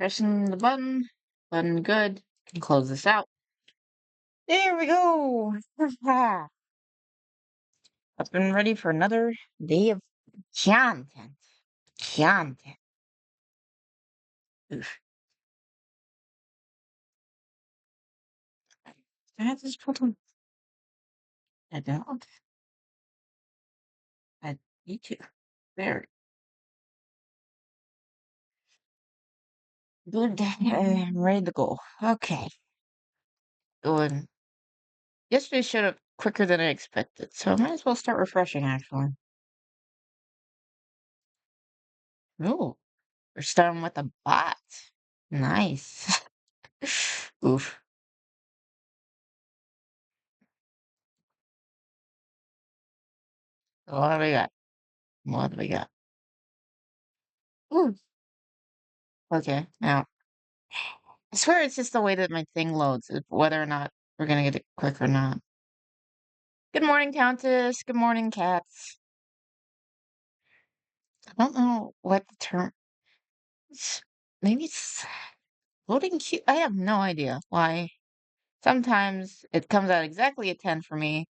Pressing the button. Button good. Can close this out. There we go. I've been ready for another day of content. Content. Oof. I have this problem. I don't. I need to. There. Good. I'm ready to go. Okay. Going. Yesterday showed up quicker than I expected, so I might as well start refreshing, actually. Oh, we're starting with a bot. Nice. Oof. What do we got? What do we got? Ooh. Okay, now, I swear it's just the way that my thing loads, whether or not we're gonna get it quick or not. Good morning, Countess. Good morning, cats. I don't know what the term is. Maybe it's loading queue. I have no idea why. Sometimes it comes out exactly at 10 for me,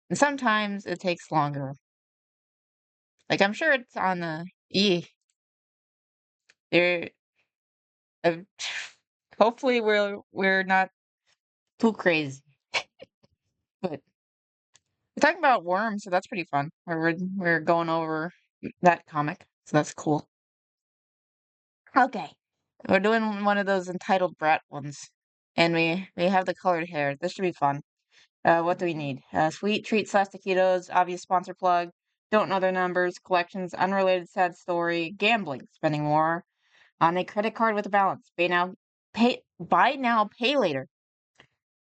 and sometimes it takes longer. Like, I'm sure it's on the E. There, uh, hopefully we're not too crazy. But we're talking about worms, so that's pretty fun. We're going over that comic, so that's cool. Okay, we're doing one of those entitled brat ones, and we have the colored hair. This should be fun. What do we need? Sweet treat slash taquitos, obvious sponsor plug. Don't know their numbers. Collections, unrelated sad story. Gambling, spending more on a credit card with a balance. Buy now, pay later.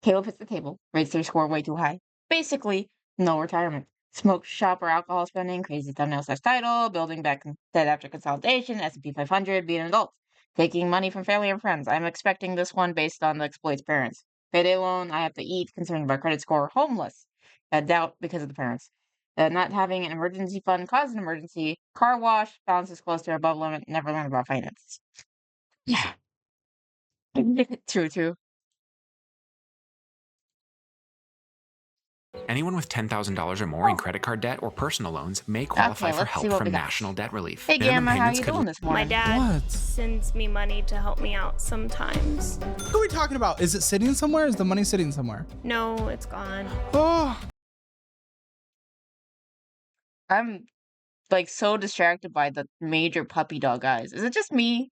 Caleb hits the table, rates their score way too high. Basically, no retirement. Smoke shop or alcohol spending, crazy thumbnail slash title, building back debt after consolidation, S&P 500, being an adult. Taking money from family and friends. I'm expecting this one based on the exploit's parents. Payday loan, I have to eat, concerned about credit score. Homeless, doubt because of the parents. Not having an emergency fund caused an emergency. Car wash, balance is close to above limit, never learned about finances. Yeah. True. Anyone with $10,000 or more in credit card debt or personal loans may qualify for help from National Debt Relief. Hey, Gamma, how you doing this morning? My dad sends me money to help me out sometimes. What are we talking about? Is it sitting somewhere? Is the money sitting somewhere? No, it's gone. Oh. I'm like so distracted by the major puppy dog eyes. Is it just me?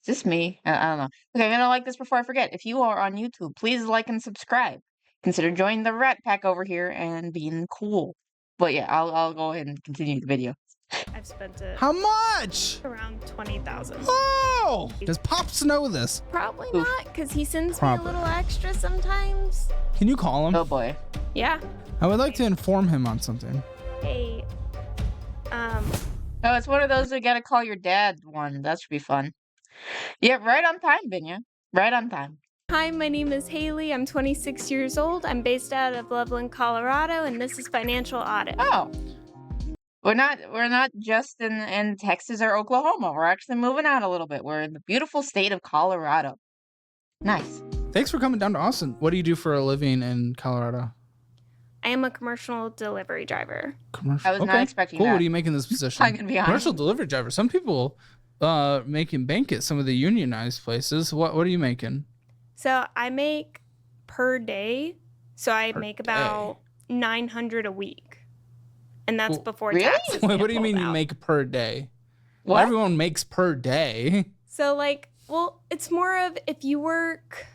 Just me? I don't know. Okay, I'm gonna like this before I forget. If you are on YouTube, please like and subscribe. Consider joining the Rat Pack over here and being cool. But yeah, I'll go ahead and continue the video. I've spent it. How much? Around 20,000. Oh! Does Pops know this? Probably not, because he sends me a little extra sometimes. Can you call him? Oh boy. Yeah. I would like to inform him on something. Hey. Oh, it's one of those that gotta call your dad one. That should be fun. Yeah, right on time, Binya. Right on time. Hi, my name is Haley. I'm 26 years old. I'm based out of Loveland, Colorado, and this is Financial Audit. Oh. We're not just in Texas or Oklahoma. We're actually moving out a little bit. We're in the beautiful state of Colorado. Nice. Thanks for coming down to Austin. What do you do for a living in Colorado? I am a commercial delivery driver. Commercial. I was not expecting cool. that. What do you make in this position? I'm gonna be honest. Commercial delivery driver. Some people making bank at some of the unionized places. What are you making? So I make per day. So I make about $900 a week. And that's before taxes. Wait, what do you mean you make per day? Well, everyone makes per day. So like, well, it's more of if you work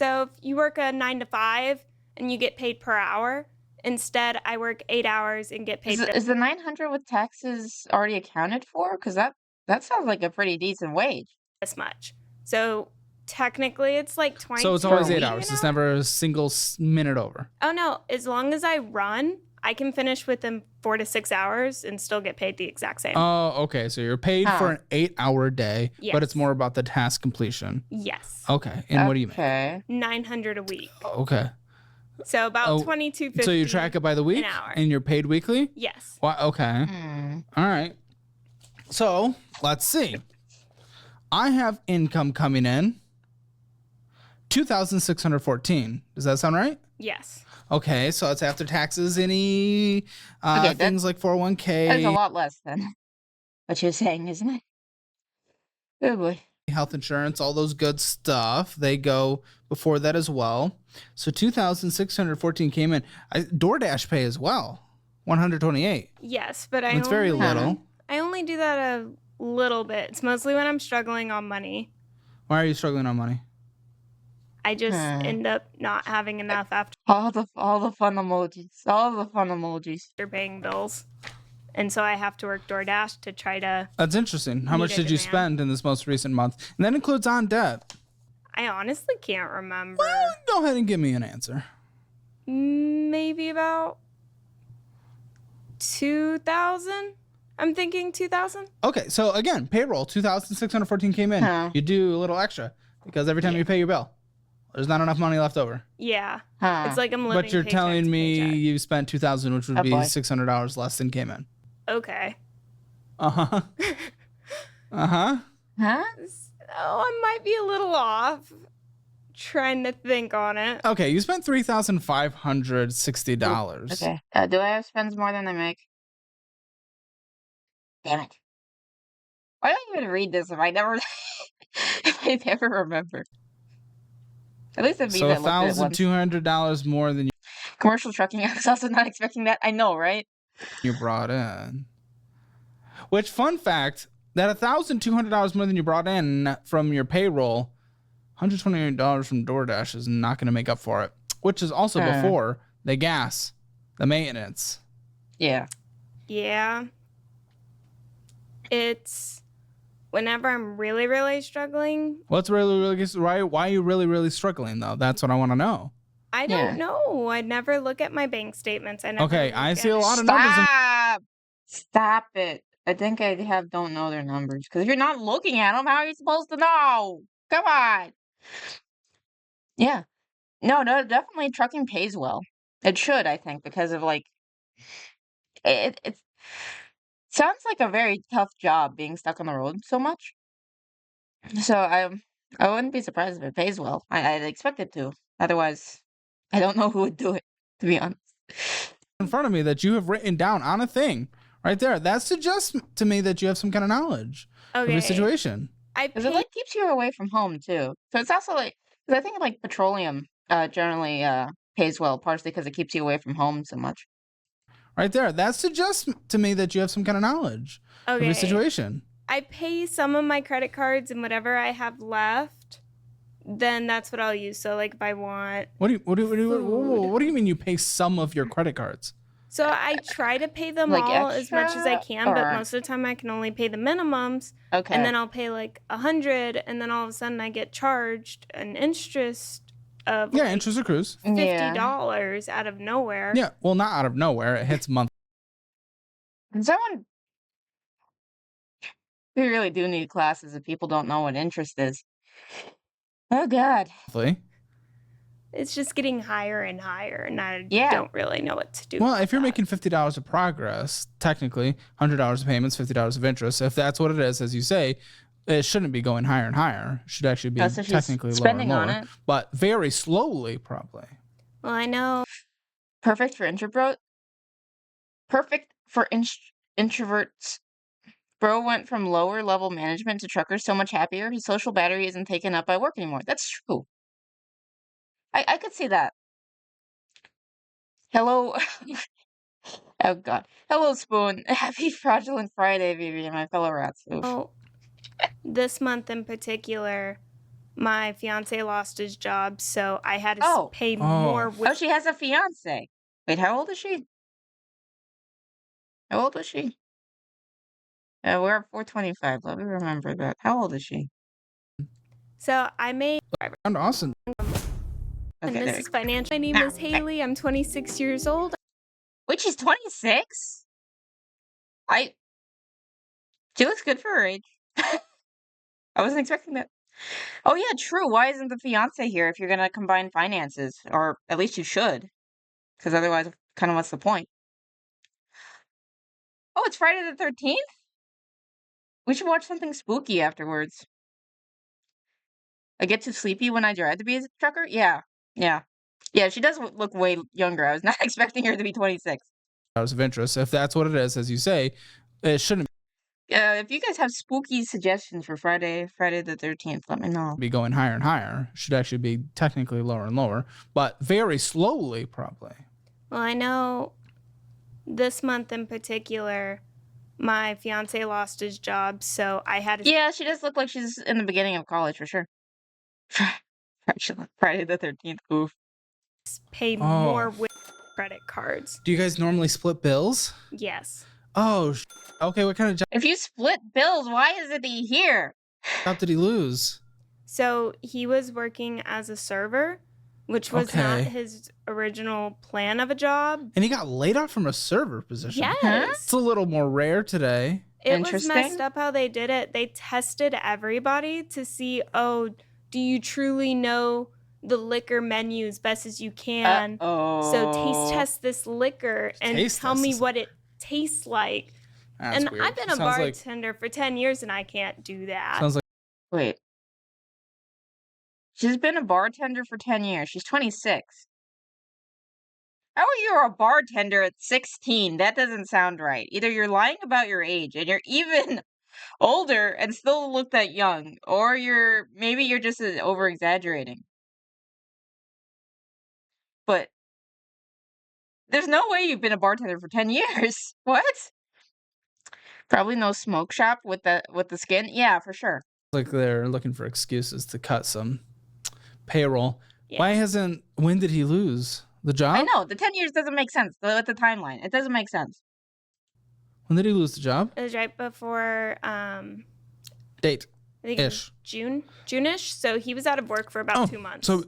a 9 to 5 and you get paid per hour. Instead, I work 8 hours and get paid. Is the 900 with taxes already accounted for? Because that sounds like a pretty decent wage. This much. So technically, it's like 20. So it's always 8 hours. You know? It's never a single minute over. Oh no! As long as I run, I can finish within 4 to 6 hours and still get paid the exact same. Oh, okay. So you're paid for an 8-hour day, but it's more about the task completion. Yes. Okay. And what do you make? $900 a week. Okay. So about $22.50. So you track it by the week, and you're paid weekly? Yes. Okay. All right. So let's see. I have income coming in 2,614. Does that sound right? Yes. Okay, so it's after taxes, any things like 401k. That's a lot less than what you're saying, isn't it? Oh boy. Health insurance, all those good stuff. They go before that as well. So 2,614 came in. DoorDash pay as well. 128. Yes, but It's very little. I only do that a little bit. It's mostly when I'm struggling on money. Why are you struggling on money? I just end up not having enough after All the fun emojis. All the fun emojis. paying bills. And so I have to work DoorDash to try to... That's interesting. How much did you spend in this most recent month? And that includes on debt. I honestly can't remember. Well, go ahead and give me an answer. Maybe about 2,000? I'm thinking 2,000. Okay, so again, payroll, 2,614 came in. Huh. You do a little extra because every time you pay your bill, there's not enough money left over. Yeah. Huh. It's like I'm living But you're paycheck telling to me paycheck. you spent 2,000, which would Oh, be boy. $600 less than came in. Okay. Uh-huh. Uh-huh. Huh? Oh, I might be a little off. Trying to think on it. Okay, you spent $3,560. Okay. Do I have spends more than I make? Damn it. Why don't I even read this if I never remember? At least it'd be So that looked at it once. $1,200 more than Commercial trucking, I was also not expecting that. I know, right? you brought in. Which, fun fact, that $1,200 more than you brought in from your payroll, $128 from DoorDash is not going to make up for it. Which is also before the gas, the maintenance. Yeah. Yeah. It's whenever I'm really, really struggling. What's really why are you really struggling though? That's what I want to know. I don't know. I never look at my bank statements. I never I see a look at lot of numbers. Stop it. I think I don't know their numbers. Because if you're not looking at them, how are you supposed to know? Come on. Yeah. No, definitely trucking pays well. It should, I think, because of like it sounds like a very tough job being stuck on the road so much. So I wouldn't be surprised if it pays well. I'd expect it to. Otherwise, I don't know who would do it, to be honest. in front of me that you have written down on a thing right there. That suggests to me that you have some kind of knowledge of your situation. Because it like keeps you away from home too. So it's also like, because I think like petroleum generally pays well, partially because it keeps you away from home so much. Right there. That suggests to me that you have some kind of knowledge of your situation. I pay some of my credit cards and whatever I have left, then that's what I'll use. So like if I want What do you mean you pay some of your credit cards? So I try to pay them Like all as much as I can, but or- most of the time I can only pay the minimums. Okay. And then I'll pay like 100, and then all of a sudden I get charged an interest of like interest accrues. $50 out of nowhere. Yeah, well, not out of nowhere. It hits monthly. And someone, we really do need classes if people don't know what interest is. Oh God. It's just getting higher and higher, and I Yeah. don't really know what to do. Well, with if you're that. making $50 of progress, technically $100 of payments, $50 of interest. If that's what it is, as you say, it shouldn't be going higher and higher. It should actually be So she's technically spending lower and on lower, it. but very slowly, probably. Well, I know. Perfect for introvert. Perfect for introverts. Bro went from lower level management to trucker so much happier. His social battery isn't taken up by work anymore. That's true. I could see that. Hello. Oh God. Hello, Spoon. Happy Fraudulent Friday, Vivi, and my fellow rats. Oof. Oh, this month in particular, my fiance lost his job, so I had to pay more. Oh, she has a fiance. Wait, how old is she? How old was she? We're at 425. Let me remember that. How old is she? So I made. And Austin. And Okay, this there is financial. My name is Haley. I'm 26 years old. Wait, she's 26? She looks good for her age. I wasn't expecting that. Oh yeah, true. Why isn't the fiance here if you're gonna combine finances? Or at least you should. Because otherwise, kind of what's the point? Oh, it's Friday the 13th? We should watch something spooky afterwards. I get too sleepy when I drive to be a trucker. Yeah. She does look way younger. I was not expecting her to be 26. Of interest, if that's what it is, as you say, it shouldn't If you guys have spooky suggestions for Friday the 13th, let me know. be going higher and higher. It should actually be technically lower and lower, but very slowly, probably. Well, I know this month in particular, my fiance lost his job, so I had to... Yeah, she does look like she's in the beginning of college for sure. Friday the 13th. Oof. Pay more with credit cards. Do you guys normally split bills? Yes. Oh, okay. What kind of If you split bills, why isn't he here? job did he lose? So he was working as a server, which was not Okay. his original plan of a job. And he got laid off from a server position. Yes. It's a little more rare today. It was Interesting. messed up how they did it. They tested everybody to see, oh, do you truly know the liquor menu as best as you can? So taste test this liquor and Taste tell test me this. what it tastes like. That's and weird. I've been a Sounds like- bartender for 10 years and I can't do that. Sounds like Wait. She's been a bartender for 10 years. She's 26. How are you a bartender at 16? That doesn't sound right. Either you're lying about your age and you're even older and still look that young, or maybe you're just over exaggerating. But there's no way you've been a bartender for 10 years. What? Probably no smoke shop with the skin. Yeah, for sure. they're looking for excuses to cut some payroll. Yes. When did he lose the job? I know the 10 years doesn't make sense with the timeline. It doesn't make sense. When did he lose the job? It was right before, Date. I think it was Ish. June-ish. So he was out of work for about 2 months. So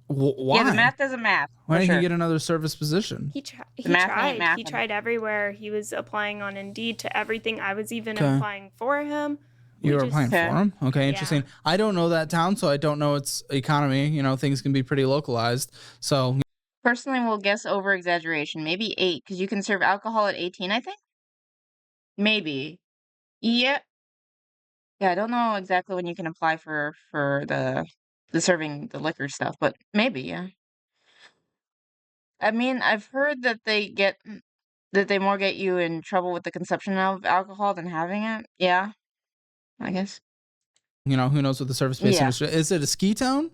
why? Yeah, the math doesn't math. Why for didn't sure. he get another service position? He The math ain't tried. He mathin'. tried everywhere. He was applying on Indeed to everything. I was even Okay. applying for him. You We were just- applying Okay. for him? Okay, interesting. I don't know that town, so I don't know its economy. You know, things can be pretty localized. So Personally, we'll guess over exaggeration. Maybe 8, because you can serve alcohol at 18, I think? Maybe. Yeah. Yeah, I don't know exactly when you can apply for the serving the liquor stuff, but maybe, yeah. I mean, I've heard that they more get you in trouble with the consumption of alcohol than having it. Yeah, I guess. you know, who knows what the service-based Yeah. industry is? It a ski town?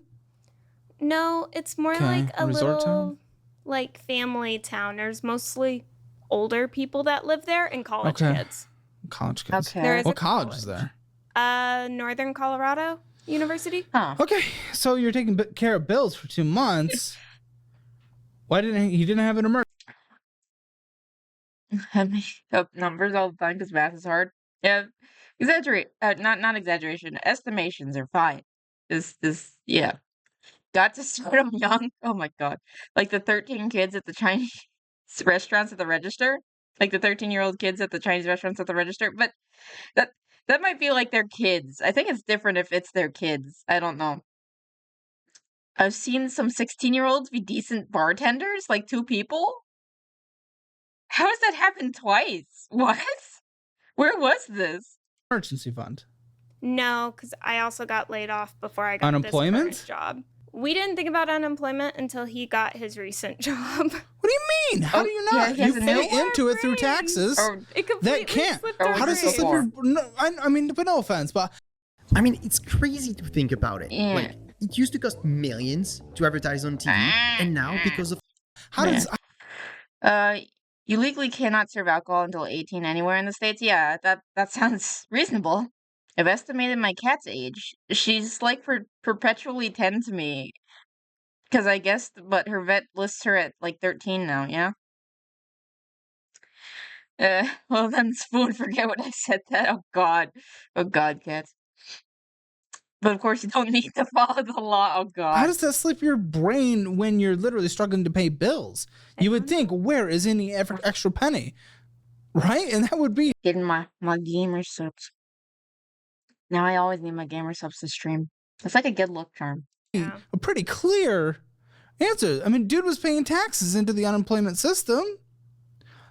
No, it's more Okay, like a a resort little town? like family town. There's mostly older people that live there and college Okay. kids. College kids. Okay. There is What a college is there? Northern Colorado University. Huh. Okay, so you're taking care of bills for 2 months. Why didn't he didn't have an emergency? I make up numbers all the time because math is hard. Yeah, not exaggeration. Estimations are fine. Yeah. Got to start them young. Oh my god, like the 13 kids at the Chinese restaurants at the register, like the 13-year-old kids at the Chinese restaurants at the register. But that might be like their kids. I think it's different if it's their kids. I don't know. I've seen some 16-year-olds be decent bartenders, like 2 people. How has that happened twice? What? Where was this? Emergency fund. No, because I also got laid off before I got Unemployment? this current job. We didn't think about unemployment until he got his recent job. What do you mean? How Oh, do you yeah, not? he has you a pay new- into it through taxes. Or It completely That can't. slipped our Or How does this slip brains. your? No, I mean, but no offense, but I mean, it's crazy to think about it. Yeah. Like, it used to cost millions to advertise on TV, and now because of how does? You legally cannot serve alcohol until 18 anywhere in the States. Yeah, that sounds reasonable. I've estimated my cat's age. She's like perpetually 10 to me. Because I guess, but her vet lists her at like 13 now, yeah? Well then, Spoon, forget what I said that. Oh god. Oh god, cats. But of course you don't need to follow the law. Oh god. How does that slip your brain when you're literally struggling to pay bills? You would think, where is any extra penny, right? And that would be Getting my gamer subs. Now I always need my gamer subs to stream. It's like a good luck charm. Yeah. a pretty clear answer. I mean, dude was paying taxes into the unemployment system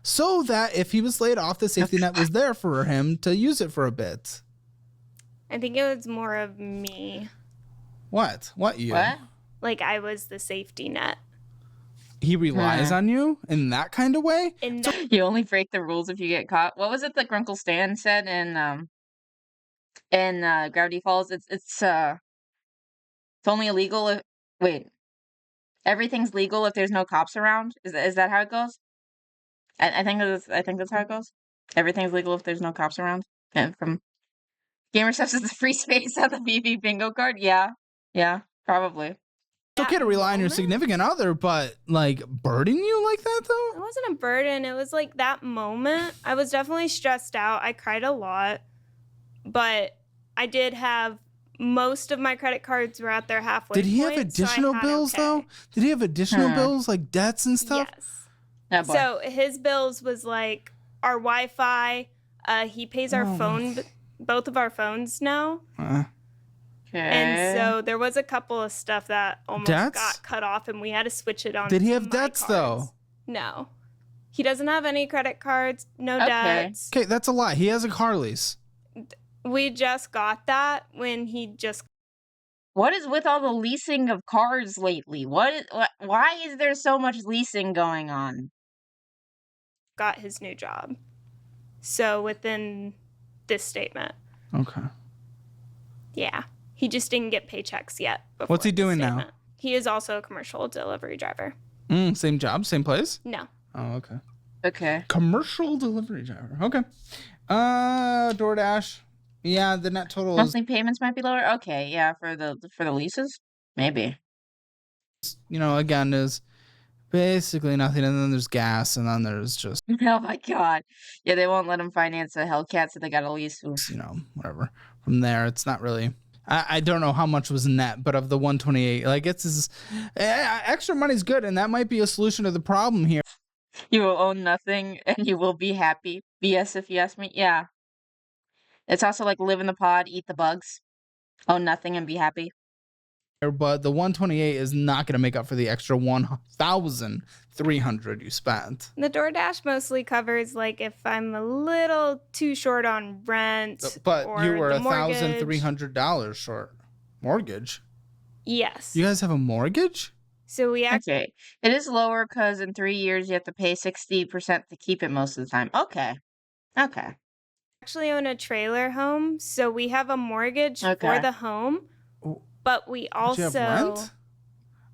so that if he was laid off, the safety net was there for him to use it for a bit. I think it was more of me What? What you? What? Like I was the safety net. He relies on you in that kind of way? You only break the rules if you get caught. What was it that Grunkle Stan said in Gravity Falls? It's only illegal if everything's legal if there's no cops around. Is that how it goes? I think that's how it goes. Everything's legal if there's no cops around. And from Gamer Steps is the free space on the BB bingo card. Yeah, probably. It's okay to rely on your significant other, but like burden you like that though? It wasn't a burden. It was like that moment. I was definitely stressed out. I cried a lot, but I did have most of my credit cards were at their halfway Did he point, have additional so bills though? Did he have additional bills like debts and stuff? Yes. So his bills was like our Wi-Fi. He pays our phone, both of our phones now. And so there was a couple of stuff that almost got cut off, and we had to switch it on. Did he have debts though? No, he doesn't have any credit cards. No debts. Okay, that's a lie. He has a car lease. We just got that when he just. What is with all the leasing of cars lately? Why is there so much leasing going on? Got his new job. So within this statement. Okay. Yeah. He just didn't get paychecks yet. What's he doing now? He is also a commercial delivery driver. Same job, same place? No. Oh, okay. Okay. Commercial delivery driver. Okay. DoorDash. Yeah, the net total is, monthly payments might be lower. Okay, yeah, for the leases, maybe. Again, is basically nothing, and then there's gas, and then there's just Oh my god, yeah, they won't let him finance a Hellcat, so they got a lease. whatever. From there, it's not really. I don't know how much was net, but of the 128, like extra money's good, and that might be a solution to the problem here. You will own nothing, and you will be happy. BS, if you ask me. Yeah. It's also like live in the pod, eat the bugs, own nothing, and be happy. But the 128 is not going to make up for the extra 1,300 you spent. The DoorDash mostly covers like if I'm a little too short on rent. But or you were $1,300 short. Mortgage? Yes. You guys have a mortgage? So we actually. Okay. It is lower because in 3 years you have to pay 60% to keep it most of the time. Okay. Actually own a trailer home, so we have a mortgage for the home, but we also you have rent?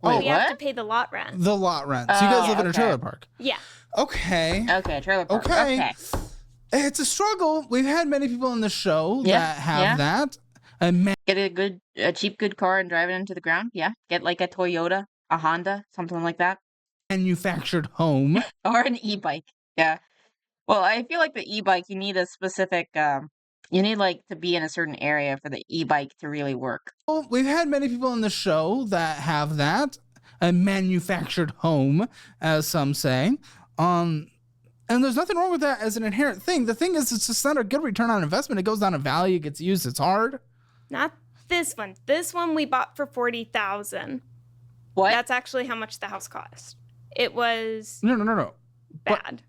we have to pay the lot rent. The lot rent. So you guys live in a trailer park. Yeah. Okay. Okay, trailer park. Okay. It's a struggle. We've had many people on the show that have that. Get a cheap good car and drive it into the ground. Yeah. Get like a Toyota, a Honda, something like that. Manufactured home. Or an e-bike. Yeah. Well, I feel like the e-bike, you need a specific, you need like to be in a certain area for the e-bike to really work. Well, we've had many people on the show that have that, a manufactured home, as some say. And there's nothing wrong with that as an inherent thing. The thing is, it's just not a good return on investment. It goes down in value, gets used, it's hard. Not this one. This one we bought for $40,000. What? That's actually how much the house cost. It was No. bad.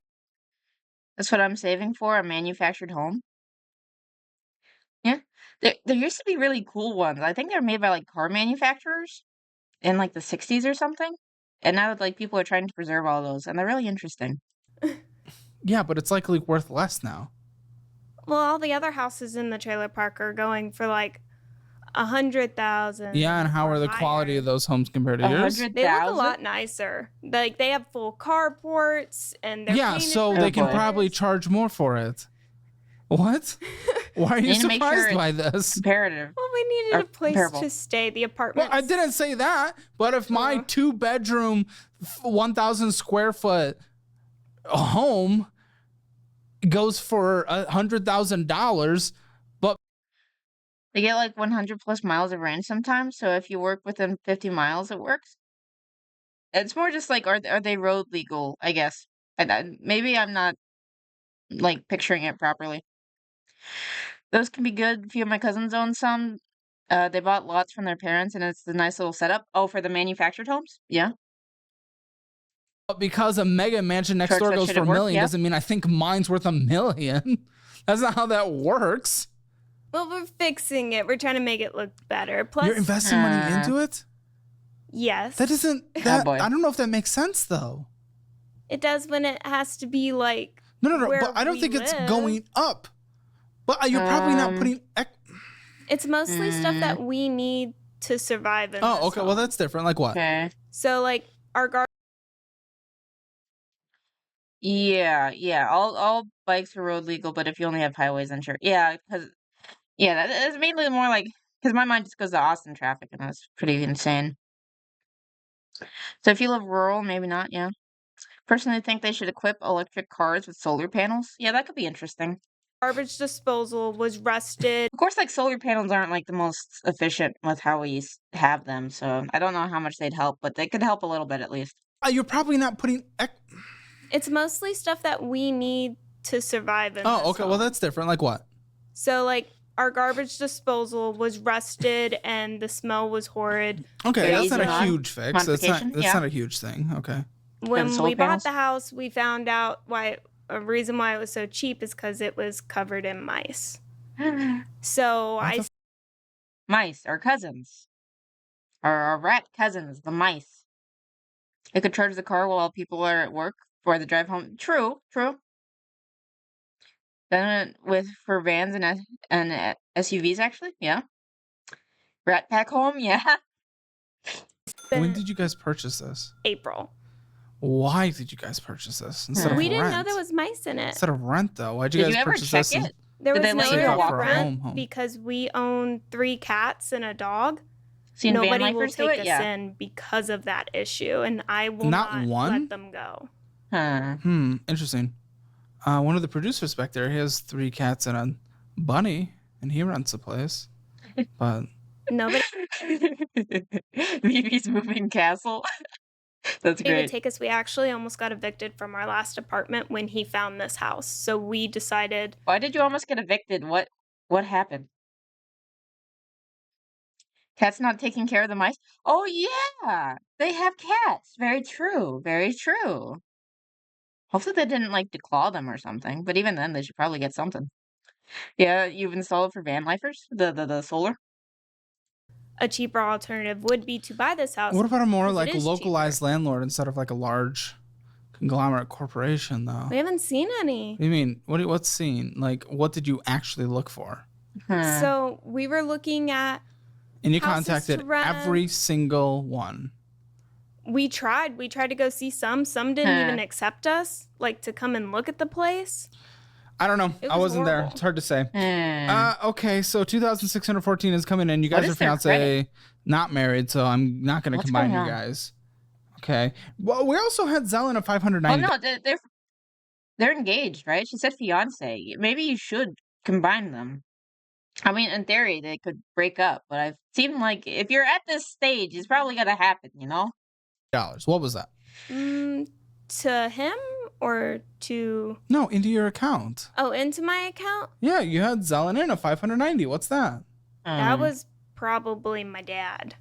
That's what I'm saving for, a manufactured home. Yeah. There used to be really cool ones. I think they were made by like car manufacturers in like the 60s or something. And now like people are trying to preserve all those, and they're really interesting. Yeah, but it's likely worth less now. Well, all the other houses in the trailer park are going for like 100,000. Yeah, and how are the quality of those homes compared to yours? They look a lot nicer. Like they have full carports and they're so they can probably charge more for it. What? Why are you surprised by this? Comparative. Well, we needed a place to stay. The apartment. Well, I didn't say that, but if my 2-bedroom, 1,000 square foot home goes for $100,000, but they get like 100 plus miles of range sometimes. So if you work within 50 miles, it works. It's more just like, are they road legal? I guess. Maybe I'm not like picturing it properly. Those can be good. A few of my cousins own some. They bought lots from their parents, and it's a nice little setup. Oh, for the manufactured homes? Yeah. But because a mega mansion next door goes for $1 million doesn't mean I think mine's worth $1 million. That's not how that works. Well, we're fixing it. We're trying to make it look better. Plus, You're investing money into it? Yes. That doesn't, I don't know if that makes sense though. It does when it has to be like. No, but I don't think it's going up. But you're probably not putting. It's mostly stuff that we need to survive in. Oh, okay. Well, that's different. Like what? Okay. So, like, our garbage. Yeah. All bikes are road legal, but if you only have highways, then sure. Yeah, because that's mainly more like because my mind just goes to Austin traffic, and that's pretty insane. So if you live rural, maybe not. Yeah. Personally, think they should equip electric cars with solar panels. Yeah, that could be interesting. Garbage disposal was rusted. Of course, like solar panels aren't like the most efficient with how we have them, so I don't know how much they'd help, but they could help a little bit at least. You're probably not putting. It's mostly stuff that we need to survive in. Oh, okay. Well, that's different. Like what? So, like, our garbage disposal was rusted and the smell was horrid. Okay, that's not a huge fix. That's not a huge thing. Okay. When we bought the house, we found out a reason why it was so cheap is because it was covered in mice. So mice, our cousins. Our rat cousins, the mice. It could charge the car while people are at work for the drive home. True. Then for vans and SUVs, actually, yeah. Rat pack home, yeah. When did you guys purchase this? April. Why did you guys purchase this instead of rent? We didn't know there was mice in it. Instead of rent, though, why'd you guys purchase this? There was no rent because we own 3 cats and a dog. Nobody will take us in because of that issue, and I will not let them go. Interesting. One of the producers back there, he has 3 cats and a bunny, and he rents the place. But nobody. Vivi's moving castle. That's great. It would take us. We actually almost got evicted from our last apartment when he found this house. So we decided. Why did you almost get evicted? What happened? Cats not taking care of the mice? Oh yeah, they have cats. Very true. Hopefully they didn't like declaw them or something. But even then, they should probably get something. Yeah, you've installed for van lifers the solar. A cheaper alternative would be to buy this house. What about a more like localized landlord instead of like a large conglomerate corporation, though? We haven't seen any. What do you mean? What's seen? Like, what did you actually look for? So we were looking at. And you contacted every single one. We tried. We tried to go see some. Some didn't even accept us, like to come and look at the place. I don't know. I wasn't there. It's hard to say. Okay, so 2,614 is coming in. You guys are fiancé, not married, so I'm not going to combine you guys. Okay. Well, we also had Zelen at 590. Oh no, they're engaged, right? She said fiancé. Maybe you should combine them. I mean, in theory, they could break up, but I've seen like if you're at this stage, it's probably gonna happen, you know? What was that? To him or to? No, into your account. Oh, into my account? Yeah, you had Zelen in at 590. What's that? That was probably my dad.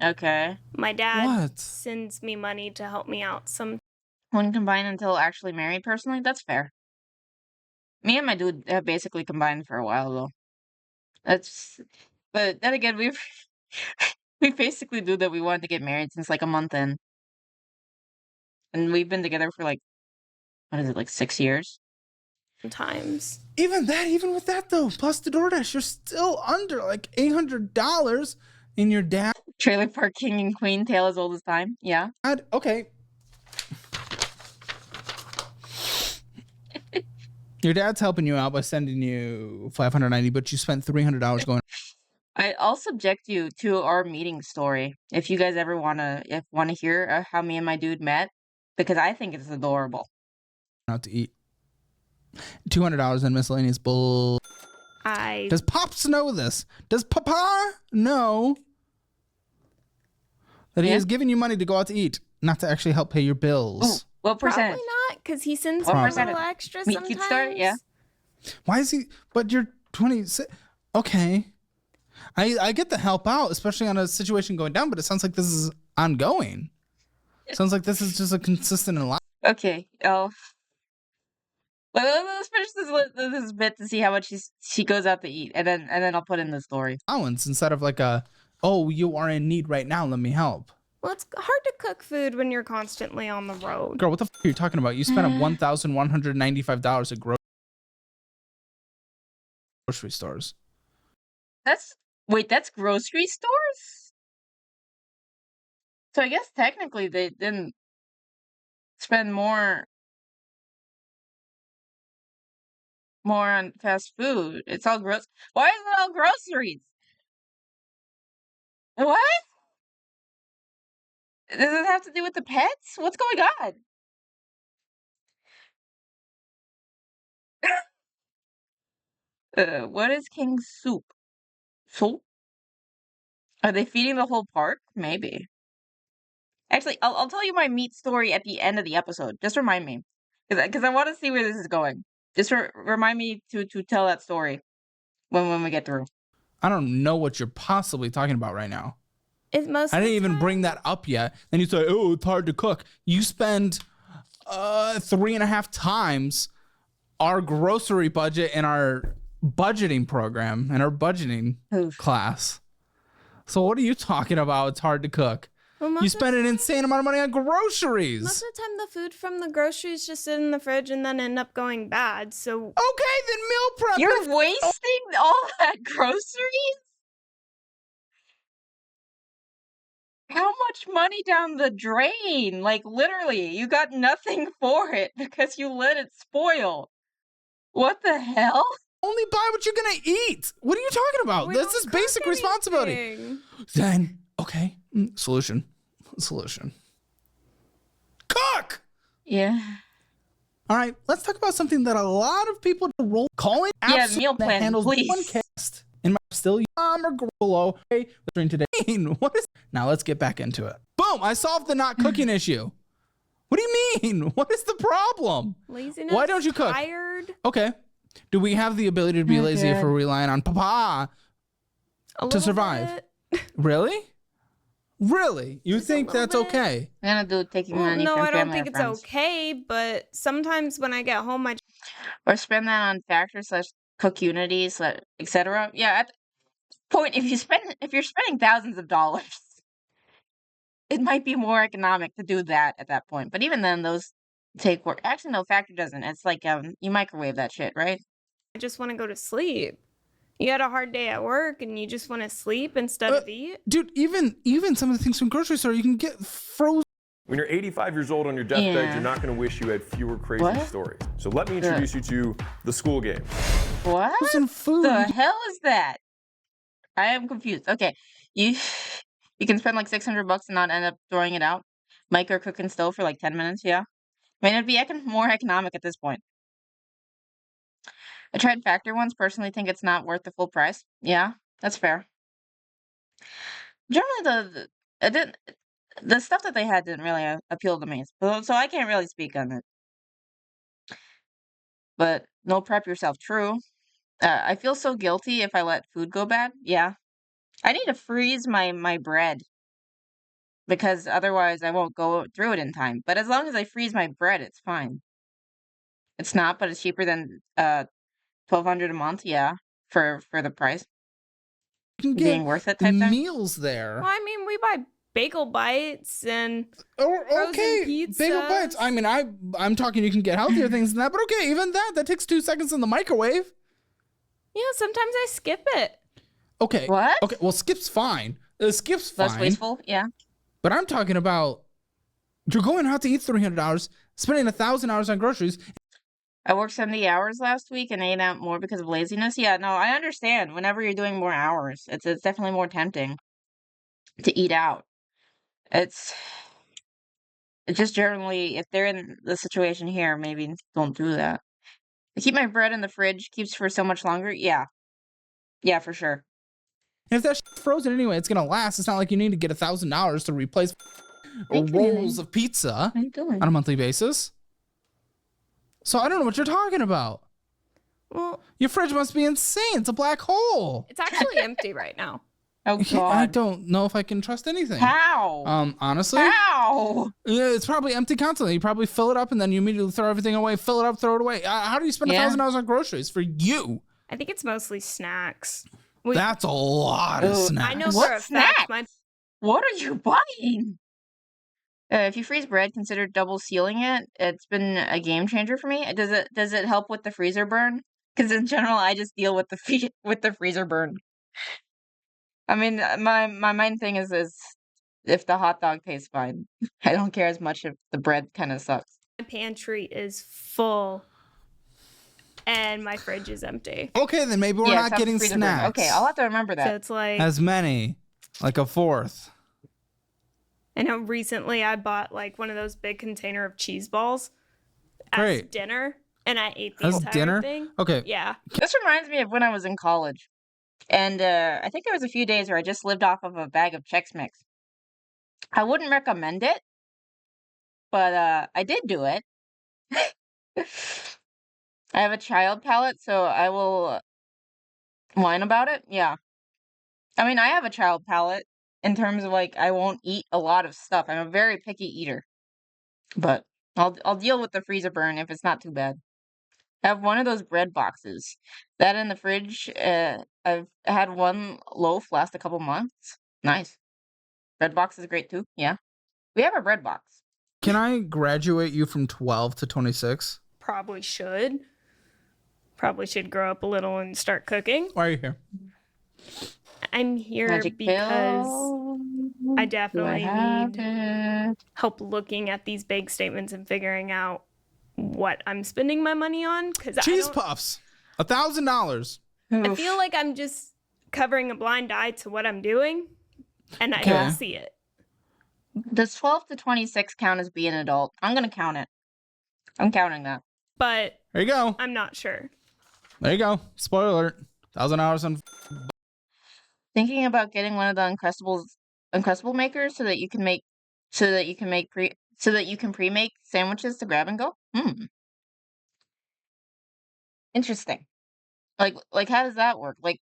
Okay. My dad sends me money to help me out. Wouldn't combine until actually married. Personally, that's fair. Me and my dude have basically combined for a while though. But then again, we basically knew that we wanted to get married since like a month in. And we've been together for like, what is it, like 6 years? Sometimes. Even with that though, plus the DoorDash, you're still under like $800 in your dad. Trailer Park King and Queen, tale as old as time. Yeah. Okay. Your dad's helping you out by sending you $590, but you spent $300 going. I'll subject you to our meeting story if you guys ever wanna hear how me and my dude met, because I think it's adorable. Out to eat. $200 in miscellaneous bull. Does Pops know this? Does Papa know that he is giving you money to go out to eat, not to actually help pay your bills? Ooh, what percentage? Probably not, because he sends me a little extra sometimes. Meet cute start, yeah. Why is he? But you're 26. Okay. I get the help out, especially on a situation going down, but it sounds like this is ongoing. Sounds like this is just a consistent in life. Okay. Let's finish this bit to see how much she goes out to eat, and then I'll put in the story. Allowance instead of like a, oh, you are in need right now, let me help. Well, it's hard to cook food when you're constantly on the road. Girl, what the f are you talking about? You spent $1,195 at grocery stores. That's grocery stores? So I guess technically they didn't spend more on fast food. It's all gross. Why is it all groceries? What? Does it have to do with the pets? What's going on? What is King Soup? Soup? Are they feeding the whole park? Maybe. Actually, I'll tell you my meat story at the end of the episode. Just remind me, because I want to see where this is going. Just remind me to tell that story when we get through. I don't know what you're possibly talking about right now. It's most. I didn't even bring that up yet. Then you say, oh, it's hard to cook. You spend 3.5 times our grocery budget in our budgeting program and our budgeting class. So what are you talking about? It's hard to cook. Well, you spend an insane amount of money on groceries. Most of the time, the food from the groceries just sit in the fridge and then end up going bad. So okay, then meal prep. You're wasting all that groceries? How much money down the drain? Like, literally, you got nothing for it because you let it spoil. What the hell? Only buy what you're gonna eat. What are you talking about? This is basic responsibility. Then, okay, solution. Cook! Yeah. All right, let's talk about something that a lot of people roll calling meal plan, handles please. one cast. In my still or Grolo. Hey, today. What is? Now let's get back into it. Boom! I solved the not cooking issue. What do you mean? What is the problem? Laziness. Why don't you cook? Tired. Okay. Do we have the ability to be lazy if we're relying on Papa to survive? Really? Really? You think that's okay? I'm gonna do taking money no, from I don't family think or it's friends. okay, but sometimes when I get home, or spend that on Factor/Cook Unity, etc. Yeah, at the point, if you're spending thousands of dollars, it might be more economic to do that at that point. But even then, those take work. Actually, no, Factor doesn't. It's like you microwave that shit, right? I just want to go to sleep. You had a hard day at work and you just want to sleep instead of eat? Dude, even some of the things from grocery store, you can get frozen. When you're 85 years old on your deathbed, you're not going to wish you had fewer crazy stories. So let me introduce you to the school game. What? Frozen food. The hell is that? I am confused. Okay, you can spend like $600 and not end up throwing it out. Micro cook and stove for like 10 minutes. Yeah, I mean it'd be more economic at this point. I tried Factor once. Personally, think it's not worth the full price. Yeah, that's fair. Generally, the stuff that they had didn't really appeal to me, so I can't really speak on it. But no prep yourself. True. I feel so guilty if I let food go bad. Yeah, I need to freeze my bread because otherwise I won't go through it in time. But as long as I freeze my bread, it's fine. It's not, but it's cheaper than $1,200 a month. Yeah, for the price. You can being worth it type thing. Meals there. Well, I mean, we buy bagel bites and okay, pizzas. Bagel bites. I mean, I'm talking. You can get healthier things than that, but okay, even that takes 2 seconds in the microwave. Yeah, sometimes I skip it. Okay. What? Okay. Well, skip's fine. Skip's fine. Less wasteful. Yeah. But I'm talking about you're going out to eat $300, spending $1,000 on groceries. I worked 70 hours last week and ate out more because of laziness. Yeah, no, I understand. Whenever you're doing more hours, it's definitely more tempting to eat out. It's just generally, if they're in the situation here, maybe don't do that. I keep my bread in the fridge, keeps for so much longer. Yeah, for sure. And if that's frozen anyway, it's gonna last. It's not like you need to get $1,000 to replace rolls of pizza on a monthly basis. So I don't know what you're talking about. Well, your fridge must be insane. It's a black hole. It's actually empty right now. Oh God. I don't know if I can trust anything. How? Honestly. How? Yeah, it's probably empty constantly. You probably fill it up and then you immediately throw everything away. Fill it up, throw it away. How do you spend $1,000 on groceries for you? I think it's mostly snacks. That's a lot of snacks. I know What for a snacks? fact What are you buying? If you freeze bread, consider double sealing it. It's been a game changer for me. Does it help with the freezer burn? Because in general, I just deal with the freezer burn. I mean, my main thing is if the hot dog tastes fine. I don't care as much if the bread kind of sucks. my pantry is full and my fridge is empty. Okay, then maybe we're not getting snacks. Okay, I'll have to remember that. So it's like as many, like a fourth. I know recently I bought like one of those big container of cheese balls as dinner, and I ate the entire thing. Okay. Yeah. This reminds me of when I was in college. And I think there was a few days where I just lived off of a bag of Chex Mix. I wouldn't recommend it, but I did do it. I have a child palate, so I will whine about it. Yeah. I mean, I have a child palate in terms of like I won't eat a lot of stuff. I'm a very picky eater. But I'll deal with the freezer burn if it's not too bad. I have one of those bread boxes. That in the fridge, I've had one loaf last a couple months. Nice. Bread box is great too. Yeah. We have a bread box. Can I graduate you from 12 to 26? Probably should. Probably should grow up a little and start cooking. Why are you here? I'm here because I definitely need help looking at these bank statements and figuring out what I'm spending my money on. Cheese puffs, $1,000. I feel like I'm just covering a blind eye to what I'm doing, and I don't see it. Does 12 to 26 count as being an adult? I'm gonna count it. I'm counting that. But there you go. I'm not sure. There you go. Spoiler alert. $1,000 on. Thinking about getting one of the Uncrustable makers so that you can pre-make sandwiches to grab and go. Interesting. Like how does that work? Like,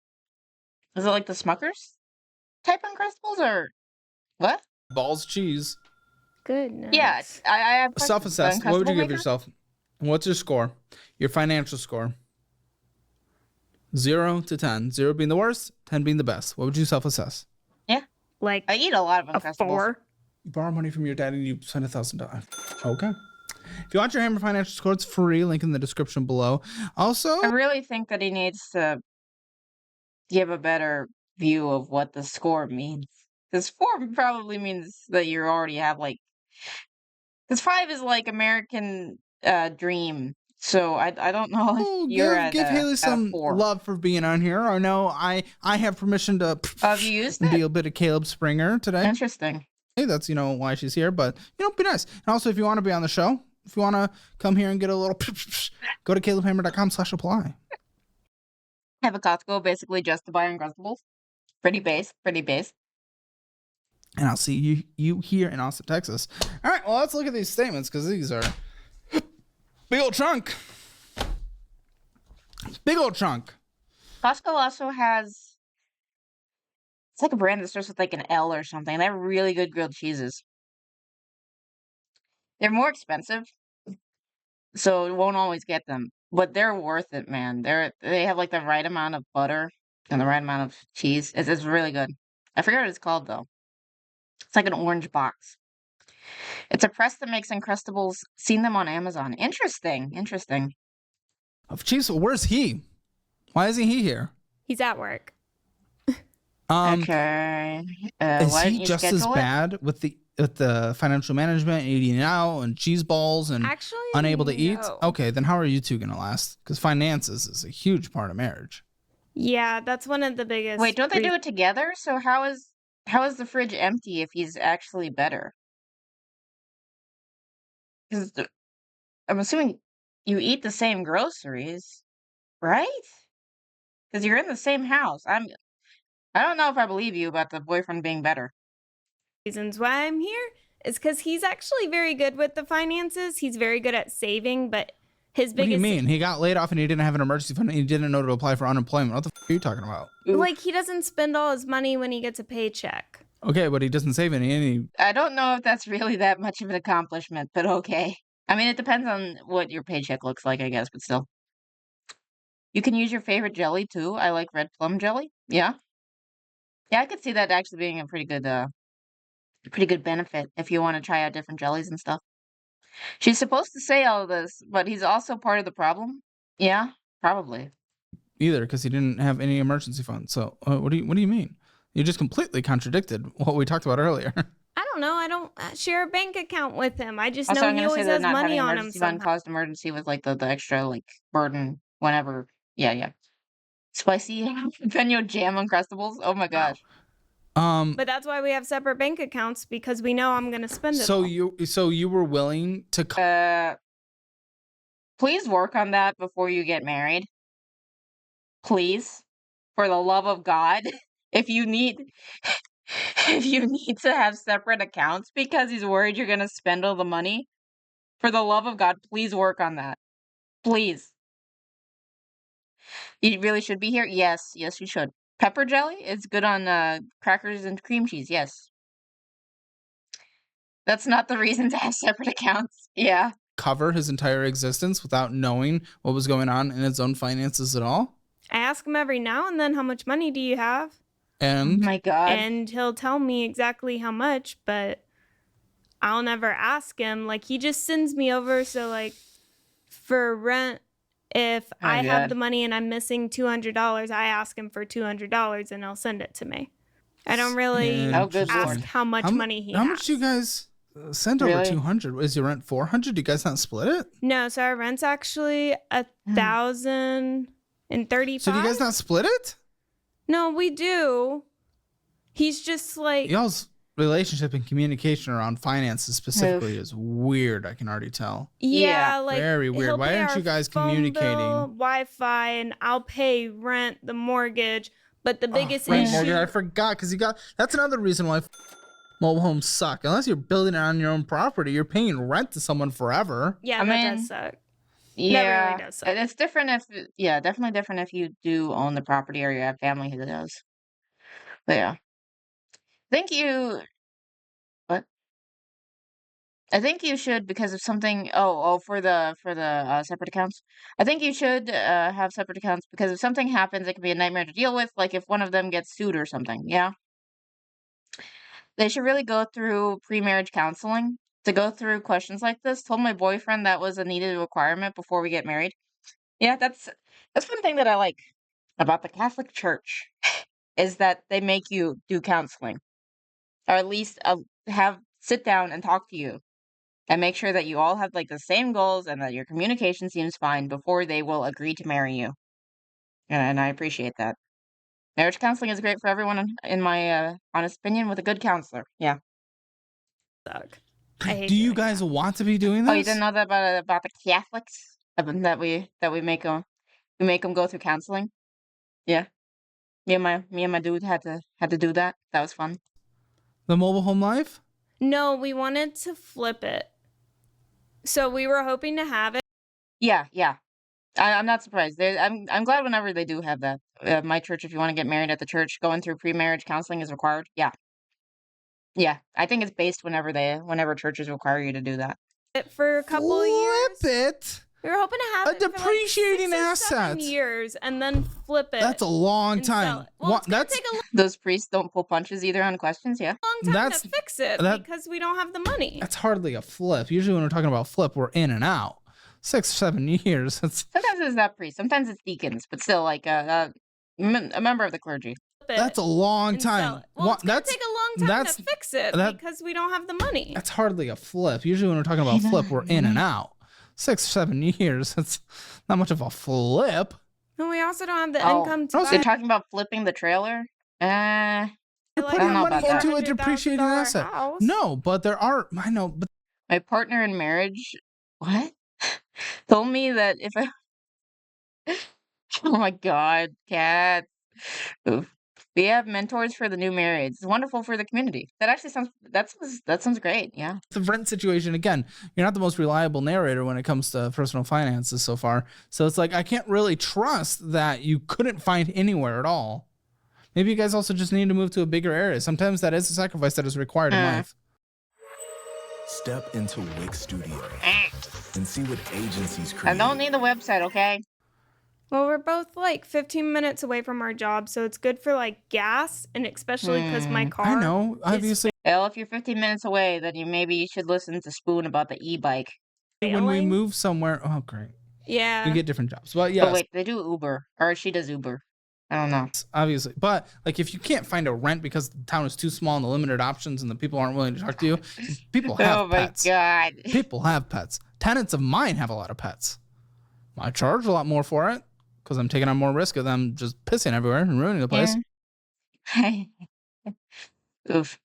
is it like the Smuckers type Uncrustables or what? Balls cheese. Goodness. Yeah, I have Self-assessed. What would you give yourself? What's your score? Your financial score? 0 to 10. 0 being the worst, 10 being the best. What would you self-assess? Yeah. Like I eat a lot of Uncrustables. 4. You borrow money from your dad and you spend $1,000. Okay. If you want your Hammer financial score, it's free. Link in the description below. Also, I really think that he needs to give a better view of what the score means. Because 4 probably means that you already have like. Because 5 is like American dream. So I don't know if you're at give Haley some 4. love for being on here. I know I have permission to you used it? be a bit of Caleb Springer today. Interesting. Hey, that's why she's here. But be nice. And also, if you want to be on the show, if you want to come here and get a little, go to calebhammer.com/apply. I have a Costco basically just to buy Uncrustables. Pretty base. And I'll see you here in Austin, Texas. All right, well, let's look at these statements because these are big old chunk. Big old chunk. Costco also has, it's like a brand that starts with like an L or something. They have really good grilled cheeses. They're more expensive, so you won't always get them. But they're worth it, man. They have like the right amount of butter and the right amount of cheese. It's really good. I forget what it's called though. It's like an orange box. It's a press that makes Uncrustables. Seen them on Amazon. Interesting. Of cheese, where's he? Why isn't he here? He's at work. Okay. Is he just as bad with the financial management, eating out, and cheese balls, and actually unable to eat? no. Okay, then how are you two gonna last? Because finances is a huge part of marriage. Yeah, that's one of the biggest. Wait, don't they do it together? So how is the fridge empty if he's actually better? Because I'm assuming you eat the same groceries, right? Because you're in the same house. I don't know if I believe you about the boyfriend being better. Reasons why I'm here is because he's actually very good with the finances. He's very good at saving, but His What do you biggest mean? He got laid off and he didn't have an emergency fund and he didn't know to apply for unemployment. What the f are you talking about? like he doesn't spend all his money when he gets a paycheck. Okay, but he doesn't save any. I don't know if that's really that much of an accomplishment, but okay. I mean, it depends on what your paycheck looks like, I guess, but still. You can use your favorite jelly too. I like red plum jelly. Yeah. Yeah, I could see that actually being a pretty good benefit if you want to try out different jellies and stuff. She's supposed to say all of this, but he's also part of the problem. Yeah, probably. Either, because he didn't have any emergency fund. So what do you mean? You just completely contradicted what we talked about earlier. I don't know. I don't share a bank account with him. I just Also, know I'm he gonna say always that has not money having on him emergency fund somehow. caused emergency with like the extra like burden whenever. Yeah. Spicy jalapeno jam Uncrustables. Oh my gosh. But that's why we have separate bank accounts, because we know I'm gonna spend it all. So you were willing to Please work on that before you get married. Please. For the love of God. If you need to have separate accounts because he's worried you're gonna spend all the money, for the love of God, please work on that. Please. You really should be here? Yes, you should. Pepper jelly? It's good on crackers and cream cheese, yes. That's not the reason to have separate accounts. Yeah. cover his entire existence without knowing what was going on in his own finances at all? I ask him every now and then, how much money do you have? And oh my God. And he'll tell me exactly how much, but I'll never ask him. Like, he just sends me over. So, like, for rent, if I have the money and I'm missing $200, I ask him for $200 and he'll send it to me. I don't really ask how much money he has. How much do you guys send over? 200? Is your rent 400? Do you guys not split it? No, so our rent's actually $1,035. So do you guys not split it? No, we do. He's just like, y'all's relationship and communication around finances specifically is weird. I can already tell. Yeah, like very weird. Why aren't you guys communicating? Wi-Fi, and I'll pay rent, the mortgage. But the biggest rent, issue, mortgage, I forgot, because that's another reason why mobile homes suck. Unless you're building it on your own property, you're paying rent to someone forever. Yeah, that does suck. Yeah, that really does suck. It's different definitely different if you do own the property or you have family who does. But yeah. I think you should, because of something. For the separate accounts. I think you should have separate accounts because if something happens, it can be a nightmare to deal with. Like if one of them gets sued or something. Yeah, they should really go through pre-marriage counseling to go through questions like this. Told my boyfriend that was a needed requirement before we get married. Yeah, that's one thing that I like about the Catholic Church is that they make you do counseling, or at least sit down and talk to you. And make sure that you all have like the same goals and that your communication seems fine before they will agree to marry you. And I appreciate that. Marriage counseling is great for everyone, in my honest opinion, with a good counselor. Yeah. Do you guys want to be doing this? Oh, you didn't know that about the Catholics? That we make them go through counseling? Yeah. Me and my dude had to do that. That was fun. The mobile home life? No, we wanted to flip it. So we were hoping to have it. Yeah. I'm not surprised. I'm glad whenever they do have that. My church, if you want to get married at the church, going through pre-marriage counseling is required. Yeah. I think it's based whenever churches require you to do that. For a couple of years. Flip it. We were hoping to have a depreciating for like 6 or 7 asset. years and then flip it. That's a long time. Well, Those priests don't pull punches either on questions. Yeah. Long time to fix it because we don't have the money. That's hardly a flip. Usually when we're talking about flip, we're in and out. 6 or 7 years. Sometimes it's not priests. Sometimes it's deacons, but still like a member of the clergy. That's a long time. Well, it's gonna take a long time to fix it because we don't have the money. That's hardly a flip. Usually when we're talking about flip, we're in and out. 6 or 7 years. That's not much of a flip. And we also don't have the income to buy. You're talking about flipping the trailer? You're putting money into a depreciating asset. House. No, but there are. I know, but my partner in marriage, told me that if I. Oh my God, cats. Oof. We have mentors for the new marrieds. It's wonderful for the community. That actually sounds great. Yeah. The rent situation, again, you're not the most reliable narrator when it comes to personal finances so far. So it's like, I can't really trust that you couldn't find anywhere at all. Maybe you guys also just need to move to a bigger area. Sometimes that is a sacrifice that is required in life. Step into Wix Studio and see what agencies create. I don't need the website, okay? Well, we're both like 15 minutes away from our job, so it's good for like gas, and especially because my car. I know, obviously. Well, if you're 15 minutes away, then you should listen to Spoon about the e-bike. When we move somewhere, oh great. Yeah. We get different jobs. But yeah. Oh wait, they do Uber, or she does Uber. I don't know. Obviously. But like if you can't find a rent because the town is too small and the limited options and the people aren't willing to talk to you, people have pets. Oh my god. People have pets. Tenants of mine have a lot of pets. I charge a lot more for it because I'm taking on more risk of them just pissing everywhere and ruining the place. Yeah. Oof.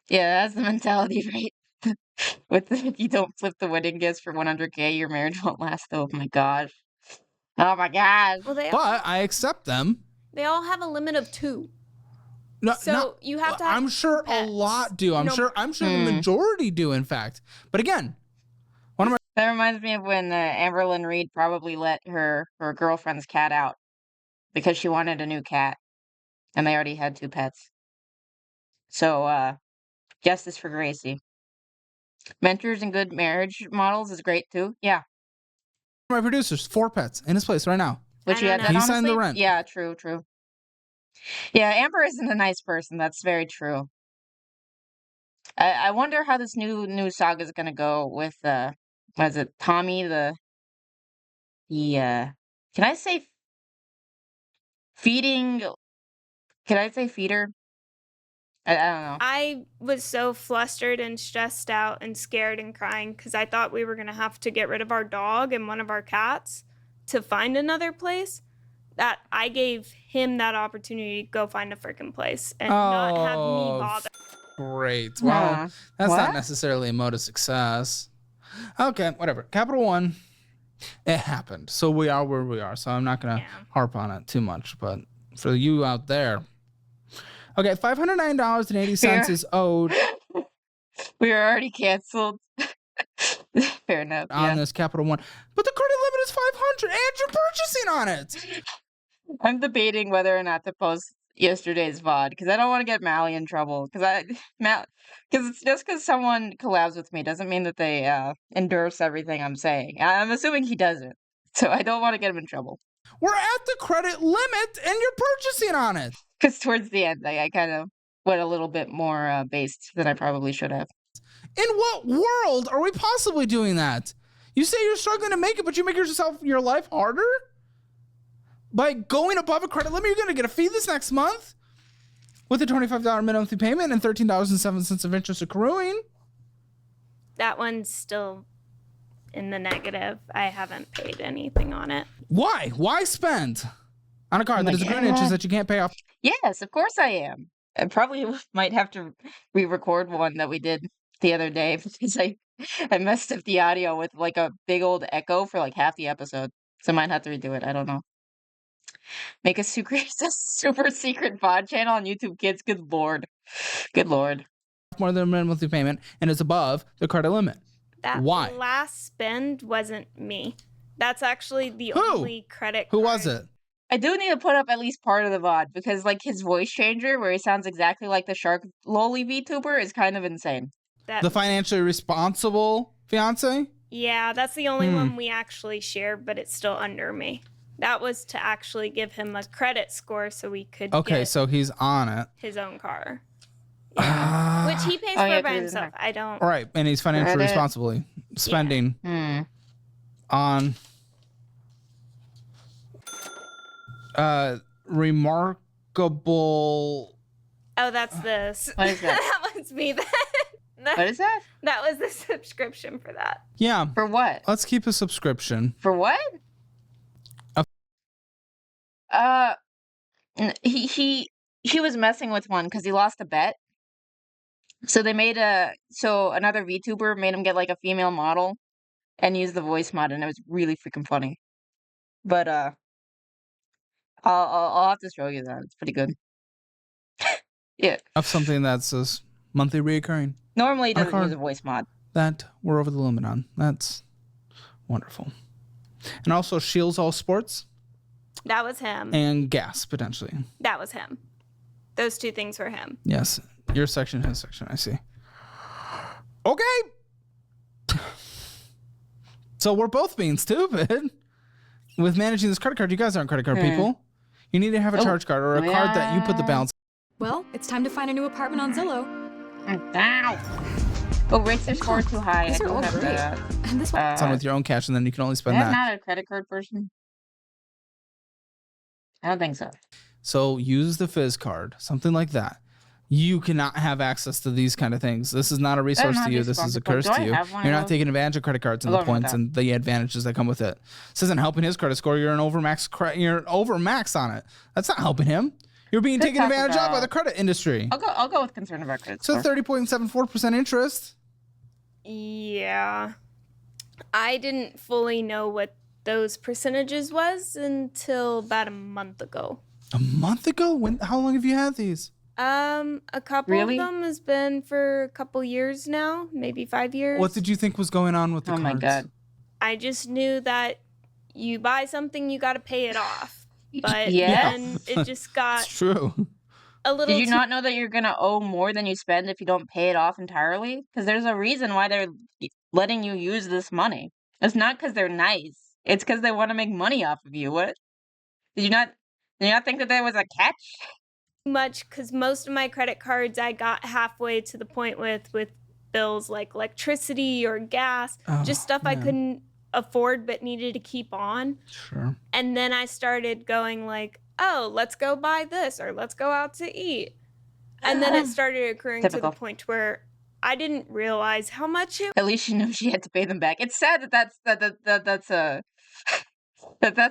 Yeah, that's the mentality, right? If you don't flip the wedding gifts for 100K, your marriage won't last. Oh my gosh. Oh my god. Well, but I accept them. They all have a limit of 2. No, so you have to have I'm sure pets. a lot do. I'm sure the majority do, in fact. But again, that reminds me of when Amberlynn Reed probably let her girlfriend's cat out because she wanted a new cat, and they already had 2 pets. So, justice for Gracie. Mentors and good marriage models is great too. Yeah. My producers, 4 pets in his place right now. Which he signed the rent. Yeah, true. Yeah, Amber isn't a nice person. That's very true. I wonder how this new saga is gonna go with what is it, Tommy can I say feeding? Can I say feeder? I don't know. I was so flustered and stressed out and scared and crying because I thought we were going to have to get rid of our dog and one of our cats to find another place, that I gave him that opportunity to go find a freaking place and not have me bother. Great. Well, that's not necessarily a mode of success. Okay, whatever. Capital One, it happened. So we are where we are. So I'm not going to harp on it too much. But for you out there, okay, $509.80 is owed. We are already canceled. Fair enough. On this Capital One. But the credit limit is $500 and you're purchasing on it. I'm debating whether or not to post yesterday's VOD because I don't want to get Mally in trouble. Because it's just because someone collabs with me doesn't mean that they endorse everything I'm saying. I'm assuming he doesn't. So I don't want to get him in trouble. We're at the credit limit and you're purchasing on it. Because towards the end, I kind of went a little bit more based than I probably should have. In what world are we possibly doing that? You say you're struggling to make it, but you make your life harder? By going above a credit limit, you're going to get a fee this next month with a $25 minimum monthly payment and $13.07 of interest accruing. That one's still in the negative. I haven't paid anything on it. Why? Why spend on a card that is accruing interest that you can't pay off? Yes, of course I am. I probably might have to re-record one that we did the other day because I messed up the audio with like a big old echo for like half the episode. So I might have to redo it. I don't know. Make a super secret VOD channel on YouTube Kids. Good lord. Good lord. More than a minimum monthly payment and it's above the credit limit. Why? Last spend wasn't me. That's actually the only credit card. Who was it? I do need to put up at least part of the VOD because like his voice changer where he sounds exactly like the Shark Loli VTuber is kind of insane. The financially responsible fiance? Yeah, that's the only one we actually share, but it's still under me. That was to actually give him a credit score so we could get so he's on it. His own car. Yeah. Which he pays for by himself. I don't. All right, and he's financially responsibly spending on remarkable. Oh, that's this. What is that? That must be that. What is that? That was the subscription for that. Yeah. For what? Let's keep a subscription. For what? He was messing with one because he lost a bet. So they made another VTuber made him get like a female model and use the voice mod, and it was really freaking funny. But I'll have to show you that. It's pretty good. Yeah. Of something that's monthly reoccurring. Normally it doesn't use a voice mod. That we're over the limit on. That's wonderful. And also shields all sports. That was him. And gas, potentially. That was him. Those two things were him. Yes. Your section, his section, I see. Okay. So we're both being stupid with managing this credit card. You guys aren't credit card people. You need to have a charge card or a card that you put the balance. Well, it's time to find a new apartment on Zillow. Oh, rates are scored too high. These I are don't all have great. that. And this one. It's on with your own cash, and then you can only spend I'm that. not a credit card person. I don't think so. So use the Fizz card, something like that. You cannot have access to these kind of things. This is not a resource to you. This is a curse to you. You're not taking advantage of credit cards and the points and the advantages that come with it. This isn't helping his credit score. You're overmax on it. That's not helping him. You're being taken advantage of by the credit industry. I'll go with concern about credit score. So 30.74% interest. Yeah. I didn't fully know what those percentages was until about a month ago. A month ago? How long have you had these? A couple of them has been for a couple years now, maybe 5 years. What did you think was going on with the cards? Oh my God. I just knew that you buy something, you got to pay it off. But Yes. then it just got It's true. a little Did you not know that you're going to owe more than you spend if you don't pay it off entirely? Because there's a reason why they're letting you use this money. It's not because they're nice. It's because they want to make money off of you. What? Did you not think that there was a catch? much because most of my credit cards I got halfway to the point with bills like electricity or gas, just stuff I couldn't afford but needed to keep on. Sure. And then I started going like, oh, let's go buy this or let's go out to eat. And then it started occurring to the point where I didn't realize how much it. At least she knew she had to pay them back. It's sad that's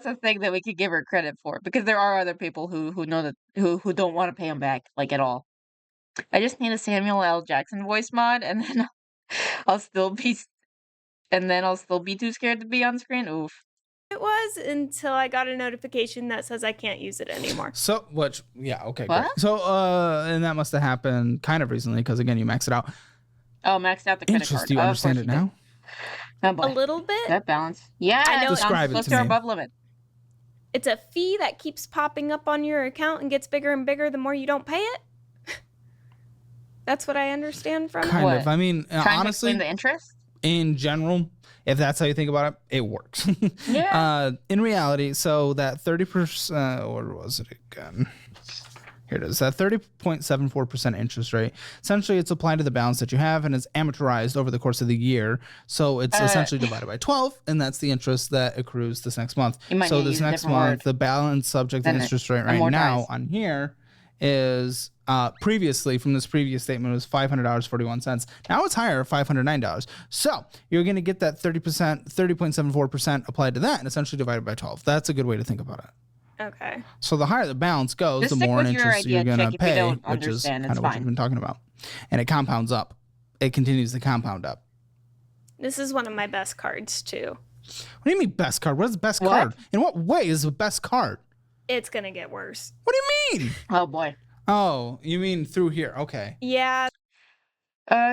a thing that we could give her credit for, because there are other people who know that who don't want to pay them back like at all. I just need a Samuel L. Jackson voice mod, and then I'll still be too scared to be on screen. Oof. It was until I got a notification that says I can't use it anymore. So, okay, what? Great. So, and that must have happened kind of recently because, again, you maxed it out. Oh, maxed out the credit card. Do you understand it now? Oh, boy. A little bit. That balance. Yeah, I know. Describe it to me. Above limit. It's a fee that keeps popping up on your account and gets bigger and bigger the more you don't pay it. That's what I understand from it. Kind of. I mean, honestly, the interest? In general, if that's how you think about it, it works. Yeah. In reality, so that 30%, or was it again? Here it is. That 30.74% interest rate. Essentially, it's applied to the balance that you have, and it's amortized over the course of the year. So it's essentially divided by 12, and that's the interest that accrues this next month. So this next month, the balance subject to interest rate right now on here is previously from this previous statement was $500.41. Now it's higher, $509. So you're going to get that 30.74% applied to that, and essentially divided by 12. That's a good way to think about it. Okay. So the higher the balance goes, the more in interest you're going to pay, which is kind of what you've been talking about. And it compounds up. It continues to compound up. This is one of my best cards, too. What do you mean best card? What is the best card? In what way is the best card? It's going to get worse. What do you mean? Oh, boy. Oh, you mean through here. Okay. Yeah.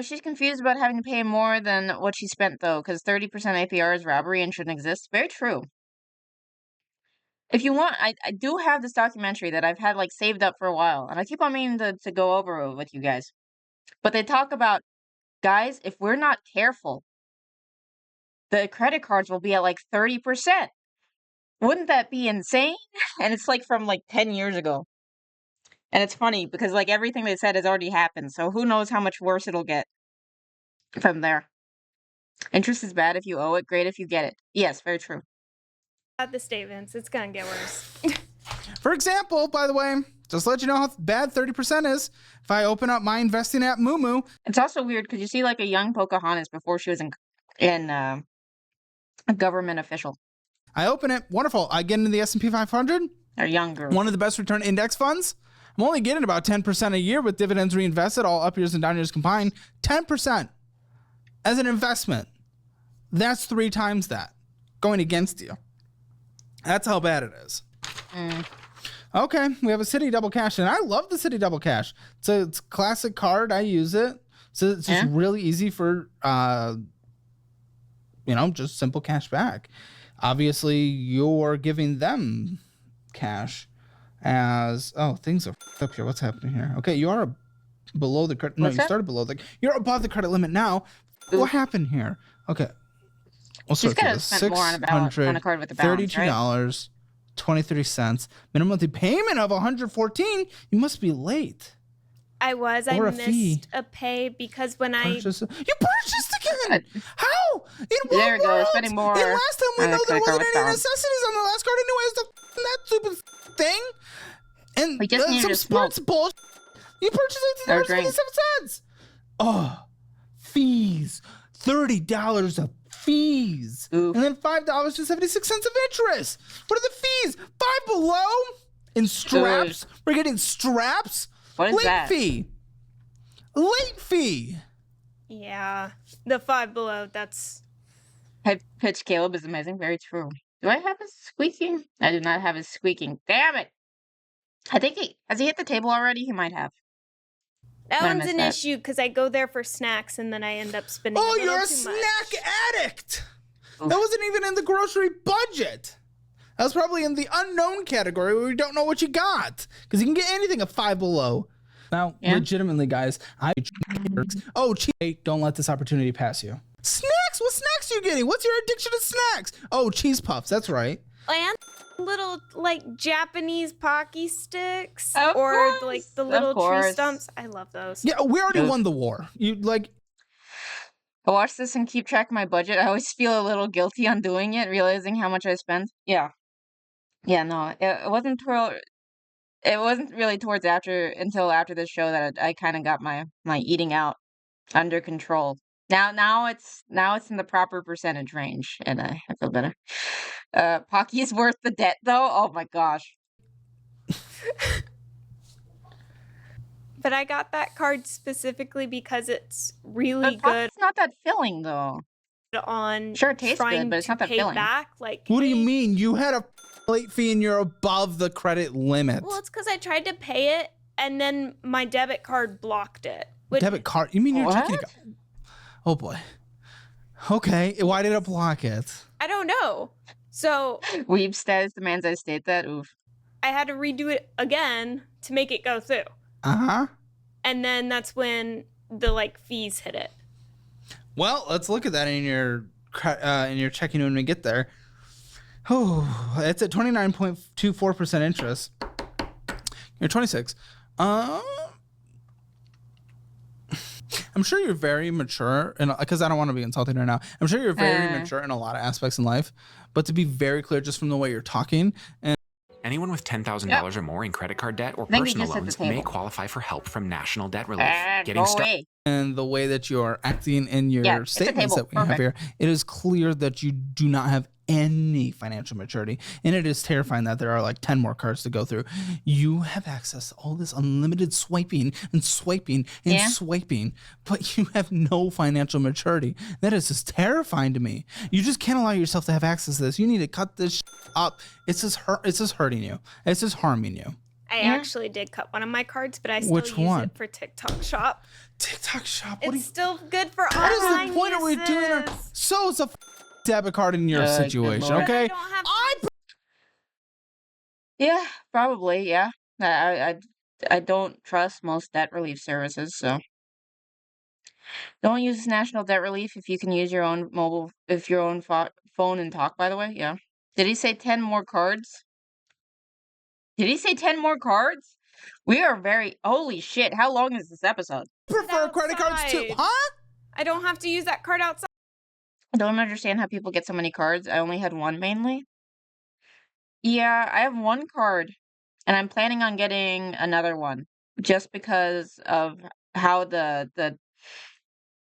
She's confused about having to pay more than what she spent, though, because 30% APR is robbery and shouldn't exist. Very true. If you want, I do have this documentary that I've had like saved up for a while, and I keep on meaning to go over it with you guys. But they talk about, guys, if we're not careful, the credit cards will be at like 30%. Wouldn't that be insane? And it's like from like 10 years ago. And it's funny because like everything they said has already happened, so who knows how much worse it'll get from there. Interest is bad if you owe it, great if you get it. Yes, very true. At the statements, it's gonna get worse. For example, by the way, just to let you know how bad 30% is, if I open up my investing app, Moomoo. It's also weird because you see like a young Pocahontas before she was in a government official. I open it, wonderful. I get into the S&P 500. Or younger. One of the best return index funds. I'm only getting about 10% a year with dividends reinvested, all up years and down years combined. 10% as an investment. That's 3 times that going against you. That's how bad it is. Okay, we have a City Double Cash, and I love the City Double Cash. It's a classic card. I use it. So it's just really easy for, just simple cash back. Obviously, you're giving them cash as... Oh, things are up here. What's happening here? Okay, you are below the credit... No, you started below the... You're above the credit limit now. Ooh. What happened here? Okay. We'll She's got to spend more on a card with the balance, $32. 23 cents. Minimum monthly payment of $114. You must be late. I was. I missed a pay because when you purchased again. How? There we go. Spending more. And last time we know there wasn't any necessities on the last card anyways. That stupid thing. And we just some sports bullshit. You purchased $18.57. Oh, fees. $30 of fees. Oof. And then $5.76 of interest. What are the fees? Five Below? In straps? Oof. We're getting straps? What is that? Late fee. Yeah. The Five Below, that's... High pitch Caleb is amazing. Very true. Do I have a squeaking? I do not have a squeaking. Damn it. I think has he hit the table already? He might have. That one's an issue because I go there for snacks and then I end up spending a little too much. Oh, you're a snack addict! Oof. That wasn't even in the grocery budget. That was probably in the unknown category where we don't know what you got. Because you can get anything at Five Below. Now, legitimately, guys, don't let this opportunity pass you. Snacks? What snacks are you getting? What's your addiction to snacks? Oh, cheese puffs. That's right. And little, Japanese Pocky sticks. Of course. Like, the little tree stumps. I love those. Yeah, we already won the war. I watch this and keep track of my budget. I always feel a little guilty on doing it, realizing how much I spend. Yeah. Yeah, no, it wasn't really until after this show that I kind of got my eating out under control. Now it's in the proper percentage range, and I feel better. Pocky is worth the debt, though. Oh my gosh. But I got that card specifically because it's really good. It's not that filling, though. Sure, it tastes good, but it's not that filling. What do you mean? You had a late fee and you're above the credit limit. Well, it's because I tried to pay it and then my debit card blocked it. Debit card? You mean you're checking it? Oh boy. Okay, why did it block it? I don't know. So Weeb status demands I state that. Oof. I had to redo it again to make it go through. And then that's when the fees hit it. Well, let's look at that in your checking when we get there. Oh, it's at 29.24% interest. You're 26. I'm sure you're very mature, because I don't want to be insulting right now. I'm sure you're very mature in a lot of aspects in life, but to be very clear, just from the way you're talking, and anyone with $10,000 or more in credit card debt or personal loans may qualify for help from National Debt Relief. Getting started. And the way that you are acting in your statements that we have here, it is clear that you do not have any financial maturity, and it is terrifying that there are 10 more cards to go through. You have access to all this unlimited swiping and swiping and swiping, but you have no financial maturity. That is just terrifying to me. You just can't allow yourself to have access to this. You need to cut this up. It's just hurting you. It's just harming you. I actually did cut one of my cards, but I still use it for TikTok Shop. TikTok Shop? It's still good for online uses. What is the point of we doing So it's a debit card in your situation, okay? Yeah, probably, yeah. I don't trust most debt relief services, so don't use National Debt Relief if you can use your own phone and talk, by the way, yeah. Did he say 10 more cards? Did he say 10 more cards? We are holy shit, how long is this episode? Prefer credit cards too, huh? I don't have to use that card outside. I don't understand how people get so many cards. I only had one mainly. Yeah, I have one card, and I'm planning on getting another one just because of how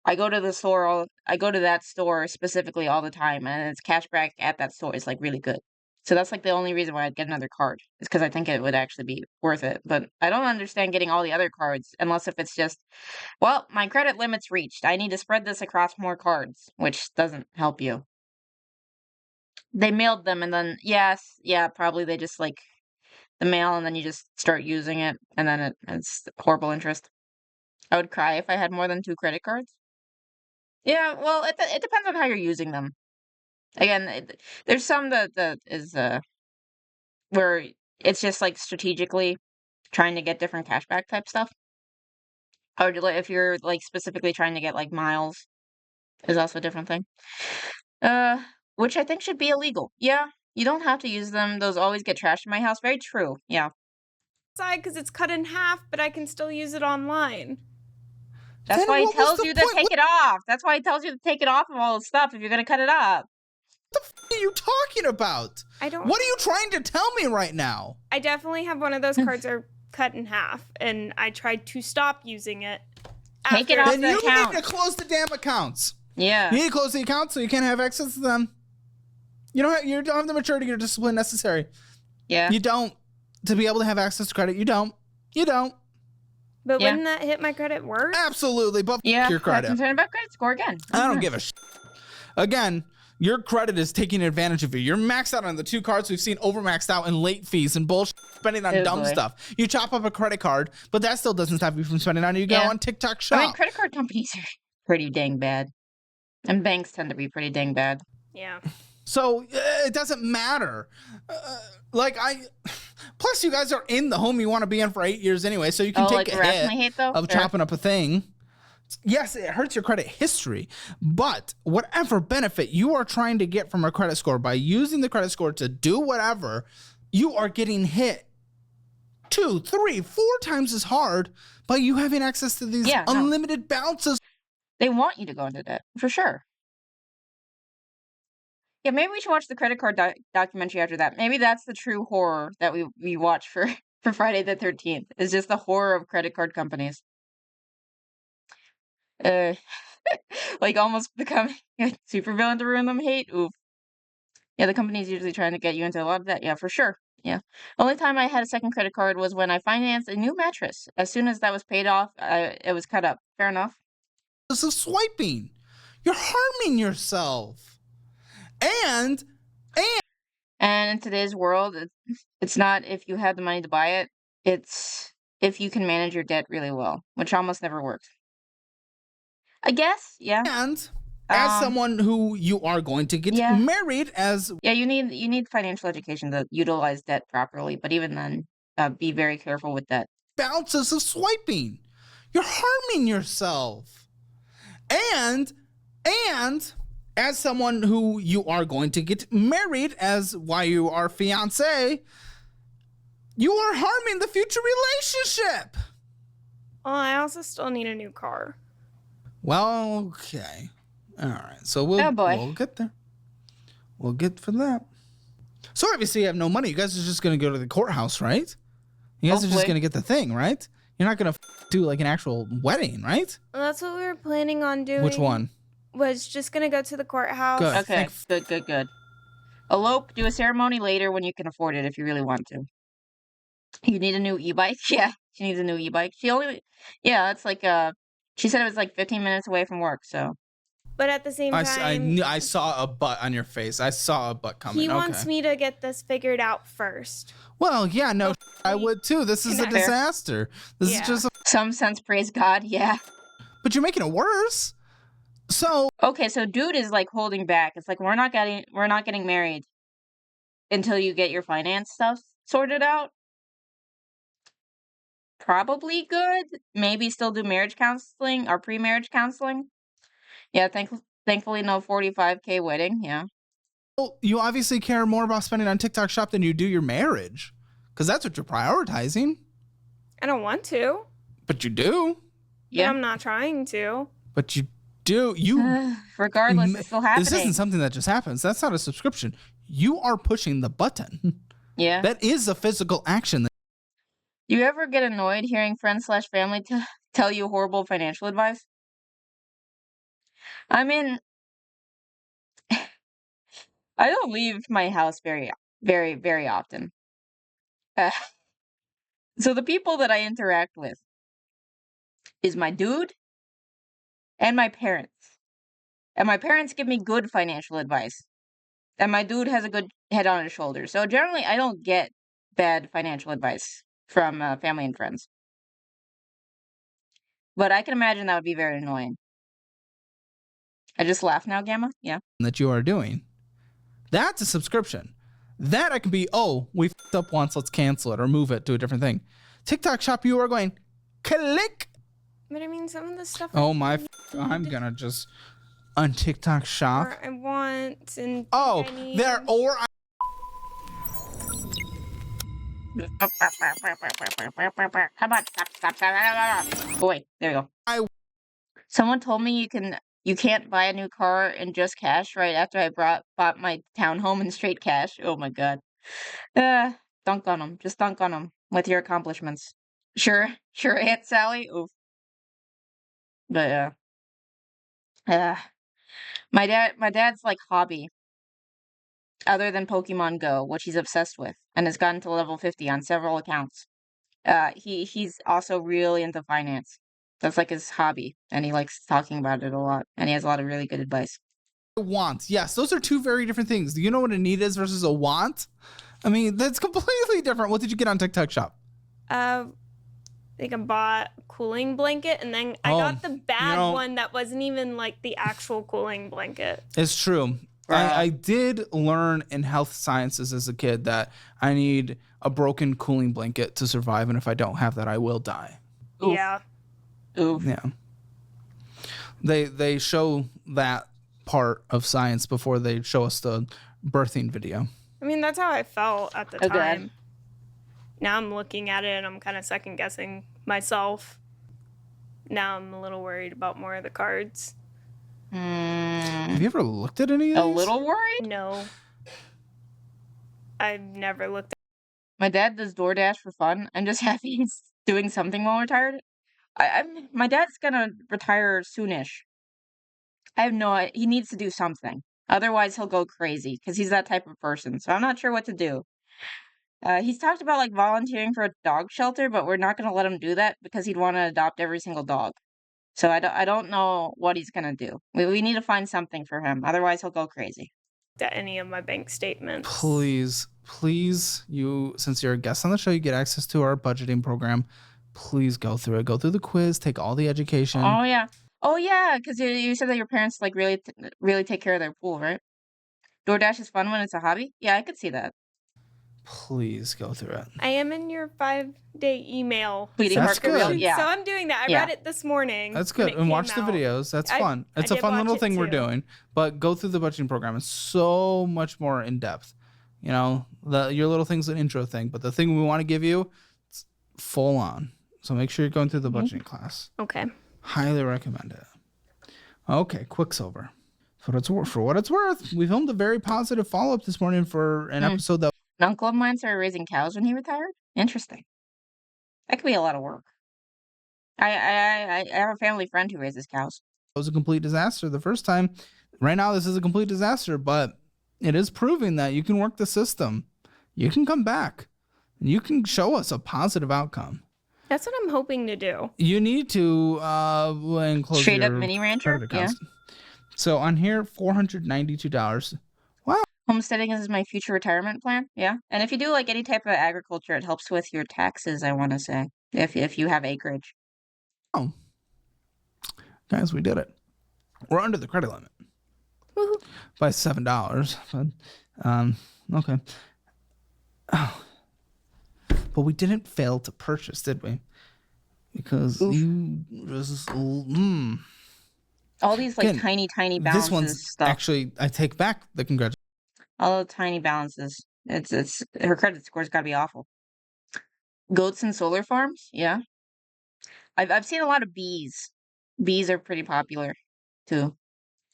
I go to the store. I go to that store specifically all the time, and its cashback at that store is really good. So that's the only reason why I'd get another card is because I think it would actually be worth it. But I don't understand getting all the other cards unless if it's just, well, my credit limit's reached. I need to spread this across more cards, which doesn't help you. They mailed them and then, probably they just the mail, and then you just start using it, and then it's horrible interest. I would cry if I had more than 2 credit cards. Yeah, well, it depends on how you're using them. Again, there's some that is where it's just like strategically trying to get different cashback type stuff. Or if you're like specifically trying to get like miles, is also a different thing. Which I think should be illegal. Yeah, you don't have to use them. Those always get trashed in my house. Very true. Yeah. Because it's cut in half, but I can still use it online. That's why he tells you to take it off. That's why he tells you to take it off of all the stuff if you're gonna cut it up. What the are you talking about? What are you trying to tell me right now? I definitely have one of those cards are cut in half, and I tried to stop using it. Take it off then the account. Then you need to close the damn accounts. Yeah. You need to close the account so you can't have access to them. You don't have the maturity or discipline necessary. Yeah. You don't. To be able to have access to credit, you don't. You don't. But wouldn't that hit my credit worse? Absolutely, but your credit. I'm concerned about credit score again. I don't give a shit. Again, your credit is taking advantage of you. You're maxed out on the 2 cards we've seen overmaxed out in late fees and bullshit, spending on dumb stuff. You chop up a credit card, but that still doesn't stop you from spending on it. You go on TikTok Shop. I mean, credit card companies are pretty dang bad. And banks tend to be pretty dang bad. Yeah. So it doesn't matter. Plus you guys are in the home you want to be in for 8 years anyway, so you can take a hit of chopping up a thing. Yes, it hurts your credit history, but whatever benefit you are trying to get from a credit score by using the credit score to do whatever, you are getting hit 2, 3, 4 times as hard by you having access to these unlimited bounces. They want you to go into debt, for sure. Yeah, maybe we should watch the credit card documentary after that. Maybe that's the true horror that we watch for Friday the 13th. Is just the horror of credit card companies. Like almost becoming a supervillain to ruin them hate. Oof. Yeah, the company's usually trying to get you into a lot of debt. Yeah, for sure. Yeah. Only time I had a second credit card was when I financed a new mattress. As soon as that was paid off, it was cut up. Fair enough. This is swiping. You're harming yourself. And in today's world, it's not if you have the money to buy it. It's if you can manage your debt really well, which almost never works. I guess, yeah. And as someone who you are going to get married as... Yeah, you need financial education to utilize debt properly, but even then, be very careful with that. Bounces of swiping. You're harming yourself. And as someone who you are going to get married as while you are fiancé, you are harming the future relationship. Well, I also still need a new car. Well, okay. All right. So we'll get there. We'll get for that. So obviously you have no money. You guys are just going to go to the courthouse, right? You guys are just going to get the thing, right? You're not going to do like an actual wedding, right? Well, that's what we were planning on doing. Which one? Was just going to go to the courthouse. Good. Okay, good. Elope, do a ceremony later when you can afford it if you really want to. You need a new e-bike? Yeah, she needs a new e-bike. It's like, she said it was like 15 minutes away from work, so. But at the same time... I saw a butt on your face. I saw a butt coming. He wants me to get this figured out first. Well, yeah, no, I would too. This is a disaster. This is just some sense, praise God, yeah. But you're making it worse. So okay, so dude is like holding back. It's like we're not getting married until you get your finance stuff sorted out. Probably good. Maybe still do marriage counseling or pre-marriage counseling. Yeah, thankfully no 45K wedding. Yeah. Well, you obviously care more about spending on TikTok Shop than you do your marriage, because that's what you're prioritizing. I don't want to. But you do. Yeah, I'm not trying to. But you do. Regardless, it's still happening. This isn't something that just happens. That's not a subscription. You are pushing the button. Yeah. That is a physical action. You ever get annoyed hearing friends/family tell you horrible financial advice? I mean, I don't leave my house very, very, very often. So the people that I interact with is my dude and my parents. And my parents give me good financial advice. And my dude has a good head on his shoulders. So generally, I don't get bad financial advice from family and friends. But I can imagine that would be very annoying. I just laugh now, Gamma? Yeah. That you are doing. That's a subscription. That I can be, oh, we f***ed up once, let's cancel it or move it to a different thing. TikTok Shop, you are going, click. But I mean, some of the stuff. Oh my, I'm gonna just on TikTok Shop. Or I want and oh, there or I. How about stop. Oh, wait, there you go. Someone told me you can't buy a new car in just cash right after I bought my townhome in straight cash. Oh my god. Dunk on them. Just dunk on them with your accomplishments. Sure, Aunt Sally. Oof. But my dad's like hobby, other than Pokemon Go, which he's obsessed with, and has gotten to level 50 on several accounts. He's also really into finance. That's like his hobby, and he likes talking about it a lot, and he has a lot of really good advice. Want. Yes, those are two very different things. Do you know what a need is versus a want? I mean, that's completely different. What did you get on TikTok Shop? I think I bought a cooling blanket, and then I got the bad one that wasn't even like the actual cooling blanket. It's true. I did learn in health sciences as a kid that I need a broken cooling blanket to survive, and if I don't have that, I will die. Oof. Yeah. Oof. Yeah. They show that part of science before they show us the birthing video. I mean, that's how I felt at the time. God. Now I'm looking at it and I'm kind of second guessing myself. Now I'm a little worried about more of the cards. Have you ever looked at any of these? A little worried? No. I've never looked at. My dad does DoorDash for fun. I'm just happy he's doing something while retired. My dad's gonna retire soonish. I have no idea. He needs to do something. Otherwise, he'll go crazy because he's that type of person. So I'm not sure what to do. He's talked about like volunteering for a dog shelter, but we're not gonna let him do that because he'd want to adopt every single dog. So I don't know what he's gonna do. We need to find something for him. Otherwise, he'll go crazy. At any of my bank statements. Please, you, since you're a guest on the show, you get access to our budgeting program. Please go through it. Go through the quiz. Take all the education. Oh yeah, because you said that your parents like really take care of their pool, right? DoorDash is fun when it's a hobby. Yeah, I could see that. Please go through it. I am in your 5-day email. That's good. Yeah. So I'm doing that. I read it this morning. That's good. And watch the videos. That's fun. It's a fun little thing we're doing. But go through the budgeting program. It's so much more in depth. You know, your little thing's an intro thing, but the thing we want to give you, it's full on. So make sure you're going through the budgeting class. Okay. Highly recommend it. Okay, Quicksilver. For what it's worth, we filmed a very positive follow-up this morning for an episode that an uncle of mine started raising cows when he retired. Interesting. That could be a lot of work. I have a family friend who raises cows. It was a complete disaster the first time. Right now, this is a complete disaster, but it is proving that you can work the system. You can come back. And you can show us a positive outcome. That's what I'm hoping to do. You need to enclose straight up mini rancher. Yeah. So on here, $492. Wow. Homesteading is my future retirement plan. Yeah. And if you do like any type of agriculture, it helps with your taxes, I want to say, if you have acreage. Oh. Guys, we did it. We're under the credit limit. Woo-hoo. By $7. But, okay. Oh. But we didn't fail to purchase, did we? Because you just all these like tiny balances. This one's stuff. Actually, I take back the congratulations. All the tiny balances. It's her credit score's got to be awful. Goats and solar farms, yeah. I've seen a lot of bees. Bees are pretty popular too.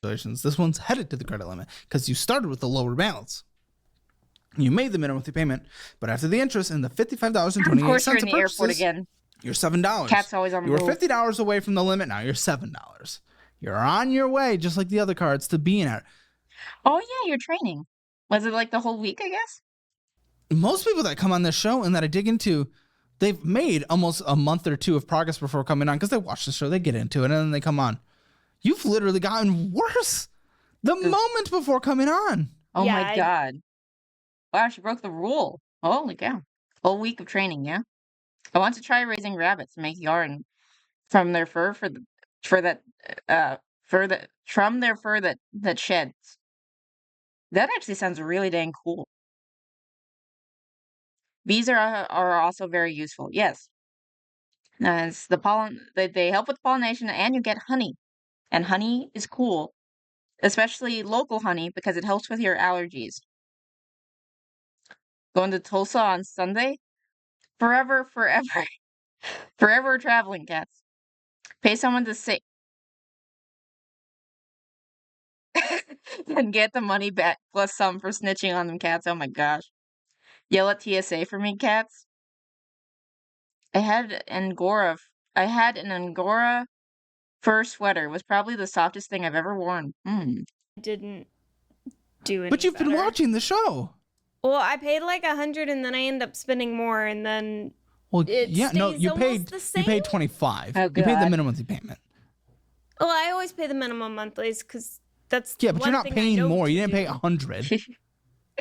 Congratulations. This one's headed to the credit limit because you started with a lower balance. You made the minimum monthly payment, but after the interest and the $55.28 of course, you're in of the purchases, airport again. You're $7. Cat's always on the move. You were move. $50 away from the limit. Now you're $7. You're on your way, just like the other cards, to being at. Oh yeah, you're training. Was it like the whole week? I guess. Most people that come on this show and that I dig into, they've made almost a month or two of progress before coming on because they watch the show, they get into it, and then they come on. You've literally gotten worse the moment before coming on. Oh my God. Wow, she broke the rule. Holy cow. Whole week of training, yeah. I want to try raising rabbits and make yarn from their fur from their fur that sheds. That actually sounds really dang cool. Bees are also very useful. Yes. It's the pollen. They help with pollination, and you get honey. And honey is cool, especially local honey, because it helps with your allergies. Going to Tulsa on Sunday? Forever, forever traveling, cats. Pay someone to say, and get the money back plus some for snitching on them cats. Oh my gosh. Yell at TSA for me, cats. I had an Angora fur sweater. It was probably the softest thing I've ever worn. Didn't do any But you've been better. watching the show. Well, I paid like $100 and then I end up spending more and then Well, it yeah, no, stays you almost the same. paid $25. Oh, You paid the God. minimum monthly payment. Well, I always pay the minimum monthlies because that's Yeah, but you're one not thing I paying know more. to You didn't pay do. 100.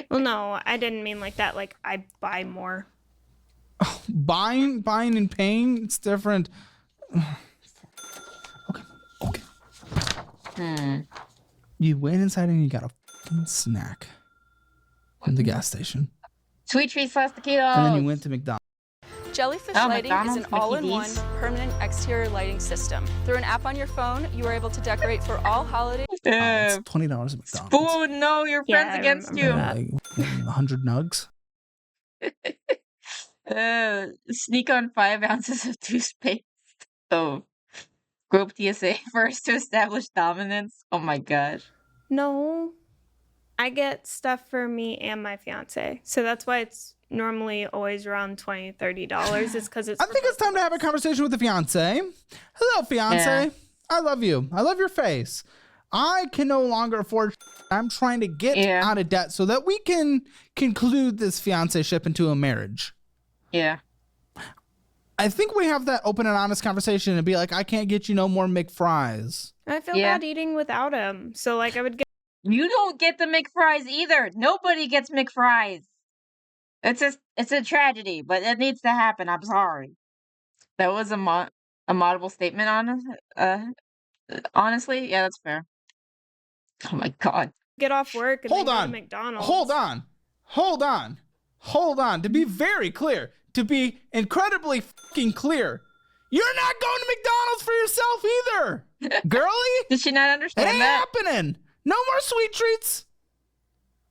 Well, no, I didn't mean like that. Like I buy more. Buying and paying, it's different. Okay. You went inside and you got a fucking snack from the gas station. Sweet treats plus taquitos. And then you went to McDonald's. Jellyfish Oh, Lighting McDonald's, is an Mickey all-in-one D's. permanent exterior lighting system. Through an app on your phone, you are able to decorate for all holidays. It's $20 at McDonald's. Spoon, no, your Yeah, friends I against you. remember Like 100 nugs. Sneak on 5 ounces of toothpaste. Oh. Group TSA first to establish dominance. Oh my gosh. No, I get stuff for me and my fiance, so that's why it's normally always around $20-$30. Is because it's. I think it's time to have a conversation with the fiance. Hello, fiance. Yeah. I love you. I love your face. I can no longer afford. I'm trying to get out of debt so that we can conclude this fiancé-ship into a marriage. Yeah. I think we have that open and honest conversation and be like, I can't get you no more McFries. I feel bad eating without him, so like I would get. You don't get the McFries either. Nobody gets McFries. It's a tragedy, but it needs to happen. I'm sorry. That was a laudable statement. Honestly, yeah, that's fair. Oh my god. Get off work and Hold then go on. to McDonald's. Hold on. To be very clear, to be incredibly fucking clear, you're not going to McDonald's for yourself either, girlie. Did she not It understand ain't that? happening. No more sweet treats.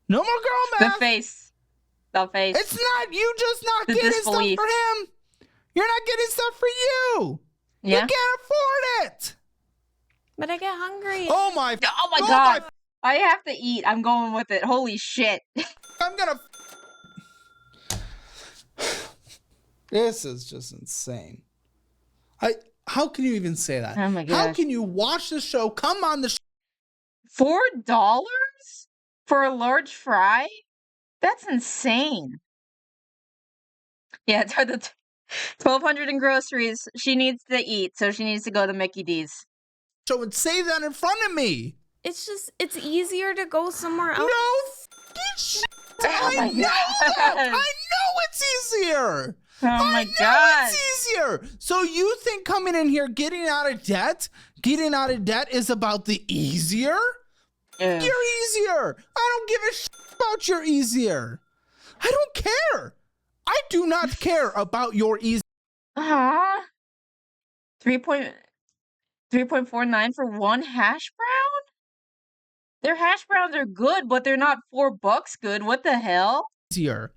No more girl math. The face. It's not you just not The getting disbelief. stuff for him. You're not getting stuff for you. Yeah. You can't afford it. But I get hungry. Oh my god. I have to eat. I'm going with it. Holy shit. I'm gonna. This is just insane. How can you even say that? Oh my How gosh. can you watch the show, come on the show? $4 for a large fry? That's insane. Yeah, it's for the 1,200 in groceries. She needs to eat, so she needs to go to Mickey D's. So and say that in front of me. It's just, it's easier to go somewhere else. No fucking shit. Oh I my know that. God. I know it's easier. Oh my god. It's easier. So you think coming in here, getting out of debt is about the easier? Ew. You're easier. I don't give a shit about your easier. I don't care. I do not care about your easy. 3.49 for one hash brown? Their hash browns are good, but they're not $4 good. What the hell? Easier.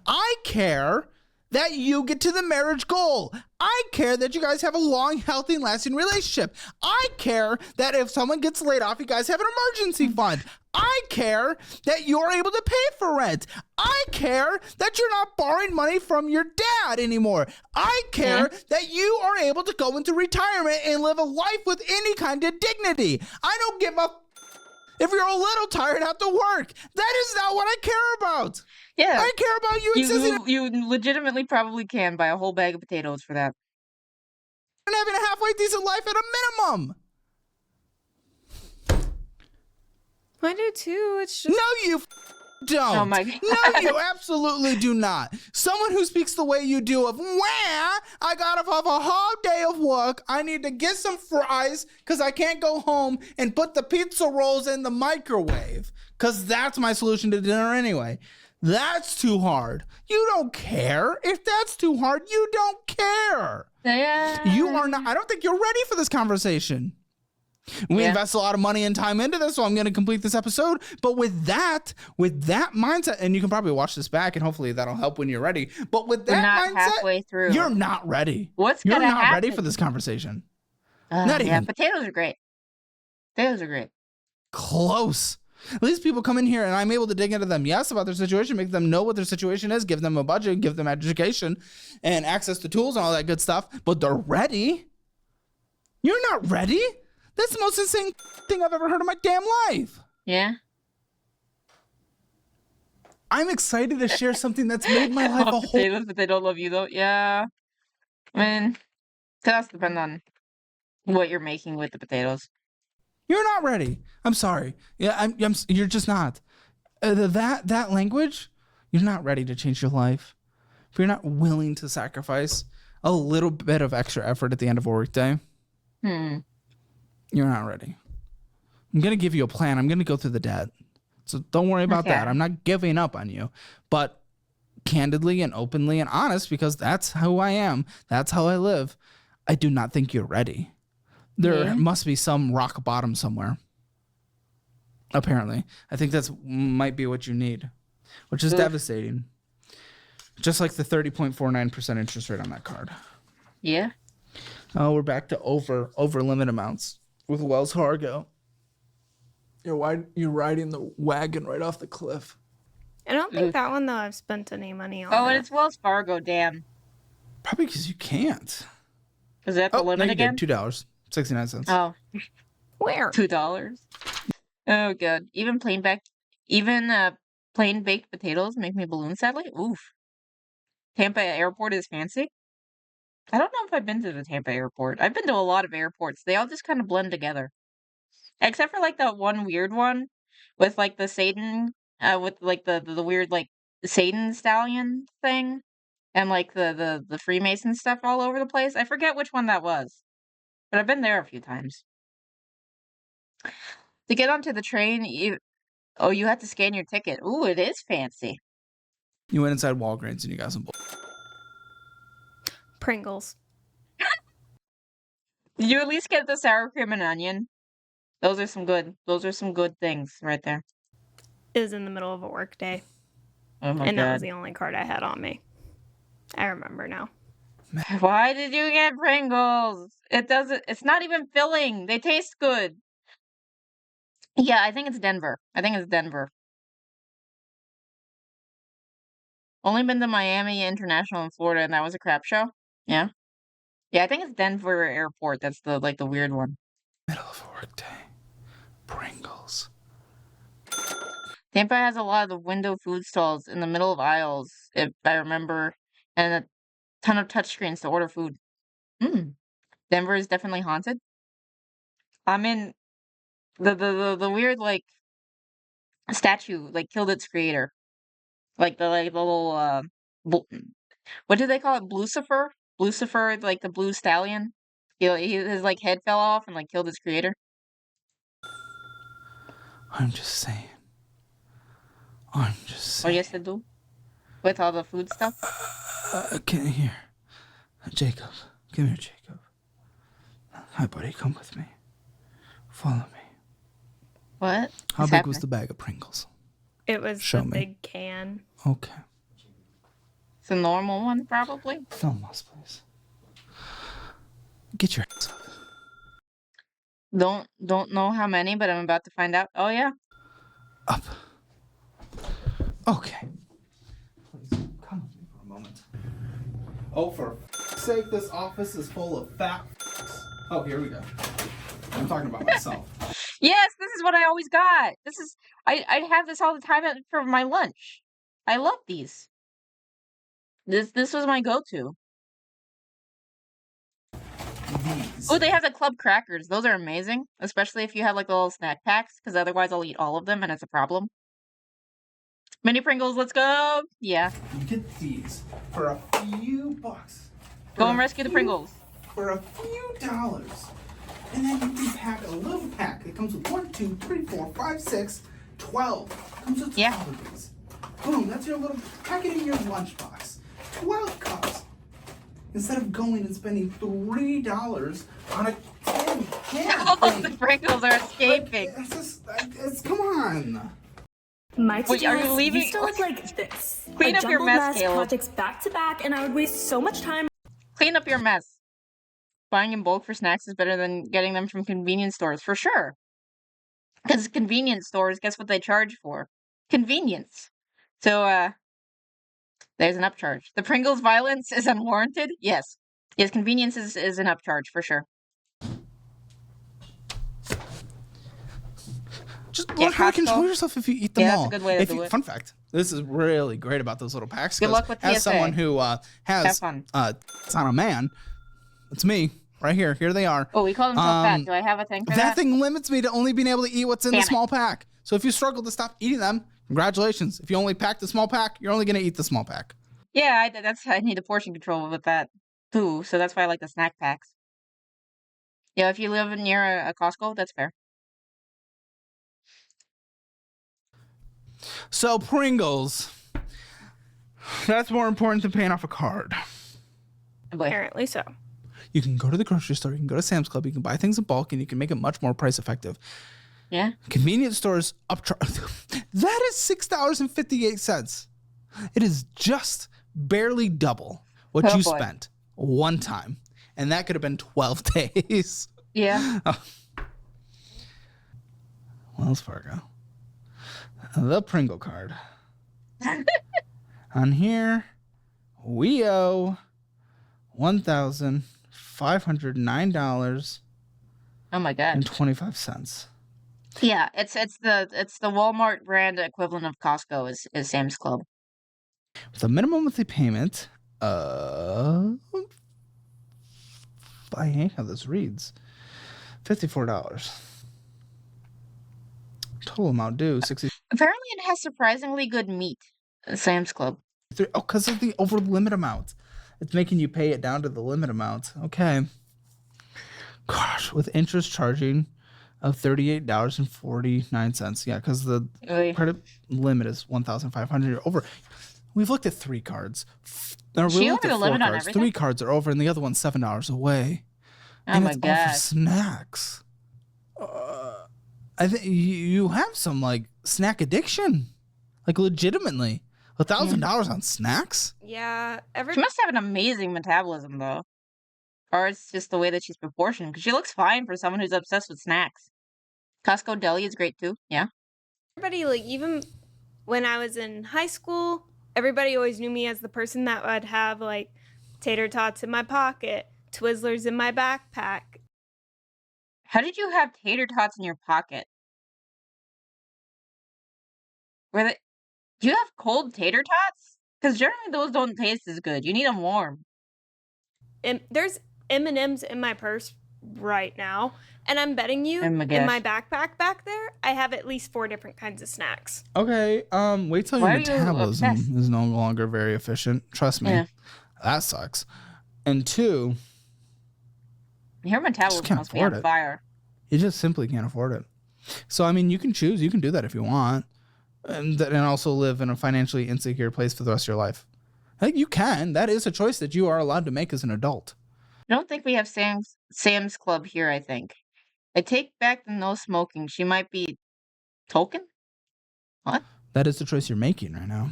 I care that you get to the marriage goal. I care that you guys have a long, healthy, and lasting relationship. I care that if someone gets laid off, you guys have an emergency fund. I care that you're able to pay for rent. I care that you're not borrowing money from your dad anymore. I care that you are able to go into retirement and live a life with any kind of dignity. I don't give a if you're a little tired after work. That is not what I care about. Yeah. I care about you existing You legitimately probably can buy a whole bag of potatoes for that. and having a halfway decent life at a minimum. I do too. It's just. No, you don't. Oh my God. No, you absolutely do not. Someone who speaks the way you do of, where I got off a hard day of work, I need to get some fries because I can't go home and put the pizza rolls in the microwave because that's my solution to dinner anyway. That's too hard. You don't care. If that's too hard, you don't care. Yeah. You are not. I don't think you're ready for this conversation. We invest a lot of money and time into this, so I'm going to complete this episode. But with that mindset, and you can probably watch this back, and hopefully that'll help when you're ready. But with that mindset, halfway through. You're not ready. You're not ready for this conversation. Not even. Yeah, potatoes are great. Potatoes are great. Close. At least people come in here and I'm able to dig into them, yes, about their situation, make them know what their situation is, give them a budget, give them education and access to tools and all that good stuff. But they're ready. You're not ready. That's the most insane thing I've ever heard in my damn life. Yeah. I'm excited to share something that's made my life a whole... Potatoes, but they don't love you, though. Yeah. I mean, it does depend on what you're making with the potatoes. You're not ready. I'm sorry. Yeah, you're just not. That language, you're not ready to change your life. If you're not willing to sacrifice a little bit of extra effort at the end of a workday, you're not ready. I'm going to give you a plan. I'm going to go through the debt. So don't worry about that. I'm not giving up on you. But candidly and openly and honest, because that's who I am. That's how I live. I do not think you're ready. There must be some rock bottom somewhere. Apparently. I think that's might be what you need, which is devastating. Just like the 30.49% interest rate on that card. Yeah. Oh, we're back to over limit amounts with Wells Fargo. You're riding the wagon right off the cliff. I don't think that one, though, I've spent any money on. Oh, and it's Wells Fargo, damn. Probably because you can't. Is that the limit again? $2.69. Oh. Where? $2. Oh, good. Even plain baked potatoes make me balloon, sadly. Oof. Tampa Airport is fancy. I don't know if I've been to the Tampa Airport. I've been to a lot of airports. They all just kind of blend together. Except for, like, that one weird one with, like, the Satan, with, like, the weird, like, Satan stallion thing. And, like, the Freemason stuff all over the place. I forget which one that was. But I've been there a few times. To get onto the train, you have to scan your ticket. Ooh, it is fancy. You went inside Walgreens and you got some Pringles. Did you at least get the sour cream and onion? Those are some good things right there. It was in the middle of a work day. Oh my God. That was the only card I had on me. I remember now. Why did you get Pringles? It's not even filling. They taste good. Yeah, I think it's Denver. Only been to Miami International and Florida, and that was a crap show. Yeah. Yeah, I think it's Denver Airport. That's the weird one. Middle of a work day. Pringles. Tampa has a lot of the window food stalls in the middle of aisles, if I remember, and a ton of touchscreens to order food. Denver is definitely haunted. I mean, the weird, like, statue, like, killed its creator. Like the little what do they call it? Lucifer, like the blue stallion. His like head fell off and like killed his creator. I'm just saying. Oh, yes, they do. With all the food stuff. Can here, Jacob. Come here, Jacob. Hi, buddy. Come with me. Follow me. What? How big was the bag of Pringles? It was the big can. Okay. It's a normal one, probably. Film us, please. Get your ass up. Don't know how many, but I'm about to find out. Oh yeah. Up. Okay. Please come with me for a moment. Oh, for sake, this office is full of fat. Oh, here we go. I'm talking about myself. Yes, this is what I always got. I have this all the time for my lunch. I love these. This was my go-to. Oh, they have the club crackers. Those are amazing, especially if you have like the little snack packs, because otherwise I'll eat all of them and it's a problem. Mini Pringles, let's go. Yeah. You get these for a few bucks. Go and rescue the Pringles. For a few dollars. And then you can pack a little pack. It comes with 1, 2, 3, 4, 5, 6, 12. It comes with 12 of these. Boom, that's your little, pack it in your lunchbox. 12 cups. Instead of going and spending $3 on a can The Pringles are escaping. Come on. My Wait, are you leaving? Used to look like this. Clean up your mess, Caleb. Projects back to back, and I would waste so much time. Clean up your mess. Buying in bulk for snacks is better than getting them from convenience stores, for sure. Because convenience stores, guess what they charge for? Convenience. So, there's an upcharge. The Pringles violence is unwarranted? Yes. Yes, convenience is an upcharge, for sure. Just learn how to control yourself if you eat them all. That's a good way to do it. Fun fact. This is really great about those little packs. Good luck with TSA. As someone who has, it's not a man, it's me. Right here. Here they are. Oh, we call themselves fat. Do I have a thing for that? That thing limits me to only being able to eat what's in the small pack. So if you struggle to stop eating them, congratulations. If you only pack the small pack, you're only going to eat the small pack. Yeah, I need the portion control with that too. So that's why I like the snack packs. Yeah, if you live near a Costco, that's fair. So Pringles, that's more important than paying off a card. Apparently so. You can go to the grocery store, you can go to Sam's Club, you can buy things in bulk, and you can make it much more price effective. Yeah. Convenience stores upcharge. That is $6.58. It is just barely double what you spent one time. And that could have been 12 days. Yeah. Wells Fargo. The Pringle card. On here, we owe $1,509. Oh my god. And 25 cents. Yeah, it's the Walmart brand equivalent of Costco is Sam's Club. With a minimum monthly payment of, I hate how this reads, $54. Total amount due, $60. Apparently it has surprisingly good meat. Sam's Club. Oh, because of the over limit amount. It's making you pay it down to the limit amount. Okay. Gosh, with interest charging of $38.49. Yeah, because the credit limit is $1,500 over. We've looked at 3 cards. Or we looked at 4 cards. 3 cards are over, and the other one's $7 away. Oh and my it's god! all for snacks. I think you have some like snack addiction, like legitimately. $1,000 on snacks? Yeah. She must have an amazing metabolism, though. Or it's just the way that she's proportioned. Because she looks fine for someone who's obsessed with snacks. Costco Deli is great, too. Yeah. Everybody, like, even when I was in high school, everybody always knew me as the person that would have, like, tater tots in my pocket, Twizzlers in my backpack. How did you have tater tots in your pocket? Were they... Do you have cold tater tots? Because generally those don't taste as good. You need them warm. And there's M&Ms in my purse right now, and I'm betting you in my backpack back there, I have at least 4 different kinds of snacks. Okay, wait till your metabolism is no longer very efficient. Trust me, that sucks. And 2, your metabolism must be on fire. You just simply can't afford it. So I mean, you can choose. You can do that if you want. And also live in a financially insecure place for the rest of your life. Like you can. That is a choice that you are allowed to make as an adult. I don't think we have Sam's Club here, I think. I take back the no smoking. She might be token? What? That is the choice you're making right now.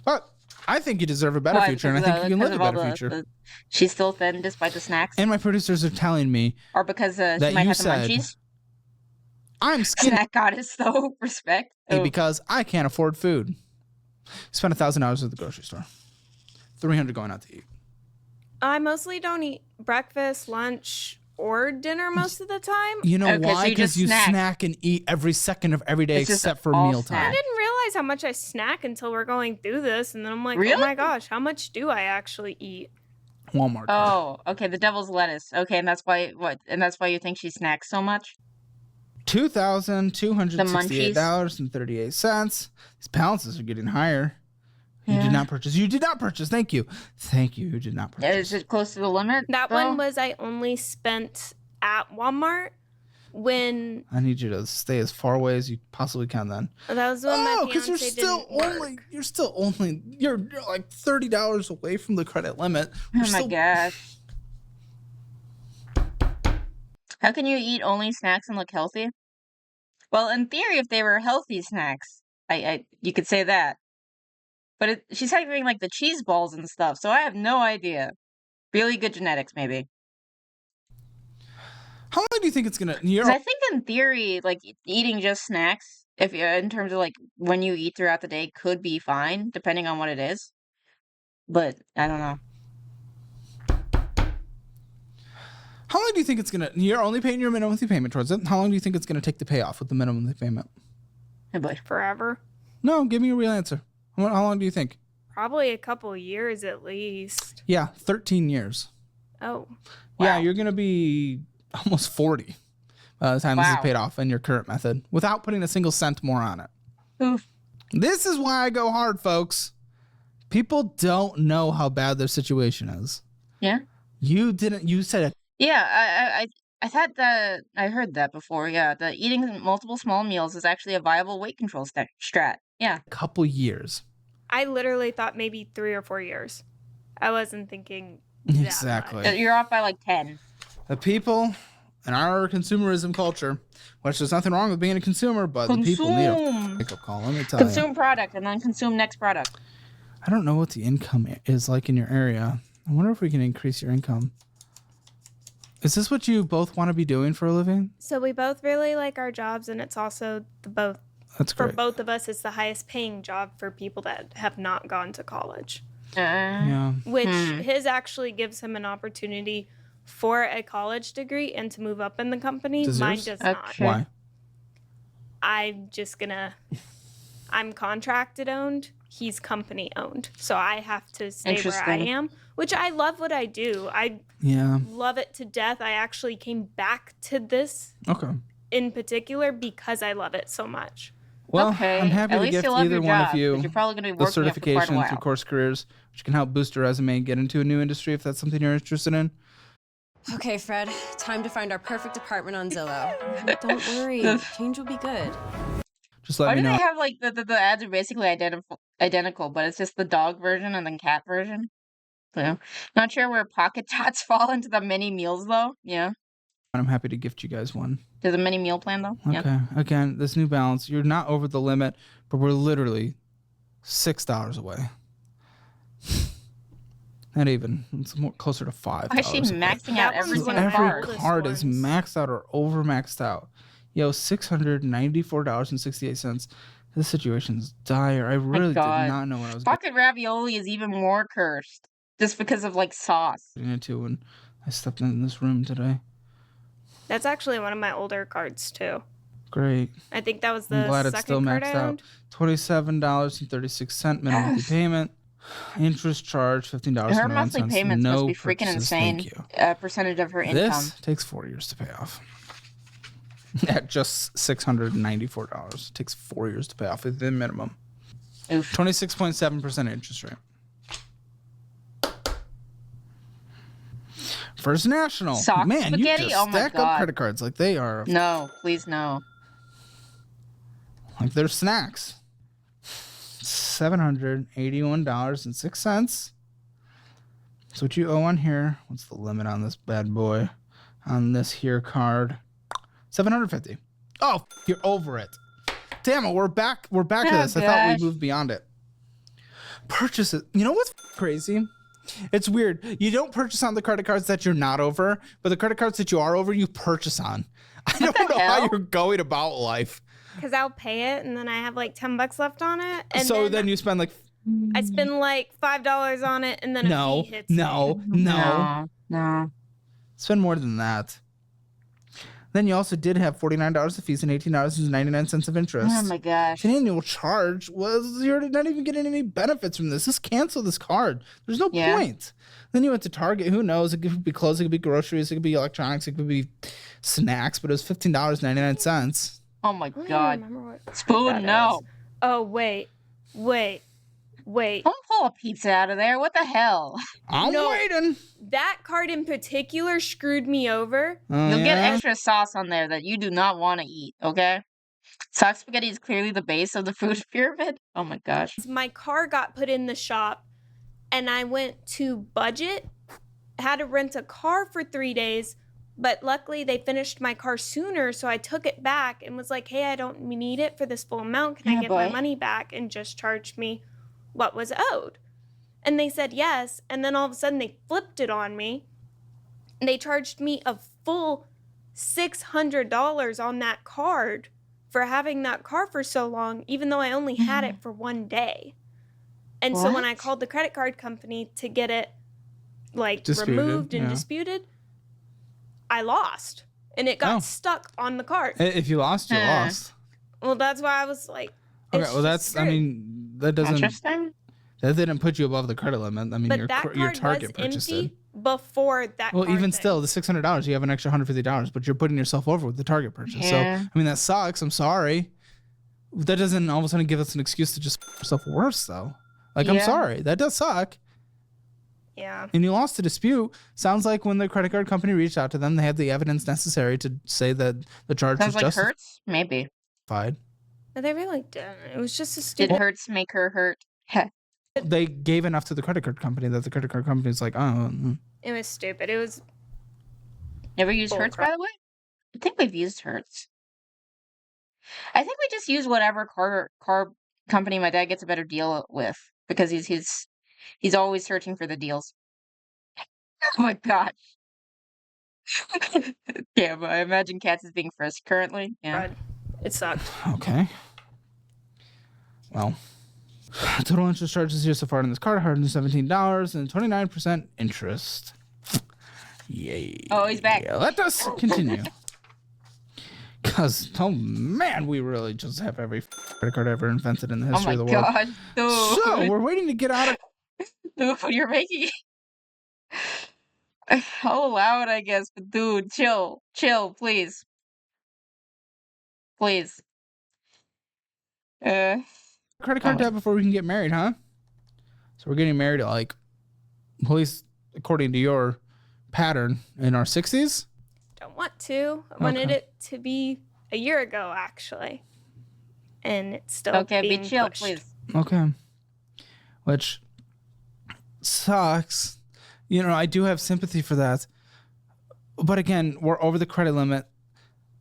But I think you deserve a better future, and I think you can live a better future. She's still thin despite the snacks? And my producers are telling me or because she might have the munchies? I'm skinny. Snack goddess, though. Respect. Because I can't afford food. Spend $1,000 at the grocery store. $300 going out to eat. I mostly don't eat breakfast, lunch, or dinner most of the time. You know why? Because you snack and eat every second of every day except for mealtime. I didn't realize how much I snack until we're going through this, and then I'm like, oh my gosh, how much do I actually eat? Walmart. Oh, okay. The devil's lettuce. Okay, and that's why And that's why you think she snacks so much? $2,268.38. These balances are getting higher. You did not purchase. You did not purchase. Thank you. Thank you. You did not purchase. Is it close to the limit? That one was I only spent at Walmart when... I need you to stay as far away as you possibly can then. That was when my fiance you're still only, you're like $30 away from the credit limit. Oh my gosh. How can you eat only snacks and look healthy? Well, in theory, if they were healthy snacks, you could say that. But she's having like the cheese balls and stuff, so I have no idea. Really good genetics, maybe. How long do you think it's gonna? I think in theory, like eating just snacks, if in terms of like when you eat throughout the day, could be fine depending on what it is. But I don't know. How long do you think it's gonna? You're only paying your minimum monthly payment towards it. How long do you think it's gonna take to pay off with the minimum monthly payment? Hey, boy. Forever. No, give me a real answer. How long do you think? Probably a couple years at least. Yeah, 13 years. Oh. Yeah, you're gonna be almost 40 by the time this is paid off in your current method, without putting a single cent more on it. Oof. This is why I go hard, folks. People don't know how bad their situation is. Yeah. You didn't. You said it. Yeah, I thought that I heard that before. Yeah, that eating multiple small meals is actually a viable weight control strat. Yeah. A couple years. I literally thought maybe 3 or 4 years. I wasn't thinking exactly. That much. You're off by like 10. The people in our consumerism culture, which there's nothing wrong with being a consumer, but the people need a wake-up call. Let me tell you. Consume product and then consume next product. I don't know what the income is like in your area. I wonder if we can increase your income. Is this what you both want to be doing for a living? So we both really like our jobs, and it's also That's great. For both of us, it's the highest paying job for people that have not gone to college. Yeah. Which his actually gives him an opportunity for a college degree and to move up in the company. Mine does not. Why? I'm contracted owned. He's company owned. So I have to stay where I am, which I love what I do. I love it to death. I actually came back to this in particular because I love it so much. Well, I'm happy to give either one of you you're probably gonna be the certification through Course Careers, which can help boost your resume and get into a new industry if that's something you're interested in. Okay, Fred, time to find our perfect apartment on Zillow. Don't worry, change will be good. Just let me know. Why do they have like the ads are basically identical, but it's just the dog version and then cat version? So, not sure where Pocket Tots fall into the mini meals though. Yeah. I'm happy to gift you guys one. There's a mini meal plan though. Okay. Yeah. Again, this New Balance, you're not over the limit, but we're literally $6 away. Not even. It's more closer to $5. Why is she maxing out every single card? Every card is maxed out or over maxed out. Yo, $694.68. This situation's dire. I really did not know what I was Pocket ravioli is even more cursed. Just because of like sauce. getting into when I stepped in this room today. That's actually one of my older cards too. Great. I think that was the I'm glad second it's still card maxed I out. owned. $27.36 minimum monthly payment. Interest charge $15. Her monthly payments must be freaking purchases. insane. Thank you. Percentage of her income. This takes 4 years to pay off. At just $694. It takes 4 years to pay off at the minimum. 26.7% interest rate. First National. Sock Man, spaghetti? you just Oh my stack up God. credit cards like they are. No, please no. Like they're snacks. $781.06. That's what you owe on here. What's the limit on this bad boy? On this here card. $750. Oh, you're over it. Damn it, we're back to this. I thought we moved beyond it. Purchase it. You know what's crazy? It's weird. You don't purchase on the credit cards that you're not over, but the credit cards that you are over, you purchase on. I don't know how you're going about life. Because I'll pay it and then I have like $10 left on it. And so then you spend like... I spend like $5 on it and then a fee hits No. No. Spend more than that. Then you also did have $49 of fees and $18.99 of interest. Oh my gosh. The annual charge was you're not even getting any benefits from this. Just cancel this card. There's no point. Then you went to Target. Who knows? It could be clothes. It could be groceries. It could be electronics. It could be snacks, but it was $15.99. Oh my I don't god. remember what Spoon, that no. is. Oh, wait. Don't pull a pizza out of there. What the hell? I'm waiting. That card in particular screwed me over. You'll get extra sauce on there that you do not want to eat, okay? Sock spaghetti is clearly the base of the food pyramid. Oh my gosh. My car got put in the shop and I went to budget, had to rent a car for 3 days, but luckily they finished my car sooner, so I took it back and was like, hey, I don't need it for this full amount. Can I get my money back? And just charged me what was owed. And they said yes, and then all of a sudden they flipped it on me. And they charged me a full $600 on that card for having that car for so long, even though I only had it for 1 day. And so when I called the credit card company to get it removed and disputed, I lost. And it got stuck on the card. If you lost, you lost. Well, that's why I was like, okay, well, that's, screwed. I mean, that doesn't, Interesting. that didn't put you above the credit limit. I mean, But your that card target was purchased empty it. before that Well, card even thing. still, the $600, you have an extra $150, but you're putting yourself over with the target purchase. Yeah. So, I mean, that sucks. I'm sorry. That doesn't all of a sudden give us an excuse to just f yourself worse, though. Like, I'm sorry. That does suck. Yeah. And you lost the dispute. Sounds like when the credit card company reached out to them, they had the evidence necessary to say that the charge Sounds was like Hertz? Maybe. justified. But they really didn't. It was just a Did stupid. Hertz make her hurt? They gave enough to the credit card company that the credit card company is like, oh. It was stupid. It was. Never used Hertz, by the way? I think we've used Hertz. I think we just use whatever car company my dad gets a better deal with because he's always searching for the deals. Oh my god. Yeah, but I imagine Cats is being frisked currently. Yeah. It sucked. Okay. Well, total interest charges here so far on this card, $117 and 29% interest. Yay. Oh, he's back. Yeah, let us continue. Because, oh man, we really just have every credit card ever invented in the history of the world. Oh my god. Dude. So, we're waiting to get out of... Dude, you're making... I'll allow it, I guess, but dude, chill. Chill, please. Please. Credit card debt before we can get married, huh? So we're getting married at, like, at least according to your pattern, in our 60s? Don't want to. I wanted it to be a year ago, actually. And it's still being be chill, pushed. please. Okay. Which sucks. You know, I do have sympathy for that. But again, we're over the credit limit.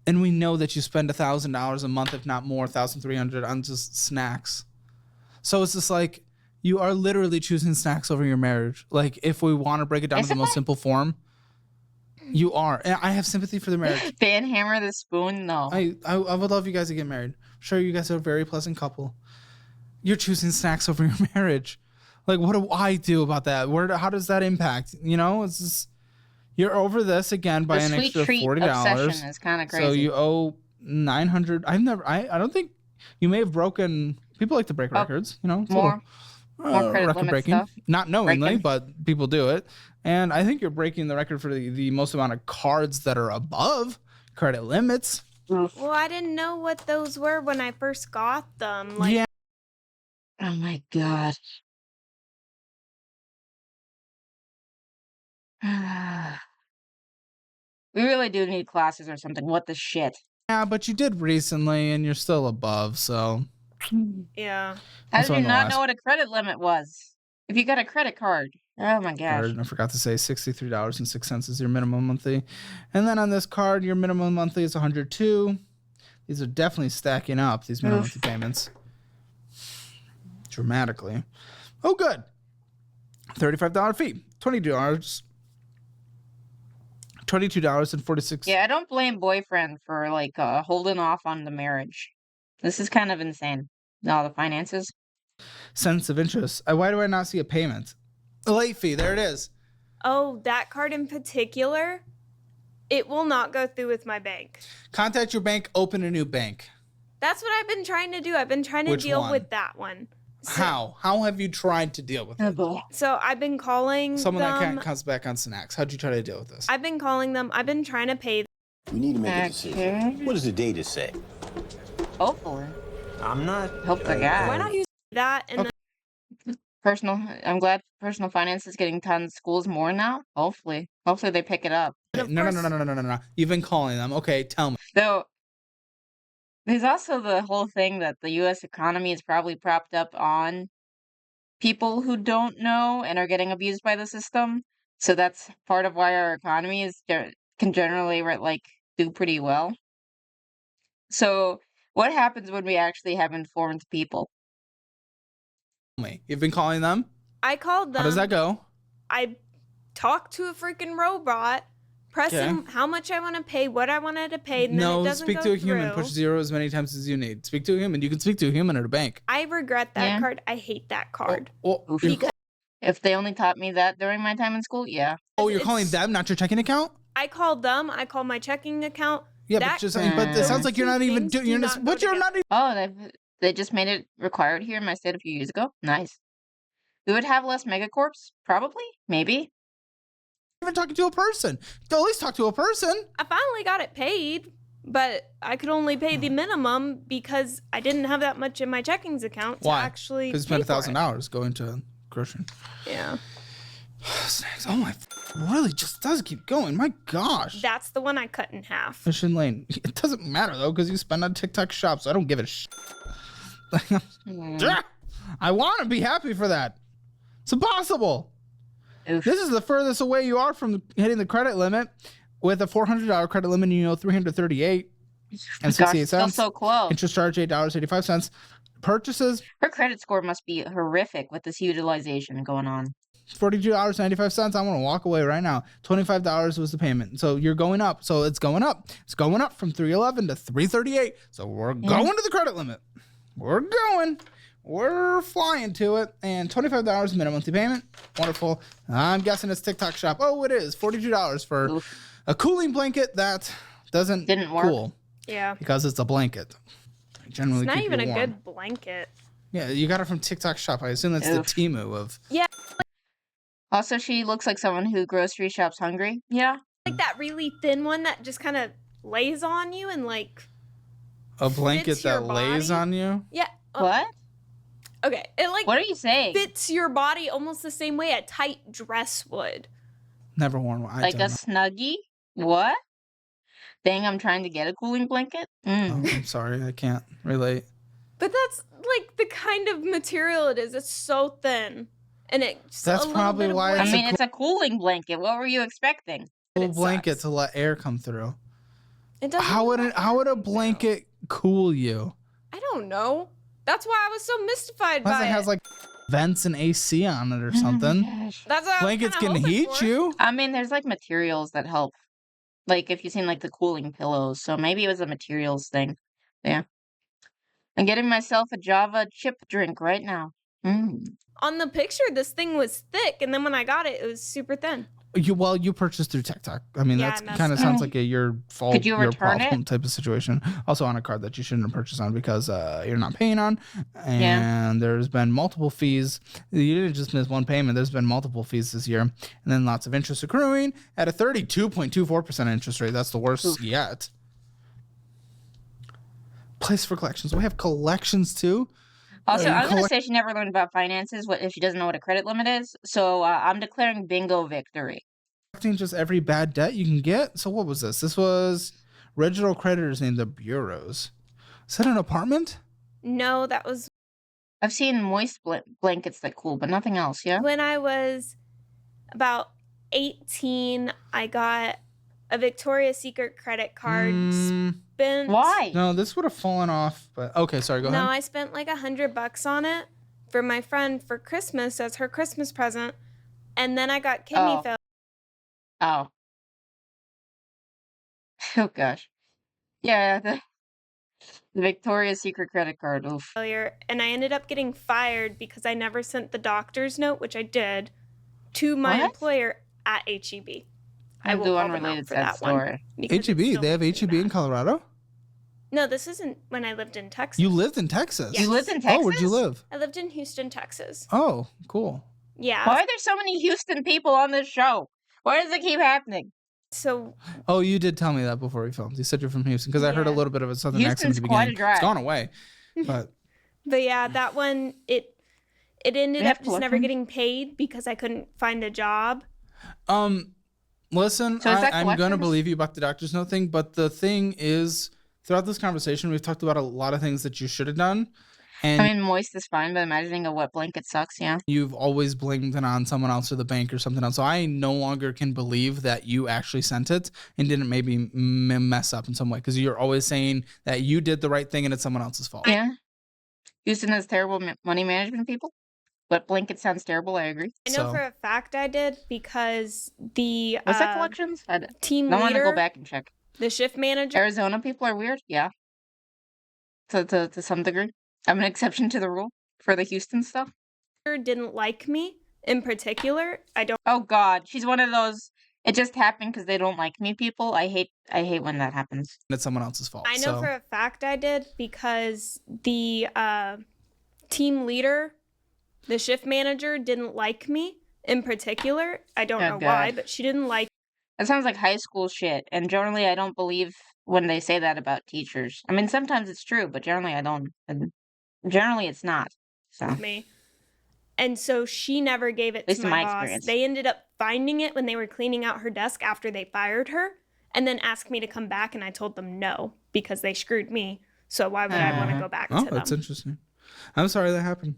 And we know that you spend $1,000 a month, if not more, $1,300 on just snacks. So it's just like, you are literally choosing snacks over your marriage. Like, if we want to break it down to the most simple form, you are. And I have sympathy for the marriage. Fan hammer the spoon? No. I would love you guys to get married. I'm sure you guys are a very pleasant couple. You're choosing snacks over your marriage. Like, what do I do about that? How does that impact? You know, it's just, you're over this again by an extra $40. Obsession is kind of crazy. So you owe $900. I don't think you may have broken. People like to break records. You know, it's more credit record limit breaking, stuff. not knowingly, but people do it. And I think you're breaking the record for the most amount of cards that are above credit limits. Well, I didn't know what those were when I first got them. Like, yeah. Oh my god. We really do need classes or something. What the shit? Yeah, but you did recently, and you're still above, so. Yeah. How did you not know what a credit limit was? If you got a credit card. Oh my gosh. I forgot to say $63.06 is your minimum monthly. And then on this card, your minimum monthly is $102. These are definitely stacking up, these minimum monthly payments. Dramatically. Oh, good. $35 fee. $22.46. Yeah, I don't blame boyfriend for like holding off on the marriage. This is kind of insane. All the finances. Cents of interest. Why do I not see a payment? A late fee. There it is. Oh, that card in particular, it will not go through with my bank. Contact your bank. Open a new bank. That's what I've been trying to do. I've been trying to deal with that one. So, How have you tried to deal with it? So I've been calling Someone them. that comes back on snacks. How'd you try to deal with this? I've been calling them. I've been trying to pay We need to make a decision. What does the data say? Hopefully. I'm not. Hope the guy. Why not use that and I'm glad personal finance is getting tons of schools more now. Hopefully they pick it up. No. You've been calling them. Okay, tell me. So there's also the whole thing that the U.S. economy is probably propped up on people who don't know and are getting abused by the system. So that's part of why our economy can generally do pretty well. So what happens when we actually have informed people? You've been calling them? I called them. How does that go? I talked to a freaking robot, pressing how much I want to pay, what I wanted to pay, and then it doesn't speak go to a human. through. Push 0 as many times as you need. Speak to a human. You can speak to a human at a bank. I regret that card. I hate that card. If they only taught me that during my time in school, yeah. Oh, you're calling them, not your checking account? I called them. I called my checking account. Yeah, but it sounds like you're not even doing. You're not even. Oh, they just made it required here in my state a few years ago. Nice. We would have less megacorps, probably, maybe. Even talking to a person. At least talk to a person. I finally got it paid, but I could only pay the minimum because I didn't have that much in my checkings account to actually. Because you spent $1,000 going to grocery. Yeah. Snacks. Oh my! Really, just does keep going. My gosh. That's the one I cut in half. Mission Lane. It doesn't matter though, because you spend on TikTok Shop, so I don't give a shit. I want to be happy for that. It's impossible. Oof. This is the furthest away you are from hitting the credit limit. With a $400 credit limit, you know $338 and 68 cents. So close. Interest charge $8.85. Purchases. Her credit score must be horrific with this utilization going on. $42.95. I want to walk away right now. $25 was the payment. So you're going up. So it's going up. It's going up from $311 to $338. So we're going to the credit limit. We're going. We're flying to it. And $25 minimum monthly payment. Wonderful. I'm guessing it's TikTok Shop. Oh, it is. $42 for a cooling blanket that didn't work. Cool. Yeah. Because it's a blanket. Generally it's not keep even you a warm. good blanket. Yeah, you got it from TikTok Shop. I assume that's the Temu of. Yeah. Also, she looks like someone who grocery shops hungry. Yeah. Like that really thin one that just kind of lays on you and a blanket that lays on you? Yeah. What? Okay. It what are you saying? Fits your body almost the same way a tight dress would. Never worn one. Like a Snuggie? What? Dang, I'm trying to get a cooling blanket? Oh, I'm sorry. I can't relate. But that's the kind of material it is. It's so thin. And that's probably why it's a cooling blanket. What were you expecting? A blanket to let air come through. It doesn't. How would a blanket cool you? I don't know. That's why I was so mystified by it. It has vents and AC on it or something. That's what blankets can heat you. I mean, there's materials that help. Like if you've seen the cooling pillows. So maybe it was a materials thing. Yeah. I'm getting myself a Java chip drink right now. On the picture, this thing was thick, and then when I got it, it was super thin. You purchased through TikTok. I mean, that kind of sounds like your fault, Could you your return problem it? type of situation. Also on a card that you shouldn't have purchased on because you're not paying on, and there's been multiple fees. You didn't just miss one payment. There's been multiple fees this year, and then lots of interest accruing at a 32.24% interest rate. That's the worst yet. Place for collections. We have collections too. Also, I'm going to say she never learned about finances if she doesn't know what a credit limit is. So I'm declaring bingo victory. Collecting just every bad debt you can get. So what was this? This was original creditors named the bureaus. Is that an apartment? No, that was... I've seen moist blankets that cool, but nothing else, yeah? When I was about 18, I got a Victoria's Secret credit card. Why? No, this would have fallen off. But okay, sorry. Go ahead. No, I spent $100 on it for my friend for Christmas as her Christmas present, and then I got kidney failure. Oh. Oh gosh. Yeah, the Victoria's Secret credit card. Oof. And I ended up getting fired because I never sent the doctor's note, which I did, to my employer at HEB. I will do unrelated to that story. HEB? They have HEB in Colorado? No, this isn't when I lived in Texas. You lived in Texas? Yes. You lived in Texas? Oh, where'd you live? I lived in Houston, Texas. Oh, cool. Yeah. Why are there so many Houston people on this show? Why does it keep happening? So. Oh, you did tell me that before we filmed. You said you're from Houston because I heard a little bit of a southern accent at the quite beginning. a drive. It's gone away, but. But yeah, that one it ended up just never getting paid because I couldn't find a job. Listen, I'm gonna believe you about the doctor's note thing, but the thing is, throughout this conversation, we've talked about a lot of things that you should have done. And I mean, moist is fine, but imagining a wet blanket sucks, yeah. You've always blamed it on someone else or the bank or something else. So I no longer can believe that you actually sent it and didn't maybe mess up in some way, because you're always saying that you did the right thing and it's someone else's fault. Yeah. Houston has terrible money management people. Wet blanket sounds terrible, I agree. I know for a fact I did because the was that collections? Team I leader. want to go back and check. The shift manager. Arizona people are weird, yeah. To some degree. I'm an exception to the rule for the Houston stuff. Didn't like me in particular. I don't. Oh God, she's one of those. It just happened because they don't like me. People, I hate when that happens. It's someone else's fault. I know for a fact I did because the team leader, the shift manager, didn't like me in particular. I don't know why, but she didn't like. That sounds like high school shit. And generally, I don't believe when they say that about teachers. I mean, sometimes it's true, but generally, I don't. And generally, it's not. So. Me. And so she never gave it to my boss. Experience. They ended up finding it when they were cleaning out her desk after they fired her, and then asked me to come back, and I told them no because they screwed me. So why would I want to go back to them? Oh, that's interesting. I'm sorry that happened.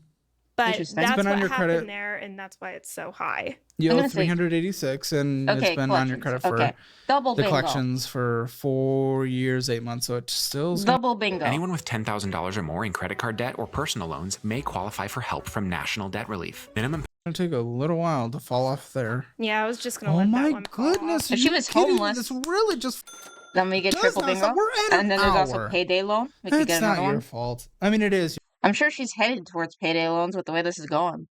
But that's what happened there, and that's why it's so high. You owe 386, and it's been on your credit for double the bingo. Collections for 4 years, 8 months. So it's still double bingo. Anyone with $10,000 or more in credit card debt or personal loans may qualify for help from National Debt Relief. Minimum. It's gonna take a little while to fall off there. Yeah, I was just gonna. let that one goodness! If she was homeless, it's really just. Then we get triple bingo, and then there's also payday loan. It's not your fault. I mean, it is. I'm sure she's headed towards payday loans with the way this is going.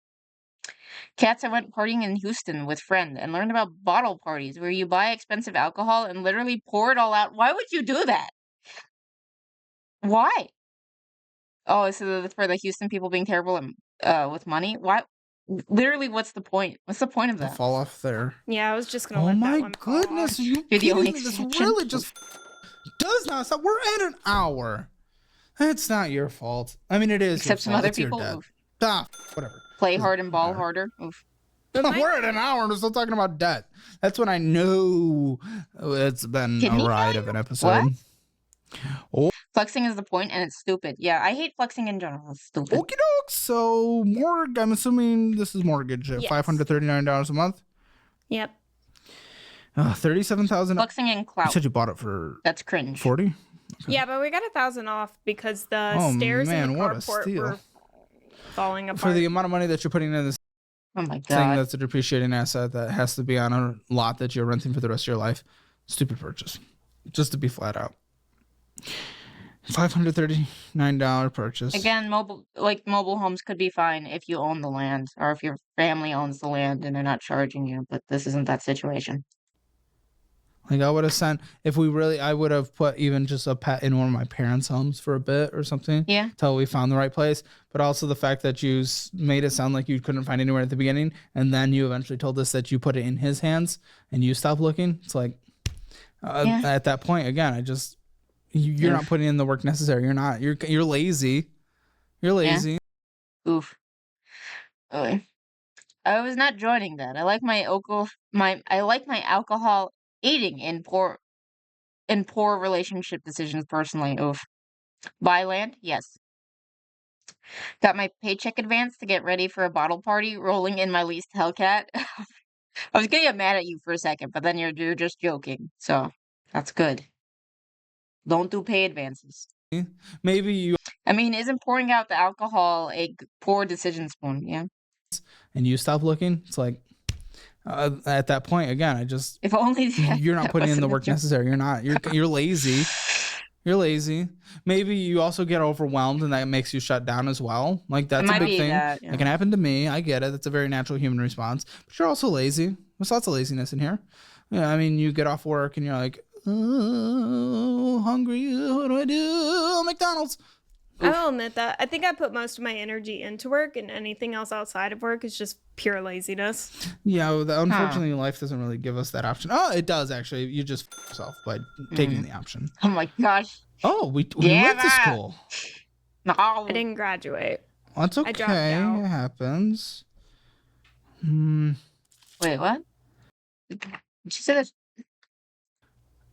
Cats, I went partying in Houston with friend and learned about bottle parties where you buy expensive alcohol and literally pour it all out. Why would you do that? Why? Oh, so for the Houston people being terrible with money? Why? Literally, what's the point? What's the point of that? Fall off there. Yeah, I was just gonna let that one fall off. Oh my goodness! Are you kidding me? This really just does not stop. We're at an hour. It's not your fault. I mean, it is. Except some other people. Whatever. Play hard and ball harder. Oof. We're at an hour and we're still talking about debt. That's when I know it's been a ride of an episode. What? Flexing is the point, and it's stupid. Yeah, I hate flexing in general. It's stupid. Okie doke. So, I'm assuming this is mortgage. Yes. $539 a month. Yep. $37,000. Flexing in clout. You said you bought it for. That's cringe. 40. Okay. Yeah, but we got $1,000 off because the stairs in the carport were falling apart. For the amount of money that you're putting in this thing that's a depreciating asset that has to be on a lot that you're renting for the rest of your life. Stupid purchase. Just to be flat out. $539 purchase. Again, mobile homes could be fine if you own the land or if your family owns the land and they're not charging you, but this isn't that situation. Like I would have sent, I would have put even just a pet in one of my parents' homes for a bit or something. Yeah. Until we found the right place. But also the fact that you made it sound like you couldn't find anywhere at the beginning. And then you eventually told us that you put it in his hands and you stopped looking. It's like, at that point, again, you're not putting in the work necessary. You're not, you're lazy. You're lazy. Yeah. Oof. I was not joining that. I like my alcohol aiding in poor relationship decisions personally. Oof. Buy land? Yes. Got my paycheck advance to get ready for a bottle party, rolling in my leased Hellcat. I was gonna get mad at you for a second, but then you're just joking. So that's good. Don't do pay advances. Maybe you. I mean, isn't pouring out the alcohol a poor decision spoon? Yeah. And you stop looking. It's like. At that point, again, if only you're not putting in the work necessary. You're lazy. You're lazy. Maybe you also get overwhelmed and that makes you shut down as well. Like that's a big thing. That can happen to me. I get it. That's a very natural human response. But you're also lazy. There's lots of laziness in here. Yeah, I mean, you get off work and you're like, oh, hungry. What do I do? McDonald's. I'll admit that. I think I put most of my energy into work, and anything else outside of work is just pure laziness. Yeah, well, unfortunately, life doesn't really give us that option. Oh, it does, actually. You just f yourself by taking the option. Oh my gosh. Oh, we went to school. No. I didn't graduate. That's okay. I dropped out. It happens. Wait, what? She said this.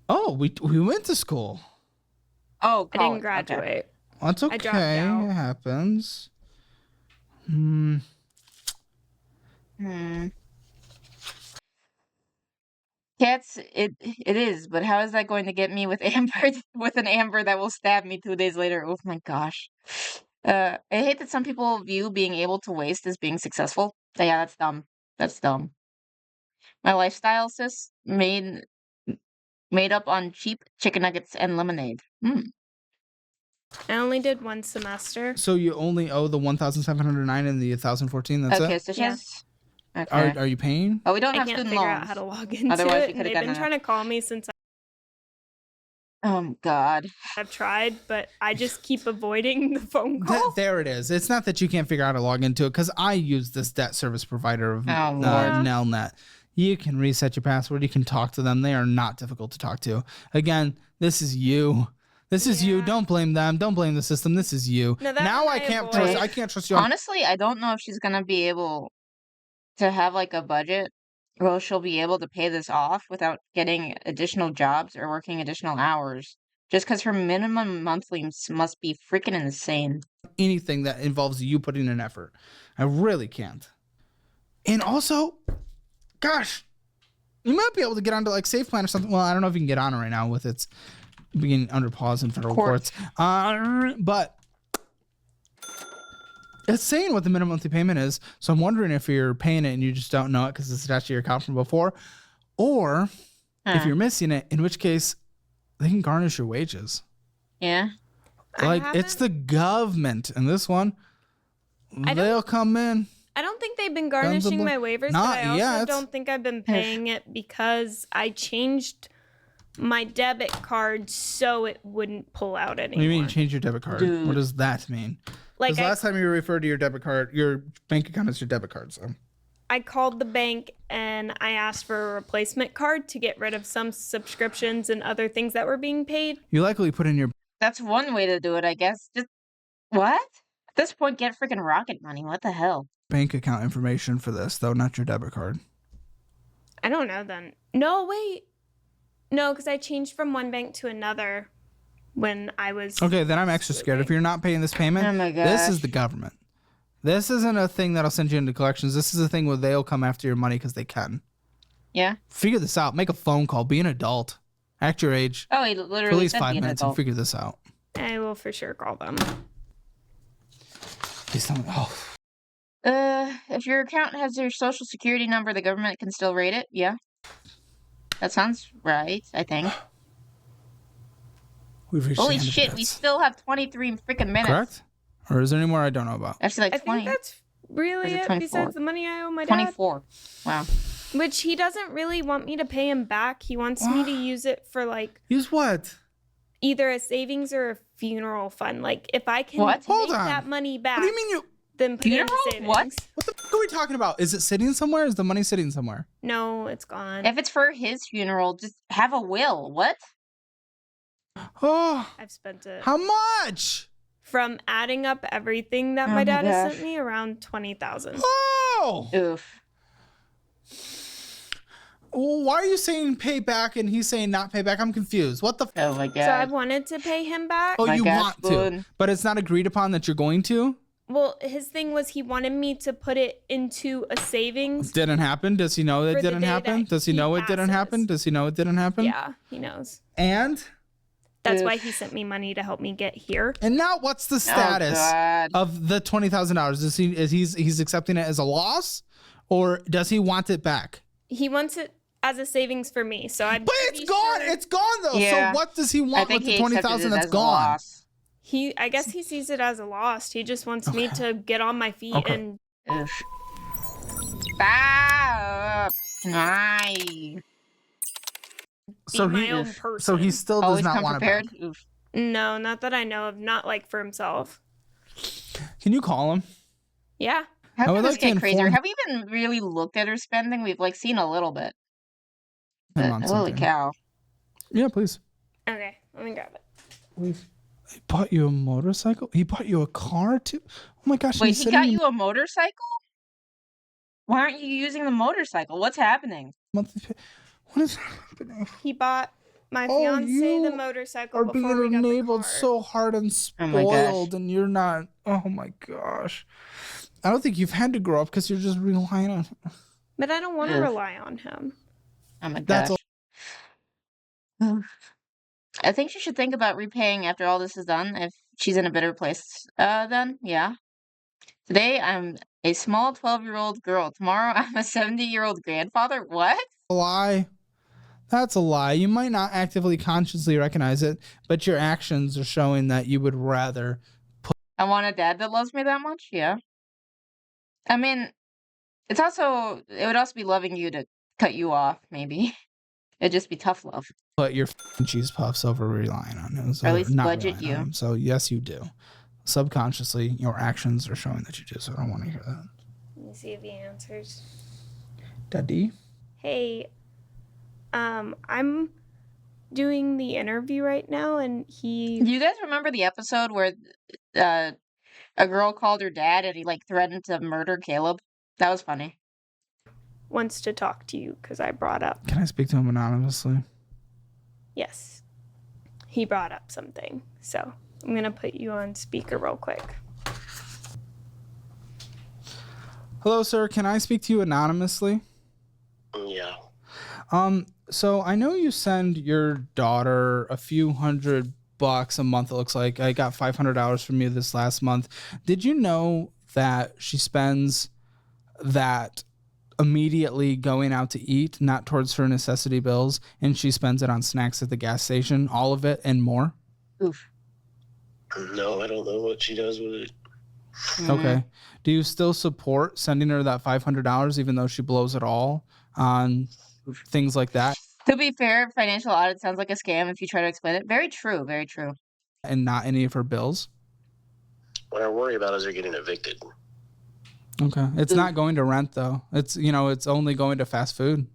Oh, we went to school. Oh, I didn't graduate. Okay. That's okay. I dropped out. It happens. Cats, it is, but how is that going to get me with Amber with an Amber that will stab me 2 days later? Oh my gosh. I hate that some people view being able to waste as being successful. Yeah, that's dumb. That's dumb. My lifestyle, sis, made up on cheap chicken nuggets and lemonade. I only did 1 semester. So you only owe the 1,709 and the 1,014. That's Okay, it. so Yeah. okay. Are you paying? Oh, we don't I have can't student figure loans. out how to log into Otherwise, we it, could and have they've gotten been that. trying to call me since Oh God. I've tried, but I just keep avoiding the phone call. There it is. It's not that you can't figure out how to log into it, because I use this debt service provider of Nelnet. You can reset your password. You can talk to them. They are not difficult to talk to. Again, this is you. This is you. Don't blame them. Don't blame the system. This is you. No, that now one I I can't avoid. trust. I can't trust you. Honestly, I don't know if she's gonna be able to have like a budget, or she'll be able to pay this off without getting additional jobs or working additional hours. Just because her minimum monthly must be freaking insane. Anything that involves you putting an effort. I really can't. And also, gosh, you might be able to get onto like Safe Plan or something. Well, I don't know if you can get on it right now with its being under pause in federal courts. But it's saying what the minimum monthly payment is. So I'm wondering if you're paying it and you just don't know it because it's attached to your account from before, or if you're missing it, in which case they can garnish your wages. Yeah. Like, it's the government. And this one, they'll come in. I don't think they've been garnishing my waivers, but I also don't think I've been paying it because I changed my debit card so it wouldn't pull out anymore. What do you mean you change your debit card? Dude. What does that mean? Like, Because last time you referred to your debit card, your bank account as your debit card. So I called the bank and I asked for a replacement card to get rid of some subscriptions and other things that were being paid. you likely put in your That's one way to do it, I guess. Just what? At this point, get freaking Rocket Money. What the hell? bank account information for this, though, not your debit card. I don't know then. No, wait. No, because I changed from one bank to another when I was... Okay, then I'm extra scared. If you're not paying this payment, Oh my this gosh. is the government. This isn't a thing that'll send you into collections. This is a thing where they'll come after your money because they can. Yeah. Figure this out. Make a phone call. Be an adult. Act your age. Oh, he For literally at least said 5 be an minutes and adult. figure this out. I will for sure call them. Please tell me. Oh, If your account has your social security number, the government can still rate it. Yeah. That sounds right, I think. we've reached the Holy end of the shit, we bits. still have 23 freaking minutes. Correct? Or is there any more I don't know about? Actually, like I 20. think that's really Is it it 24? besides the money I owe my dad. 24. Wow. Which he doesn't really want me to pay him back. He wants me to use it for like Use what? either a savings or a funeral fund. Like if I can What? Hold make on. that money back, What do you mean you... then put it into Funeral? savings. What? What the fuck are we talking about? Is it sitting somewhere? Is the money sitting somewhere? No, it's gone. If it's for his funeral, just have a will. What? Oh, I've spent it. how much? From adding up everything that Oh my my dad has gosh. sent me, around 20,000. Oh! Oof. Well, why are you saying pay back and he's saying not pay back? I'm confused. What the f- Oh my god. So I wanted to pay him back. Oh, My you gosh, want to, Boone. but it's not agreed upon that you're going to? Well, his thing was he wanted me to put it into a savings. Didn't happen? Does he know For it the didn't day happen? that Does he he know it didn't passes. happen? Does he know it didn't happen? Yeah, he knows. And? That's Oof. why he sent me money to help me get here. And now what's the status God. of the $20,000? Is he's accepting it as a loss, or does he want it back? He wants it as a savings for me. So I'm But it's gone. Sure It's gone though. Yeah. So what does he I want think with he the accepted 20,000 it that's as a gone? loss. I guess he sees it as a loss. He just wants me to get on my feet Okay. and Oof. Stop. Aye. be my own person. So he still does Always not come want prepared. it back. Oof. No, not that I know of. Not like for himself. Can you call him? Yeah. How can this get crazier? Have we even really looked at her spending? We've like seen a little bit. But, holy cow. Yeah, please. Okay, let me grab it. He bought you a motorcycle? He bought you a car too? Oh my gosh. Wait, he got you a motorcycle? Why aren't you using the motorcycle? What's happening? Monthly pay. What is happening? He bought my fiance the motorcycle before we got the car. Enabled so hard and spoiled, and you're not. Oh my gosh. I don't think you've had to grow up because you're just relying on him. But I don't want to rely on him. Oh my gosh. I think she should think about repaying after all this is done, if she's in a better place then, yeah. Today, I'm a small 12-year-old girl. Tomorrow, I'm a 70-year-old grandfather. What? A lie. That's a lie. You might not actively, consciously recognize it, but your actions are showing that you would rather I want a dad that loves me that much? Yeah. I mean, it would also be loving you to cut you off, maybe. It'd just be tough love. put your cheese puffs over relying on him. So Or at least not budget relying on you. him. So yes, you do. Subconsciously, your actions are showing that you do. So I don't want to hear that. Let me see if he answers. Daddy? Hey, I'm doing the interview right now, and Do you guys remember the episode where a girl called her dad and he like threatened to murder Caleb? That was funny. wants to talk to you because I brought up. Can I speak to him anonymously? Yes. He brought up something. So I'm going to put you on speaker real quick. Hello, sir. Can I speak to you anonymously? Yeah. So I know you send your daughter a few $100 a month, it looks like. I got $500 from you this last month. Did you know that she spends that immediately going out to eat, not towards her necessity bills, and she spends it on snacks at the gas station, all of it and more? Oof. No, I don't know what she does with it. Okay. Do you still support sending her that $500 even though she blows it all on things like that? To be fair, financial audit sounds like a scam if you try to explain it. Very true, very true. And not any of her bills? What I worry about is her getting evicted. Okay. It's not going to rent though. It's, it's only going to fast food.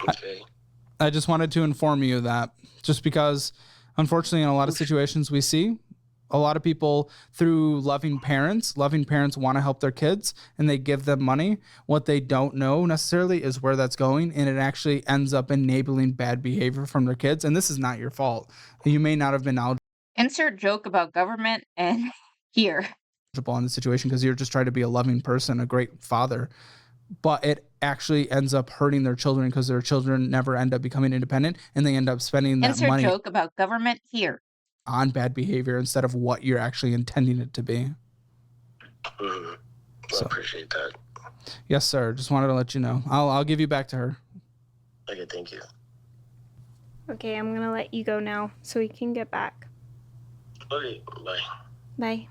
Okay. I just wanted to inform you of that, just because unfortunately in a lot of situations we see a lot of people through loving parents want to help their kids and they give them money. What they don't know necessarily is where that's going, and it actually ends up enabling bad behavior from their kids. And this is not your fault. You may not have been knowledgeable. Insert joke about government and here. In the situation because you're just trying to be a loving person, a great father, but it actually ends up hurting their children because their children never end up becoming independent and they end up spending that Insert money joke about government here. on bad behavior instead of what you're actually intending it to be. I appreciate that. Yes, sir. Just wanted to let you know. I'll give you back to her. Okay, thank you. Okay, I'm going to let you go now so we can get back. Okay, bye. Bye.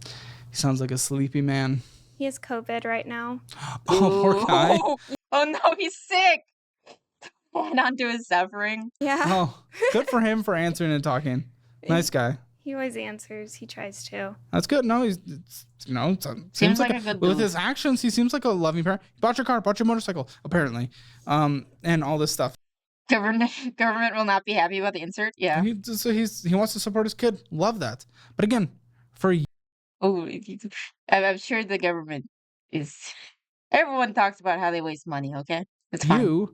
He sounds like a sleepy man. He has COVID right now. Oh, poor guy. Oh no, he's sick. Add on to his suffering. Yeah. Oh, good for him for answering and talking. Nice guy. He always answers. He tries to. That's good. No, he's, seems like a good dude. With his actions, he seems like a loving parent. Bought your car, bought your motorcycle, apparently, and all this stuff. Government will not be happy about the insert. Yeah. He wants to support his kid. Love that. But again, for you. Oh, I'm sure the government is. Everyone talks about how they waste money. Okay, it's fine.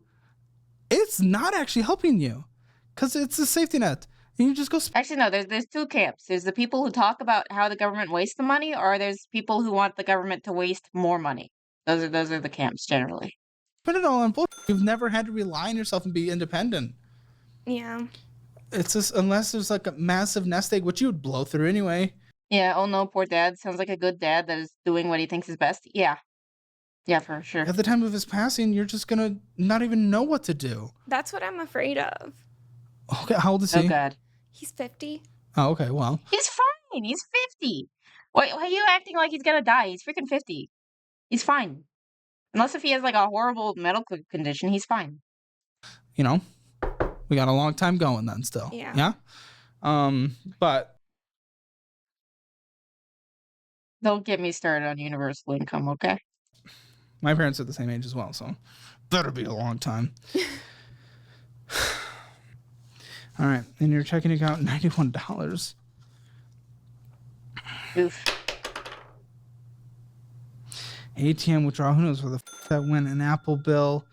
It's not actually helping you, because it's a safety net. And you just go. Actually, no. There's two camps. There's the people who talk about how the government wastes the money, or there's people who want the government to waste more money. Those are the camps generally. Put it all on bullshit. You've never had to rely on yourself and be independent. Yeah. It's just unless there's like a massive nest egg, which you would blow through anyway. Yeah. Oh no, poor dad. Sounds like a good dad that is doing what he thinks is best. Yeah. Yeah, for sure. At the time of his passing, you're just gonna not even know what to do. That's what I'm afraid of. Okay, how old is he? Oh God. He's 50. Oh, okay, well. He's fine. He's 50. Why are you acting like he's gonna die? He's freaking 50. He's fine. Unless if he has like a horrible medical condition, he's fine. you know, we got a long time going then still. Yeah. But Don't get me started on universal income, okay? my parents are the same age as well, so better be a long time. All right, and your checking account, $91. Oof. ATM withdrawal, who knows where the that went? An Apple bill.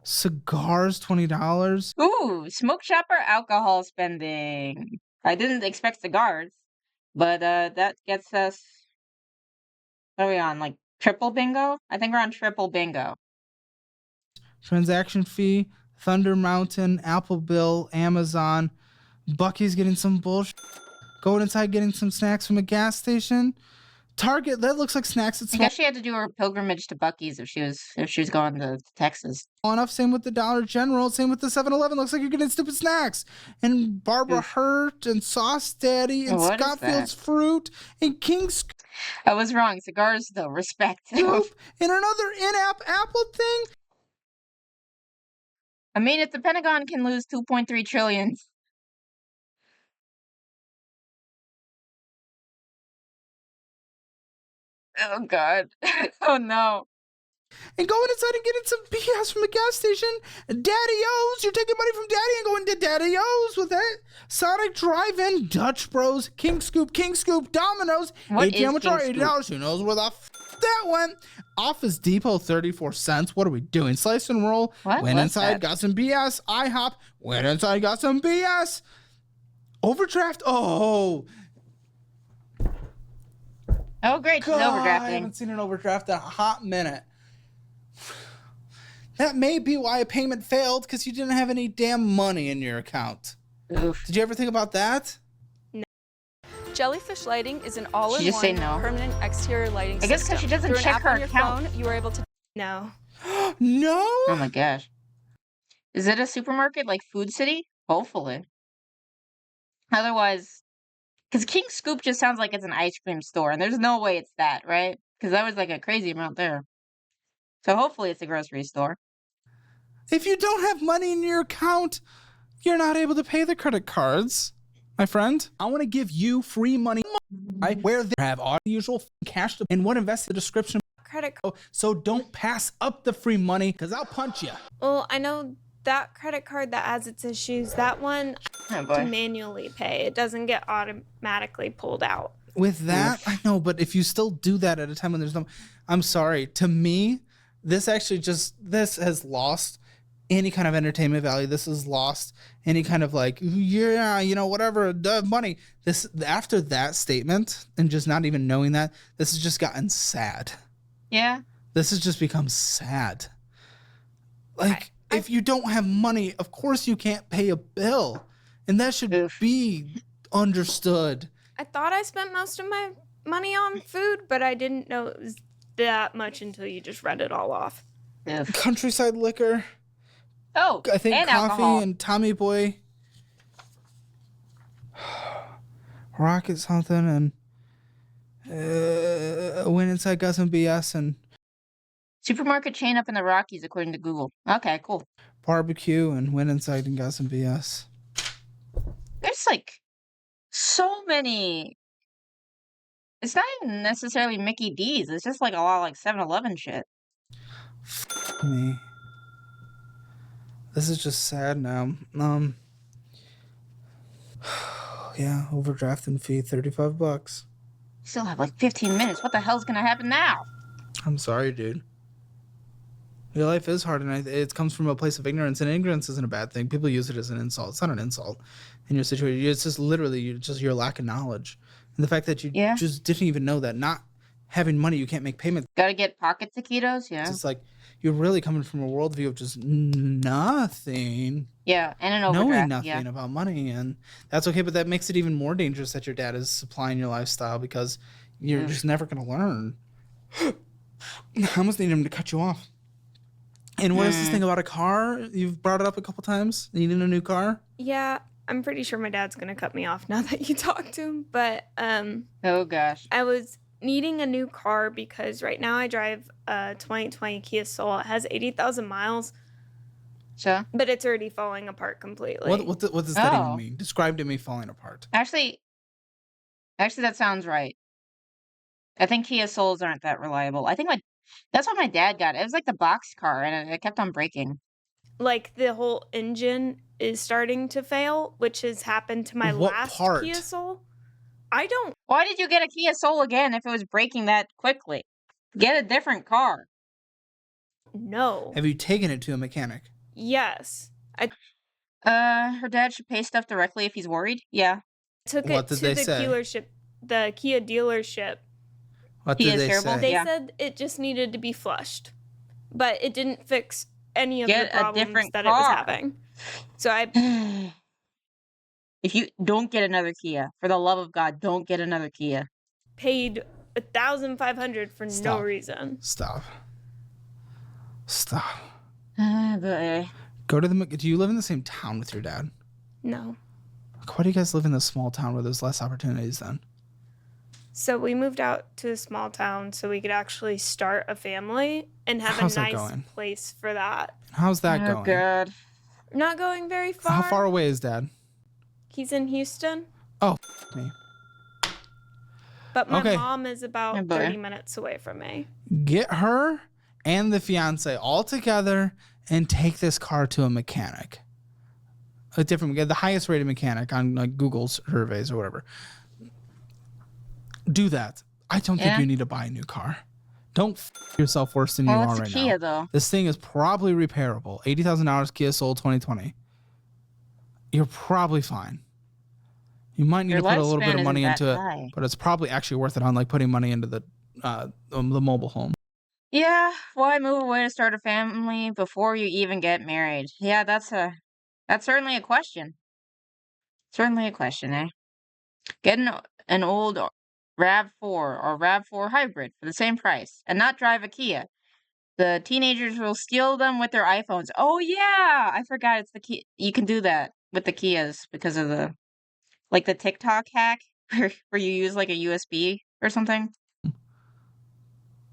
Cigars, $20. Ooh, smoke shop or alcohol spending. I didn't expect cigars, but that gets us. What are we on? Like triple bingo? I think we're on triple bingo. Transaction fee, Thunder Mountain, Apple bill, Amazon, Bucky's getting some bullshit. Going inside getting some snacks from a gas station. Target, that looks like snacks at I guess she had to do her pilgrimage to Bucky's if she was going to Texas. Enough. Same with the Dollar General. Same with the 7-Eleven. Looks like you're getting stupid snacks. And Barbara Hurt and Sauce Daddy and Scottfield's Fruit and King's. I was wrong. Cigars, though. Respect. And another in-app Apple thing. I mean, if the Pentagon can lose 2.3 trillion. Oh, God. Oh, no. And going inside and getting some BS from the gas station. Daddy-O's. You're taking money from Daddy and going to Daddy-O's with it. Sonic Drive-In, Dutch Bros, King Scoop, Domino's, ATM withdrawal, $80. Who knows where the that went? Office Depot, 34 cents. What are we doing? Slice and roll. Went inside, got some BS. IHOP. Went inside, got some BS. Overdraft. Oh, great. She's overdrafting. I haven't seen an overdraft in a hot minute. That may be why a payment failed, because you didn't have any damn money in your account. Oof. Did you ever think about that? No. Jellyfish Lighting is an all-in-one permanent exterior lighting system. I guess because she doesn't check her account. Phone, you are able to. No. No? Oh my gosh. Is it a supermarket like Food City? Hopefully. Otherwise, because King Scoop just sounds like it's an ice cream store, and there's no way it's that, right? Because that was like a crazy amount there. So hopefully it's a grocery store. If you don't have money in your account, you're not able to pay the credit cards, my friend. I want to give you free money where they have all the usual cash and what invest in the description. Credit card. So don't pass up the free money, because I'll punch you. Well, I know that credit card that has its issues, that one to manually pay. It doesn't get automatically pulled out. With that, I know, but if you still do that at a time when there's no, I'm sorry. To me, this has lost any kind of entertainment value. This has lost any kind of like, yeah, whatever, money. This, after that statement and just not even knowing that, this has just gotten sad. Yeah. This has just become sad. Like, if you don't have money, of course you can't pay a bill. And that should be understood. I thought I spent most of my money on food, but I didn't know it was that much until you just read it all off. Countryside Liquor. Oh, I think and coffee alcohol. and Tommy Boy. Rocket something and went inside, got some BS and Supermarket chain up in the Rockies, according to Google. Okay, cool. barbecue and went inside and got some BS. There's like so many. It's not even necessarily Mickey D's. It's just like a lot of like 7-Eleven shit. F me. This is just sad now. Yeah, overdraft and fee, $35. Still have like 15 minutes. What the hell's gonna happen now? I'm sorry, dude. Your life is hard, and it comes from a place of ignorance, and ignorance isn't a bad thing. People use it as an insult. It's not an insult in your situation. It's just literally your lack of knowledge. And the fact that you just didn't even know that not having money, you can't make payments. Gotta get pocket taquitos, yeah. It's like you're really coming from a worldview of just nothing. Yeah, and an overdraft. Knowing nothing about money, and that's okay, but that makes it even more dangerous that your dad is supplying your lifestyle, because you're just never going to learn. I almost need him to cut you off. And what is this thing about a car? You've brought it up a couple times. Needing a new car? Yeah, I'm pretty sure my dad's gonna cut me off now that you talked to him. But oh gosh, I was needing a new car because right now I drive a 2020 Kia Soul. It has 80,000 miles, So? But it's already falling apart completely. What does that even mean? Describe to me falling apart. Actually, that sounds right. I think Kia Souls aren't that reliable. I think that's what my dad got. It was like the box car, and it kept on breaking. Like the whole engine is starting to fail, which has happened to my last Kia Soul. I don't. Why did you get a Kia Soul again if it was breaking that quickly? Get a different car. No. Have you taken it to a mechanic? Yes. Her dad should pay stuff directly if he's worried. Yeah. Took it to the dealership, the Kia dealership. What did they say? They said it just needed to be flushed, but it didn't fix any of the problems that it was having. So if you don't get another Kia, for the love of God, don't get another Kia. Paid $1,500 for no reason. Stop. But, Go to the. Do you live in the same town with your dad? No. Why do you guys live in this small town where there's less opportunities then? So we moved out to a small town so we could actually start a family and have a nice place for that. How's that going? Oh, God. Not going very far. How far away is Dad? He's in Houston. Oh, me. But my mom is about 30 minutes away from me. Get her and the fiance all together and take this car to a mechanic. The highest rated mechanic on like Google surveys or whatever. Do that. I don't think you need to buy a new car. Don't yourself worse than you are right Kia, now. Though. This thing is probably repairable. $80,000 Kia Soul 2020. You're probably fine. You might need to put a little bit of money into it, but it's probably actually worth it on like putting money into the mobile home. Yeah, why move away to start a family before you even get married? Yeah, that's certainly a question. Certainly a question, eh? Get an old RAV4 or RAV4 hybrid for the same price and not drive a Kia. The teenagers will steal them with their iPhones. Oh yeah, I forgot it's the Kia. You can do that with the Kias because of the TikTok hack where you use like a USB or something.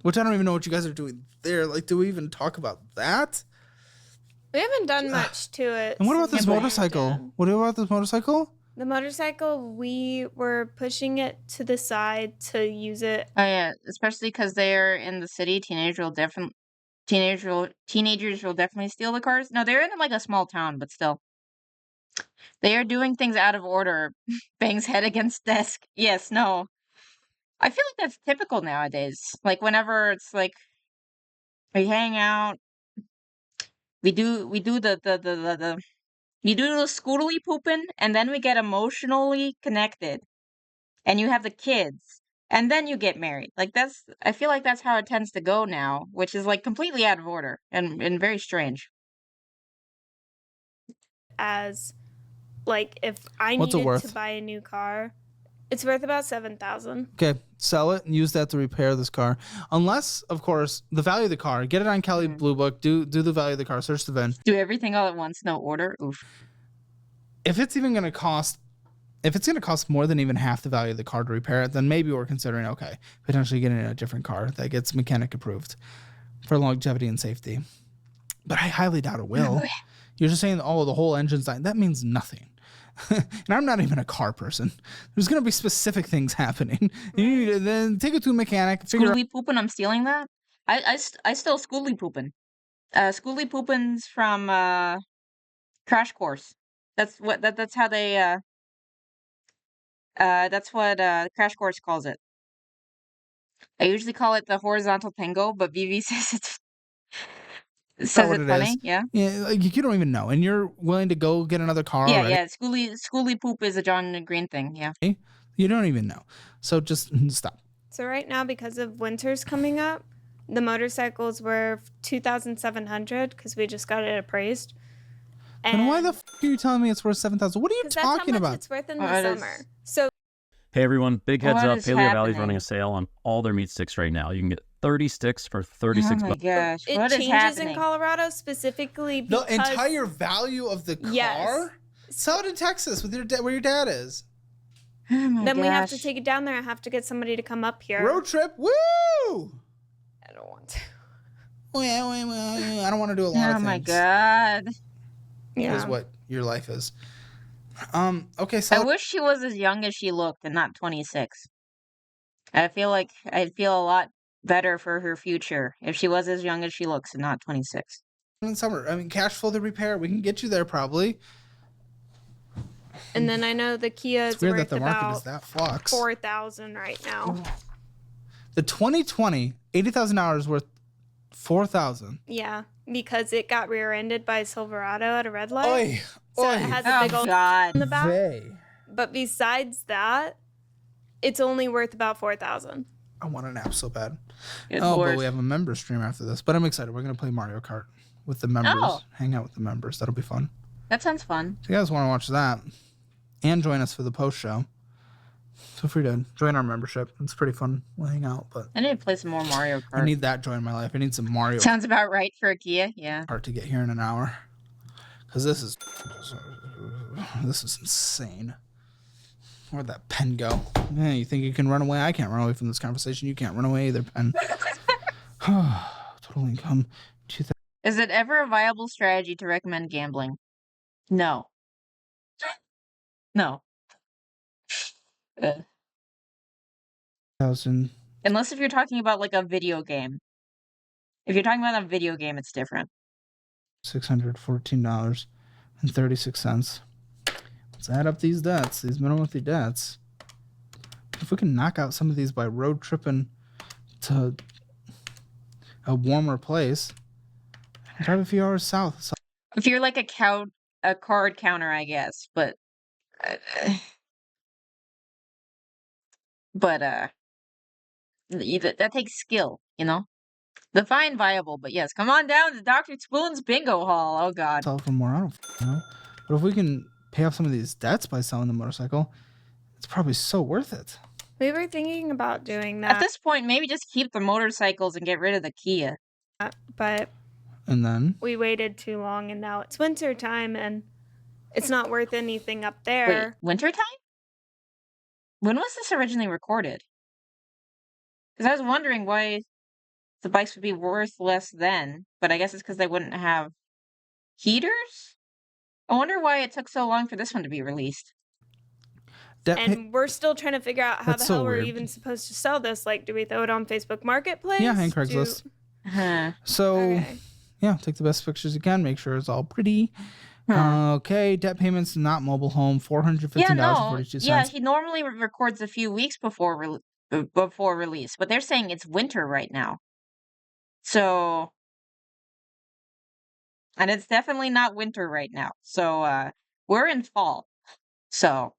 Which I don't even know what you guys are doing there. Like, do we even talk about that? We haven't done much to it. And what about this motorcycle? What about this motorcycle? The motorcycle, we were pushing it to the side to use it. Oh yeah, especially because they're in the city. Teenagers will definitely steal the cars. No, they're in like a small town, but still. They are doing things out of order. Bangs head against desk. Yes, no. I feel like that's typical nowadays. Like whenever it's like we hang out, we do the scootily pooping, and then we get emotionally connected, and you have the kids, and then you get married. Like I feel like that's how it tends to go now, which is like completely out of order and very strange. As like if I needed to buy a new car, it's worth about $7,000. Okay, sell it and use that to repair this car. Unless, of course, the value of the car. Get it on Kelly Blue Book. Do the value of the car. Search the VIN. Do everything all at once, no order. Oof. If it's going to cost more than even half the value of the car to repair it, then maybe we're considering potentially getting a different car that gets mechanic approved for longevity and safety. But I highly doubt it will. You're just saying, the whole engine's dying. That means nothing. And I'm not even a car person. There's going to be specific things happening. You need to then take it to a mechanic. Schooly poopin', I'm stealing that. I still Schooly poopin'. Schooly poopin's from Crash Course. That's what Crash Course calls it. I usually call it the horizontal tango, but VV says it's funny. Yeah, like you don't even know, and you're willing to go get another car. Yeah. Schooly poop is a John Green thing. Yeah, you don't even know, so just stop. So right now, because of winter's coming up, the motorcycles were $2,700 because we just got it appraised. And why the f are you telling me it's worth $7,000? What are you talking about? It's worth in the summer. So. Hey everyone, big heads up, Paleo Valley's running a sale on all their meat sticks right now. You can get 30 sticks for $36. Oh my gosh, it changes in Colorado specifically because... The entire value of the car? Yes. Sell it in Texas with where your dad is. Oh then we have to take it down there. I have to get somebody to come up here. Road trip, woo! I don't want to. I don't want to do a lot of things. Oh my god. is what your life is. Okay, so I wish she was as young as she looked and not 26. I feel like I'd feel a lot better for her future if she was as young as she looks and not 26. in summer, I mean, cash flow the repair, we can get you there probably. And then I know the Kia is weird worth that the market about is that flux. $4,000 right now. The 2020, $80,000 worth $4,000. Yeah, because it got rear-ended by a Silverado at a red light. Oy, so oy. it has a big old in the back. Vey. But besides that, it's only worth about $4,000. I want an app so bad. Good But Lord. we have a member stream after this. But I'm excited. We're going to play Mario Kart with the members. Oh. Hang out with the members. That'll be fun. That sounds fun. If you guys want to watch that and join us for the post show, feel free to join our membership. It's pretty fun. We'll hang out. But I need to play some more Mario Kart. I need that joy in my life. I need some Mario Sounds about right for a Kia, yeah. Kart to get here in an hour. Because this is insane. Where'd that pen go? Yeah, you think you can run away? I can't run away from this conversation. You can't run away either, pen. Total income. Is it ever a viable strategy to recommend gambling? No. No. 2,000. Unless if you're talking about like a video game. If you're talking about a video game, it's different. $614.36. Let's add up these debts, these minimum monthly debts. If we can knock out some of these by road tripping to a warmer place, drive a few hours south. If you're like a card counter, I guess, but that takes skill, you know. Define viable, but yes, come on down to Dr. Spoon's bingo hall. Oh God. Sell for more, I don't know. But if we can pay off some of these debts by selling the motorcycle, it's probably so worth it. We were thinking about doing that. At this point, maybe just keep the motorcycles and get rid of the Kia. But and then we waited too long, and now it's winter time, and it's not worth anything up there. Wait, winter time? When was this originally recorded? Because I was wondering why the bikes would be worth less then, but I guess it's because they wouldn't have heaters? I wonder why it took so long for this one to be released. And we're still trying to figure out how the hell we're even supposed to sell this. Like, do we throw it on Facebook Marketplace? Yeah, and Craigslist. So, yeah, take the best pictures you can. Make sure it's all pretty. Okay, debt payments, not mobile home, $415.42. Yeah, he normally records a few weeks before release, but they're saying it's winter right now. So, and it's definitely not winter right now. So, we're in fall. So,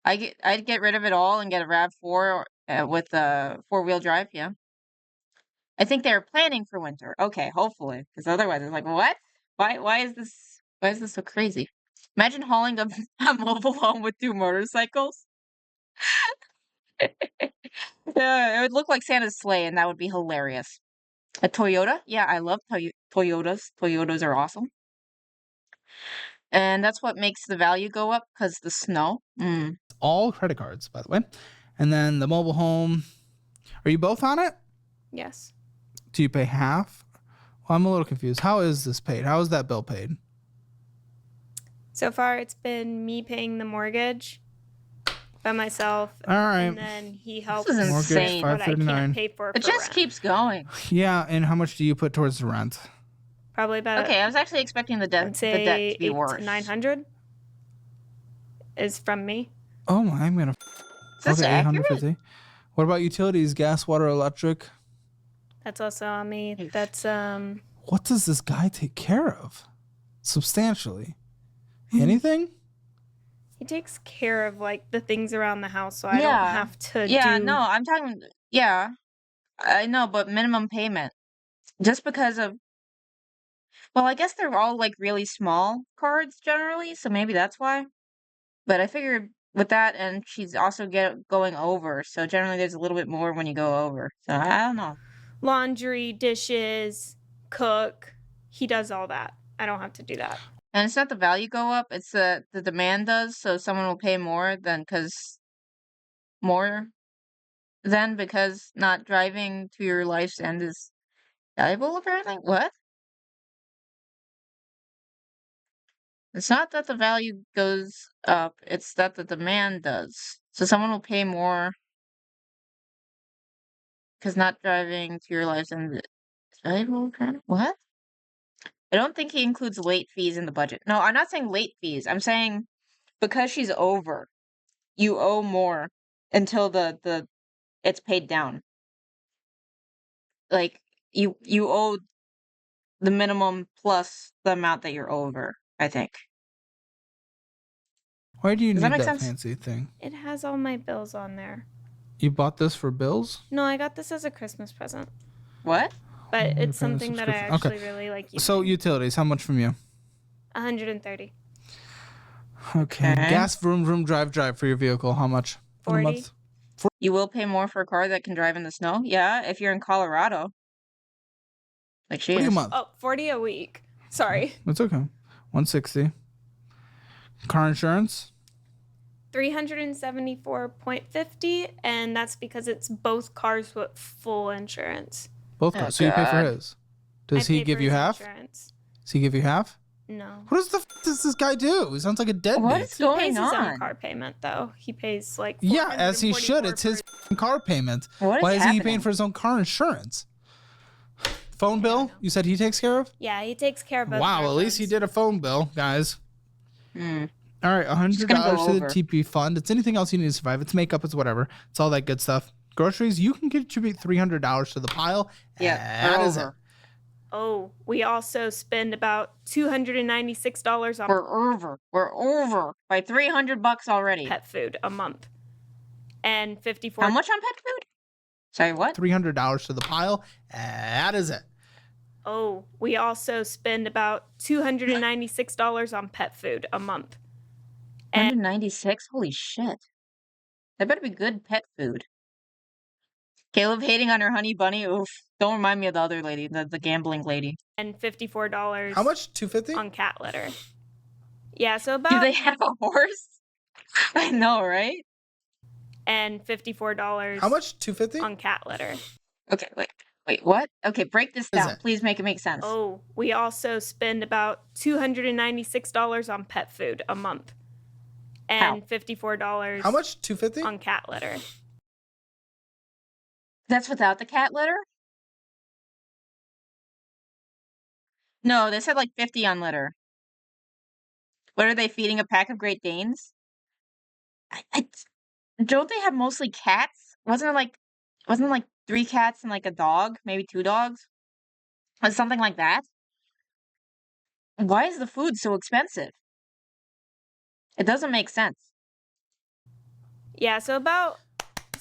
I'd get rid of it all and get a RAV4 with a 4-wheel drive. Yeah, I think they're planning for winter. Okay, hopefully, because otherwise it's like, what? Why is this so crazy? Imagine hauling a mobile home with 2 motorcycles. It would look like Santa's sleigh, and that would be hilarious. A Toyota? Yeah, I love Toyotas. Toyotas are awesome. And that's what makes the value go up, because the snow. All credit cards, by the way. And then the mobile home. Are you both on it? Yes. Do you pay half? Well, I'm a little confused. How is this paid? How is that bill paid? So far, it's been me paying the mortgage by myself. All right. And then he helps. This is insane. What I can't pay for It just rent. keeps going. Yeah, and how much do you put towards the rent? Probably about. Okay, I was actually expecting the debt to be worse. 900 is from me. Oh my, I'm gonna. Is this accurate? 850. What about utilities? Gas, water, electric. That's also on me. That's What does this guy take care of? Substantially. Anything? He takes care of like the things around the house, so I don't have to. Yeah, no, I'm talking. Yeah, I know, but minimum payment, just because of. Well, I guess they're all like really small cards generally, so maybe that's why. But I figured with that, and she's also going over, so generally there's a little bit more when you go over. So I don't know. Laundry, dishes, cook. He does all that. I don't have to do that. And it's not the value go up; it's the demand does. So someone will pay more because not driving to your life's end is valuable. Apparently, what? It's not that the value goes up, it's that the demand does. So someone will pay more because not driving to your life and is valuable. What? I don't think he includes late fees in the budget. No, I'm not saying late fees. I'm saying because she's over, you owe more until the it's paid down. Like you owe the minimum plus the amount that you're over, I think. Why do you Does that need make that sense? fancy thing? It has all my bills on there. You bought this for bills? No, I got this as a Christmas present. What? But it's something that I actually Okay. really like using. So utilities, how much from you? 130. Okay. Gas, vroom, vroom, drive for your vehicle. How much? For the 40. month? You will pay more for a car that can drive in the snow? Yeah, if you're in Colorado. Like she 40 a is. month. Oh, 40 a week. Sorry. That's okay. 160. Car insurance? 374.50, and that's because it's both cars with full insurance. Both cars. So you pay for his. Does he give you half? Insurance. Does he give you half? No. What does this guy do? He sounds like a deadbeat. What is going He pays his on? own car payment, though. He pays like Yeah, as he should. It's his car payment. What is Why isn't he happening? paying for his own car insurance? Phone bill? You said he takes care of? Yeah, he takes care of both. Wow, our at least he phones. did a phone bill, guys. Hmm. All right, $100 gonna go to the over. TP fund. It's anything else you need to survive. It's makeup, it's whatever. It's all that good stuff. Groceries, you can contribute $300 to the pile. Yeah, That we're is it. over. Oh, we also spend about $296 on We're over. We're over by $300 already. pet food a month. And 54 How much on pet food? Sorry, what? $300 to the pile. That is it. Oh, we also spend about $296 on pet food a month. And 196? Holy shit. That better be good pet food. Caleb hating on her honey bunny. Oof. Don't remind me of the other lady, the gambling lady. and $54 How much? $250? on cat litter. Yeah, so Do about they have a horse? I know, right? and $54 How much? $250? on cat litter. Okay, wait, what? Okay, break this Is down. it? Please make it make sense. Oh, we also spend about $296 on pet food a month. And $54 How much? $250? on cat litter. That's without the cat litter? No, they said like 50 on litter. What are they feeding, a pack of Great Danes? Don't they have mostly cats? Wasn't it like 3 cats and like a dog? Maybe 2 dogs? Or something like that? Why is the food so expensive? It doesn't make sense. Yeah, so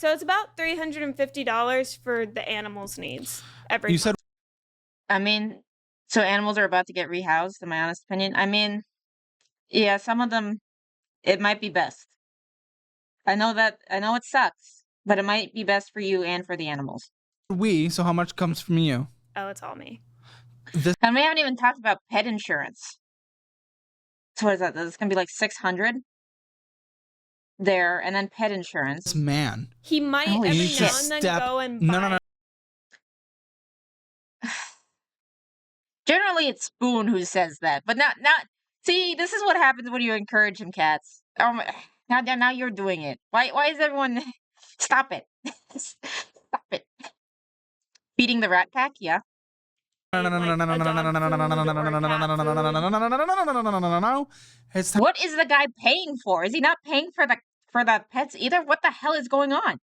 it's about $350 for the animals' needs every You month. said I mean, so animals are about to get rehoused, in my honest opinion. I mean, yeah, some of them, it might be best. I know it sucks, but it might be best for you and for the animals. so how much comes from you? Oh, it's all me. And we haven't even talked about pet insurance. So what is that? That's gonna be like 600 there, and then pet insurance. This man. He might Holy every shit. now and then go and buy. No. Generally, it's Spoon who says that, but not. See, this is what happens when you encourage him, cats. Now you're doing it. Why is everyone? Stop it! Stop it! Feeding the rat pack, yeah. It's What is the guy paying for? Is he not paying for the pets either? What the hell is going on?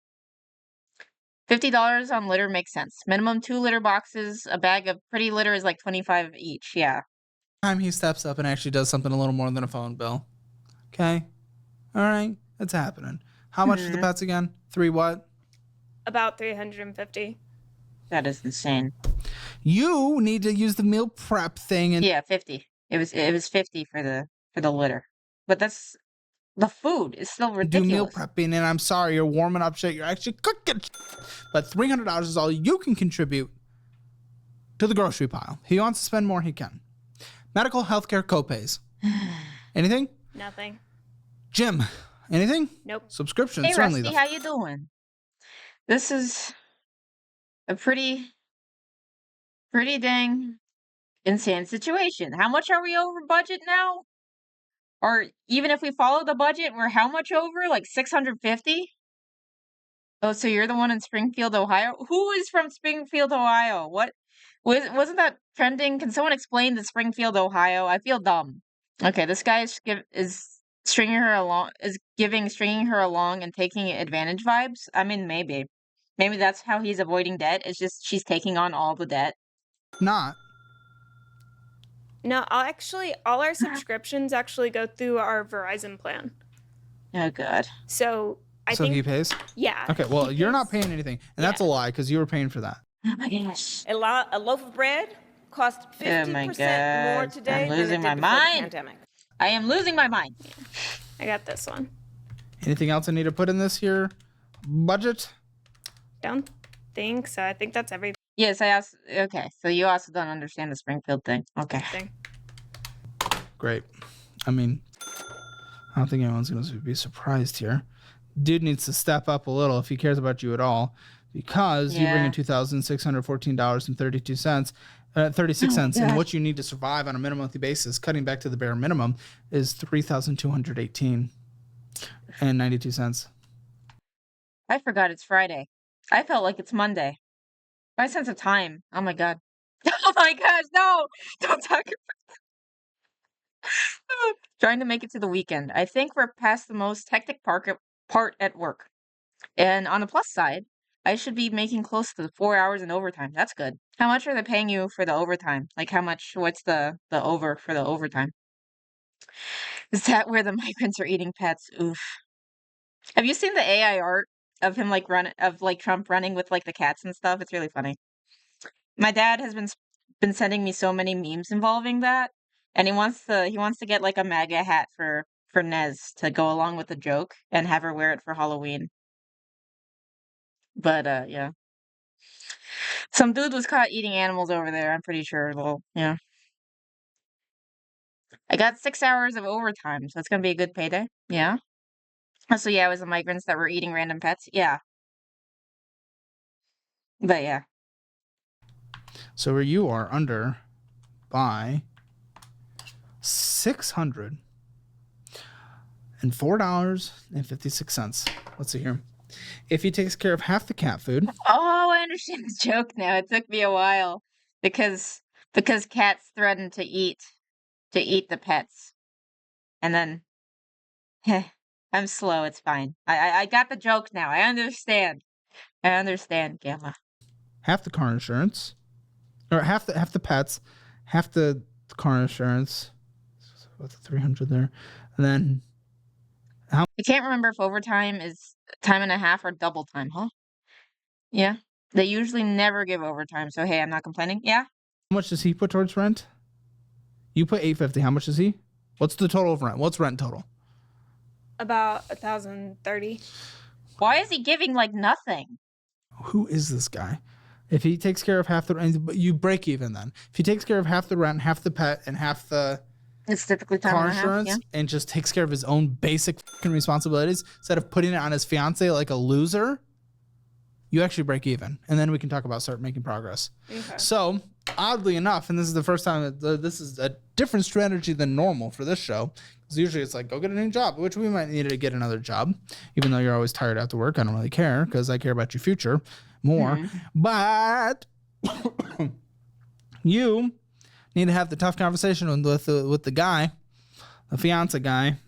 $50 on litter makes sense. Minimum 2 litter boxes. A bag of pretty litter is like $25 each. Yeah. time he steps up and actually does something a little more than a phone bill. Okay. All right. It's happening. How much for the pets again? 3 what? About 350. That is insane. You need to use the meal prep thing and Yeah, 50. It was 50 for the litter. But that's the food is still do ridiculous. meal prepping, and I'm sorry, you're warming up shit, you're actually cooking shit. But $300 is all you can contribute to the grocery pile. He wants to spend more, he can. Medical healthcare copays. Anything? Nothing. Gym. Anything? Nope. Subscription. Hey Certainly. Rusty, how you doing? This is a pretty dang insane situation. How much are we over budget now? Or even if we follow the budget, we're how much over? Like 650? Oh, so you're the one in Springfield, Ohio? Who is from Springfield, Ohio? What wasn't that trending? Can someone explain the Springfield, Ohio? I feel dumb. Okay, this guy is stringing her along, is giving stringing her along and taking advantage vibes. I mean, maybe that's how he's avoiding debt. It's just she's taking on all the debt. Not. No, all our subscriptions actually go through our Verizon plan. Oh, God. So I think he pays? Yeah. Okay, well, you're not paying anything. And that's a lie because you were paying for that. Oh, my gosh. A loaf of bread cost 50% more today I'm losing my mind. I am losing my mind. I got this one. Anything else I need to put in this here budget? Don't think so. I think that's everything. Yes, I asked. Okay, so you also don't understand the Springfield thing. Okay. Great. I mean, I don't think anyone's going to be surprised here. Dude needs to step up a little if he cares about you at all, because you bring in $2,614.32, 36 cents, and what you need to survive on a minimum monthly basis, cutting back to the bare minimum, is $3,218.92. I forgot it's Friday. I felt like it's Monday. My sense of time. Oh my God. Oh my gosh, no! Don't talk about Trying to make it to the weekend. I think we're past the most hectic part at work. And on the plus side, I should be making close to 4 hours in overtime. That's good. How much are they paying you for the overtime? Like what's the over for the overtime? Is that where the migrants are eating pets? Oof. Have you seen the AI art of him Trump running with like the cats and stuff? It's really funny. My dad has been sending me so many memes involving that, and he wants to get like a MAGA hat for Nez to go along with the joke and have her wear it for Halloween. But yeah. Some dude was caught eating animals over there, I'm pretty sure. Well, yeah. I got 6 hours of overtime, so it's gonna be a good payday. Yeah. So yeah, it was the migrants that were eating random pets. Yeah. But yeah. So where you are under by $604.56. Let's see here. If he takes care of half the cat food. Oh, I understand the joke now. It took me a while because cats threaten to eat the pets, and then I'm slow. It's fine. I got the joke now. I understand. Gamma. Half the car insurance, or half the pets, half the car insurance. What's the 300 there, and then I can't remember if overtime is time and a half or double time, huh? Yeah. They usually never give overtime, so hey, I'm not complaining. Yeah. How much does he put towards rent? You put $850. How much is he? What's the total of rent? What's rent total? About $1,030. Why is he giving like nothing? Who is this guy? If he takes care of half the rent, you break even then. If he takes care of half the rent, half the pet, and half the it's typically time car and a half, insurance, yeah. And just takes care of his own basic responsibilities instead of putting it on his fiance like a loser, you actually break even, and then we can talk about start making progress. Okay. So oddly enough, and this is the first time that this is a different strategy than normal for this show, because usually it's like go get a new job, which we might need to get another job, even though you're always tired after work. I don't really care because I care about your future more, but you need to have the tough conversation with the guy, the fiance guy,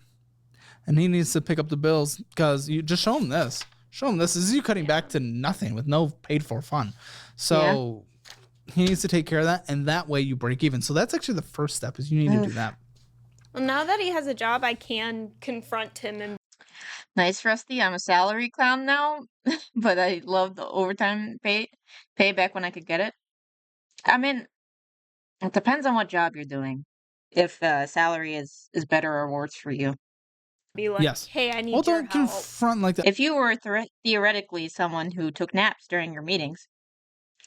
and he needs to pick up the bills because you just show him this. Show him this. This is you cutting back to nothing with no paid for fun. So he needs to take care of that, and that way you break even. So that's actually the first step is you need to do that. Well, now that he has a job, I can confront him and. Nice, Rusty. I'm a salary clown now, but I love the overtime pay back when I could get it. I mean, it depends on what job you're doing. If salary is better or worse for you. Be like, yes. Hey, I need your don't help. Confront like that. If you were theoretically someone who took naps during your meetings,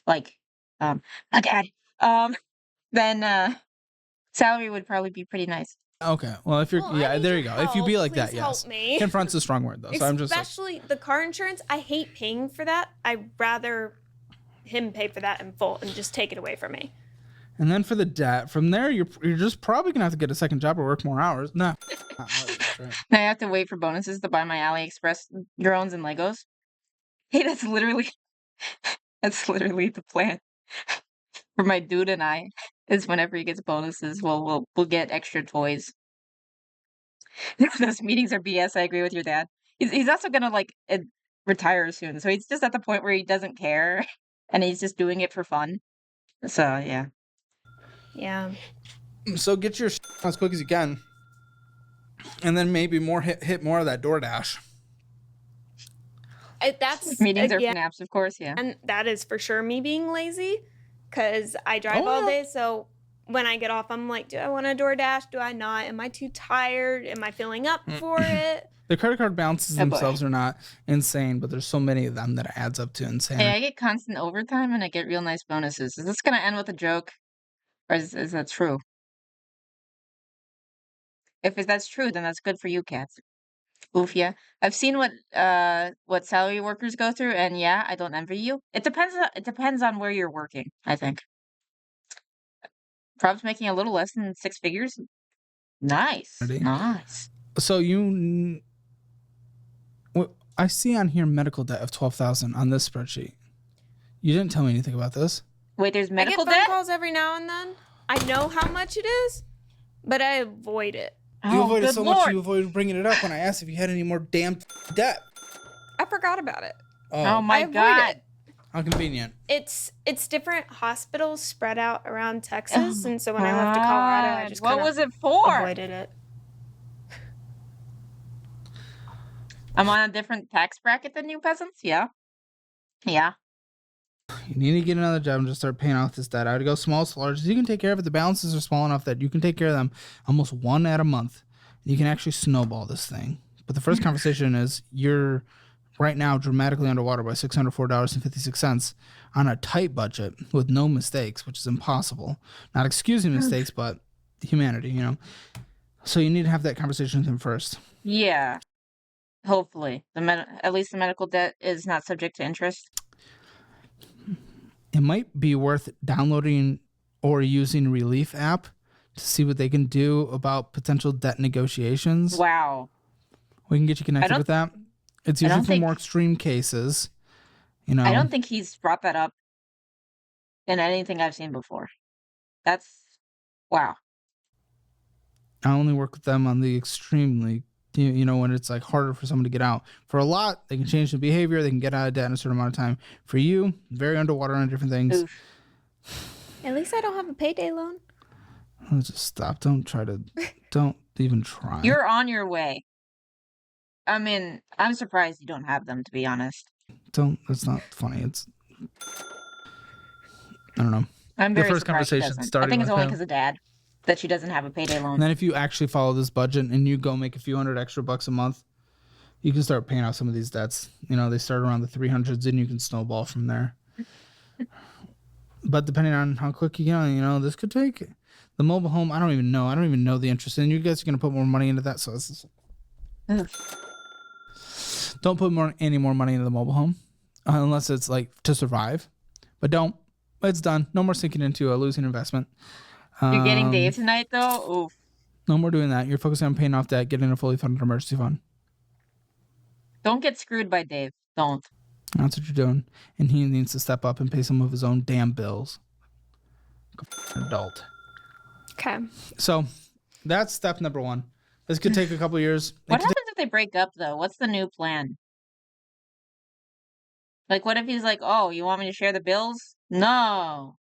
like, my dad, then salary would probably be pretty nice. Okay, well, if you're, there you go. If you be like that, yes. Confront's a strong word, though. So I'm just especially the car insurance. I hate paying for that. I'd rather him pay for that in full and just take it away from me. And then for the debt, from there, you're just probably gonna have to get a second job or work more hours. No. I have to wait for bonuses to buy my AliExpress drones and Legos. Hey, that's literally the plan for my dude and I. Is whenever he gets bonuses, we'll get extra toys. Those meetings are BS. I agree with your dad. He's also gonna retire soon, so he's just at the point where he doesn't care, and he's just doing it for fun. So yeah. Yeah. So get your as quick as you can, and then maybe hit more of that DoorDash. That's meetings are naps, of course. Yeah, and that is for sure me being lazy, because I drive all day. So when I get off, I'm like, do I want to DoorDash? Do I not? Am I too tired? Am I filling up for it? The credit card balances themselves are not insane, but there's so many of them that it adds up to insane. Hey, I get constant overtime and I get real nice bonuses. Is this gonna end with a joke, or is that true? If that's true, then that's good for you, cats. Oof, yeah. I've seen what salary workers go through, and yeah, I don't envy you. It depends on where you're working, I think. Prob's making a little less than 6 figures. Nice. So I see on here medical debt of $12,000 on this spreadsheet. You didn't tell me anything about this. Wait, there's medical debt? I get phone debt? calls every now and then. I know how much it is, but I avoid it. You avoided so much you avoided bringing it up when I asked if you had any more damn debt. I forgot about it. Oh my God. How convenient. It's different hospitals spread out around Texas, and so when I left to Colorado, I just what was it for? Avoided it. I'm on a different tax bracket than you peasants? Yeah. Yeah. You need to get another job and just start paying off this debt. I would go small to large. You can take care of it. The balances are small enough that you can take care of them almost one at a month. You can actually snowball this thing. But the first conversation is you're right now dramatically underwater by $604.56 on a tight budget with no mistakes, which is impossible. Not excusing mistakes, but humanity, you know. So you need to have that conversation with him first. Yeah. Hopefully. At least the medical debt is not subject to interest. It might be worth downloading or using Relief app to see what they can do about potential debt negotiations. Wow. We can get you connected with that. It's usually for more extreme cases. You know, I don't think he's brought that up in anything I've seen before. That's wow. I only work with them on the extremely, you know, when it's like harder for someone to get out. For a lot, they can change the behavior. They can get out of debt in a certain amount of time. For you, very underwater on different things. Oof. At least I don't have a payday loan. Oh, just stop. Don't even try. You're on your way. I mean, I'm surprised you don't have them, to be honest. That's not funny. I don't know. I'm very the first surprised conversation started. I think it's only because of Dad that she doesn't have a payday loan. And then if you actually follow this budget and you go make a few $100 extra a month, you can start paying off some of these debts. You know, they start around the 300s and you can snowball from there. But depending on how quick you get, you know, this could take the mobile home. I don't even know the interest in. You guys are going to put more money into that. So don't put any more money into the mobile home unless it's like to survive. But don't. It's done. No more sinking into a losing investment. You're getting Dave tonight, though? Oof. No more doing that. You're focusing on paying off debt, getting a fully funded emergency fund. Don't get screwed by Dave. Don't. That's what you're doing. And he needs to step up and pay some of his own damn bills. Adult. Okay. So that's step number one. This could take a couple years. What happens if they break up, though? What's the new plan? Like, what if he's like, oh, you want me to share the bills? No.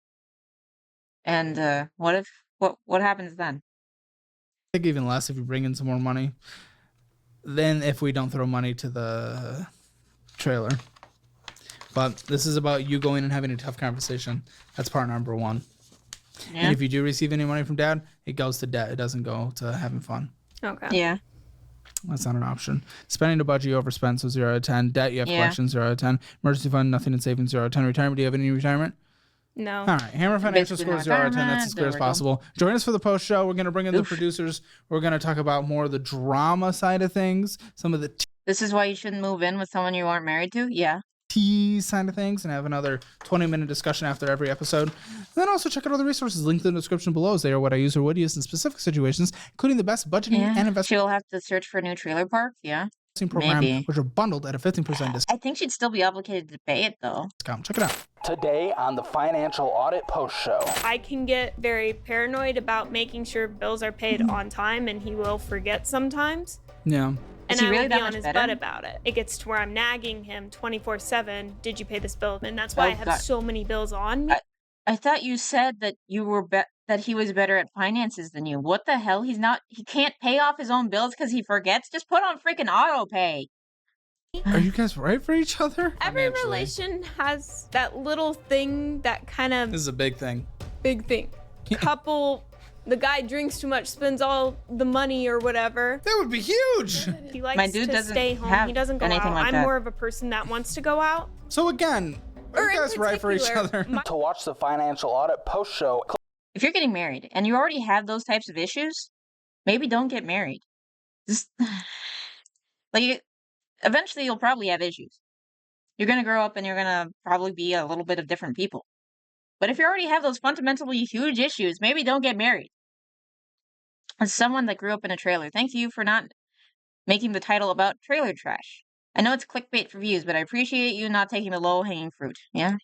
And what happens then? I think even less if you bring in some more money than if we don't throw money to the trailer. But this is about you going and having a tough conversation. That's part number one. Yeah. And if you do receive any money from Dad, it goes to debt. It doesn't go to having fun. Okay. Yeah. That's not an option. Spending a budget you overspent, so 0 out of 10. Debt you have collections, 0 out of 10. Emergency fund, nothing in savings, 0 out of 10. Retirement, do you have any retirement? No. All right. Hammer Financial score 0 out of 10. That's as good as possible. Join us for the post show. We're going to bring in the producers. We're going to talk about more of the drama side of things. Some of the... This is why you shouldn't move in with someone you aren't married to? Yeah. side of things and have another 20-minute discussion after every episode. And then also check out other resources linked in the description below, as they are what I use or would use in specific situations, including the best budgeting and investment. She'll have to search for a new trailer park. Yeah. Program, Maybe. which are bundled at a 15% discount. I think she'd still be obligated to pay it though. Check it out. Today on the Financial Audit Post Show. I can get very paranoid about making sure bills are paid on time, and he will forget sometimes. Yeah. And he I really will that be much on his better? butt about it. It gets to where I'm nagging him 24/7. Did you pay this bill? And that's why I have so many bills on me. I thought you said that you were that he was better at finances than you. What the hell? He's not. He can't pay off his own bills because he forgets. Just put on freaking auto pay. Are you guys right for each other? Every relation has that little thing that kind of... This is a big thing. Big thing. Couple... The guy drinks too much, spends all the money or whatever. That would be huge. He likes My dude to doesn't stay home. have He doesn't go anything out. like I'm that. more of a person that wants to go out. So again, are you guys right for each other? To watch the Financial Audit Post Show. If you're getting married and you already have those types of issues, maybe don't get married. Just like eventually you'll probably have issues. You're gonna grow up and you're gonna probably be a little bit of different people. But if you already have those fundamentally huge issues, maybe don't get married. As someone that grew up in a trailer, thank you for not making the title about trailer trash. I know it's clickbait for views, but I appreciate you not taking the low-hanging fruit. Yeah?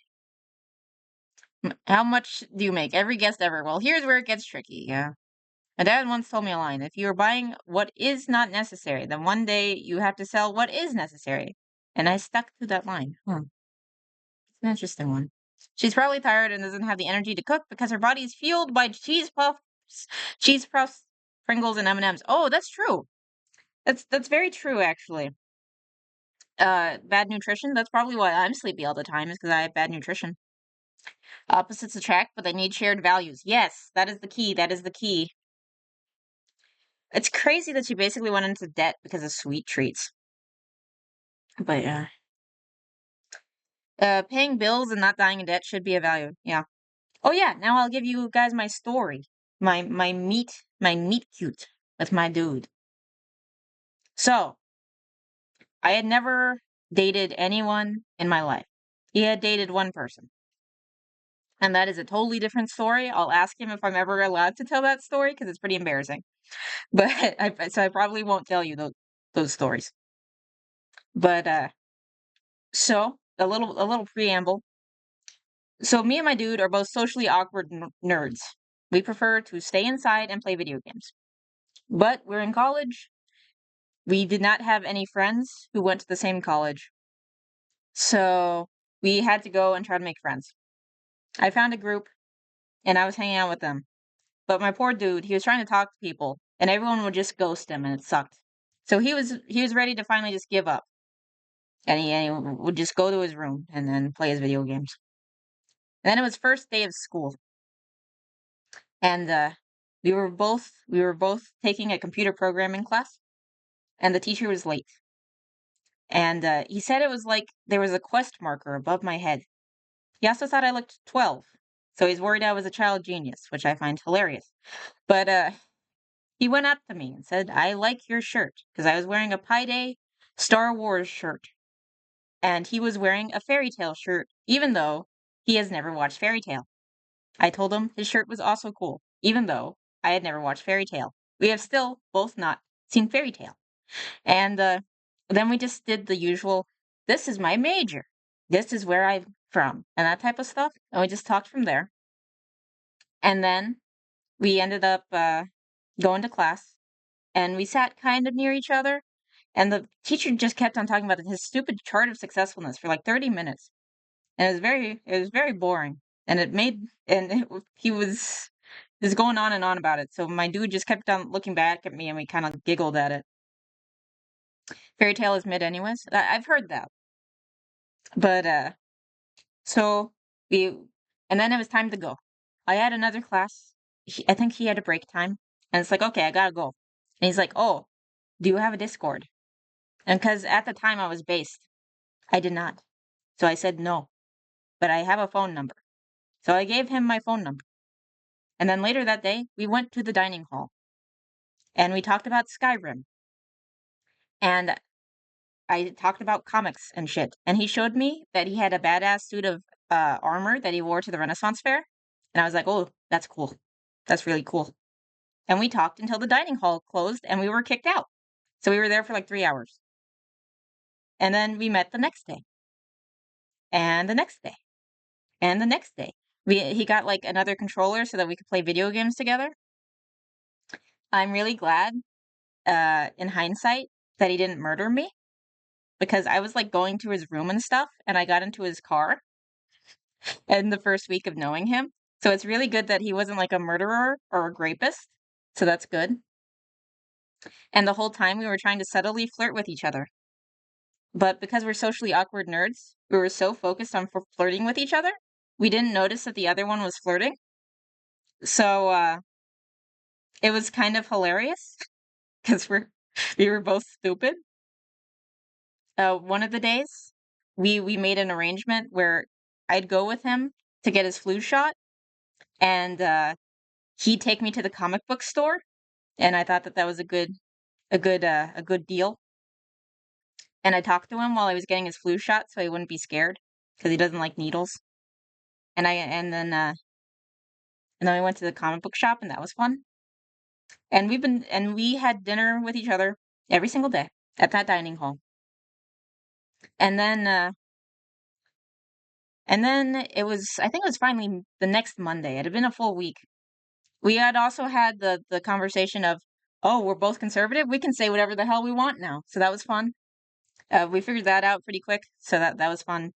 How much do you make? Every guest ever. Well, here's where it gets tricky, yeah. My dad once told me a line. If you are buying what is not necessary, then one day you have to sell what is necessary. And I stuck to that line. It's an interesting one. She's probably tired and doesn't have the energy to cook because her body is fueled by cheese puffs, Pringles, and M&Ms. Oh, that's true. That's very true, actually. Bad nutrition. That's probably why I'm sleepy all the time, is because I have bad nutrition. Opposites attract, but they need shared values. Yes, that is the key. That is the key. It's crazy that she basically went into debt because of sweet treats. But yeah. Paying bills and not dying in debt should be a value. Yeah. Oh yeah, now I'll give you guys my story. My meet cute with my dude. So, I had never dated anyone in my life. He had dated one person. And that is a totally different story. I'll ask him if I'm ever allowed to tell that story because it's pretty embarrassing. But so I probably won't tell you those stories. But so a little preamble. So me and my dude are both socially awkward nerds. We prefer to stay inside and play video games. But we're in college. We did not have any friends who went to the same college. So we had to go and try to make friends. I found a group and I was hanging out with them. But my poor dude, he was trying to talk to people and everyone would just ghost him and it sucked. So he was ready to finally just give up. And he would just go to his room and then play his video games. And then it was first day of school. And we were both taking a computer programming class. And the teacher was late. And he said it was like there was a quest marker above my head. He also thought I looked 12. So he's worried I was a child genius, which I find hilarious. But he went up to me and said, "I like your shirt," because I was wearing a Pi Day Star Wars shirt. And he was wearing a fairy tale shirt, even though he has never watched fairy tale. I told him his shirt was also cool, even though I had never watched fairy tale. We have still both not seen fairy tale. And then we just did the usual, this is my major. This is where I'm from. And that type of stuff. And we just talked from there. And then we ended up going to class. And we sat kind of near each other. And the teacher just kept on talking about his stupid chart of successfulness for like 30 minutes. And it was very boring. And he was going on and on about it. So my dude just kept on looking back at me and we kind of giggled at it. Fairy tale is mid anyways. I've heard that. But and then it was time to go. I had another class. I think he had a break time. And it's like, okay, I gotta go. And he's like, oh, do you have a Discord? And because at the time I was based, I did not. So I said no. But I have a phone number. So I gave him my phone number. And then later that day, we went to the dining hall. And we talked about Skyrim. And I talked about comics and shit, and he showed me that he had a badass suit of armor that he wore to the Renaissance Fair, and I was like, oh, that's cool. That's really cool. And we talked until the dining hall closed, and we were kicked out. So we were there for like 3 hours. And then we met the next day. And the next day. And the next day. He got like another controller so that we could play video games together. I'm really glad, in hindsight, that he didn't murder me. Because I was like going to his room and stuff, and I got into his car in the first week of knowing him. So it's really good that he wasn't like a murderer or a rapist. So that's good. And the whole time we were trying to subtly flirt with each other. But because we're socially awkward nerds, we were so focused on flirting with each other, we didn't notice that the other one was flirting. So it was kind of hilarious because we were both stupid. One of the days, we made an arrangement where I'd go with him to get his flu shot, and he'd take me to the comic book store, and I thought that was a good deal. And I talked to him while I was getting his flu shot, so he wouldn't be scared because he doesn't like needles. And then we went to the comic book shop, and that was fun. And we had dinner with each other every single day at that dining hall. And then it was, I think it was finally the next Monday. It had been a full week. We had also had the conversation of, oh, we're both conservative. We can say whatever the hell we want now. So that was fun. We figured that out pretty quick. So that was fun.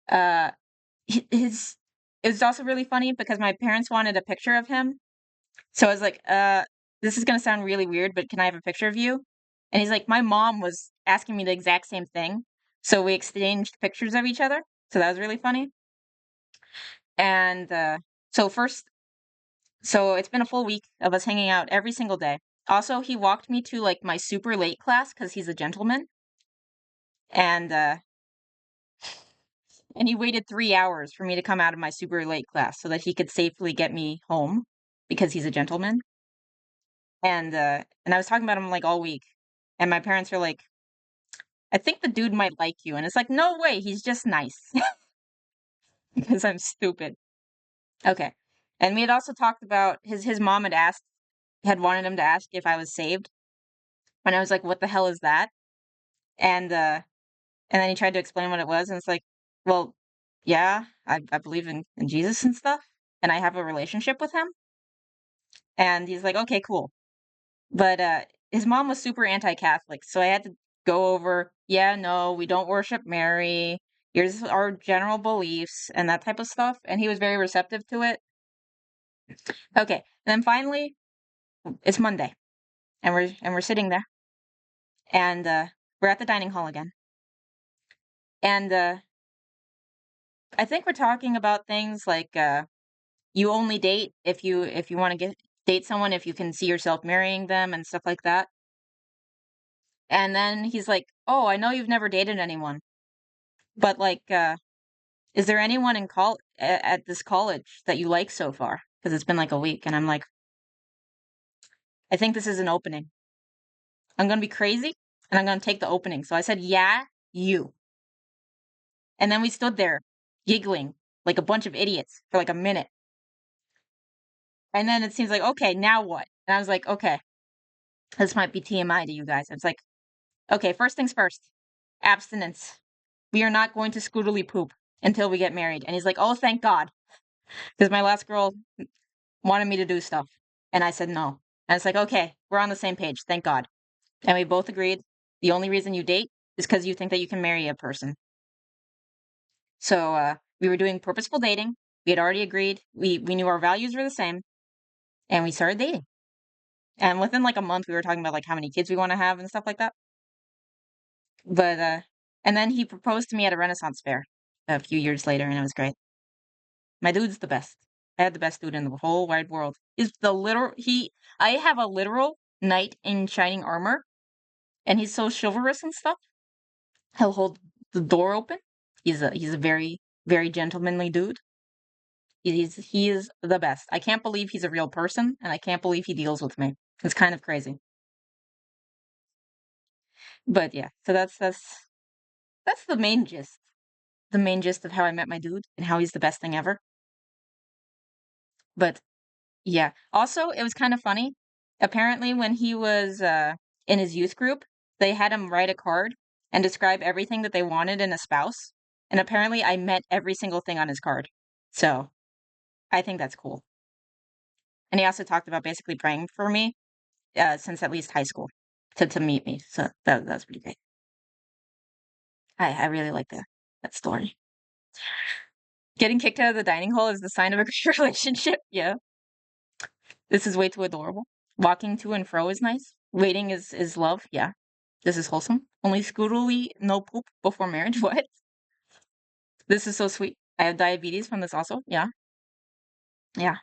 It was also really funny because my parents wanted a picture of him. So I was like, this is going to sound really weird, but can I have a picture of you? And he's like, my mom was asking me the exact same thing. So we exchanged pictures of each other. So that was really funny. And so it's been a full week of us hanging out every single day. Also, he walked me to like my super late class because he's a gentleman. And he waited 3 hours for me to come out of my super late class so that he could safely get me home because he's a gentleman. And I was talking about him like all week. And my parents were like, I think the dude might like you. And it's like, no way, he's just nice. Because I'm stupid. Okay. And we had also talked about his mom had wanted him to ask if I was saved. And I was like, what the hell is that? And then he tried to explain what it was, and it's like, well, yeah, I believe in Jesus and stuff, and I have a relationship with him. And he's like, okay, cool. But his mom was super anti-Catholic, so I had to go over, yeah, no, we don't worship Mary. Here's our general beliefs and that type of stuff. And he was very receptive to it. Okay, and then finally, it's Monday, and we're sitting there, and we're at the dining hall again, and I think we're talking about things like you only date if you want to date someone if you can see yourself marrying them and stuff like that. And then he's like, "Oh, I know you've never dated anyone, but like, is there anyone at this college that you like so far? Because it's been like a week." And I'm like, "I think this is an opening. I'm gonna be crazy, and I'm gonna take the opening." So I said, "Yeah, you." And then we stood there, giggling like a bunch of idiots for like a minute. And then it seems like, okay, now what? And I was like, okay, this might be TMI to you guys. It's like, okay, first things first, abstinence. We are not going to scootily poop until we get married. And he's like, oh, thank God. Because my last girl wanted me to do stuff. And I said no. And it's like, okay, we're on the same page. Thank God. And we both agreed the only reason you date is because you think that you can marry a person. So we were doing purposeful dating. We had already agreed. We knew our values were the same. And we started dating. And within like a month, we were talking about like how many kids we want to have and stuff like that. But and then he proposed to me at a Renaissance fair a few years later, and it was great. My dude's the best. I had the best dude in the whole wide world. I have a literal knight in shining armor, and he's so chivalrous and stuff. He'll hold the door open. He's a very, very gentlemanly dude. He is the best. I can't believe he's a real person, and I can't believe he deals with me. It's kind of crazy. But yeah, so that's that's the main gist. The main gist of how I met my dude and how he's the best thing ever. But yeah. Also, it was kind of funny. Apparently, when he was in his youth group, they had him write a card and describe everything that they wanted in a spouse. And apparently, I met every single thing on his card. So, I think that's cool. And he also talked about basically praying for me since at least high school to meet me. So, that's pretty great. I really like that story. Getting kicked out of the dining hall is the sign of a good relationship. Yeah. This is way too adorable. Walking to and fro is nice. Waiting is love. Yeah. This is wholesome. Only scootily, no poop before marriage. What? This is so sweet. I have diabetes from this also. Yeah. Yeah.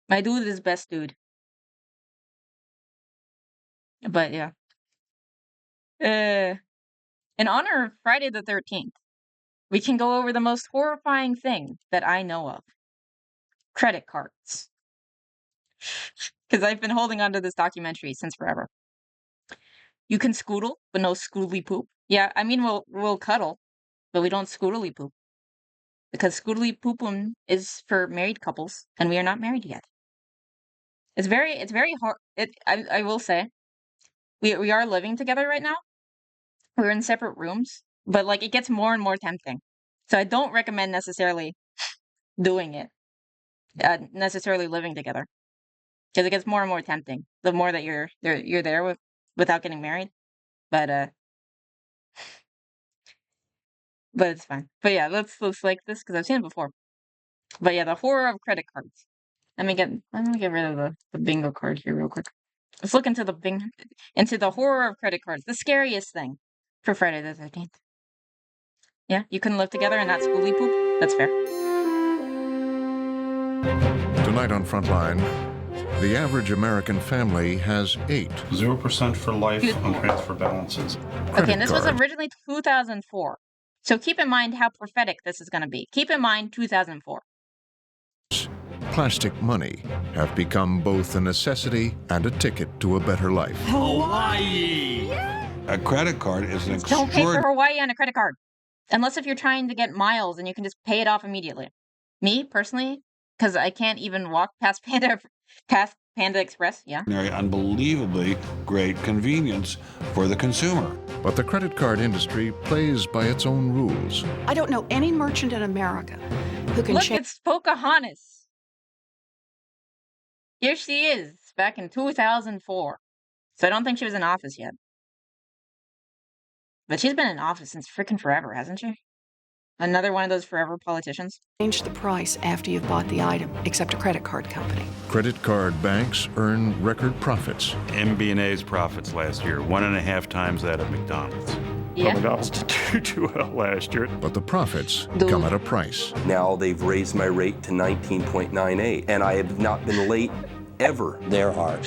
My dude is best dude. But yeah. In honor of Friday the 13th, we can go over the most horrifying thing that I know of. Credit cards. Because I've been holding on to this documentary since forever. You can scoodle, but no scoodly poop. Yeah, I mean, we'll cuddle, but we don't scoodly poop. Because scoodly poopum is for married couples, and we are not married yet. It's very hard. I will say, we are living together right now. We're in separate rooms, but like it gets more and more tempting. So I don't recommend necessarily doing it, necessarily living together, because it gets more and more tempting the more that you're there without getting married. But it's fine. But yeah, let's like this because I've seen it before. But yeah, the horror of credit cards. Let me get rid of the bingo card here real quick. Let's look into the horror of credit cards. The scariest thing for Friday the 13th. Yeah, you couldn't live together and not schooly poop. That's fair. Tonight on Frontline, the average American family has 0% for life on transfer balances. Okay, and this was originally 2004. So keep in mind how prophetic this is going to be. Keep in mind 2004. Plastic money have become both a necessity and a ticket to a better life. Hawaii! A credit card is an Don't pay for Hawaii on a credit card. Unless if you're trying to get miles and you can just pay it off immediately. Me, personally, because I can't even walk past Panda Express, yeah. Unbelievably great convenience for the consumer. But the credit card industry plays by its own rules. I don't know any merchant in America who can Look, it's Pocahontas. Here she is, back in 2004. So I don't think she was in office yet. But she's been in office since freaking forever, hasn't she? Another one of those forever politicians. Change the price after you've bought the item, except a credit card company. Credit card banks earn record profits. MB&A's profits last year, 1.5 times that of McDonald's. Yeah. McDonald's did too well last year. But the profits come at a price. Now they've raised my rate to 19.98, and I have not been late ever. There are.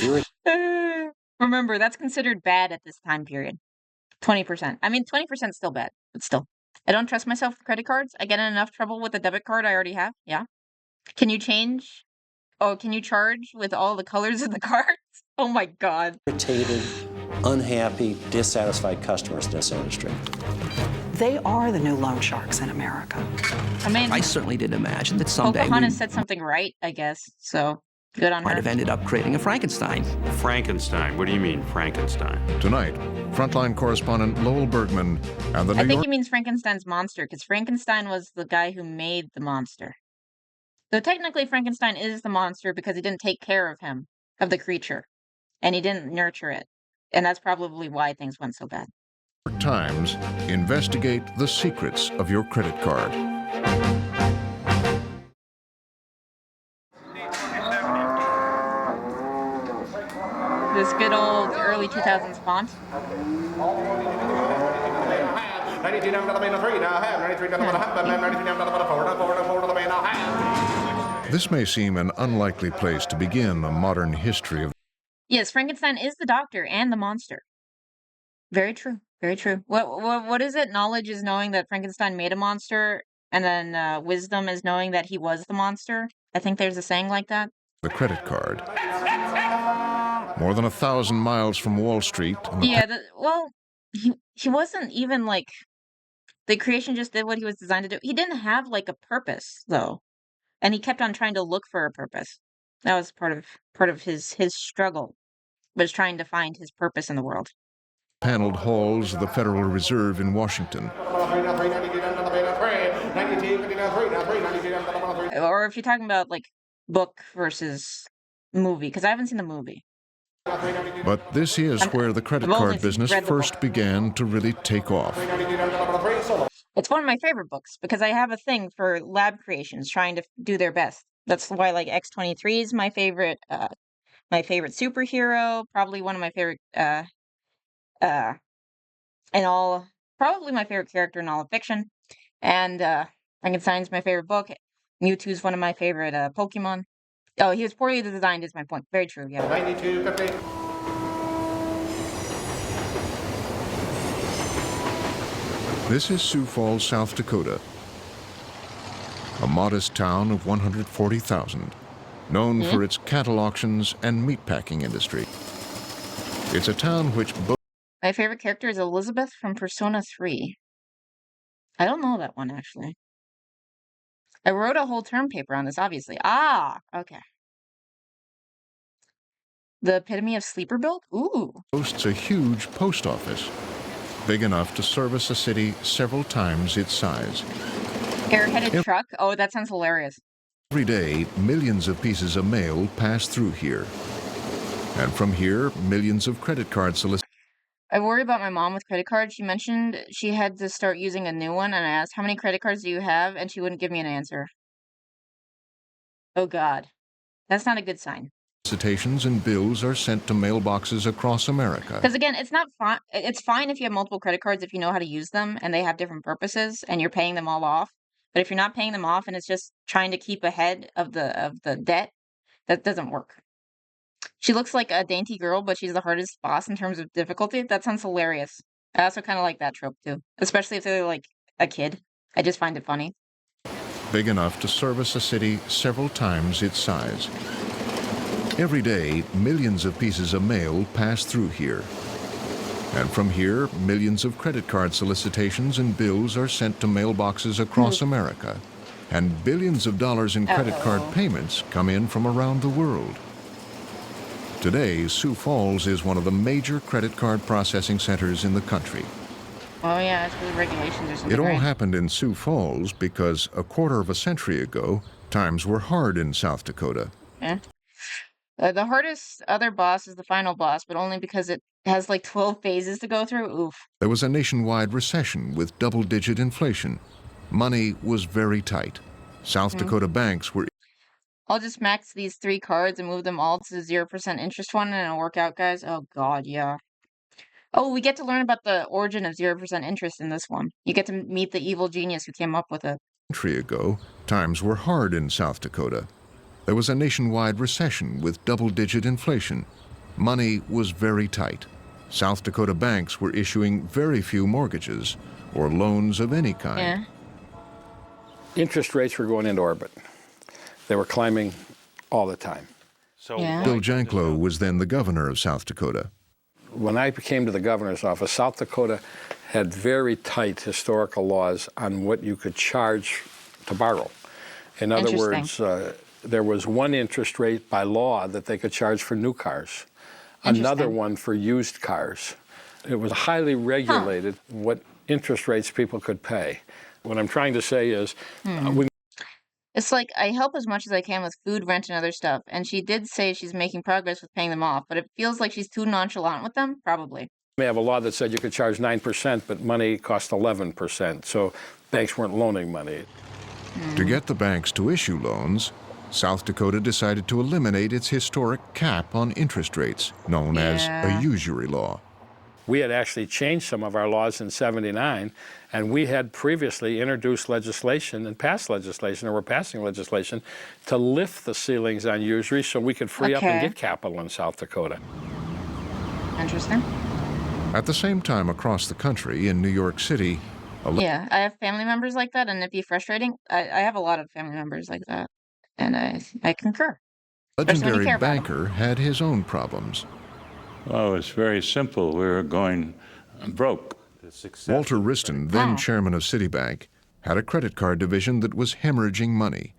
Remember, that's considered bad at this time period. 20%. I mean, 20% is still bad, but still. I don't trust myself with credit cards. I get in enough trouble with the debit card I already have. Yeah. Can you change? Oh, can you charge with all the colors of the cards? Oh my God. Irritated, unhappy, dissatisfied customers in this industry. They are the new loan sharks in America. I mean, I certainly didn't imagine that someday Pocahontas said something right, I guess. So good on her. Might have ended up creating a Frankenstein. Frankenstein? What do you mean, Frankenstein? Tonight, Frontline correspondent Lowell Bergman and the New I think York... he means Frankenstein's monster, because Frankenstein was the guy who made the monster. So technically, Frankenstein is the monster because he didn't take care of him, of the creature, and he didn't nurture it. And that's probably why things went so bad. Times investigate the secrets of your credit card. This good old early 2000s font. This may seem an unlikely place to begin a modern history of... Yes, Frankenstein is the doctor and the monster. Very true. Very true. What is it? Knowledge is knowing that Frankenstein made a monster, and then wisdom is knowing that he was the monster. I think there's a saying like that. The credit card. More than 1,000 miles from Wall Street. Yeah, well, he wasn't even like The creation just did what he was designed to do. He didn't have like a purpose though, and he kept on trying to look for a purpose. That was part of his struggle, was trying to find his purpose in the world. Paneled halls of the Federal Reserve in Washington. Or if you're talking about like book versus movie, because I haven't seen the movie. But this is where the credit card business first began to really take off. It's one of my favorite books because I have a thing for lab creations trying to do their best. That's why like X-23 is my favorite superhero, probably one of my favorite probably my favorite character in all of fiction. And Frankenstein's my favorite book. Mewtwo's one of my favorite Pokemon. Oh, he was poorly designed is my point. Very true, yeah. 9250. This is Sioux Falls, South Dakota, a modest town of 140,000, known for its cattle auctions and meatpacking industry. It's a town which my favorite character is Elizabeth from Persona 3. I don't know that one, actually. I wrote a whole term paper on this, obviously. Ah, okay. The epitome of sleeper build? Ooh. boasts a huge post office, big enough to service a city several times its size. Air-headed truck? Oh, that sounds hilarious. Every day, millions of pieces of mail pass through here. And from here, millions of credit card solicitations. I worry about my mom with credit cards. She mentioned she had to start using a new one, and I asked, how many credit cards do you have? And she wouldn't give me an answer. Oh, God. That's not a good sign. Solicitations and bills are sent to mailboxes across America. Because, again, it's not fine. It's fine if you have multiple credit cards if you know how to use them, and they have different purposes, and you're paying them all off. But if you're not paying them off, and it's just trying to keep ahead of the debt, that doesn't work. She looks like a dainty girl, but she's the hardest boss in terms of difficulty. That sounds hilarious. I also kind of like that trope, too. Especially if they're, like, a kid. I just find it funny. Big enough to service a city several times its size. Every day, millions of pieces of mail pass through here. And from here, millions of credit card solicitations and bills are sent to mailboxes across America. And billions of dollars in credit card payments come in from around the world. Today, Sioux Falls is one of the major credit card processing centers in the country. Oh, yeah, it's where the regulations or something, It all right? happened in Sioux Falls because a quarter of a century ago, times were hard in South Dakota. Yeah. The hardest other boss is the final boss, but only because it has like 12 phases to go through. Oof. There was a nationwide recession with double-digit inflation. Money was very tight. South Dakota banks were... I'll just max these 3 cards and move them all to the 0% interest one, and it'll work out, guys. Oh, God, yeah. Oh, we get to learn about the origin of 0% interest in this one. You get to meet the evil genius who came up with it. A century ago, times were hard in South Dakota. There was a nationwide recession with double-digit inflation. Money was very tight. South Dakota banks were issuing very few mortgages or loans of any kind. Yeah. Interest rates were going into orbit. They were climbing all the time. So Bill Janklow was then the governor of South Dakota. when I came to the governor's office, South Dakota had very tight historical laws on what you could charge to borrow. In other words, there was one interest rate by law that they could charge for new cars, another one for used cars. It was highly regulated what interest rates people could pay. What I'm trying to say is, it's like I help as much as I can with food, rent, and other stuff. And she did say she's making progress with paying them off, but it feels like she's too nonchalant with them, probably. We have a law that said you could charge 9%, but money cost 11%. So banks weren't loaning money. To get the banks to issue loans, South Dakota decided to eliminate its historic cap on interest rates, known as a usury law. We had actually changed some of our laws in '79, and we had previously introduced legislation and passed legislation, or were passing legislation, to lift the ceilings on usury so we could free up and get capital in South Dakota. Interesting. At the same time across the country, in New York City, Yeah, I have family members like that, and it'd be frustrating. I have a lot of family members like that, and I concur. a legendary banker had his own problems. Oh, it's very simple. We were going broke. Walter Wriston, then chairman of Citibank, had a credit card division that was hemorrhaging money.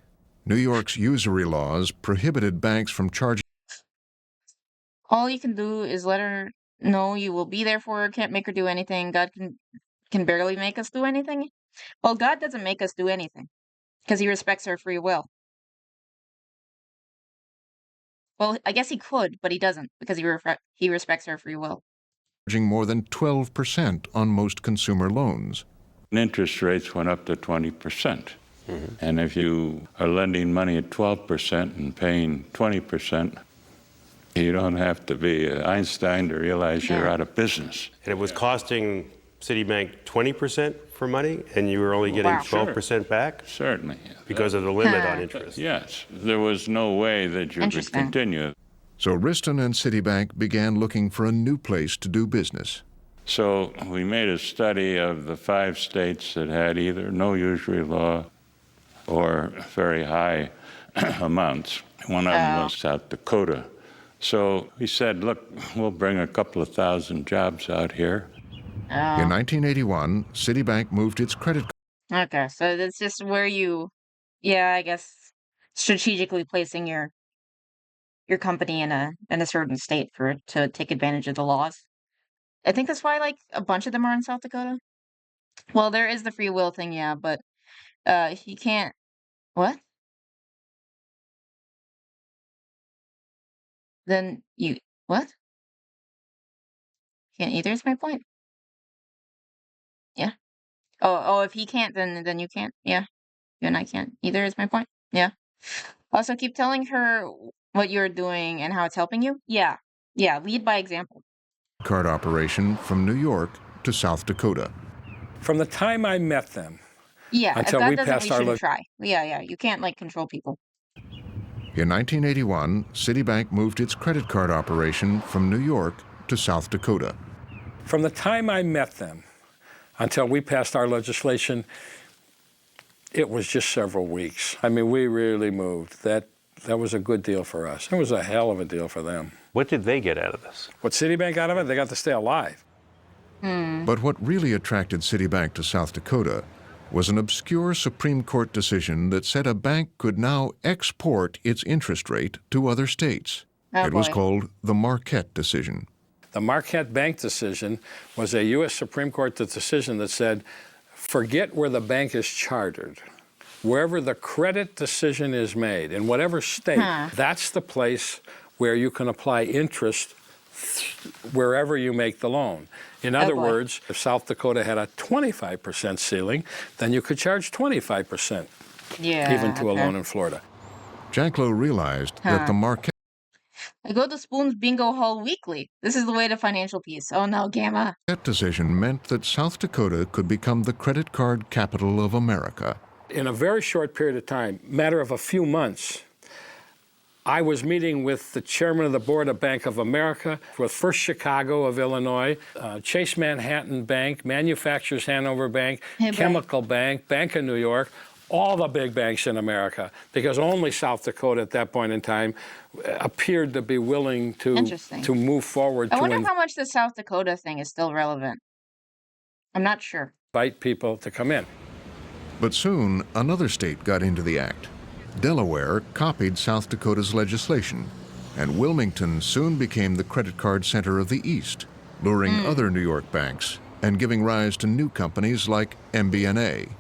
New York's usury laws prohibited banks from charging. All you can do is let her know you will be there for her, can't make her do anything. God can barely make us do anything. Well, God doesn't make us do anything because he respects our free will. Well, I guess he could, but he doesn't because he respects our free will. Charging more than 12% on most consumer loans. Interest rates went up to 20%. And if you are lending money at 12% and paying 20%, you don't have to be Einstein to realize you're out of business. And it was costing Citibank 20% for money, and you were only getting 12% back? Certainly. Because of the limit on interest. Yes. There was no way that you could continue. So Wriston and Citibank began looking for a new place to do business. So we made a study of the 5 states that had either no usury law or very high amounts. One of them was South Dakota. So we said, look, we'll bring a couple of thousand jobs out here. In 1981, Citibank moved its credit. Okay, so that's just where I guess, strategically placing your company in a certain state for it to take advantage of the laws. I think that's why, like, a bunch of them are in South Dakota. Well, there is the free will thing, yeah, but he can't. What? Then you what? Can't either is my point. Yeah. Oh, if he can't, then you can't. Yeah. You and I can't either is my point. Yeah. Also, keep telling her what you're doing and how it's helping you. Yeah. Yeah. Lead by example. Card operation from New York to South Dakota. From the time I met them, yeah, until if that we doesn't, passed we our shouldn't try. Yeah. You can't like control people. In 1981, Citibank moved its credit card operation from New York to South Dakota. From the time I met them until we passed our legislation, it was just several weeks. I mean, we really moved. That was a good deal for us. It was a hell of a deal for them. What did they get out of this? What Citibank got out of it? They got to stay alive. But what really attracted Citibank to South Dakota was an obscure Supreme Court decision that said a bank could now export its interest rate to other states. Oh, it was called the Marquette decision. The Marquette Bank decision was a U.S. Supreme Court decision that said, forget where the bank is chartered. Wherever the credit decision is made, in whatever state, that's the place where you can apply interest wherever you make the loan. In other words, if South Dakota had a 25% ceiling, then you could charge 25%, even to a loan in Florida. Janklow realized that the Marquette I go to Spoon's Bingo Hall weekly. This is the way to financial peace. Oh no, Gamma. decision meant that South Dakota could become the credit card capital of America. In a very short period of time, matter of a few months, I was meeting with the chairman of the board of Bank of America, with First Chicago of Illinois, Chase Manhattan Bank, Manufacturers Hanover Bank, Chemical Bank, Bank of New York, all the big banks in America, because only South Dakota at that point in time appeared to be willing to move forward. I wonder how much the South Dakota thing is still relevant. I'm not sure. Invite people to come in. But soon, another state got into the act. Delaware copied South Dakota's legislation, and Wilmington soon became the credit card center of the East, luring other New York banks and giving rise to new companies like MBNA.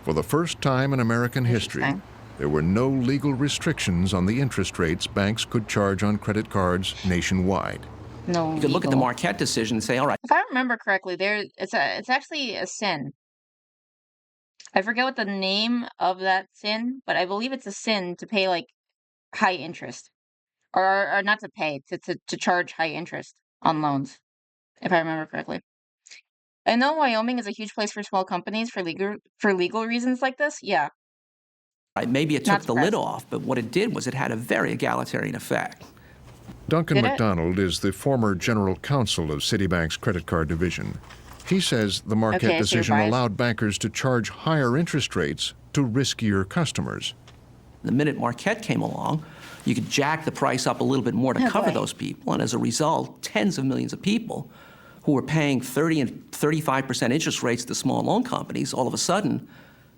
For the first time in American history, there were no legal restrictions on the interest rates banks could charge on credit cards nationwide. No, you could look at the Marquette decision and say, all right. If I remember correctly, it's actually a sin. I forget what the name of that sin, but I believe it's a sin to pay like high interest, or not to pay, to charge high interest on loans, if I remember correctly. I know Wyoming is a huge place for small companies for legal reasons like this. Yeah. Right, maybe it took the lid off, but what it did was it had a very egalitarian effect. Duncan McDonald is the former general counsel of Citibank's credit card division. He says the Marquette decision allowed bankers to charge higher interest rates to riskier customers. The minute Marquette came along, you could jack the price up a little bit more to cover those people, and as a result, tens of millions of people who were paying 30 and 35% interest rates to small loan companies all of a sudden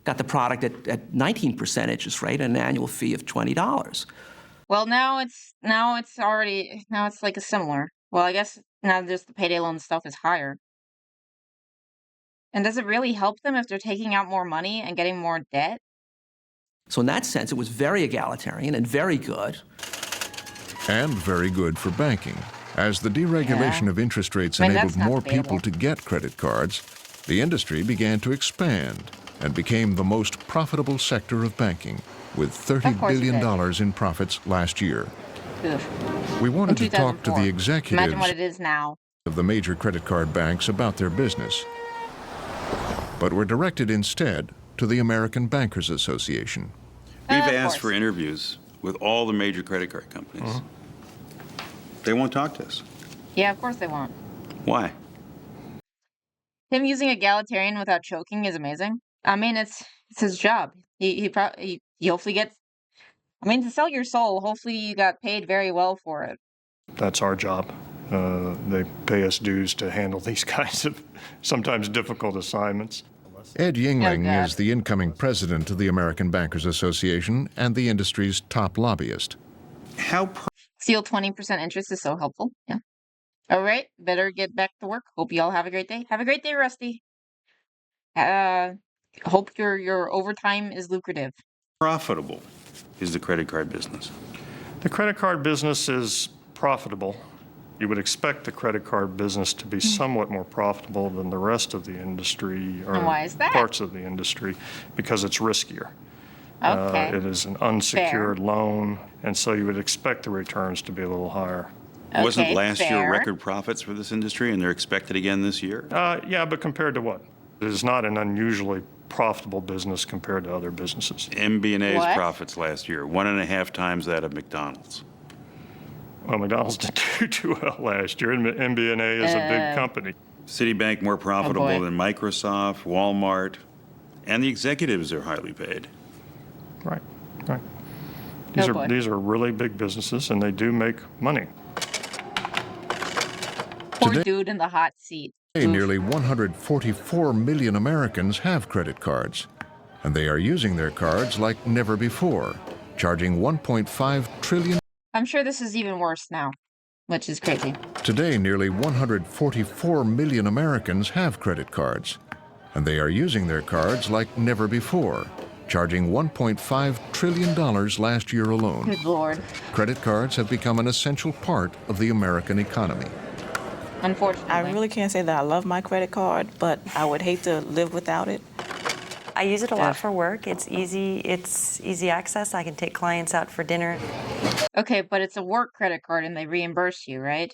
got the product at 19% interest rate and an annual fee of $20. Well, now it's like a similar. Well, I guess now just the payday loan stuff is higher. And does it really help them if they're taking out more money and getting more debt? So in that sense, it was very egalitarian and very good. And very good for banking. As the deregulation of interest rates enabled more people to get credit cards, the industry began to expand and became the most profitable sector of banking, with $30 billion in profits last year. We wanted to talk to the executives Imagine what it is now. of the major credit card banks about their business, but were directed instead to the American Bankers Association. We've asked for interviews with all the major credit card companies. They won't talk to us. Yeah, of course they won't. Why? Him using egalitarian without choking is amazing. I mean, it's his job. He hopefully gets. I mean, to sell your soul, hopefully you got paid very well for it. That's our job. They pay us dues to handle these kinds of sometimes difficult assignments. Ed Yingling is the incoming president of the American Bankers Association and the industry's top lobbyist. Seal 20% interest is so helpful. Yeah. All right. Better get back to work. Hope you all have a great day. Have a great day, Rusty. Hope your overtime is lucrative. Profitable is the credit card business. The credit card business is profitable. You would expect the credit card business to be somewhat more profitable than the rest of the industry or why is that? Parts of the industry because it's riskier. Okay. It is an unsecured loan, and so you would expect the returns to be a little higher. Wasn't last year record profits for this industry, and they're expected again this year? Yeah, but compared to what? It is not an unusually profitable business compared to other businesses. MBNA's profits last year, 1.5 times that of McDonald's. Well, McDonald's didn't do too well last year, and MBNA is a big company. Citibank more profitable than Microsoft, Walmart, and the executives are highly paid. Right. These are really big businesses, and they do make money. Poor dude in the hot seat. Today, nearly 144 million Americans have credit cards, and they are using their cards like never before, charging $1.5 trillion. I'm sure this is even worse now, which is crazy. Today, nearly 144 million Americans have credit cards, and they are using their cards like never before, charging $1.5 trillion last year alone. Good Lord. Credit cards have become an essential part of the American economy. Unfortunately. I really can't say that I love my credit card, but I would hate to live without it. I use it a lot for work. It's easy access. I can take clients out for dinner. Okay, but it's a work credit card and they reimburse you, right?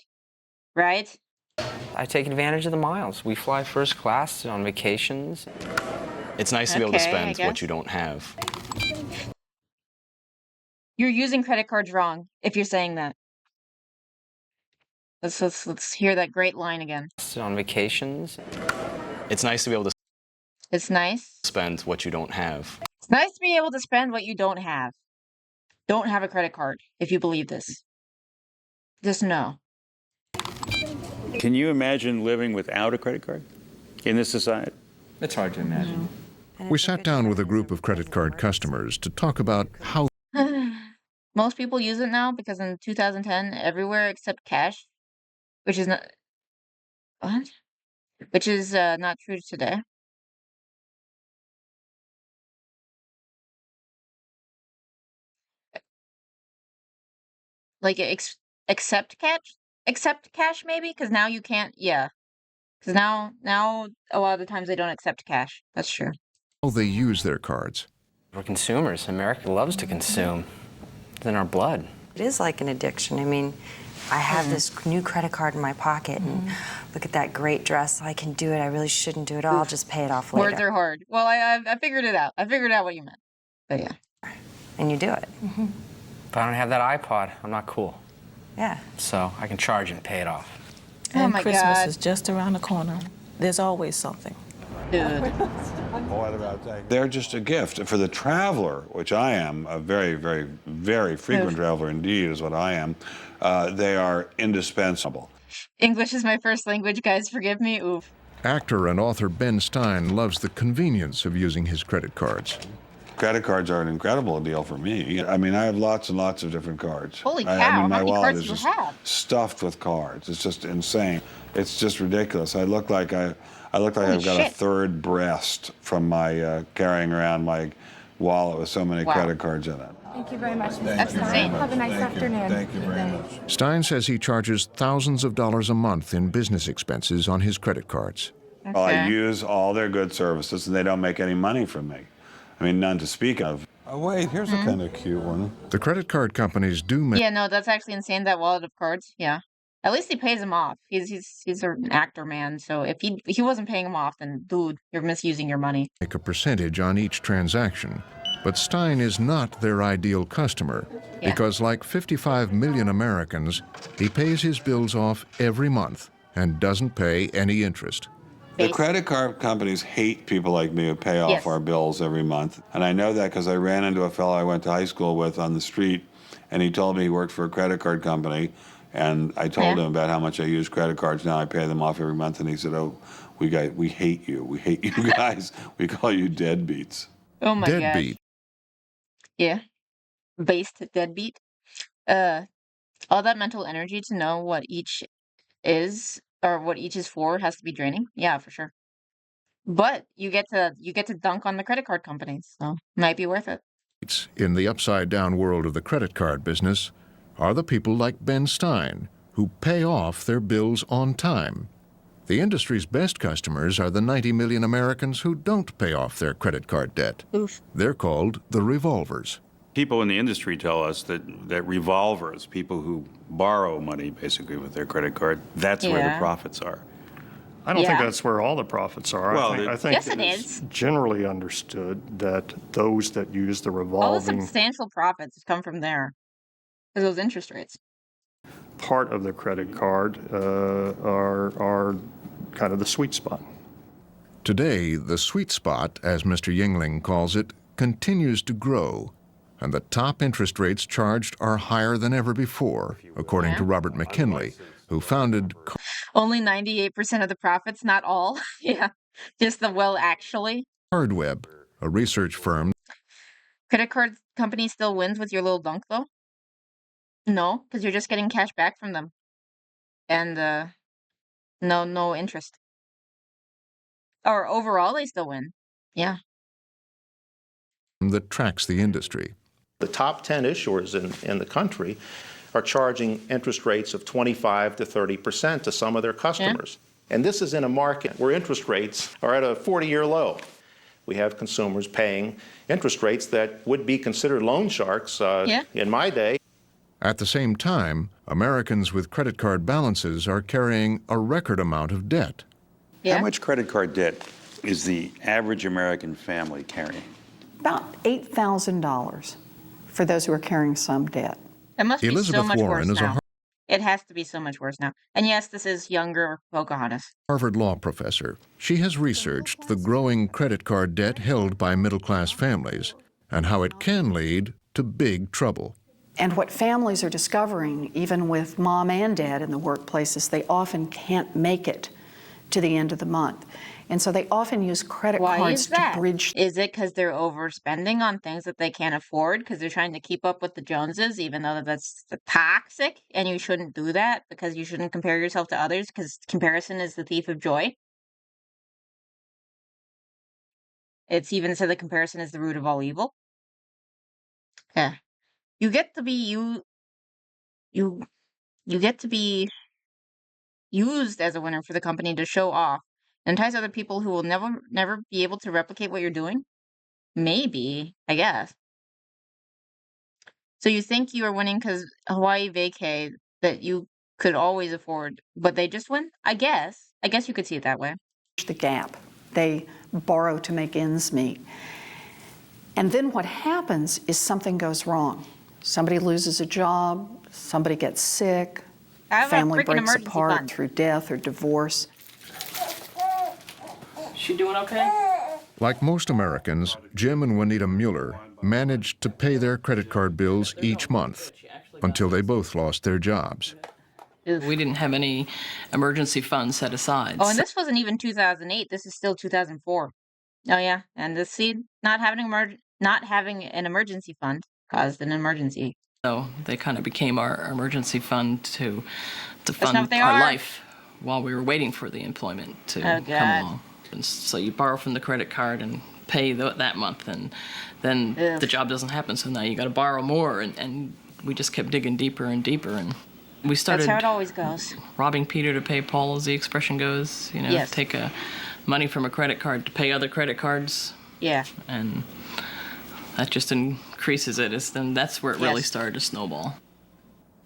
Right? I take advantage of the miles. We fly first class on vacations. It's nice to be able to spend what you don't have. You're using credit cards wrong if you're saying that. Let's hear that great line again. On vacations. It's nice to be able to spend what you don't have. It's nice to be able to spend what you don't have. Don't have a credit card if you believe this. Just know. Can you imagine living without a credit card in this society? It's hard to imagine. We sat down with a group of credit card customers to talk about how most people use it now because in 2010, everywhere except cash, which is not what? Which is not true today. Like accept cash maybe, because now you can't. Yeah, because now a lot of the times they don't accept cash. That's true. how they use their cards. We're consumers. America loves to consume. It's in our blood. It is like an addiction. I mean, I have this new credit card in my pocket, and look at that great dress. I can do it. I really shouldn't do it. I'll just pay it off later. Words are hard. Well, I figured it out. I figured out what you meant. But yeah. And you do it. If I don't have that iPod, I'm not cool. Yeah. So I can charge it and pay it off. And my Christmas God. is just around the corner. There's always something. Dude. They're just a gift. For the traveler, which I am, a very, very, very frequent traveler indeed is what I am, they are indispensable. English is my first language, guys. Forgive me. Oof. Actor and author Ben Stein loves the convenience of using his credit cards. Credit cards are an incredible deal for me. I mean, I have lots and lots of different cards. Holy cow, I mean, my how many wallet cards is do you just have? stuffed with cards. It's just insane. It's just ridiculous. I look like I've got a third breast from my carrying around my wallet with so many credit cards in it. Thank you very much. That's insane. Have a nice afternoon. Thank you very much. Stein says he charges thousands of dollars a month in business expenses on his credit cards. Well, I use all their good services, and they don't make any money from me. I mean, none to speak of. Oh, wait, here's a kind of cute one. The credit card companies do make... Yeah, no, that's actually insane, that wallet of cards. Yeah. At least he pays him off. He's an actor, man. So if he wasn't paying him off, then, dude, you're misusing your money. ...make a percentage on each transaction. But Stein is not their ideal customer because, like 55 million Americans, he pays his bills off every month and doesn't pay any interest. The credit card companies hate people like me who pay off our bills every month. And I know that because I ran into a fellow I went to high school with on the street, and he told me he worked for a credit card company. And I told him about how much I use credit cards. Now I pay them off every month. And he said, oh, we hate you. We hate you guys. We call you deadbeats. Oh, my God. Deadbeat. Yeah. Based deadbeat. All that mental energy to know what each is or what each is for has to be draining. Yeah, for sure. But you get to dunk on the credit card companies, so might be worth it. In the upside-down world of the credit card business are the people like Ben Stein, who pay off their bills on time. The industry's best customers are the 90 million Americans who don't pay off their credit card debt. Oof. They're called the revolvers. People in the industry tell us that revolvers, people who borrow money basically with their credit card, that's where the profits are. I don't think that's where all the profits are. Well, I think yes, it is. Generally understood that those that use the All the revolving substantial profits come from there. Because those interest rates. part of the credit card are kind of the sweet spot. Today, the sweet spot, as Mr. Yingling calls it, continues to grow, and the top interest rates charged are higher than ever before, according to Robert McKinley, who founded... Only 98% of the profits, not all. Yeah, just the actually. Cardweb, a research firm. Credit card company still wins with your little dunk, though? No, because you're just getting cash back from them. And, no interest. Or overall, they still win. Yeah. That tracks the industry. The top 10 issuers in the country are charging interest rates of 25 to 30% to some of their customers. Yeah. And this is in a market where interest rates are at a 40-year low. We have consumers paying interest rates that would be considered loan sharks in my day. At the same time, Americans with credit card balances are carrying a record amount of debt. How much credit card debt is the average American family carrying? About $8,000 for those who are carrying some debt. It must be Elizabeth so much Warren worse is now. It has to be so much worse now. And yes, this is younger Pocahontas. Harvard law professor. She has researched the growing credit card debt held by middle-class families and how it can lead to big trouble. And what families are discovering, even with mom and dad in the workplace, is they often can't make it to the end of the month. And so they often use credit cards to bridge. Is it because they're overspending on things that they can't afford because they're trying to keep up with the Joneses, even though that's toxic and you shouldn't do that because you shouldn't compare yourself to others because comparison is the thief of joy? It's even said that comparison is the root of all evil. Yeah. You get to be you get to be used as a winner for the company to show off and entice other people who will never be able to replicate what you're doing? Maybe, I guess. So you think you are winning because Hawaii vacay that you could always afford, but they just win? I guess you could see it that way. The gap. They borrow to make ends meet. And then what happens is something goes wrong. Somebody loses a job, somebody gets sick, family breaks apart through death or divorce. She doing okay? Like most Americans, Jim and Juanita Mueller managed to pay their credit card bills each month until they both lost their jobs. Oof. We didn't have any emergency funds set aside. Oh, and this wasn't even 2008. This is still 2004. Oh yeah, and the seed not having an emergency fund caused an emergency. So they kind of became our emergency fund to That's fund not what they our are. life while we were waiting for the employment to come along. And so you borrow from the credit card and pay that month, and then the job doesn't happen. So now you got to borrow more, and we just kept digging deeper and deeper, and we started. That's how it always goes. Robbing Peter to pay Paul, as the expression goes. You know, Yes. take money from a credit card to pay other credit cards. Yeah. And that just increases it. Then that's where it really Yes. started to snowball.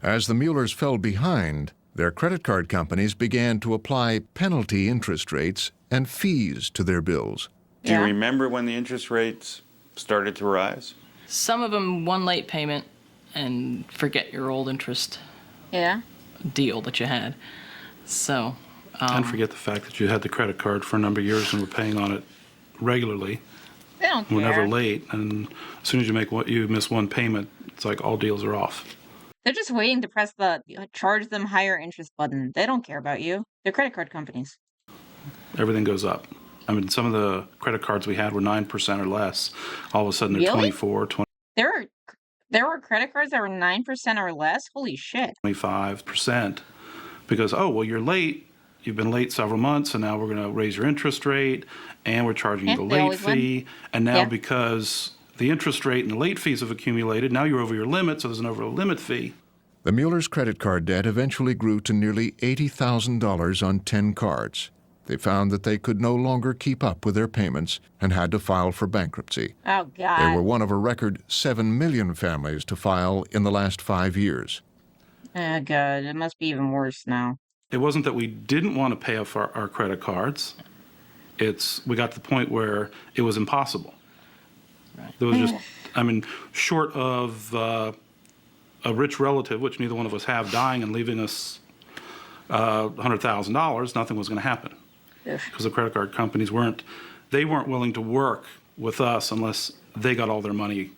As the Muellers fell behind, their credit card companies began to apply penalty interest rates and fees to their bills. Do you remember when the interest rates started to rise? Some of them one late payment and forget your old interest deal that you had. So. And forget the fact that you had the credit card for a number of years and were paying on it regularly. They don't We're care. never late, and as soon as you miss one payment, it's like all deals are off. They're just waiting to press the charge them higher interest button. They don't care about you. They're credit card companies. Everything goes up. I mean, some of the credit cards we had were 9% or less. All of a sudden, they're Really? 24, 20, There were credit cards that were 9% or less. Holy shit! 25%. Because, oh, well, you're late. You've been late several months, and now we're going to raise your interest rate, and we're charging you the they late always win. fee. And now Yeah. because the interest rate and the late fees have accumulated, now you're over your limit, so there's an over-limit fee. The Muellers' credit card debt eventually grew to nearly $80,000 on 10 cards. They found that they could no longer keep up with their payments and had to file for bankruptcy. Oh God! They were one of a record 7 million families to file in the last 5 years. Oh God! It must be even worse now. It wasn't that we didn't want to pay off our credit cards. We got to the point where it was impossible. There was just, I mean, short of a rich relative, which neither one of us have, dying and leaving us $100,000, nothing was going to happen. Because the credit card companies weren't willing to work with us unless they got all their money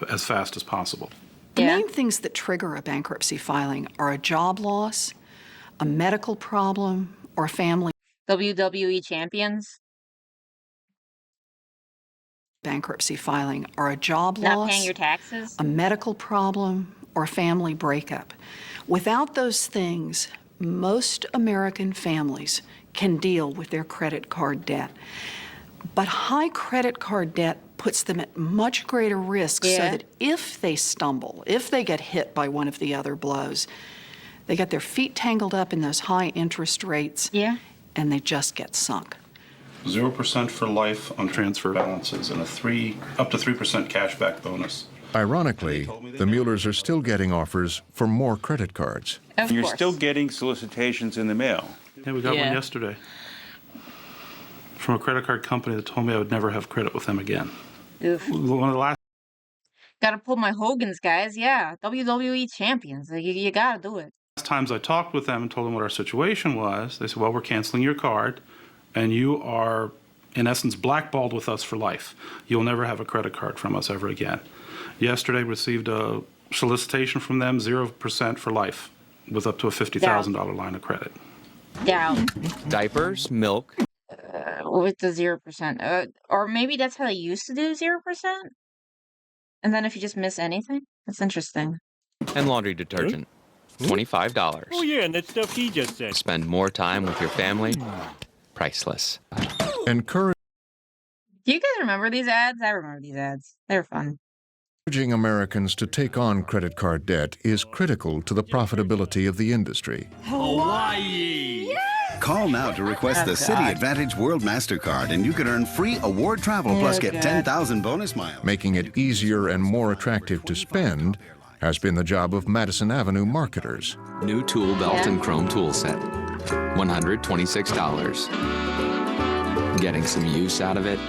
as fast as possible. The main things that trigger a bankruptcy filing are a job loss, a medical problem, or family WWE champions. Bankruptcy filing are a job Not loss, paying your taxes. a medical problem, or family breakup. Without those things, most American families can deal with their credit card debt. But high credit card debt puts them at much greater risk so that if they stumble, if they get hit by one of the other blows, they get their feet tangled up in those high interest rates and they just get sunk. 0% for life on transfer balances and up to 3% cashback bonus. Ironically, the Muellers are still getting offers for more credit cards. You're still getting solicitations in the mail. Yeah, we got one yesterday from a credit card company that told me I would never have credit with them again. Oof. One of the last Gotta pull my Hogan's, guys. Yeah, WWE champions. You gotta do it. times I talked with them and told them what our situation was, they said, well, we're canceling your card, and you are, in essence, blackballed with us for life. You'll never have a credit card from us ever again. Yesterday, received a solicitation from them, 0% for life, with up to a $50,000 line of credit. Down. Diapers, milk. With the 0%. Or maybe that's how they used to do 0%? And then if you just miss anything? That's interesting. And laundry detergent. $25. Oh yeah, and that stuff he just said. Spend more time with your family. Priceless. Encouraging Do you guys remember these ads? I remember these ads. They're fun. Americans to take on credit card debt is critical to the profitability of the industry. Hawaii! Call now to request the City Advantage World MasterCard, and you can earn free award travel plus get 10,000 bonus miles. Making it easier and more attractive to spend has been the job of Madison Avenue marketers. New tool belt and chrome tool set. $126. Getting some use out of it?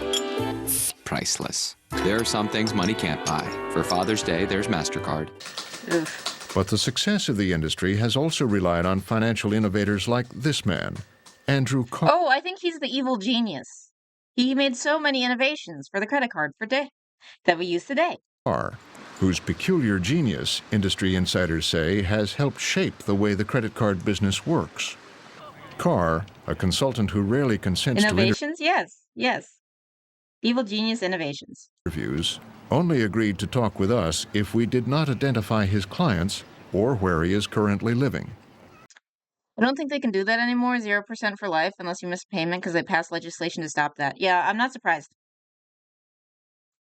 Priceless. There are some things money can't buy. For Father's Day, there's MasterCard. But the success of the industry has also relied on financial innovators like this man, Andrew Carr. Oh, I think he's the evil genius. He made so many innovations for the credit card that we use today. whose peculiar genius, industry insiders say, has helped shape the way the credit card business works. Carr, a consultant who rarely consents Innovations? Yes, yes. Evil genius innovations. Interviews, only agreed to talk with us if we did not identify his clients or where he is currently living. I don't think they can do that anymore, 0% for life, unless you miss a payment because they passed legislation to stop that. Yeah, I'm not surprised.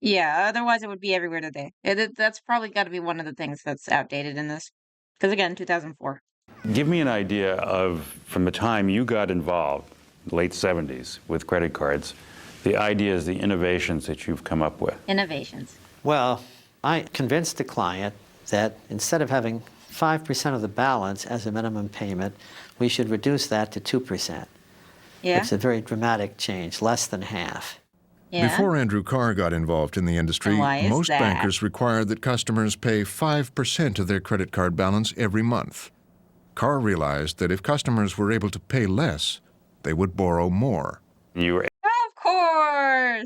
Yeah, otherwise it would be everywhere today. That's probably got to be one of the things that's outdated in this. Because again, 2004. Give me an idea of, from the time you got involved, late 70s, with credit cards, the ideas, the innovations that you've come up with. Innovations. Well, I convinced the client that instead of having 5% of the balance as a minimum payment, we should reduce that to 2%. Yeah. It's a very dramatic change, less than half. Yeah. Before Andrew Carr got involved in the industry, most bankers required that customers pay 5% of their credit card balance every month. Carr realized that if customers were able to pay less, they would borrow more. You were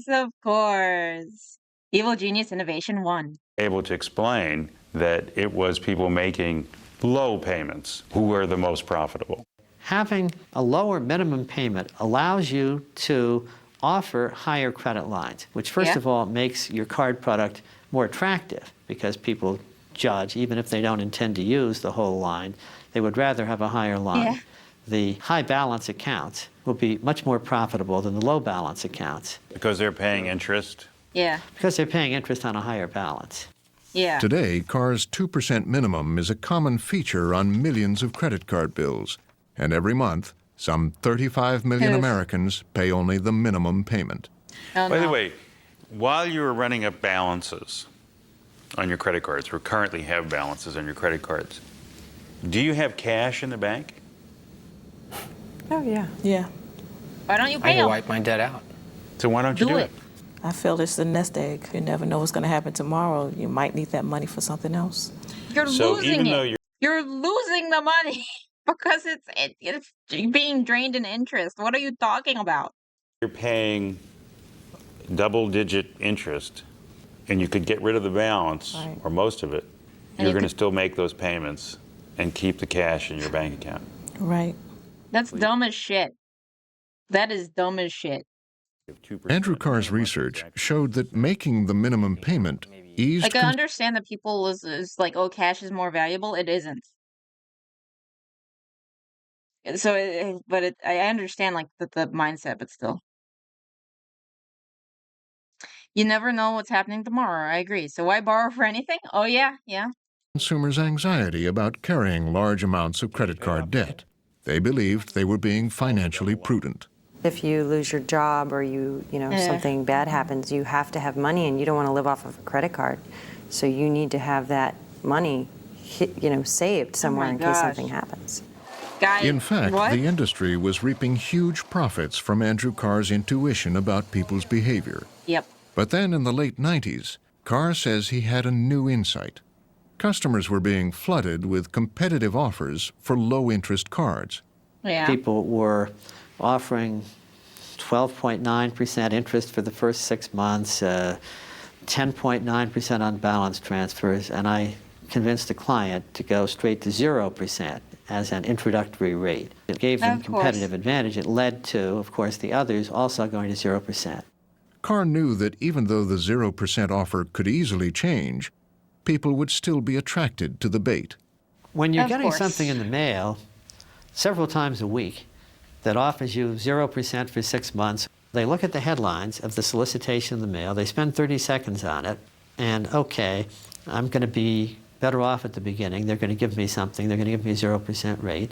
Of course. Evil genius innovation 1. able to explain that it was people making low payments who were the most profitable. Having a lower minimum payment allows you to offer higher credit lines, which first of all makes your card product more attractive because people judge, even if they don't intend to use the whole line, they would rather have a higher line. Yeah. The high balance accounts will be much more profitable than the low balance accounts. Because they're paying interest? Yeah. Because they're paying interest on a higher balance. Yeah. Today, Carr's 2% minimum is a common feature on millions of credit card bills. And every month, some 35 million Americans pay only the minimum payment. Oh, By the way, while you were running up balances on your credit cards, or currently have balances on your credit cards, do you have cash in the bank? Oh, yeah. Yeah. Why don't you I pay can them? wipe my debt out. So why don't you do it? I feel it's the nest egg. You never know what's going to happen tomorrow. You might need that money for something else. You're So losing even though it. You're losing the money because it's being drained in interest. What are you talking about? You're paying double-digit interest, and you could get rid of the balance, or most of it, And you're you going to could- still make those payments and keep the cash in your bank account. Right. That's dumb as shit. That is dumb as shit. Andrew Carr's research showed that making the minimum payment eased Like, I understand that people is like, oh, cash is more valuable. It isn't. So, I understand like the mindset, but still. You never know what's happening tomorrow. I agree. So why borrow for anything? Oh, yeah, yeah. consumers' anxiety about carrying large amounts of credit card debt. They believed they were being financially prudent. If you lose your job or something bad happens, you have to have money and you don't want to live off of a credit card. So you need to have that money, saved somewhere in case something happens. In fact, the industry was reaping huge profits from Andrew Carr's intuition about people's behavior. Yep. But then in the late 90s, Carr says he had a new insight. Customers were being flooded with competitive offers for low-interest cards. Yeah. People were offering 12.9% interest for the first 6 months, 10.9% on balance transfers, and I convinced the client to go straight to 0% as an introductory rate. It gave them competitive advantage. It led to, of course, the others also going to 0%. Carr knew that even though the 0% offer could easily change, people would still be attracted to the bait. When you're getting something in the mail several times a week that offers you 0% for 6 months, they look at the headlines of the solicitation in the mail, they spend 30 seconds on it, and okay, I'm going to be better off at the beginning. They're going to give me something. They're going to give me a 0% rate.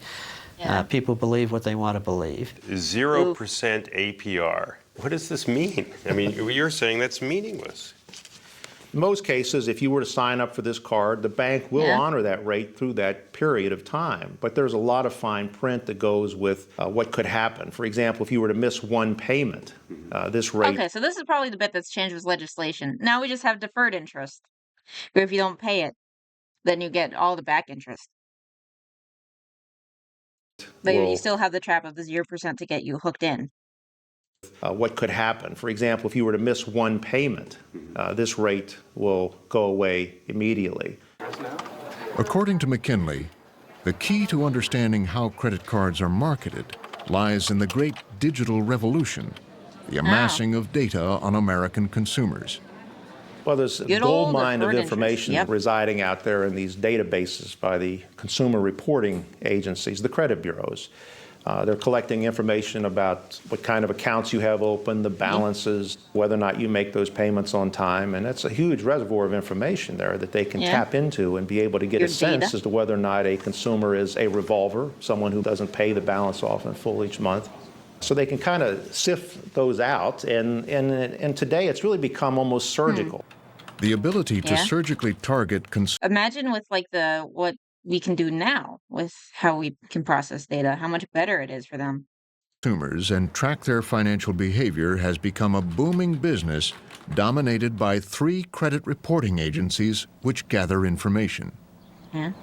People believe what they want to believe. 0% APR. What does this mean? I mean, you're saying that's meaningless. In most cases, if you were to sign up for this card, the bank will honor that rate through that period of time. But there's a lot of fine print that goes with what could happen. For example, if you were to miss one payment, this rate... Okay, so this is probably the bit that's changed with legislation. Now we just have deferred interest. But if you don't pay it, then you get all the back interest. But you still have the trap of the 0% to get you hooked in. what could happen. For example, if you were to miss one payment, this rate will go away immediately. According to McKinley, the key to understanding how credit cards are marketed lies in the great digital revolution, the amassing of data on American consumers. Well, there's a gold mine of information residing out there in these databases by the consumer reporting agencies, the credit bureaus. They're collecting information about what kind of accounts you have open, the balances, whether or not you make those payments on time, and that's a huge reservoir of information there that they can tap into and be able to get a sense as to whether or not a consumer is a revolver, someone who doesn't pay the balance off in full each month. So they can kind of sift those out, and today it's really become almost surgical. The ability to surgically target Imagine with like what we can do now with how we can process data, how much better it is for them. consumers and track their financial behavior has become a booming business dominated by 3 credit reporting agencies which gather information.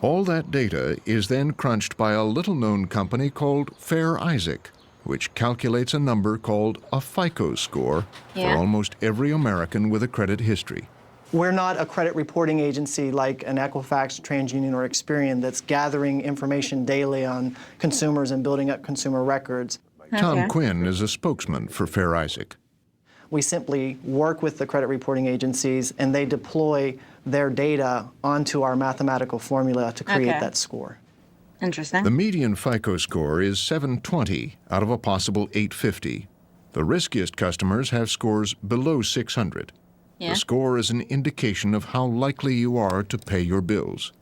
All that data is then crunched by a little-known company called Fair Isaac, which calculates a number called a FICO score for almost every American with a credit history. We're not a credit reporting agency like an Equifax, TransUnion, or Experian that's gathering information daily on consumers and building up consumer records. Tom Quinn is a spokesman for Fair Isaac. We simply work with the credit reporting agencies, and they deploy their data onto our mathematical formula to create that score. Interesting. The median FICO score is 720 out of a possible 850. The riskiest customers have scores below 600. The score is an indication of how likely you are to pay your bills.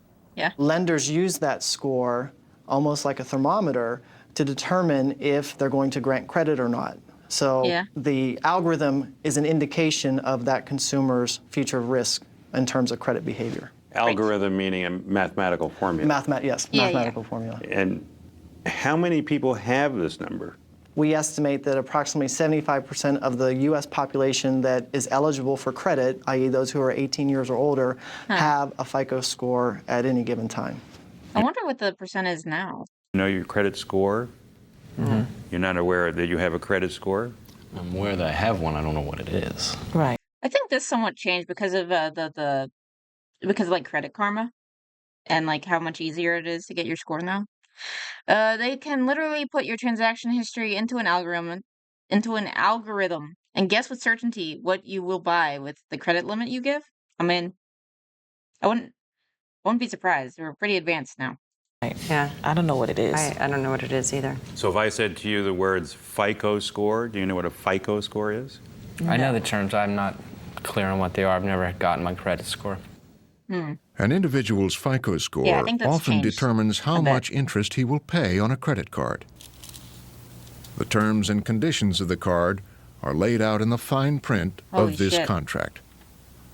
Lenders use that score almost like a thermometer to determine if they're going to grant credit or not. So the algorithm is an indication of that consumer's future risk in terms of credit behavior. Algorithm meaning a mathematical formula. Mathematical formula. And how many people have this number? We estimate that approximately 75% of the U.S. population that is eligible for credit, i.e. those who are 18 years or older, have a FICO score at any given time. I wonder what the percent is now. You know your credit score? You're not aware that you have a credit score? I'm aware that I have one. I don't know what it is. Right. I think this somewhat changed because of because of like Credit Karma and like how much easier it is to get your score now. They can literally put your transaction history into an algorithm, and guess with certainty what you will buy with the credit limit you give. I mean, I wouldn't be surprised. We're pretty advanced now. Yeah. I don't know what it is. I don't know what it is either. So if I said to you the words FICO score, do you know what a FICO score is? I know the terms. I'm not clear on what they are. I've never gotten my credit score. An individual's FICO score often determines how much interest he will pay on a credit card. The terms and conditions of the card are laid out in the fine print of this contract.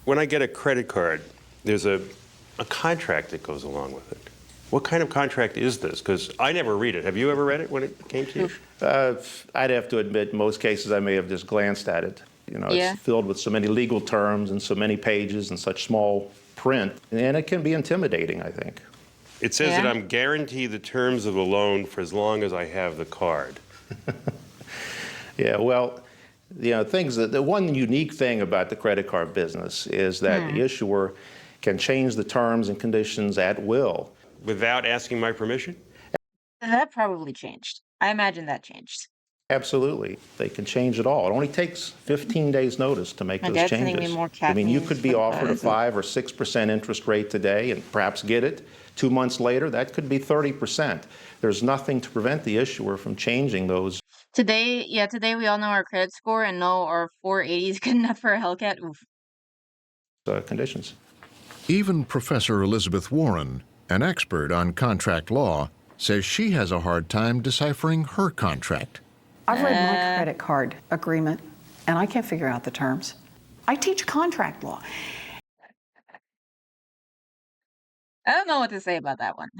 When I get a credit card, there's a contract that goes along with it. What kind of contract is this? Because I never read it. Have you ever read it when it came to you? I'd have to admit, in most cases, I may have just glanced at it. You know, it's filled with so many legal terms and so many pages and such small print, and it can be intimidating, I think. It says that I'm guaranteed the terms of the loan for as long as I have the card. Well, you know, the one unique thing about the credit card business is that the issuer can change the terms and conditions at will. Without asking my permission? That probably changed. I imagine that changed. Absolutely. They can change it all. It only takes 15 days notice to make those changes. I mean, you could be offered a 5 or 6% interest rate today and perhaps get it. 2 months later, that could be 30%. There's nothing to prevent the issuer from changing those. Today we all know our credit score and know our 480 is good enough for a Hellcat. Conditions. Even Professor Elizabeth Warren, an expert on contract law, says she has a hard time deciphering her contract. I've read my credit card agreement, and I can't figure out the terms. I teach contract law. I don't know what to say about that one.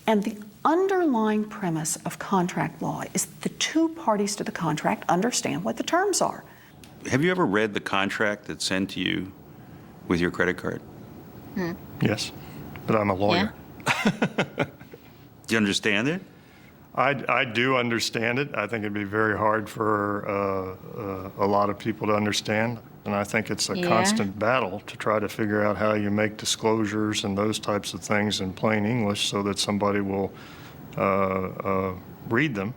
And the underlying premise of contract law is the two parties to the contract understand what the terms are. Have you ever read the contract that's sent to you with your credit card? Yes, but I'm a lawyer. Do you understand it? I do understand it. I think it'd be very hard for a lot of people to understand. And I think it's a constant battle to try to figure out how you make disclosures and those types of things in plain English so that somebody will read them.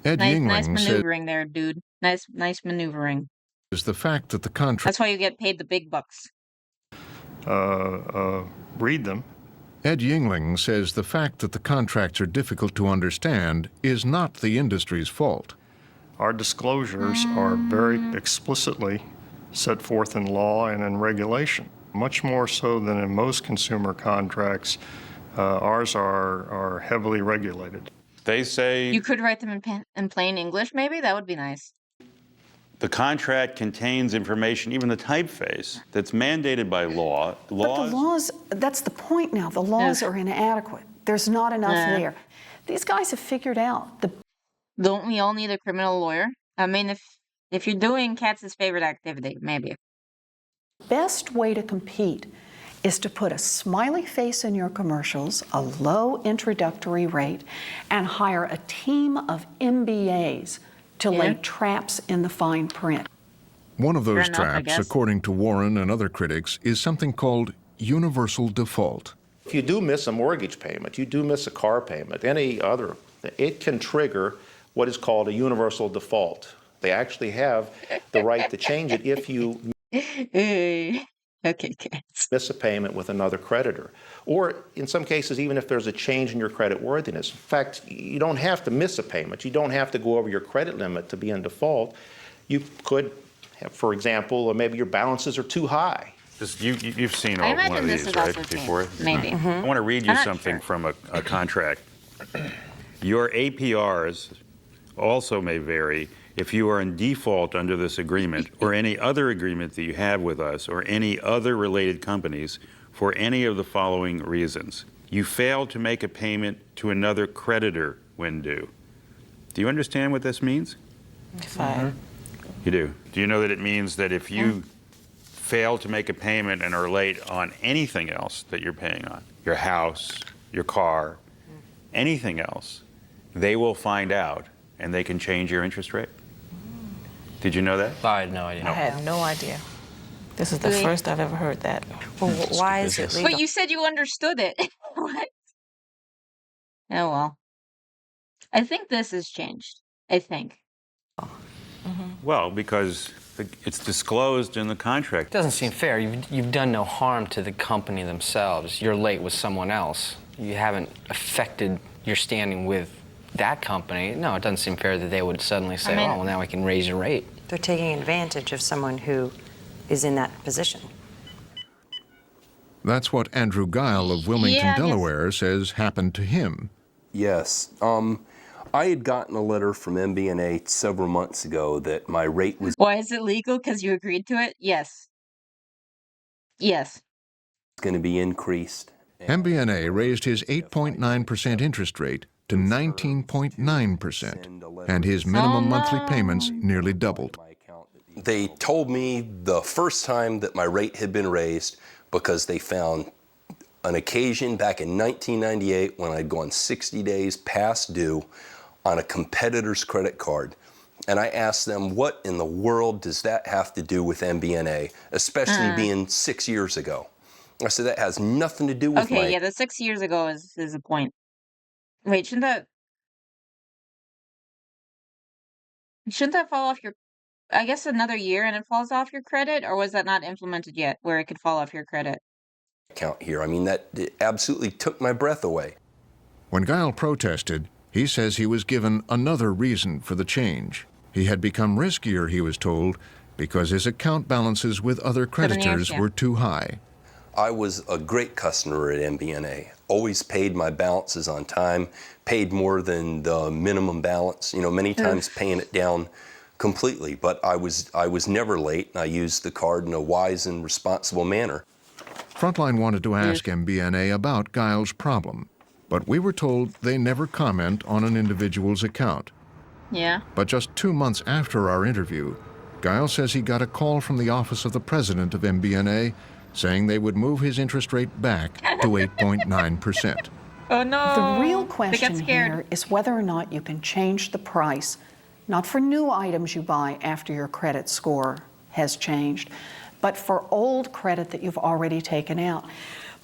Ed Nice Yingling maneuvering there, dude. Nice maneuvering. says the fact that the contract. That's why you get paid the big bucks. Read them. Ed Yingling says the fact that the contracts are difficult to understand is not the industry's fault. Our disclosures are very explicitly set forth in law and in regulation, much more so than in most consumer contracts. Ours are heavily regulated. They say You could write them in plain English, maybe? That would be nice. the contract contains information, even the typeface, that's mandated by law. But the laws, that's the point now. The laws are inadequate. There's not enough there. These guys have figured out the. Don't we all need a criminal lawyer? I mean, if you're doing Katz's favorite activity, maybe. Best way to compete is to put a smiley face in your commercials, a low introductory rate, and hire a team of MBAs to lay traps in the fine print. One of those Fair enough, I traps, guess. according to Warren and other critics, is something called universal default. If you do miss a mortgage payment, you do miss a car payment, any other, it can trigger what is called a universal default. They actually have the right to change it if you Okay, Katz. miss a payment with another creditor. Or in some cases, even if there's a change in your credit worthiness. In fact, you don't have to miss a payment. You don't have to go over your credit limit to be in default. You could have, for example, maybe your balances are too high. You've seen I one imagine of this these, is right, also before? changed, maybe. I want to read you I'm not something sure. from a contract. Your APRs also may vary if you are in default under this agreement or any other agreement that you have with us or any other related companies for any of the following reasons. You failed to make a payment to another creditor when due. Do you understand what this means? Fine. You do. Do you know that it means that if you fail to make a payment and are late on anything else that you're paying on, your house, your car, anything else, they will find out and they can change your interest rate? Did you know that? I had no idea. I had no idea. This is the Really? first I've ever heard that. Well, why is it legal? But you said you understood it. What? Oh, well. I think this has changed. I think. Well, because it's disclosed in the contract. It doesn't seem fair. You've done no harm to the company themselves. You're late with someone else. You haven't affected your standing with that company. No, it doesn't seem fair that they would suddenly say, oh, well, now we can raise your rate. They're taking advantage of someone who is in that position. That's what Andrew Guile of Wilmington, Yeah, I guess- Delaware, says happened to him. Yes. I had gotten a letter from MBNA several months ago that my rate was Why is it legal? Because you agreed to it? Yes. Yes. going to be increased. MBNA raised his 8.9% interest rate to 19.9%, and his minimum monthly payments nearly doubled. They told me the first time that my rate had been raised because they found an occasion back in 1998 when I'd gone 60 days past due on a competitor's credit card. And I asked them, what in the world does that have to do with MBNA, especially being 6 years ago? I said, that has nothing to do with my... Okay, yeah, the 6 years ago is a point. Wait, shouldn't that fall off your... I guess another year and it falls off your credit? Or was that not implemented yet, where it could fall off your credit? account here. I mean, that absolutely took my breath away. When Guile protested, he says he was given another reason for the change. He had become riskier, he was told, because his account balances with other creditors were too high. I was a great customer at MBNA. Always paid my balances on time, paid more than the minimum balance, you know, many times paying it down completely. But I was never late, and I used the card in a wise and responsible manner. Frontline wanted to ask MBNA about Guile's problem, but we were told they never comment on an individual's account. Yeah. But just 2 months after our interview, Guile says he got a call from the office of the president of MBNA saying they would move his interest rate back to 8.9%. Oh no. The real They get question scared. here is whether or not you can change the price, not for new items you buy after your credit score has changed, but for old credit that you've already taken out.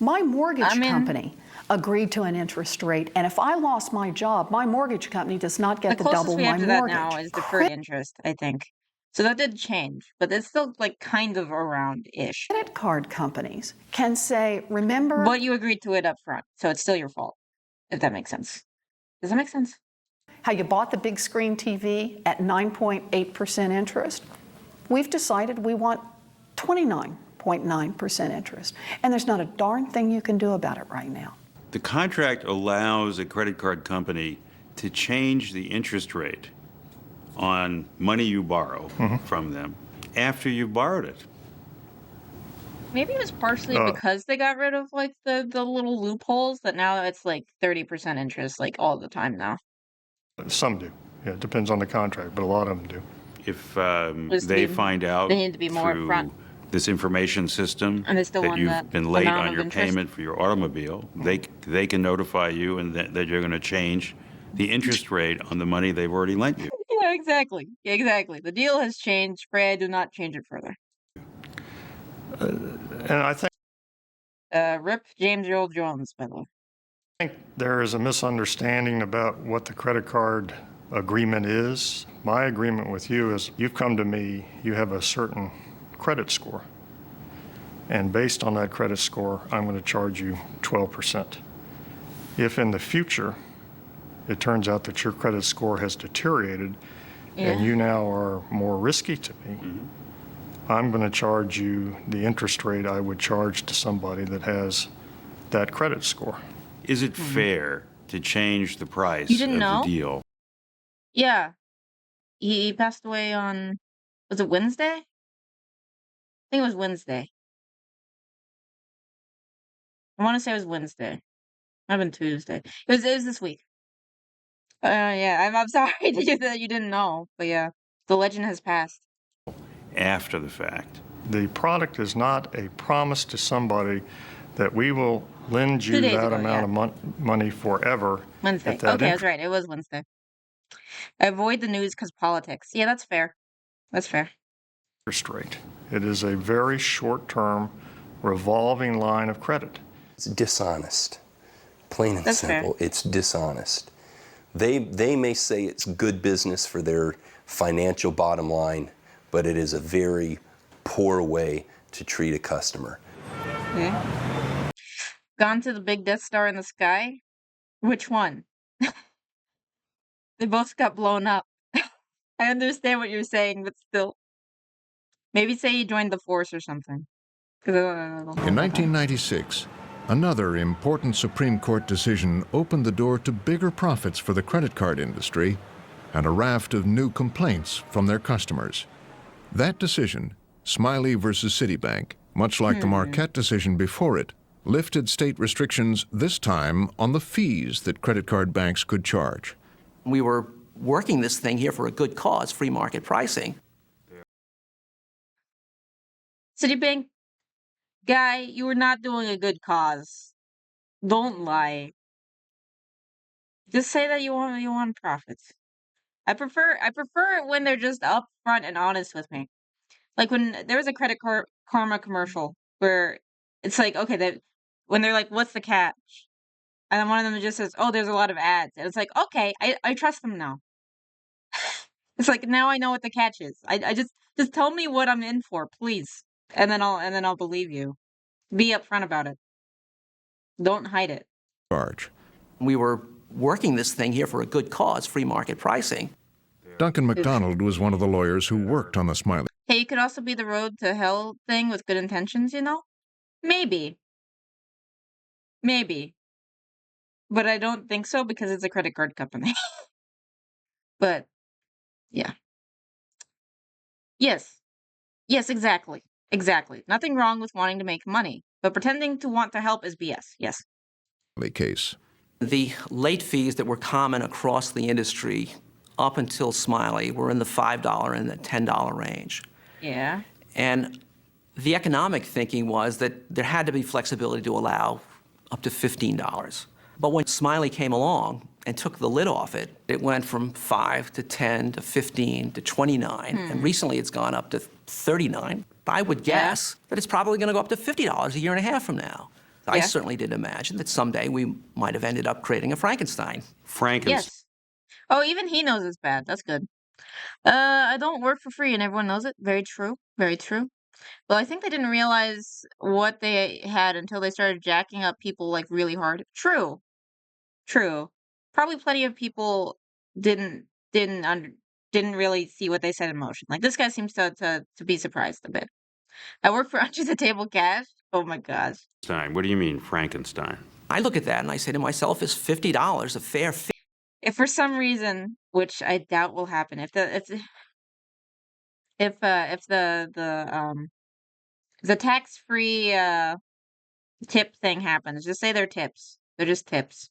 My mortgage company agreed to an interest rate, and if I lost my job, my mortgage company does not get The to closest double we my have to that mortgage. now is deferred interest, I think. So that did change, but it's still like kind of around-ish. Credit card companies can say, remember. But you agreed to it up front, so it's still your fault, if that makes sense. Does that make sense? How you bought the big screen TV at 9.8% interest? We've decided we want 29.9% interest. And there's not a darn thing you can do about it right now. The contract allows a credit card company to change the interest rate on money you borrow from them after you've borrowed it. Maybe it was partially because they got rid of like the little loopholes that now it's like 30% interest like all the time now. Some do. Yeah, it depends on the contract, but a lot of them do. If they find out they need to be more through upfront. this information system And they still that want you've that been late amount on of your interest. payment for your automobile, they can notify you and that you're going to change the interest rate on the money they've already lent you. Yeah, exactly. Exactly. The deal has changed. Freya, do not change it further. And I think Rip James Earl Jones, by the way. there is a misunderstanding about what the credit card agreement is. My agreement with you is you've come to me, you have a certain credit score. And based on that credit score, I'm going to charge you 12%. If in the future it turns out that your credit score has deteriorated and you now are more risky to me, I'm going to charge you the interest rate I would charge to somebody that has that credit score. Is it fair to change the price You didn't of know? the deal? Yeah. He passed away on, was it Wednesday? I think it was Wednesday. I want to say it was Wednesday. Might have been Tuesday. It was this week. Yeah, I'm sorry that you didn't know, but yeah, the legend has passed. After the fact. The product is not a promise to somebody that we will lend 2 you days that ago, amount of money forever. Wednesday. at that Okay, I was right. It was Wednesday. Avoid the news because politics. Yeah, that's fair. That's fair. interest rate. It is a very short-term revolving line of credit. It's dishonest. Plain and That's simple, fair. it's dishonest. They may say it's good business for their financial bottom line, but it is a very poor way to treat a customer. Yeah. Gone to the big Death Star in the sky? Which one? They both got blown up. I understand what you're saying, but still. Maybe say you joined the Force or something. 'Cause I don't know about In that. 1996, another important Supreme Court decision opened the door to bigger profits for the credit card industry and a raft of new complaints from their customers. That decision, Smiley versus Citibank, much like the Marquette decision before it, lifted state restrictions this time on the fees that credit card banks could charge. We were working this thing here for a good cause, free market pricing. Citibank guy, you were not doing a good cause. Don't lie. Just say that you want profits. I prefer it when they're just upfront and honest with me. Like when there was a Credit Karma commercial where it's like, okay, when they're like, "What's the catch?" and then one of them just says, "Oh, there's a lot of ads," and it's like, okay, I trust them now. It's like now I know what the catch is. I just tell me what I'm in for, please, and then I'll believe you. Be upfront about it. Don't hide it. Charge. We were working this thing here for a good cause, free market pricing. Duncan McDonald was one of the lawyers who worked on the Smiley. Hey, it could also be the road to hell thing with good intentions, you know? Maybe. Maybe. But I don't think so because it's a credit card company. But, yeah. Yes. Yes, exactly. Exactly. Nothing wrong with wanting to make money, but pretending to want to help is BS. Yes. Case. The late fees that were common across the industry up until Smiley were in the $5 and the $10 range. Yeah. And the economic thinking was that there had to be flexibility to allow up to $15. But when Smiley came along and took the lid off it, it went from 5 to 10 to 15 to 29, and recently it's gone up to 39. I would guess that it's probably going to go up to $50 a year and a half from now. I certainly did imagine that someday we might have ended up creating a Frankenstein. Yes. Oh, even he knows it's bad. That's good. I don't work for free, and everyone knows it. Very true. Very true. Well, I think they didn't realize what they had until they started jacking up people like really hard. True. True. Probably plenty of people didn't really see what they said in motion. Like this guy seems to be surprised a bit. I work for under the table cash. Oh my gosh. What do you mean, Frankenstein? I look at that and I say to myself, is $50 a fair fee? If for some reason, which I doubt will happen, if the tax-free tip thing happens, just say they're tips. They're just tips.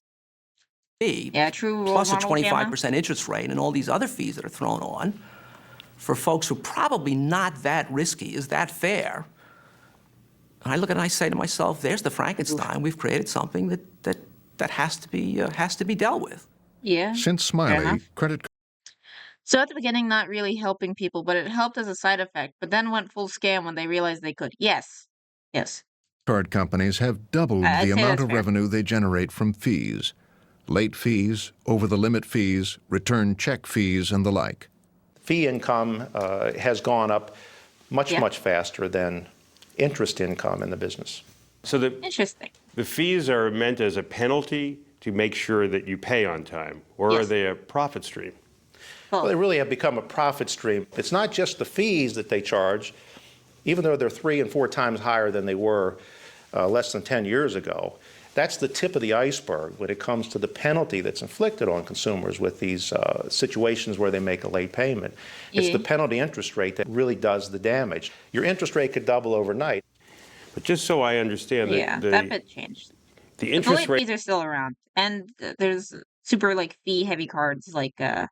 Yeah, true role Plus a model 25% interest rate and all these other fees that are thrown on for folks who are probably not that risky. Is that fair? And I look at it and I say to myself, there's the Frankenstein. We've created something that has to be dealt with. Yeah. Since Smiley, credit So at the beginning, not really helping people, but it helped as a side effect, but then went full scam when they realized they could. Yes. Yes. card companies have doubled I'd the say amount that's of fair. revenue they generate from fees. Late fees, over-the-limit fees, return check fees, and the like. Fee income has gone up much faster than interest income in the business. So Interesting. the fees are meant as a penalty to make sure that you pay on time, or are they a profit stream? Well, they really have become a profit stream. It's not just the fees that they charge, even though they're 3 and 4 times higher than they were less than 10 years ago. That's the tip of the iceberg when it comes to the penalty that's inflicted on consumers with these situations where they make a late payment. It's the penalty interest rate that really does the damage. Your interest rate could double overnight. But just so I understand, that bit changed. the The interest late rate fees are still around, and there's super like fee heavy cards like I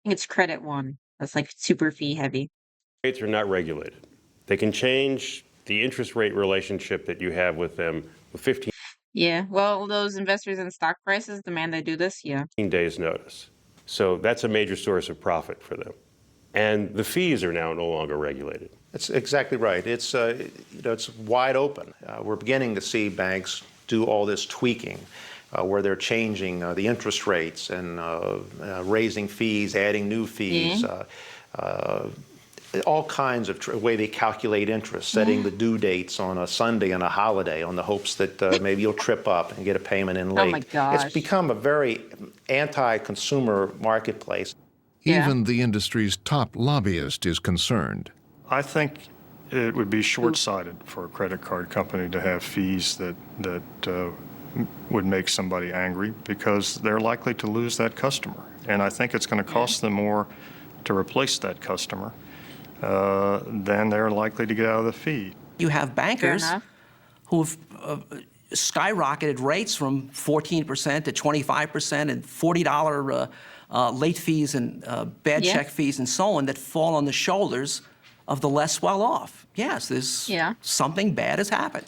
think it's Credit One that's like super fee heavy. rates are not regulated. They can change the interest rate relationship that you have with them with 15 Yeah, well, those investors in stock prices demand they do this. Yeah. days notice. So that's a major source of profit for them. And the fees are now no longer regulated. That's exactly right. It's it's wide open. We're beginning to see banks do all this tweaking, where they're changing the interest rates and raising fees, adding new fees, all kinds of way they calculate interest, setting the due dates on a Sunday and a holiday on the hopes that maybe you'll trip up and get a payment in late. Oh my gosh. It's become a very anti-consumer marketplace. Even the industry's top lobbyist is concerned. I think it would be short-sighted for a credit card company to have fees that would make somebody angry because they're likely to lose that customer. And I think it's going to cost them more to replace that customer than they're likely to get out of the fee. You have bankers who've skyrocketed rates from 14% to 25% and $40 late fees and bad check fees and so on that fall on the shoulders of the less well-off. Yes, there's something bad has happened.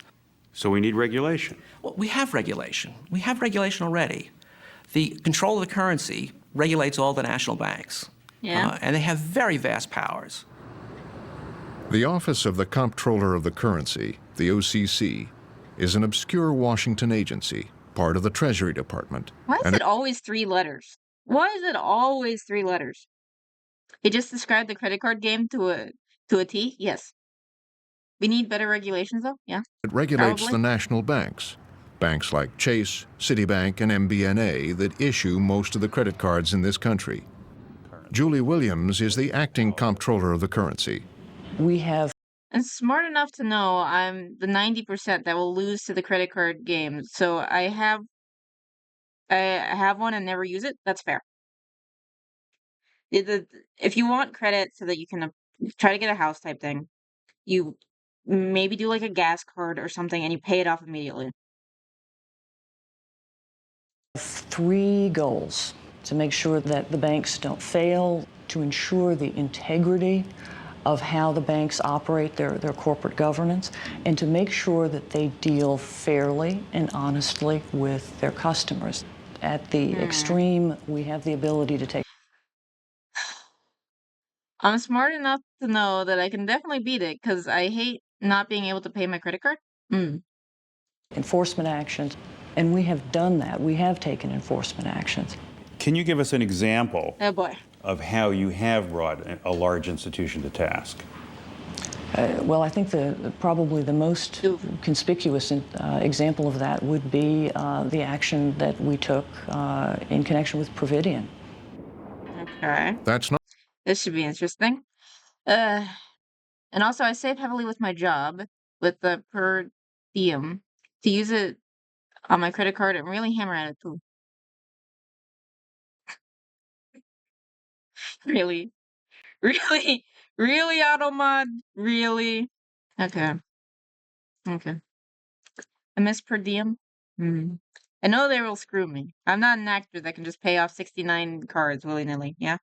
So we need regulation. Well, we have regulation. We have regulation already. The control of the currency regulates all the national banks. And they have very vast powers. The Office of the Comptroller of the Currency, the OCC, is an obscure Washington agency, part of the Treasury Department. Why is it always 3 letters? Why is it always 3 letters? He just described the credit card game to a T? Yes. We need better regulations, though? Yeah. It regulates Probably. the national banks, banks like Chase, Citibank, and MBNA that issue most of the credit cards in this country. Julie Williams is the acting comptroller of the currency. We have And smart enough to know I'm the 90% that will lose to the credit card game. So I have one and never use it. That's fair. If you want credit so that you can try to get a house type thing, you maybe do like a gas card or something and you pay it off immediately. 3 goals: to make sure that the banks don't fail, to ensure the integrity of how the banks operate their corporate governance and to make sure that they deal fairly and honestly with their customers. At the extreme, we have the ability to take. I'm smart enough to know that I can definitely beat it because I hate not being able to pay my credit card. Enforcement actions, and we have done that. We have taken enforcement actions. Can you give us an example Oh boy. of how you have brought a large institution to task? Well, I think probably the most conspicuous example of that would be the action that we took in connection with Providian. Okay. That's not. This should be interesting. And also, I save heavily with my job, with the per diem, to use it on my credit card and really hammer at it too. Really, really, really, Automod, really. Okay, okay. I miss per diem. I know they will screw me. I'm not an actor that can just pay off 69 cards willy-nilly, yeah?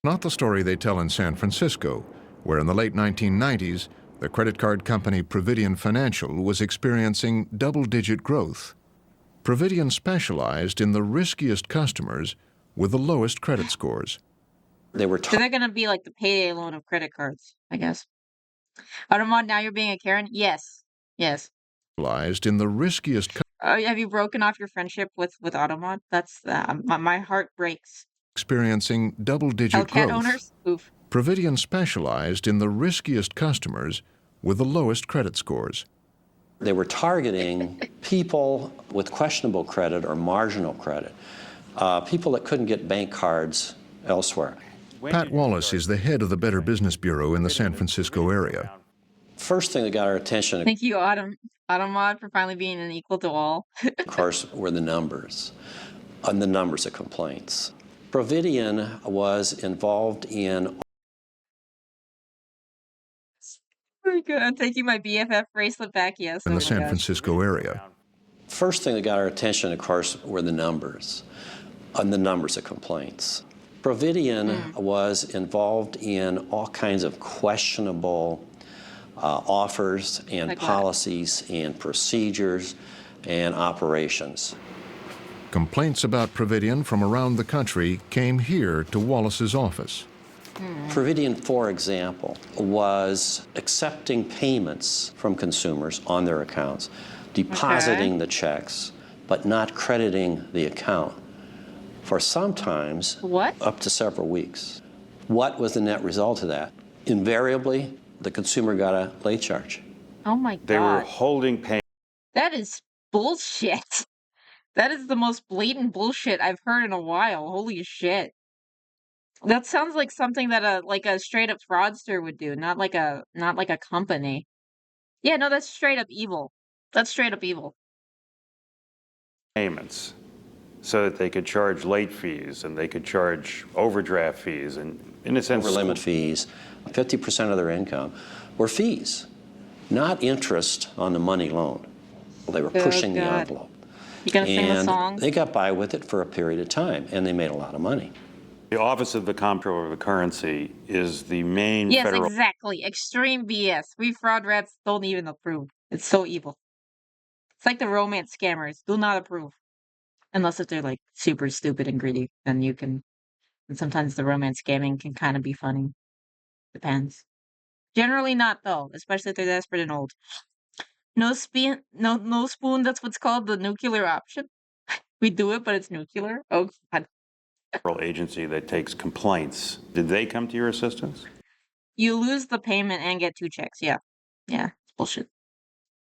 Not the story they tell in San Francisco, where in the late 1990s, the credit card company Providian Financial was experiencing double-digit growth. Providian specialized in the riskiest customers with the lowest credit scores. So they're gonna be like the payday loan of credit cards, I guess. Automod, now you're being a Karen? Yes. Yes. Specialized in the riskiest. Have you broken off your friendship with Automod? That's my heart breaks. Experiencing double-digit Hellcat growth. owners? Oof. Providian specialized in the riskiest customers with the lowest credit scores. They were targeting people with questionable credit or marginal credit, people that couldn't get bank cards elsewhere. Pat Wallace is the head of the Better Business Bureau in the San Francisco area. First thing that got our attention, Thank you, Automod, for finally being an equal to all. of course, were the numbers, and the numbers of complaints. Providian was involved in. Oh my God, I'm taking my BFF bracelet back, yes. In Oh the my San gosh. Francisco area. First thing that got our attention, of course, were the numbers, and the numbers of complaints. Providian was involved in all kinds of questionable offers and Like what? policies and procedures and operations. Complaints about Providian from around the country came here to Wallace's office. Providian, for example, was accepting payments from consumers on their accounts, depositing the checks, but not crediting the account for sometimes up to several weeks. What was the net result of that? Invariably, the consumer got a late charge. Oh my God. They were holding pay. That is bullshit. That is the most blatant bullshit I've heard in a while. Holy shit. That sounds like something that a straight up fraudster would do, not like a company. Yeah, no, that's straight up evil. That's straight up evil. Payments so that they could charge late fees and they could charge overdraft fees and, in a sense, Over-limit fees. 50% of their income were fees, not interest on the money loan. They were pushing the envelope. You gonna sing the song? And they got by with it for a period of time, and they made a lot of money. The Office of the Comptroller of the Currency is the main Yes, federal. exactly. Extreme BS. We fraud rats don't even approve. It's so evil. It's like the romance scammers. Do not approve. Unless if they're like super stupid and greedy, then you can. And sometimes the romance scamming can kind of be funny. Depends. Generally not though, especially if they're desperate and old. No spoon. No spoon. That's what's called the nuclear option. We do it, but it's nuclear. Oh God. Federal agency that takes complaints. Did they come to your assistance? You lose the payment and get 2 checks. Yeah, yeah, it's bullshit.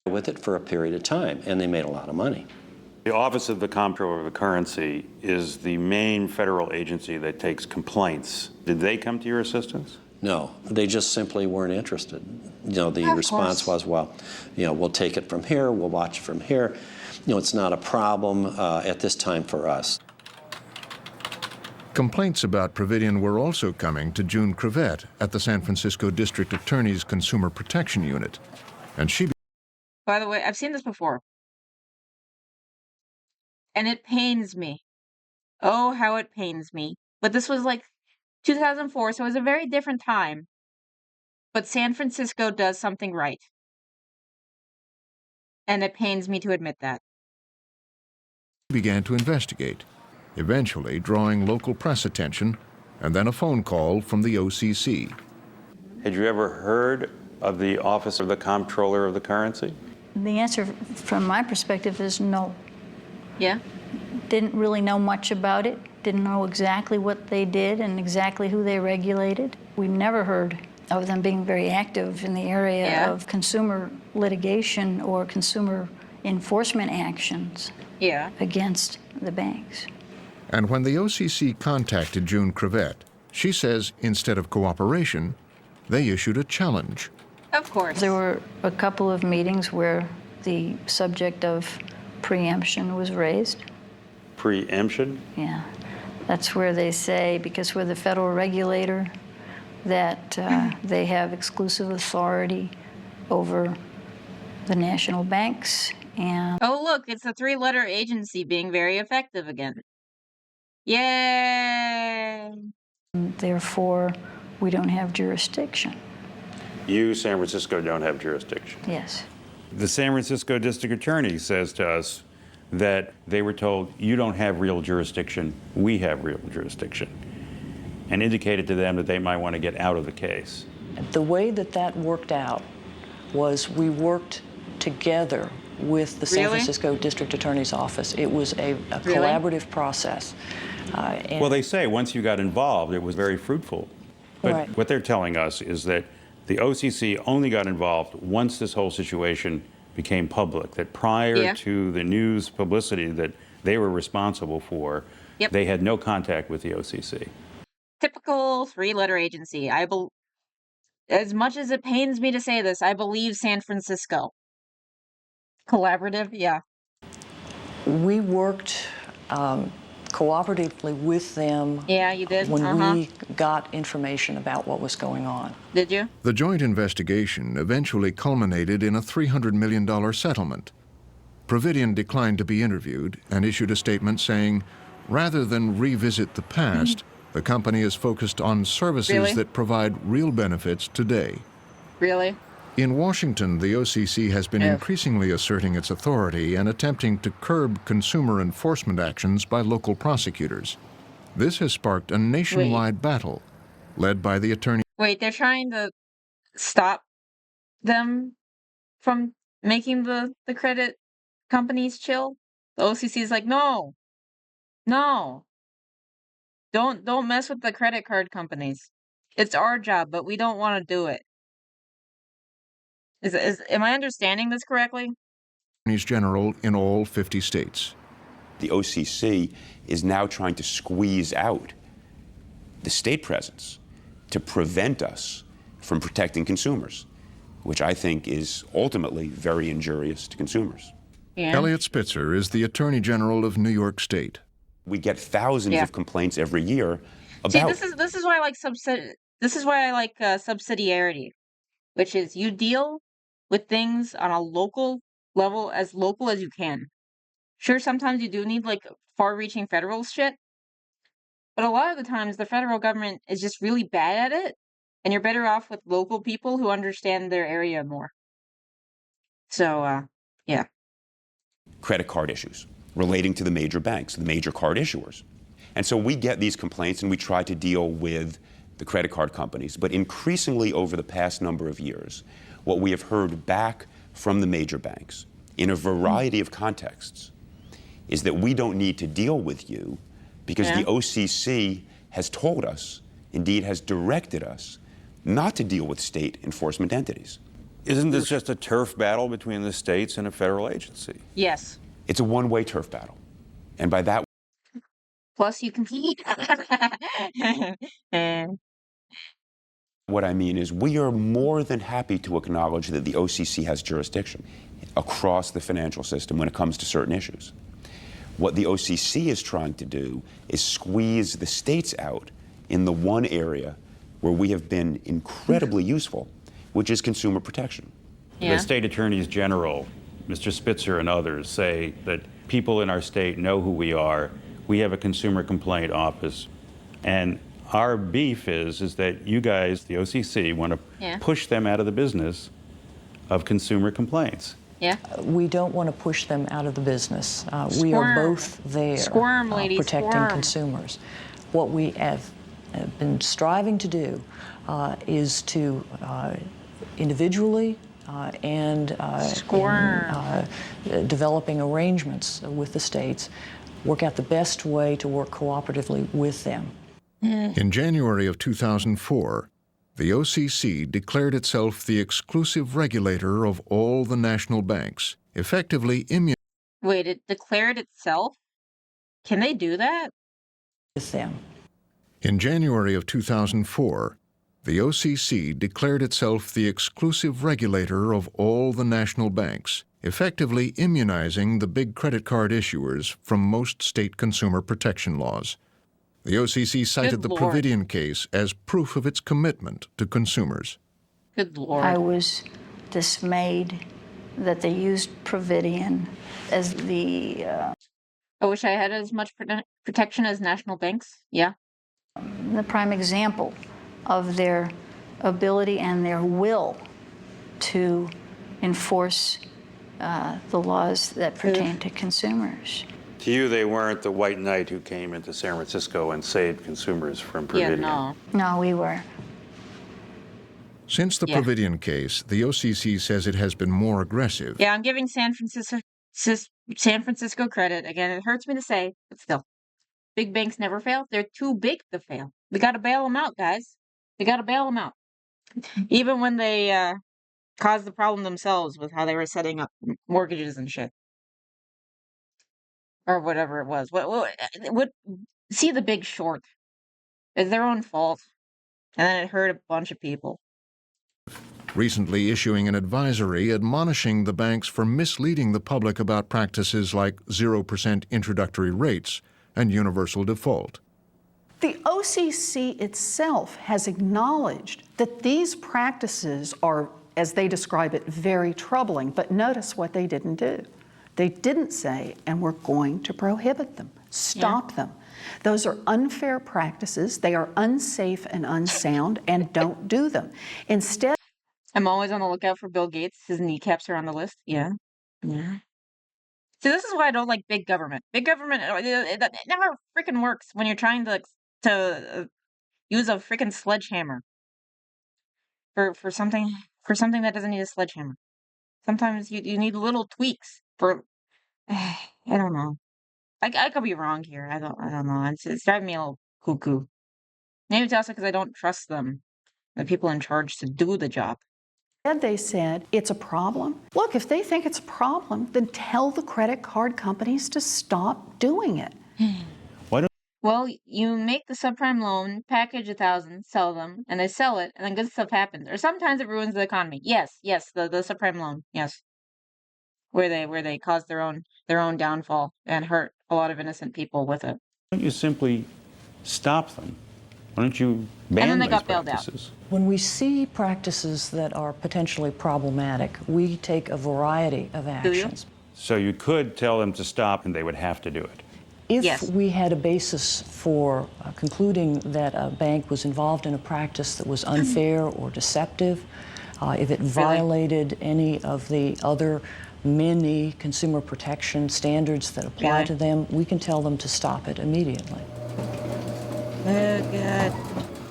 With it for a period of time, and they made a lot of money. The Office of the Comptroller of the Currency is the main federal agency that takes complaints. Did they come to your assistance? No, they just simply weren't interested. You know, the response was, well, you know, we'll take it from here, we'll watch it from here. You know, it's not a problem at this time for us. Complaints about Providian were also coming to June Crevette at the San Francisco District Attorney's Consumer Protection Unit, and she. By the way, I've seen this before. And it pains me. Oh, how it pains me. But this was like 2004, so it was a very different time. But San Francisco does something right. And it pains me to admit that. Began to investigate, eventually drawing local press attention, and then a phone call from the OCC. Had you ever heard of the Office of the Comptroller of the Currency? The answer from my perspective is no. Yeah? Didn't really know much about it, didn't know exactly what they did and exactly who they regulated. We never heard of them being very active in the area of consumer litigation or consumer enforcement actions against the banks. And when the OCC contacted June Crevette, she says instead of cooperation, they issued a challenge. Of course. There were a couple of meetings where the subject of preemption was raised. Preemption? Yeah. That's where they say, because we're the federal regulator, that they have exclusive authority over the national banks and... Oh, look, it's a three-letter agency being very effective again. Yay! Therefore, we don't have jurisdiction. You, San Francisco, don't have jurisdiction. Yes. The San Francisco District Attorney says to us that they were told, you don't have real jurisdiction, we have real jurisdiction, and indicated to them that they might want to get out of the case. The way that that worked out was we worked together with the San Francisco District Attorney's Office. It was a collaborative process. Well, they say once you got involved, it was very fruitful. But what they're telling us is that the OCC only got involved once this whole situation became public, that prior to the news publicity that they were responsible for, they had no contact with the OCC. Typical three-letter agency. As much as it pains me to say this, I believe San Francisco. Collaborative, yeah. We worked cooperatively with them. Yeah, you did? When we got information about what was going on. Did you? The joint investigation eventually culminated in a $300 million settlement. Providian declined to be interviewed and issued a statement saying, rather than revisit the past, the company is focused on services that provide real benefits today. Really? In Washington, the OCC has been increasingly asserting its authority and attempting to curb consumer enforcement actions by local prosecutors. This has sparked a nationwide battle, led by the attorney. Wait, they're trying to stop them from making the credit companies chill? The OCC is like, no, don't mess with the credit card companies. It's our job, but we don't want to do it. Am I understanding this correctly? Attorneys General in all 50 states. The OCC is now trying to squeeze out the state presence to prevent us from protecting consumers, which I think is ultimately very injurious to consumers. Elliot Spitzer is the Attorney General of New York State. We get thousands of complaints every year about. See, this is why I like subsidiarity, which is you deal with things on a local level as you can. Sure, sometimes you do need like far-reaching federal shit, but a lot of the times the federal government is just really bad at it, and you're better off with local people who understand their area more. So, yeah. Credit card issues relating to the major banks, the major card issuers. And so we get these complaints and we try to deal with the credit card companies. But increasingly over the past number of years, what we have heard back from the major banks in a variety of contexts is that we don't need to deal with you because the OCC has told us, indeed has directed us, not to deal with state enforcement entities. Isn't this just a turf battle between the states and a federal agency? Yes. It's a one-way turf battle. And by that... Plus you compete. What I mean is we are more than happy to acknowledge that the OCC has jurisdiction across the financial system when it comes to certain issues. What the OCC is trying to do is squeeze the states out in the one area where we have been incredibly useful, which is consumer protection. The state attorneys general, Mr. Spitzer and others, say that people in our state know who we are. We have a consumer complaint office. And Our beef is that you guys, the OCC, want to push them out of the business of consumer complaints. Yeah. We don't want to push them out of the business. We are both there protecting consumers. What we have been striving to do is to individually and in developing arrangements with the states, work out the best way to work cooperatively with them. In January of 2004, the OCC declared itself the exclusive regulator of all the national banks, effectively Wait, it declared itself? Can they do that? With them. In January of 2004, the OCC declared itself the exclusive regulator of all the national banks, effectively immunizing the big credit card issuers from most state consumer protection laws. The OCC cited the Providian case as proof of its commitment to consumers. Good Lord. I was dismayed that they used Providian as the... I wish I had as much protection as national banks. Yeah. The prime example of their ability and their will to enforce the laws that pertain to consumers. To you, they weren't the white knight who came into San Francisco and saved consumers from Providian. Yeah, no, we were. Since the Providian case, the OCC says it has been more aggressive. Yeah, I'm giving San Francisco credit. Again, it hurts me to say, but still. Big banks never fail. They're too big to fail. We got to bail them out, guys. We got to bail them out. Even when they caused the problem themselves with how they were setting up mortgages and shit. Or whatever it was. See The Big Short. It's their own fault. And then it hurt a bunch of people. Recently issuing an advisory admonishing the banks for misleading the public about practices like 0% introductory rates and universal default. The OCC itself has acknowledged that these practices are, as they describe it, very troubling. But notice what they didn't do. They didn't say, and we're going to prohibit them, stop them. Those are unfair practices. They are unsafe and unsound, and don't do them. Instead, I'm always on the lookout for Bill Gates. His kneecaps are on the list. Yeah. Yeah. See, this is why I don't like big government. Big government, it never freaking works when you're trying to use a freaking sledgehammer for something that doesn't need a sledgehammer. Sometimes you need little tweaks for, I don't know. I could be wrong here. I don't know. It's driving me a little cuckoo. Maybe it's also because I don't trust them, the people in charge, to do the job. they said it's a problem. Look, if they think it's a problem, then tell the credit card companies to stop doing it. Well, you make the subprime loan, package 1,000, sell them, and they sell it, and then good stuff happens. Or sometimes it ruins the economy. Yes, the subprime loan, yes. Where they cause their own downfall and hurt a lot of innocent people with it. Why don't you simply stop them? Why don't you ban those practices? When we see practices that are potentially problematic, we take a variety of actions. So you could tell them to stop and they would have to do it. If we had a basis for concluding that a bank was involved in a practice that was unfair or deceptive, if it violated any of the other many consumer protection standards that apply to them, we can tell them to stop it immediately. Oh, God.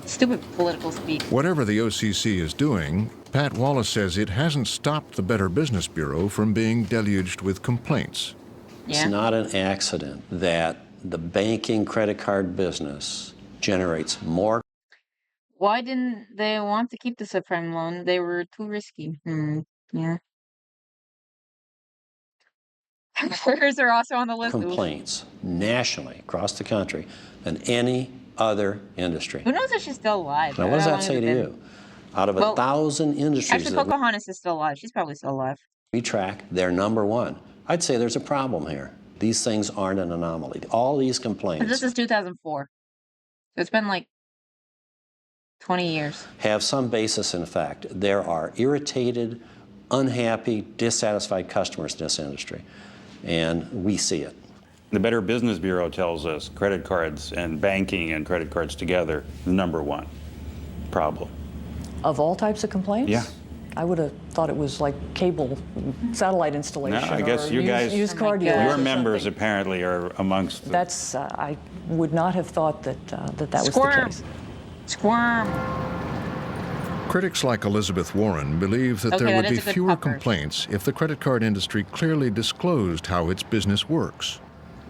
Stupid political speak. Whatever the OCC is doing, Pat Wallace says it hasn't stopped the Better Business Bureau from being deluged with complaints. It's not an accident that the banking credit card business generates more. Why didn't they want to keep the subprime loan? They were too risky. Yeah. Employers are also on the list. Complaints nationally across the country than any other industry. Who knows if she's still alive? Now, what does that say to you? Out of 1,000 industries actually, Pocahontas is still alive. She's probably still alive. We track, they're number one. I'd say there's a problem here. These things aren't an anomaly. All these complaints. This is 2004. So it's been like 20 years. Have some basis in fact. There are irritated, unhappy, dissatisfied customers in this industry. And we see it. The Better Business Bureau tells us credit cards and banking and credit cards together, the #1 problem. Of all types of complaints? Yeah. I would have thought it was like cable satellite installation. No, I guess or you guys, used car dealers your or members something. apparently are amongst the... That's, I would not have thought that that was the Squirm. case. Squirm. Critics like Elizabeth Warren believe that Okay, there that would is be a good fewer pupper. complaints if the credit card industry clearly disclosed how its business works,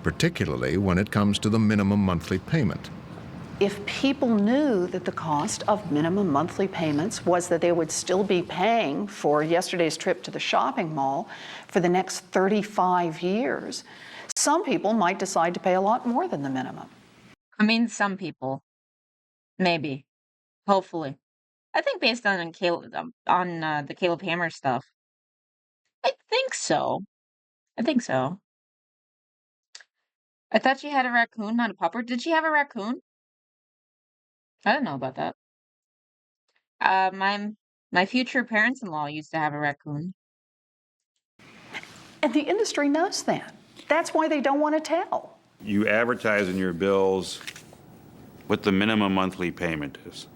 particularly when it comes to the minimum monthly payment. If people knew that the cost of minimum monthly payments was that they would still be paying for yesterday's trip to the shopping mall for the next 35 years, some people might decide to pay a lot more than the minimum. I mean, some people. Maybe. Hopefully. I think based on Caleb, the Caleb Hammer stuff. I think so. I think so. I thought she had a raccoon, not a pupper. Did she have a raccoon? I don't know about that. My future parents-in-law used to have a raccoon. And the industry knows that. That's why they don't want to tell. You advertise in your bills what the minimum monthly payment is.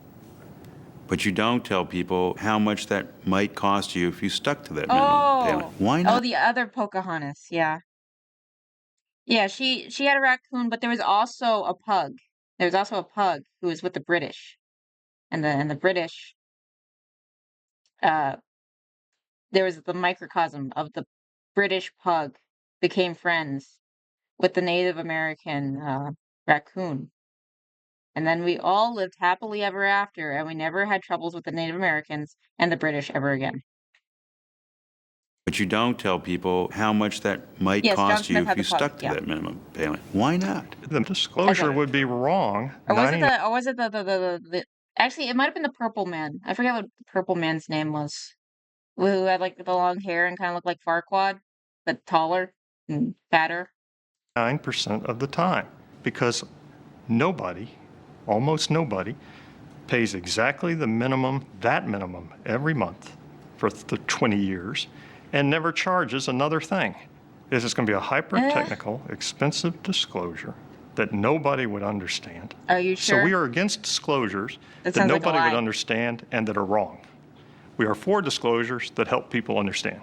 But you don't tell people how much that might cost you if you stuck to that minimum payment. Why not? Oh, the other Pocahontas, yeah. Yeah, she had a raccoon, but there was also a pug. There was also a pug who was with the British. And the British, there was the microcosm of the British pug became friends with the Native American raccoon. And then we all lived happily ever after, and we never had troubles with the Native Americans and the British ever again. But you don't tell people how much that might Yes, John cost you Smith if had you the pug, stuck to yeah. that minimum payment. Why not? The disclosure would be wrong. Or was it the actually it might have been the purple man. I forget what the purple man's name was. Who had like the long hair and kind of looked like Farquaad, but taller and fatter. 9% of the time, because nobody, almost nobody, pays exactly the minimum, that minimum, every month for the 20 years and never charges another thing. This is going to be a hyper-technical, expensive disclosure that nobody would understand. Are you sure? So we are against disclosures that sounds like a nobody would lie. understand and that are wrong. We are for disclosures that help people understand.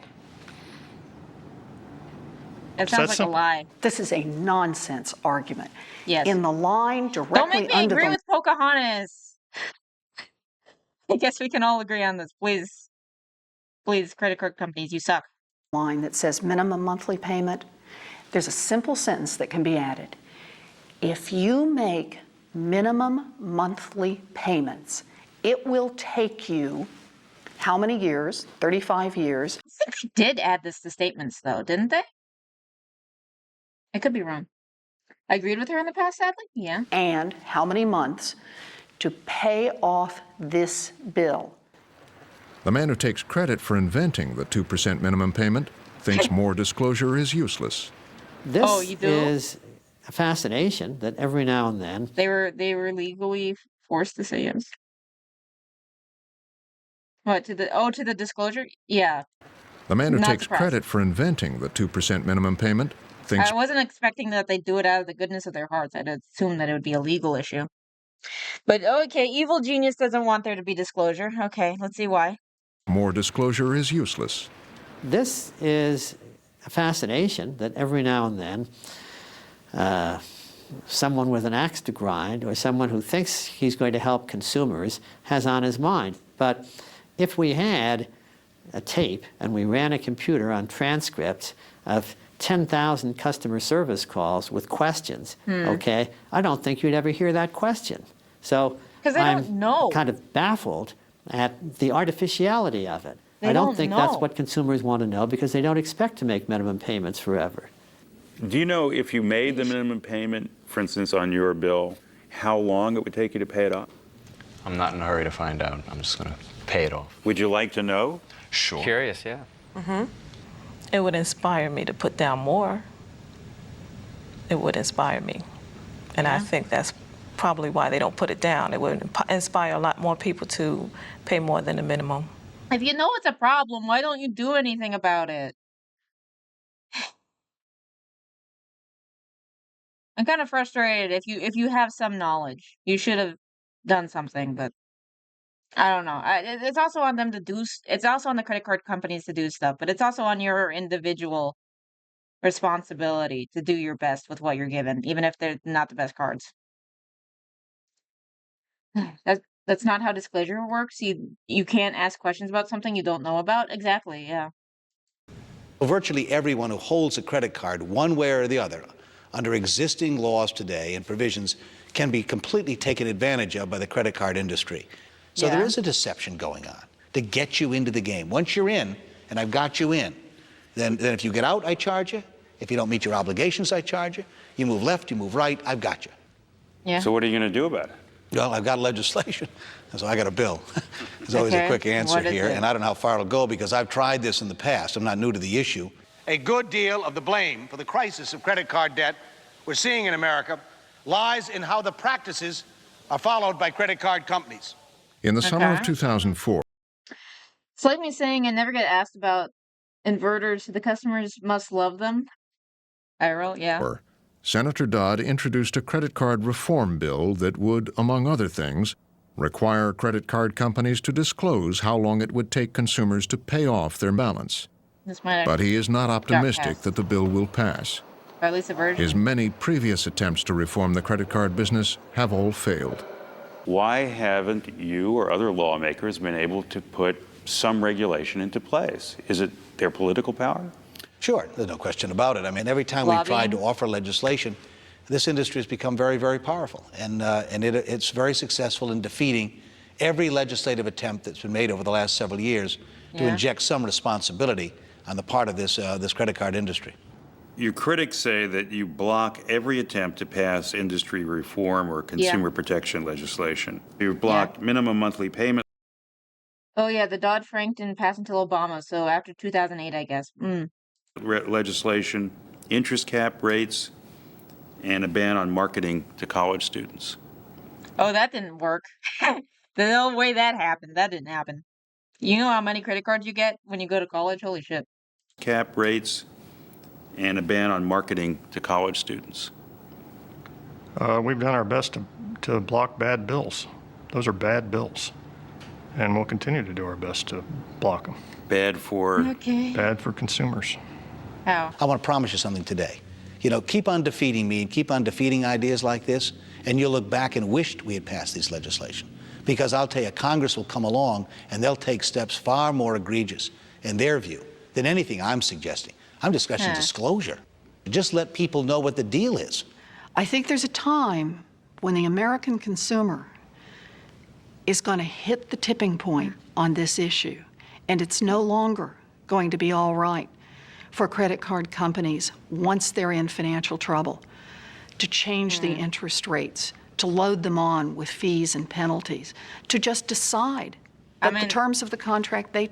It sounds like a lie. This is a nonsense argument. Yes. In the line directly Don't make me under agree the with Pocahontas. I guess we can all agree on this. Please, please, credit card companies, you suck. line that says minimum monthly payment, there's a simple sentence that can be added. If you make minimum monthly payments, it will take you how many years? 35 years. I think they did add this to statements, though, didn't they? I could be wrong. I agreed with her in the past, sadly. Yeah. And how many months to pay off this bill. The man who takes credit for inventing the 2% minimum payment thinks more disclosure is useless. This you do? is a fascination that every now and then They were legally forced to say yes. What, to the disclosure? Yeah. The man who Not takes surprised. credit for inventing the 2% minimum payment thinks I wasn't expecting that they'd do it out of the goodness of their hearts. I'd assumed that it would be a legal issue. But okay, evil genius doesn't want there to be disclosure. Okay, let's see why. more disclosure is useless. This is a fascination that every now and then someone with an axe to grind or someone who thinks he's going to help consumers has on his mind. But if we had a tape and we ran a computer on transcripts of 10,000 customer service calls with questions, okay, I don't think you'd ever hear that question. So 'Cause they don't I'm know. kind of baffled at the artificiality of it. They I don't don't think that's know. what consumers want to know because they don't expect to make minimum payments forever. Do you know if you made the minimum payment, for instance, on your bill, how long it would take you to pay it off? I'm not in a hurry to find out. I'm just going to pay it off. Would you like to know? Sure. Curious, yeah. It would inspire me to put down more. It would inspire me. And I think that's probably why they don't put it down. It would inspire a lot more people to pay more than the minimum. If you know it's a problem, why don't you do anything about it? I'm kind of frustrated. If you have some knowledge, you should have done something, but I don't know. It's also on them to do. It's also on the credit card companies to do stuff, but it's also on your individual responsibility to do your best with what you're given, even if they're not the best cards. That's not how disclosure works. You can't ask questions about something you don't know about. Exactly. Yeah. Virtually everyone who holds a credit card, one way or the other, under existing laws today and provisions, can be completely taken advantage of by the credit card industry. So there is a deception going on to get you into the game. Once you're in, and I've got you in, then if you get out, I charge you. If you don't meet your obligations, I charge you. You move left, you move right, I've got you. Yeah. So what are you going to do about it? Well, I've got legislation, so I got a bill. There's always a quick answer here, and I don't know how far it'll go because I've tried this in the past. I'm not new to the issue. A good deal of the blame for the crisis of credit card debt we're seeing in America lies in how the practices are followed by credit card companies. In the summer of 2004, It's like me saying I never get asked about inverters. The customers must love them. Yeah. Senator Dodd introduced a credit card reform bill that would, among other things, require credit card companies to disclose how long it would take consumers to pay off their balance. But he is not optimistic that the bill will pass. Or at least a version. His many previous attempts to reform the credit card business have all failed. Why haven't you or other lawmakers been able to put some regulation into place? Is it their political power? Sure, there's no question about it. I mean, every time we've tried to offer legislation, this industry has become very, very powerful. And it's very successful in defeating every legislative attempt that's been made over the last several years to inject some responsibility on the part of this credit card industry. Your critics say that you block every attempt to pass industry reform or consumer protection legislation. You've blocked minimum monthly payment. Oh, yeah, the Dodd-Frank didn't pass until Obama, so after 2008, I guess. Legislation, interest cap rates, and a ban on marketing to college students. Oh, that didn't work. The way that happened, that didn't happen. You know how many credit cards you get when you go to college? Holy shit. Cap rates and a ban on marketing to college students. We've done our best to block bad bills. Those are bad bills. And we'll continue to do our best to block them. Bad for? Bad for consumers. How? I want to promise you something today. You know, keep on defeating me and keep on defeating ideas like this, and you'll look back and wished we had passed this legislation. Because I'll tell you, Congress will come along and they'll take steps far more egregious in their view than anything I'm suggesting. I'm discussing disclosure. Just let people know what the deal is. I think there's a time when the American consumer is going to hit the tipping point on this issue, and it's no longer going to be all right for credit card companies, once they're in financial trouble, to change the interest rates, to load them on with fees and penalties, to just decide that the terms of the contract they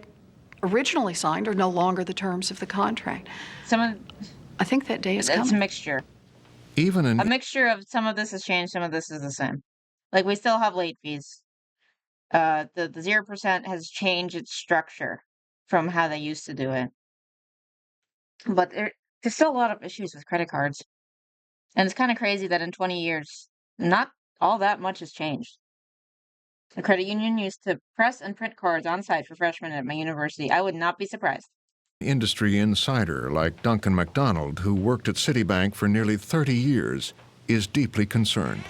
originally signed are no longer the terms of the contract. I think that day is coming. It's a mixture. A mixture of some of this has changed, some of this is the same. Like, we still have late fees. The 0% has changed its structure from how they used to do it. But there's still a lot of issues with credit cards. And it's kind of crazy that in 20 years, not all that much has changed. The credit union used to press and print cards on site for freshmen at my university. I would not be surprised. Industry insider like Duncan MacDonald, who worked at Citibank for nearly 30 years, is deeply concerned.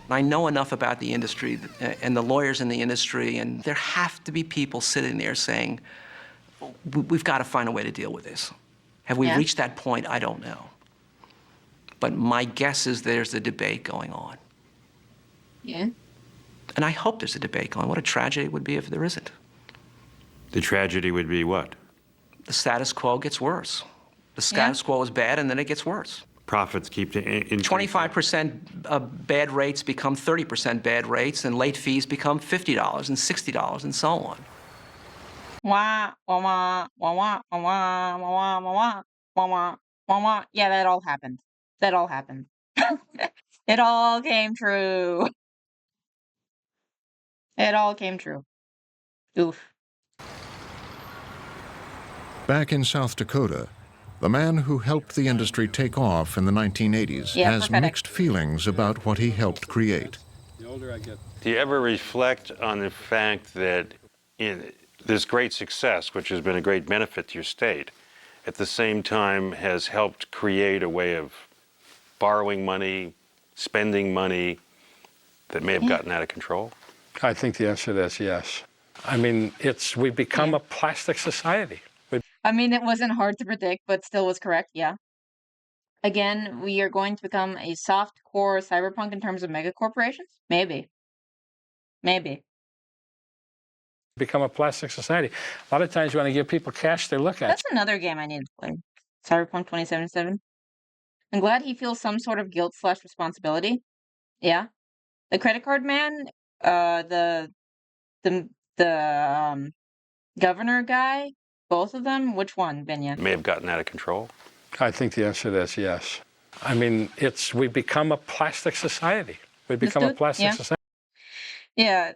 I know enough about the industry and the lawyers in the industry, and there have to be people sitting there saying, we've got to find a way to deal with this. Have we reached that point? I don't know. But my guess is there's a debate going on. Yeah. And I hope there's a debate going on. What a tragedy it would be if there isn't. The tragedy would be what? The status quo gets worse. The status quo is bad, and then it gets worse. Profits keep increasing. 25% bad rates become 30% bad rates, and late fees become $50 and $60 and so on. Wah, wah, wah, wah, wah, wah, wah, wah, wah, wah, wah, wah, wah. Yeah, that all happened. That all happened. It all came true. It all came true. Oof. Back in South Dakota, The man who helped the industry take off in the 1980s has mixed feelings about what he helped create. Do you ever reflect on the fact that in this great success, which has been a great benefit to your state, at the same time has helped create a way of borrowing money, spending money that may have gotten out of control? I think the answer to that is yes. I mean, we've become a plastic society. I mean, it wasn't hard to predict, but still was correct, yeah. Again, we are going to become a soft core cyberpunk in terms of mega corporations? Maybe. Maybe. Become a plastic society. A lot of times you want to give people cash, they look at That's another game I need to play. Cyberpunk 2077. I'm glad he feels some sort of guilt/responsibility. Yeah. The credit card man, the governor guy, both of them, which one, Binya? May have gotten out of control? I think the answer to that is yes. I mean, we've become a plastic society. We've become a plastic society. Yeah.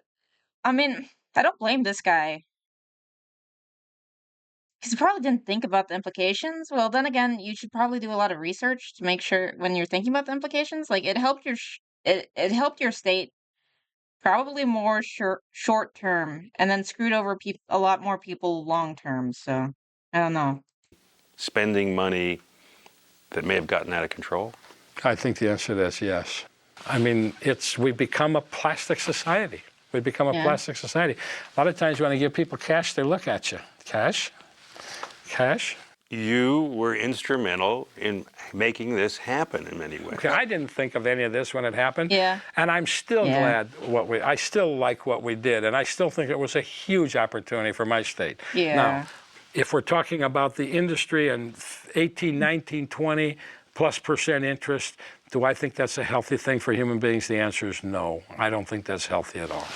I mean, I don't blame this guy. Because he probably didn't think about the implications. Well, then again, you should probably do a lot of research to make sure when you're thinking about the implications. Like, it helped it helped your state probably more short term, and then screwed over a lot more people long term. So, I don't know. Spending money that may have gotten out of control? I think the answer to that is yes. I mean, we've become a plastic society. We've become a plastic society. A lot of times you want to give people cash, they look at you. Cash? Cash? You were instrumental in making this happen in many ways. Okay, I didn't think of any of this when it happened. Yeah. And I'm still glad I still like what we did, and I still think it was a huge opportunity for my state. Yeah. Now, if we're talking about the industry and 18, 19, 20 plus % interest, do I think that's a healthy thing for human beings? The answer is no. I don't think that's healthy at all.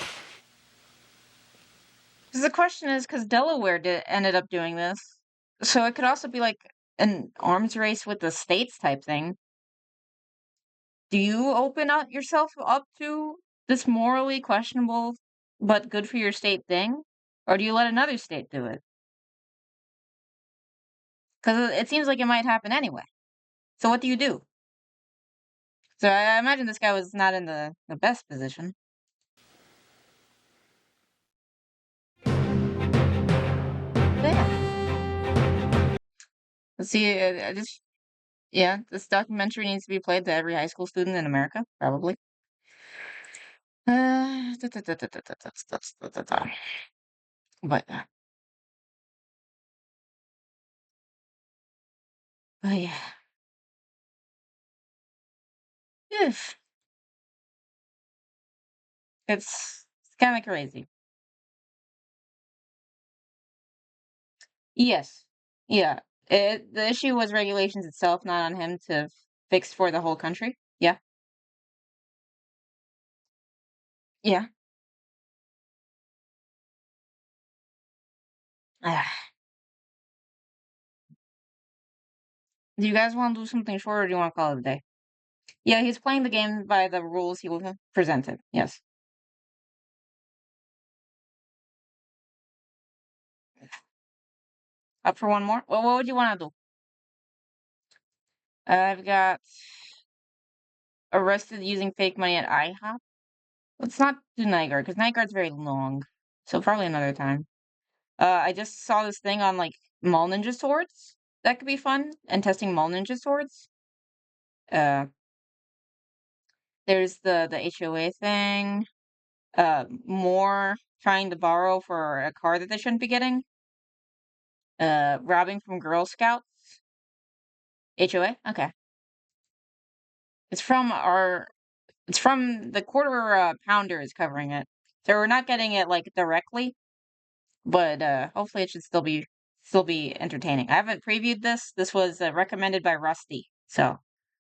The question is, because Delaware ended up doing this, so it could also be like an arms race with the states type thing. Do you open up yourself up to this morally questionable but good for your state thing? Or do you let another state do it? Because it seems like it might happen anyway. So what do you do? So I imagine this guy was not in the best position. Yeah. Let's see, this documentary needs to be played to every high school student in America, probably. But yeah. Yes. It's kind of crazy. Yes. Yeah. The issue was regulations itself, not on him to fix for the whole country. Yeah. Yeah. Do you guys want to do something short, or do you want to call it a day? Yeah, he's playing the game by the rules he was presented. Yes. Up for one more? Well, what would you want to do? I've got arrested using fake money at IHOP. Let's not do night guard, because night guard's very long. So probably another time. I just saw this thing on like mall ninja swords. That could be fun, and testing mall ninja swords. There's the HOA thing. More trying to borrow for a car that they shouldn't be getting. Robbing from Girl Scouts. HOA? Okay. It's from the Quarter Pounder is covering it. So we're not getting it like directly, but hopefully it should still be entertaining. I haven't previewed this. This was recommended by Rusty. So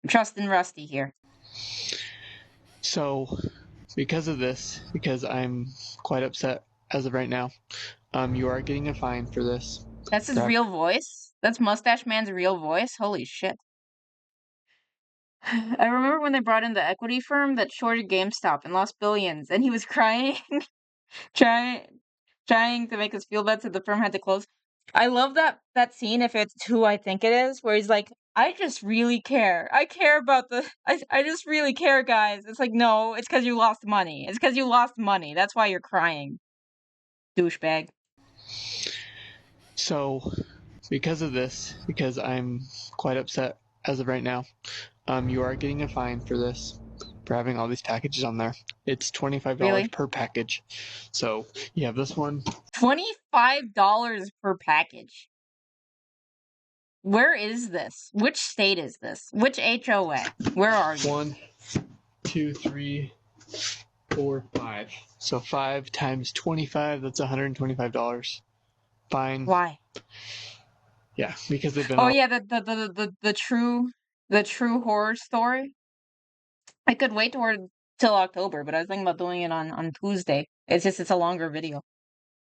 I'm trusting Rusty here. So because of this, because I'm quite upset as of right now, you are getting a fine for this. That's his real voice? That's Mustache Man's real voice? Holy shit. I remember when they brought in the equity firm that shorted GameStop and lost billions, and he was crying, trying to make us feel bad, so the firm had to close. I love that scene if it's who I think it is, where he's like, I just really care. I care about I just really care, guys. It's like, no, it's because you lost money. It's because you lost money. That's why you're crying. Douchebag. So, because of this, because I'm quite upset as of right now, you are getting a fine for this, for having all these packages on there. It's $25 Really? per package. So, you have this one. $25 per package. Where is this? Which state is this? Which HOA? Where are you? 1, 2, 3, 4, 5. So 5 times 25, that's $125. Fine. Why? Yeah, because they've been Oh all yeah, the true horror story. I could wait till October, but I was thinking about doing it on Tuesday. It's a longer video.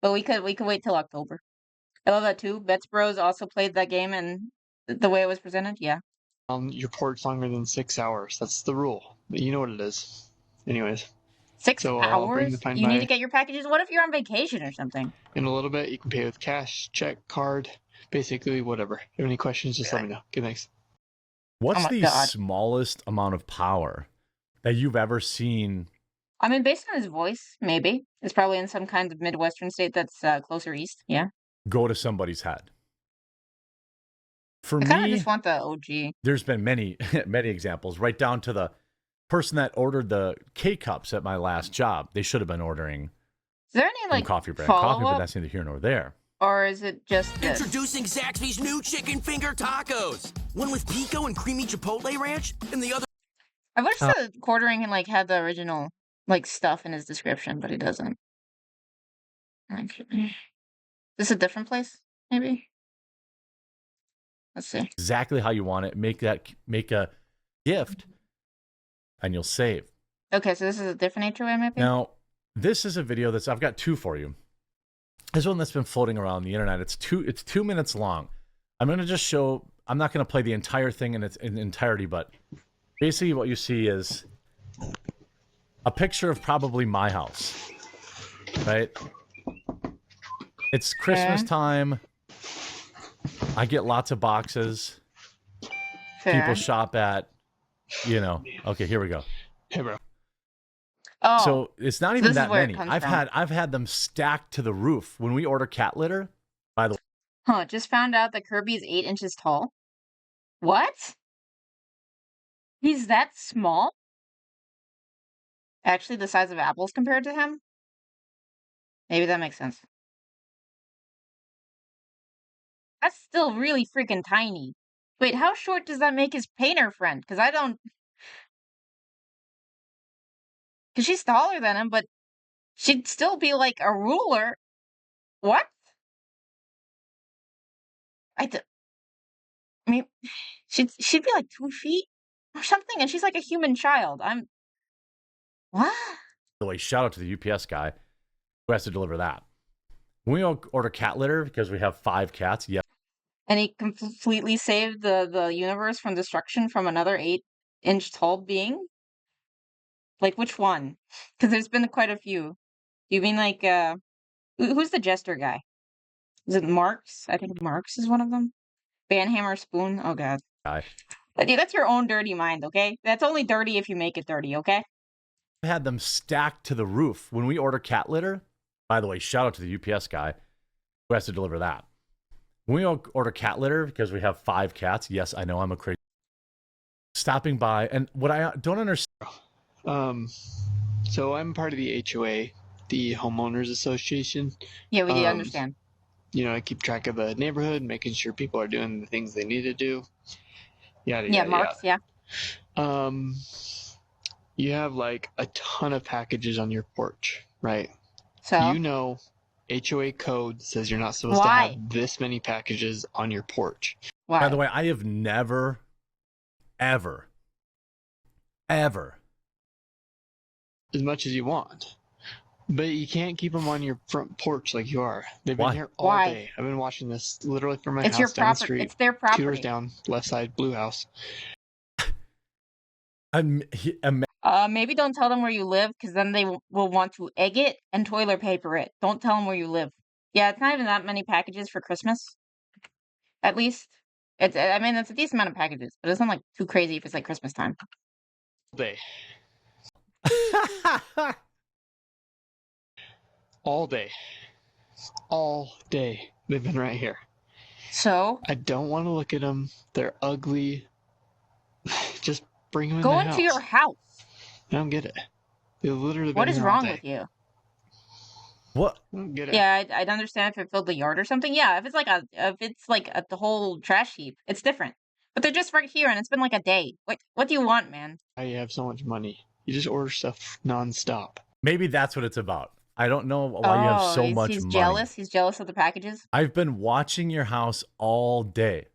But we could wait till October. I love that too. Bets Bros also played that game and the way it was presented, yeah. on your porch longer than 6 hours. That's the rule. You know what it is. Anyways. 6 So I'll bring the hours? fine You need by to get your packages? What if you're on vacation or something? in a little bit. You can pay with cash, check, card, basically whatever. If you have any questions, just let me know. Okay, thanks. What's Oh my the God. smallest amount of power that you've ever seen? I mean, based on his voice, maybe. It's probably in some kind of Midwestern state that's closer east, yeah. Go to somebody's head. For I kind of me, just want the OG. there's been many, many examples, right down to the person that ordered the K-Cups at my last job. They should have been ordering Is there any, like, coffee brand coffee, but follow-up? that's neither here nor there. Or is it just this? Introducing Zaxby's new chicken finger tacos. One with pico and creamy chipotle ranch, and the other. I wish the quartering had the original stuff in his description, but he doesn't. Is this a different place? Maybe. Let's see. Exactly how you want it. Make a gift, and you'll save. Okay, so this is a different HOA, maybe. Now, this is a video I've got two for you. This one that's been floating around the internet. It's 2 minutes long. I'm going to just show. I'm not going to play the entire thing in its entirety, but basically what you see is a picture of probably my house, right? It's Christmas time. I get lots of boxes. Fair. People shop at, okay, here we go. Hey, bro. Oh, so it's not even this that is where it many. comes I've from. had them stacked to the roof. When we order cat litter, by the way. Huh, just found out that Kirby is 8 inches tall. What? He's that small? Actually, the size of apples compared to him? Maybe that makes sense. That's still really freaking tiny. Wait, how short does that make his painter friend? Because she's taller than him, but she'd still be like a ruler. What? I mean, she'd be like 2 feet or something, and she's like a human child. What? By the way, shout out to the UPS guy who has to deliver that. When we order cat litter, because we have 5 cats, yeah. And he completely saved the universe from destruction from another 8-inch tall being? Like, which one? Because there's been quite a few. You mean who's the jester guy? Is it Marx? I think Marx is one of them. Banhammer Spoon? Oh, God. Guy. That's your own dirty mind, okay? That's only dirty if you make it dirty, okay? I had them stacked to the roof. When we order cat litter, by the way, shout out to the UPS guy who has to deliver that. When we order cat litter, because we have 5 cats, yes, I know I'm a crazy. Stopping by, and what I don't understand. So I'm part of the HOA, the Homeowners Association. Yeah, we do understand. I keep track of the neighborhood, making sure people are doing the things they need to do. Yada, Yeah, yada, Marx, yada. yeah. You have like a ton of packages on your porch, right? So? HOA code says you're not supposed to have this many packages on your porch. Why? By the way, I have never, ever, ever. As much as you want. But you can't keep them on your front porch like you are. They've been here all day. I've been watching this literally from my house your down property. the street. It's their property. 2 doors down, left side, blue house. Maybe don't tell them where you live, because then they will want to egg it and toilet paper it. Don't tell them where you live. Yeah, it's not even that many packages for Christmas. At least. I mean, it's a decent amount of packages, but it's not like too crazy if it's like Christmas time. Day. All day. All day. They've been right here. So? I don't want to look at them. They're ugly. Just bring them in Go the into house. your house. I don't get it. They literally What been is here all wrong day. with you? What? I don't get it. Yeah, I'd understand if it filled the yard or something. Yeah, if it's like the whole trash heap, it's different. But they're just right here, and it's been like a day. What do you want, man? You have so much money. You just order stuff nonstop. Maybe that's what it's about. I don't know why you have so much he's money. jealous. He's jealous of the packages. I've been watching your house all day.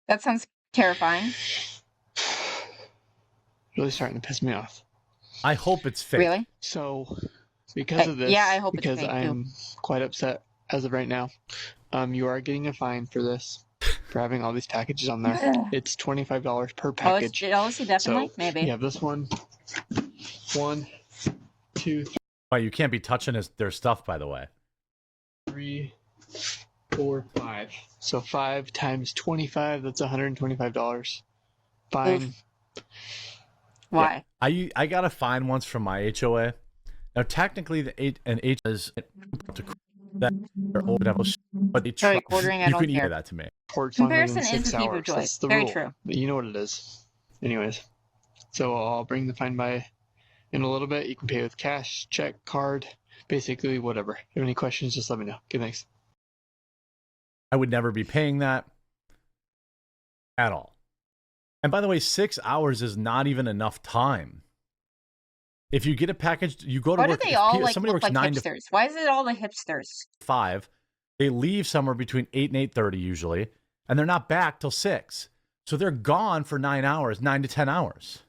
That sounds terrifying. Really starting to piss me off. I hope it's fake. Really? So, because of this, yeah, I hope it's because fake, too. I'm quite upset as of right now, you are getting a fine for this, for having all these packages on there. It's $25 per package. Oh, is he definitely? So, Maybe. You have this one, 1, 2, Well, you can't be touching their stuff, by the way. 3, 4, 5. So 5 times 25, that's $125. Fine. Oof. Why? Yeah. I got a fine once from my HOA. Now, technically, an HOA is that but they try. Quartering, I You don't couldn't care. say that to me. Comparison is the thief of joy. That's the Very rule. true. But you know what it is. Anyways, so I'll bring the fine by in a little bit. You can pay with cash, check, card, basically whatever. If you have any questions, just let me know. Okay, thanks. I would never be paying that at all. And by the way, 6 hours is not even enough time. If you get a package, you go to Why work. do they all somebody look works like 9 hipsters? Why is it all the hipsters? to 5. They leave somewhere between 8 and 8:30 usually, and they're not back till 6. So they're gone for 9 hours, 9 to 10 hours.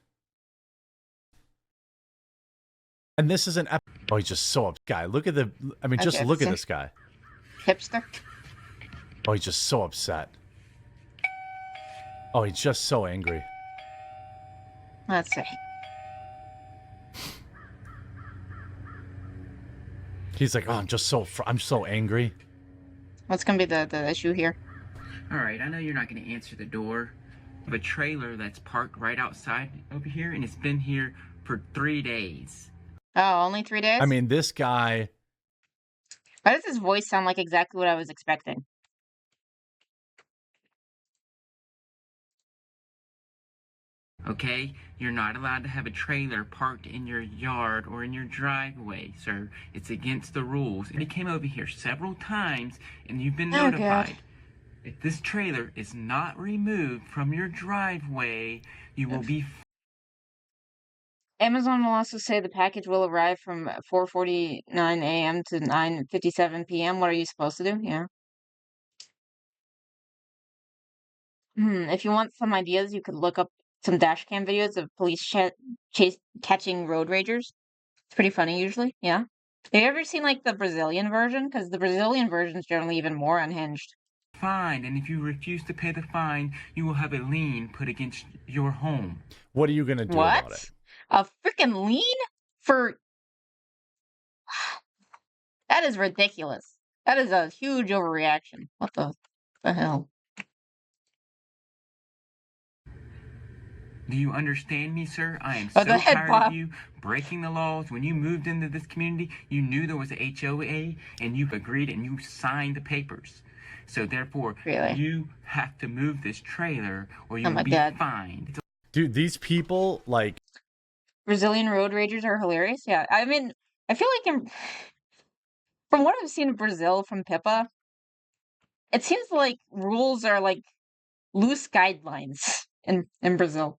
And this is an oh, he's just so guy. Look at just look at this guy. Hipster. Oh, he's just so upset. Oh, he's just so angry. Let's see. He's like, oh, I'm so angry. What's gonna be the issue here? All right, I know you're not gonna answer the door of a trailer that's parked right outside over here, and it's been here for 3 days. Oh, only 3 days? I mean, this guy. Why does his voice sound like exactly what I was expecting? Okay, you're not allowed to have a trailer parked in your yard or in your driveway, sir. It's against the rules. And he came over here several times, and you've been notified. God. If this trailer is not removed from your driveway, you will be... Amazon will also say the package will arrive from 4:49 a.m. to 9:57 p.m. What are you supposed to do? Yeah. If you want some ideas, you could look up some dash cam videos of police catching road ragers. It's pretty funny usually. Yeah. Have you ever seen like the Brazilian version? Because the Brazilian version is generally even more unhinged. Fined, and if you refuse to pay the fine, you will have a lien put against your home. What are you gonna do about it? A freaking lien for... That is ridiculous. That is a huge overreaction. What the hell? Do you understand me, sir? I am Oh, so go ahead, tired Bob. of you breaking the laws. When you moved into this community, you knew there was a HOA, and you've agreed and you signed the papers. So therefore, you have to move this trailer or you'll be fined. Dude, these people, like... Brazilian road ragers are hilarious. Yeah, I mean, I feel like from what I've seen of Brazil from Pippa, it seems like rules are like loose guidelines in Brazil.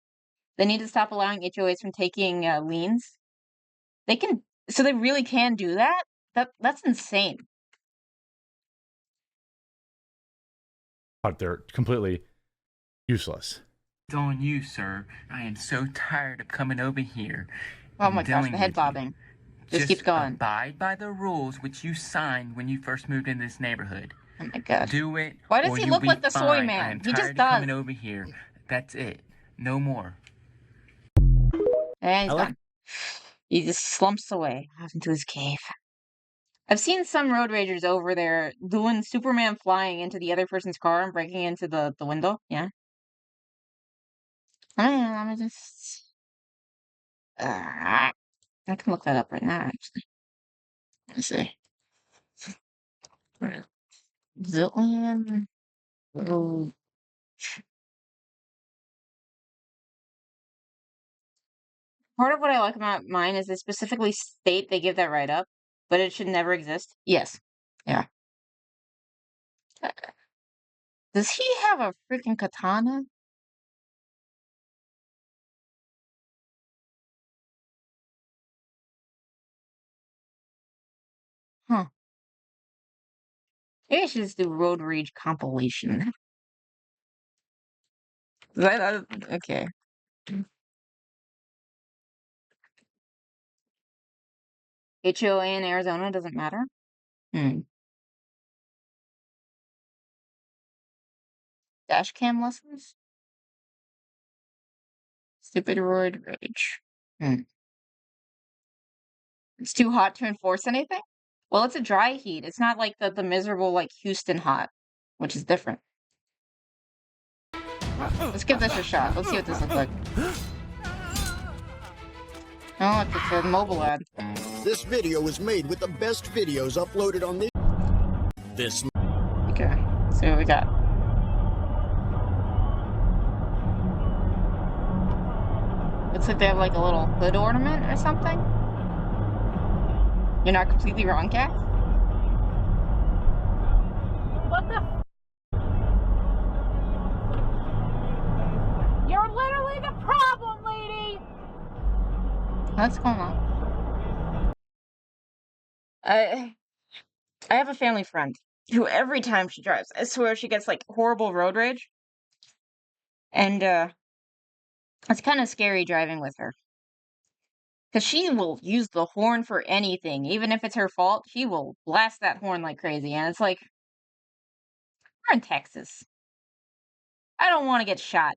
They need to stop allowing HOAs from taking liens. They really can do that? That's insane. But they're completely useless. It's on you, sir. I am so tired of coming over here. Oh my gosh, the head bobbing. Just keeps going. Abide by the rules which you signed when you first moved in this neighborhood. Oh my god. Do it. Why does he look like the soy man? I am He just tired does. of coming over here. That's it. No more. And he's done. He just slumps away off into his cave. I've seen some road ragers over there doing Superman flying into the other person's car and breaking into the window. Yeah. Let me just. I can look that up right now, actually. Let's see. Zillion. Oh. Part of what I like about mine is they specifically state they give that right up, but it should never exist. Yes. Yeah. Does he have a freaking katana? Huh. Maybe I should just do road rage compilation. Okay. HOA in Arizona doesn't matter? Dash cam lessons? Stupid road rage. It's too hot to enforce anything? Well, it's a dry heat. It's not like the miserable, like, Houston hot, which is different. Let's give this a shot. Let's see what this looks like. Oh, it's a mobile ad. This video was made with the best videos uploaded on this. Okay, see what we got. Looks like they have like a little hood ornament or something. You're not completely wrong, Kat. What the? You're literally the problem, lady! What's going on? I have a family friend who every time she drives, I swear she gets like horrible road rage. And it's kind of scary driving with her. Because she will use the horn for anything. Even if it's her fault, she will blast that horn like crazy. And it's like, we're in Texas. I don't want to get shot.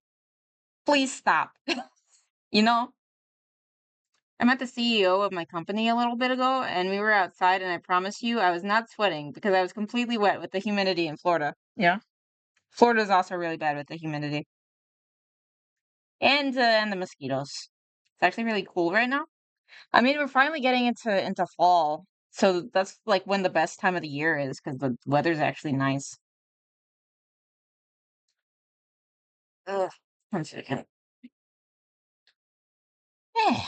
Please stop. You know? I met the CEO of my company a little bit ago, and we were outside, and I promise you, I was not sweating because I was completely wet with the humidity in Florida. Yeah. Florida is also really bad with the humidity. And the mosquitoes. It's actually really cool right now. I mean, we're finally getting into fall, so that's like when the best time of the year is because the weather's actually nice. Ugh, 1 second. Yeah.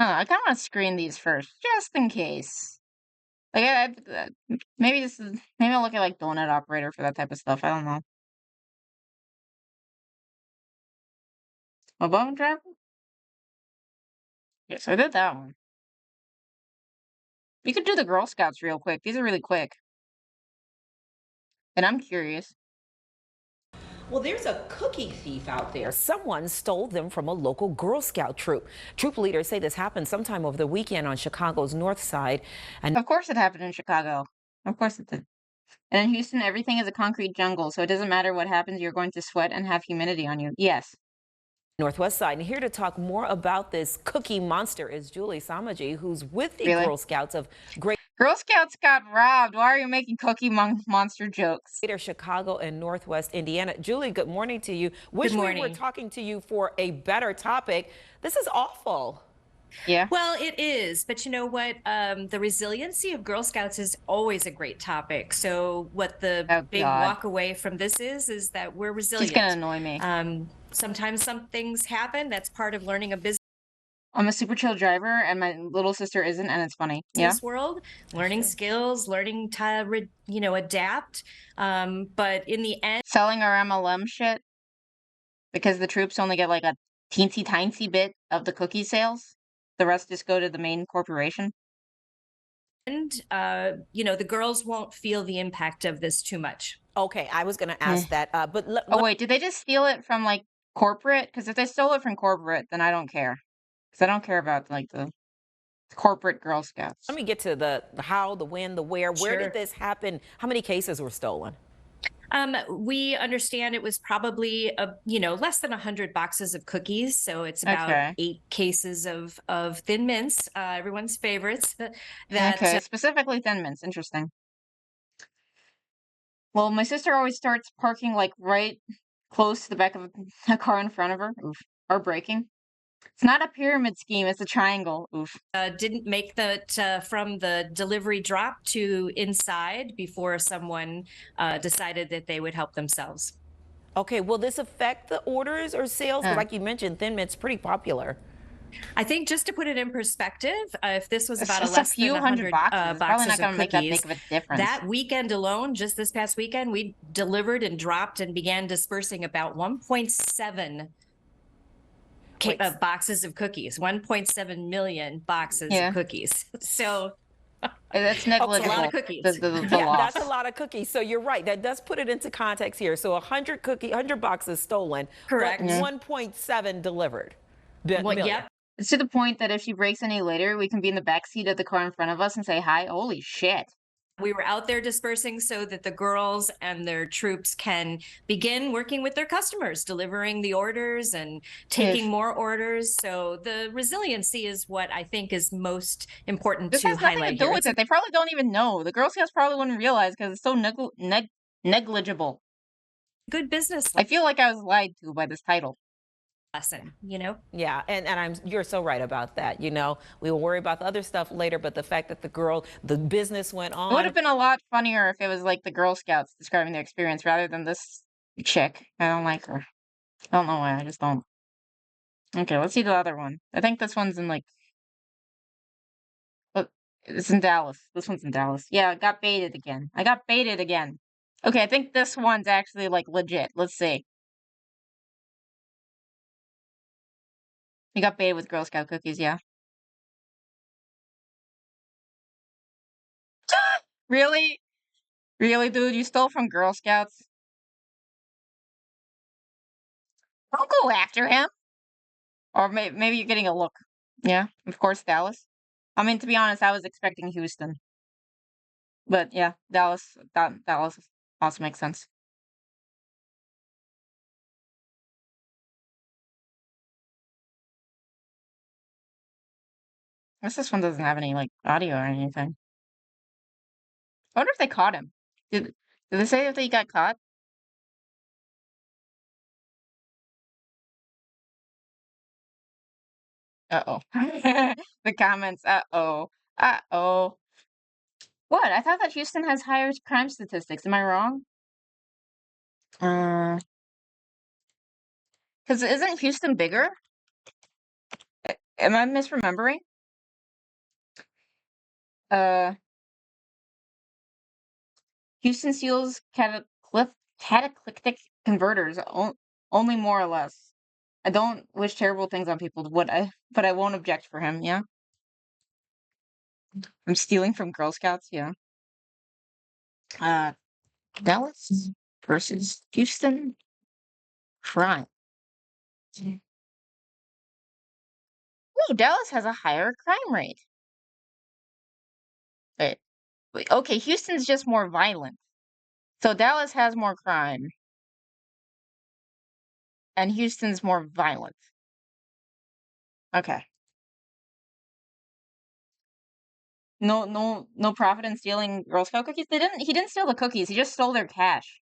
I kind of want to screen these first, just in case. Like, maybe maybe I'll look at like donut operator for that type of stuff. I don't know. Above driver? Yes, I did that one. You could do the Girl Scouts real quick. These are really quick. And I'm curious. Well, there's a cookie thief out there. Someone stole them from a local Girl Scout troop. Troop leaders say this happened sometime over the weekend on Chicago's north side. And of course it happened in Chicago. Of course it did. And in Houston, everything is a concrete jungle, so it doesn't matter what happens, you're going to sweat and have humidity on you. Yes. Northwest side. And here to talk more about this cookie monster is Julie Samaji, who's with the Really? Girl Scouts of Great. Girl Scouts got robbed. Why are you making cookie monster jokes? Greater Chicago and Northwest Indiana. Julie, good morning to you. Wish we were talking to you for a better topic. This is awful. Yeah. Well, it is, but you know what? The resiliency of Girl Scouts is always a great topic. So what the big walk away from this is that we're resilient. She's gonna annoy me. Sometimes some things happen. That's part of learning a business. I'm a super chill driver, and my little sister isn't, and it's funny. Yeah. World, learning skills, learning to adapt. But in the end, selling our MLM shit because the troops only get like a teensy tiny bit of the cookie sales. The rest just go to the main corporation. And the girls won't feel the impact of this too much. Okay, I was going to ask that, but oh wait, did they just steal it from like corporate? Because if they stole it from corporate, then I don't care. Because I don't care about like the corporate Girl Scouts. Let me get to the how, the when, the where. Where did this happen? How many cases were stolen? We understand it was probably less than 100 boxes of cookies, so it's about 8 cases of Thin Mints, everyone's favorites. Okay, specifically Thin Mints. Interesting. Well, my sister always starts parking like right close to the back of a car in front of her. Oof. Or braking. It's not a pyramid scheme, it's a triangle. Oof. Didn't make that from the delivery drop to inside before someone decided that they would help themselves. Okay, will this affect the orders or sales? Like you mentioned, Thin Mint's pretty popular. I think just to put it in perspective, if this was about It's less a few than hundred 100 boxes. It's probably not boxes going of to make that big cookies, of a difference. that weekend alone, just this past weekend, we delivered and dropped and began dispersing about 1.7 boxes of cookies, 1.7 million boxes of cookies. So that's negligible. That's a lot of cookies. That's a lot of cookies. So you're right. That does put it into context here. So 100 boxes stolen. Correct. But 1.7 delivered. Yep. It's to the point that if she breaks any later, we can be in the back seat of the car in front of us and say hi. Holy shit. We were out there dispersing so that the girls and their troops can begin working with their customers, delivering the orders and taking more orders. So the resiliency is what I think is most important this to has nothing highlight to do here. with it. They probably don't even know. The Girl Scouts probably wouldn't realize because it's so negligible. Good business. I feel like I was lied to by this title. Lesson, Yeah, and you're so right about that. We will worry about the other stuff later, but the fact that the business went on. It would have been a lot funnier if it was like the Girl Scouts describing their experience rather than this chick. I don't like her. I don't know why. I just don't. Okay, let's see the other one. I think this one's in like. It's in Dallas. This one's in Dallas. Yeah, I got baited again. Okay, I think this one's actually like legit. Let's see. You got baited with Girl Scout cookies, yeah? Really? Really, dude? You stole from Girl Scouts? Don't go after him. Or maybe you're getting a look. Yeah, of course, Dallas. I mean, to be honest, I was expecting Houston. But yeah, Dallas also makes sense. I guess this one doesn't have any like audio or anything. I wonder if they caught him. Did they say if they got caught? Uh-oh. The comments, uh-oh. Uh-oh. What? I thought that Houston has higher crime statistics. Am I wrong? Because isn't Houston bigger? Am I misremembering? Houston Seals cataclysmic converters, only more or less. I don't wish terrible things on people, but I won't object for him, yeah? I'm stealing from Girl Scouts, yeah. Dallas versus Houston crime. Oh, Dallas has a higher crime rate. Okay, Houston's just more violent. So Dallas has more crime. And Houston's more violent. Okay. No profit in stealing Girl Scout cookies? He didn't steal the cookies, he just stole their cash.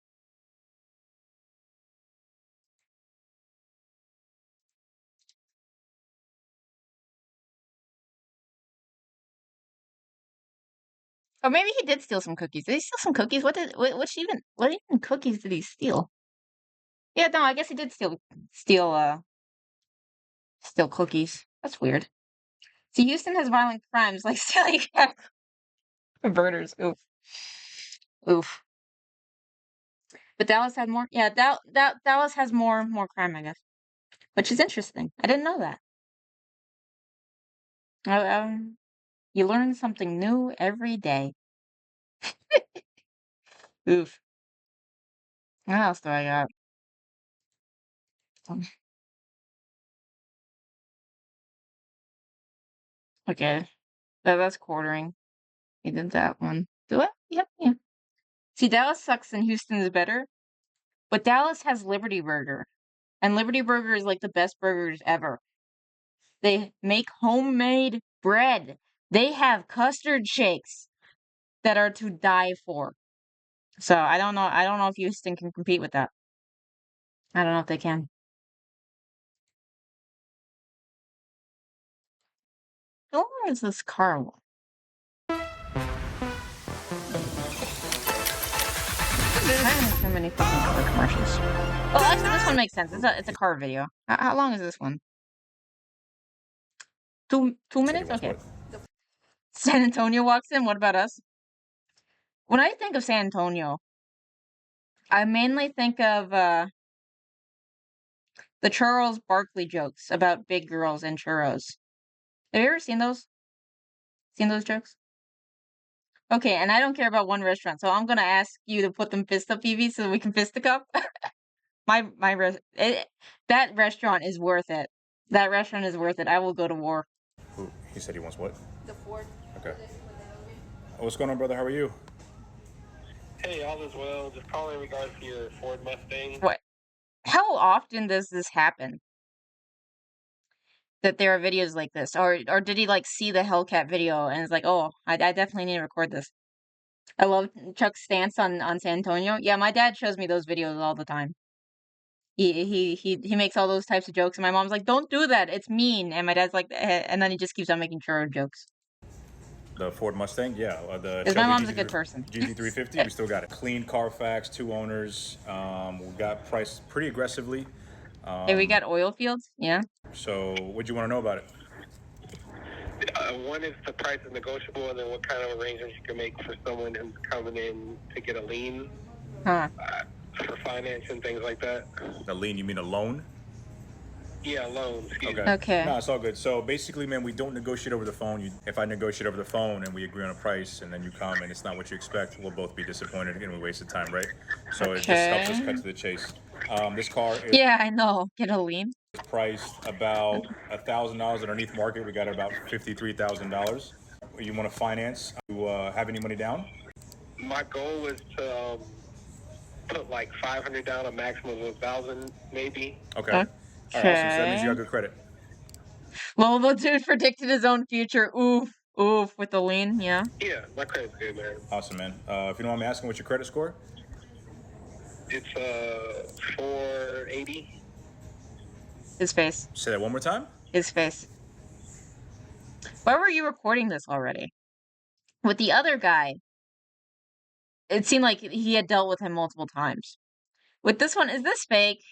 Or maybe he did steal some cookies. Did he steal some cookies? What even cookies did he steal? Yeah, no, I guess he did steal cookies. That's weird. See, Houston has violent crimes like stealing cat converters. Oof. Oof. But Dallas had more. Yeah, Dallas has more crime, I guess. Which is interesting. I didn't know that. You learn something new every day. Oof. What else do I got? Okay. That's quartering. He did that one. Do it? Yep, yeah. See, Dallas sucks and Houston is better, but Dallas has Liberty Burger, and Liberty Burger is like the best burgers ever. They make homemade bread. They have custard shakes that are to die for. So I don't know. I don't know if Houston can compete with that. I don't know if they can. How long is this car? So many fucking car commercials. Well, actually, this one makes sense. It's a car video. How long is this one? Two minutes? Okay. San Antonio walks in. What about us? When I think of San Antonio, I mainly think of the Charles Barkley jokes about big girls and churros. Have you ever seen those? Seen those jokes? Okay, and I don't care about one restaurant, so I'm gonna ask you to put them fist up, Evie, so we can fist up. That restaurant is worth it. That restaurant is worth it. I will go to war. Who? He said he wants what? The Ford. Okay. What's going on, brother? How are you? Hey, all is well. Just calling in regards to your Ford Mustang. What? How often does this happen? That there are videos like this, or did he like see the Hellcat video and is like, oh, I definitely need to record this. I love Chuck's stance on San Antonio. Yeah, my dad shows me those videos all the time. He makes all those types of jokes, and my mom's like, don't do that, it's mean. And my dad's like, and then he just keeps on making churro jokes. The Ford Mustang, yeah. Because my mom's a good person. GT350, we still got it. Clean Carfax, 2 owners. We got priced pretty aggressively. Hey, we got oil fields, yeah. So, what do you want to know about it? One is the price is negotiable, and then what kind of arrangements you can make for someone who's coming in to get a lien for finance and things like that. A lien, you mean a loan? Yeah, loan. Okay. No, it's all good. So basically, man, we don't negotiate over the phone. If I negotiate over the phone and we agree on a price, and then you come and it's not what you expect, we'll both be disappointed and we wasted time, right? So it just helps us cut to the chase. This car is I know. Get a lien. Priced about $1,000 underneath market. We got it about $53,000. You want to finance? You have any money down? My goal is to put like 500 down, a maximum of 1,000, maybe. Okay. All right, awesome. So that means you got good credit. Well, the dude predicted his own future. Oof, with the lien, yeah. Yeah, my credit's good, man. Awesome, man. If you don't mind me asking, what's your credit score? It's 480. His face. Say that one more time. His face. Why were you recording this already? With the other guy, it seemed like he had dealt with him multiple times. With this one, is this fake?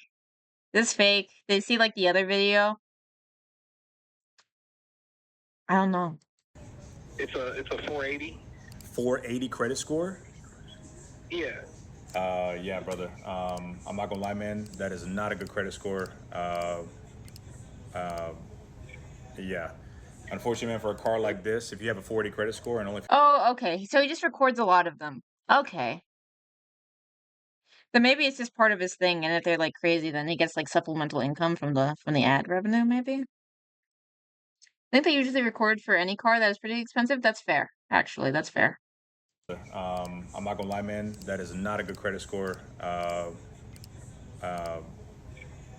This fake? Did you see like the other video? I don't know. It's a 480. 480 credit score? Yeah. Yeah, brother. I'm not gonna lie, man. That is not a good credit score. Yeah. Unfortunately, man, for a car like this, if you have a 480 credit score and only... Oh, okay. So he just records a lot of them. Okay. Then maybe it's just part of his thing, and if they're like crazy, then he gets like supplemental income from the ad revenue, maybe? I think they usually record for any car that is pretty expensive. That's fair. Actually, that's fair. I'm not gonna lie, man. That is not a good credit score.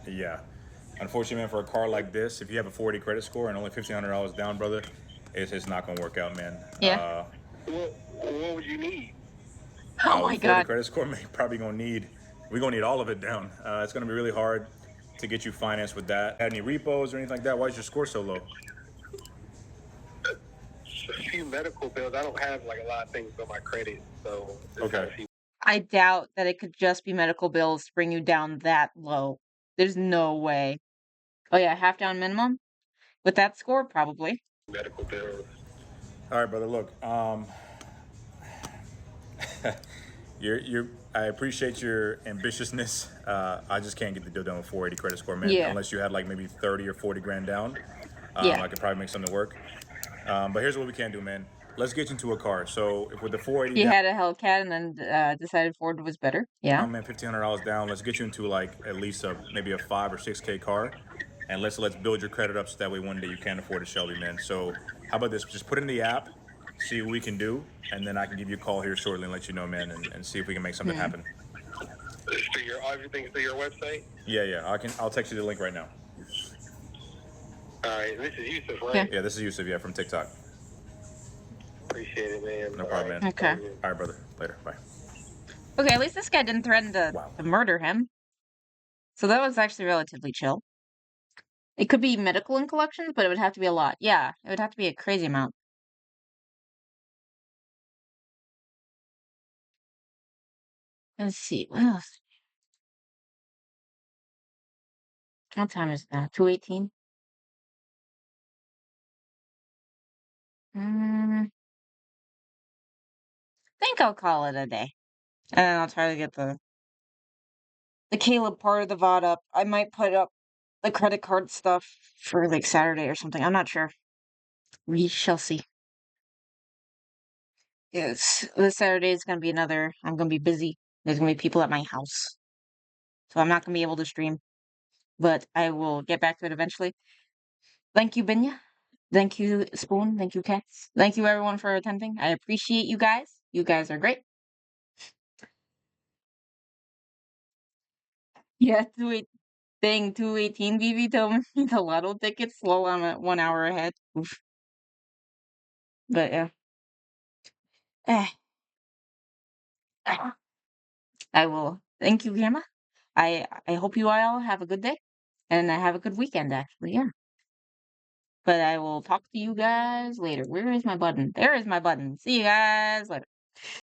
Yeah. Unfortunately, man, for a car like this, if you have a 480 credit score and only $1,500 down, brother, it's not gonna work out, man. Yeah. What would you need? Oh my God. Credit score, man, we're gonna need all of it down. It's gonna be really hard to get you financed with that. Had any repos or anything like that? Why is your score so low? A few medical bills. I don't have like a lot of things on my credit, so okay. I doubt that it could just be medical bills to bring you down that low. There's no way. Oh yeah, half down minimum? With that score, probably. Medical bills. All right, brother. Look, I appreciate your ambitiousness. I just can't get the deal done with 480 credit score, man. Yeah. Unless you had like maybe 30 or 40 grand down. Yeah. I could probably make something work. But here's what we can do, man. Let's get you into a car. So if with the 480 He down, had a Hellcat and then decided Ford was better. Yeah. man, $1,500 down. Let's get you into like at least maybe a 5 or 6K car, and let's build your credit up so that way one day you can afford a Shelby, man. So how about this? Just put in the app, see what we can do, and then I can give you a call here shortly and let you know, man, and see if we can make something happen. Through everything through your website? Yeah. I'll text you the link right now. All right, this is Yusuf, right? Yeah, this is Yusuf, yeah, from TikTok. Appreciate it, man. No problem, man. Okay. All right, brother. Later. Bye. Okay, at least this guy didn't threaten to murder him. So that was actually relatively chill. It could be medical in collections, but it would have to be a lot. Yeah, it would have to be a crazy amount. Let's see, what else? What time is that? 2:18? I think I'll call it a day. And then I'll try to get the Caleb part of the VOD up. I might put up the credit card stuff for like Saturday or something. I'm not sure. We shall see. Yes, this Saturday is gonna be I'm gonna be busy. There's gonna be people at my house. So I'm not gonna be able to stream. But I will get back to it eventually. Thank you, Binya. Thank you, Spoon. Thank you, Cats. Thank you, everyone, for attending. I appreciate you guys. You guys are great. Yeah, 218 BB told me the lotto tickets slow on at 1 hour ahead. Oof. But yeah. Eh. I will. Thank you, Gamma. I hope you all have a good day. And I have a good weekend, actually, yeah. But I will talk to you guys later. Where is my button? There is my button. See you guys later.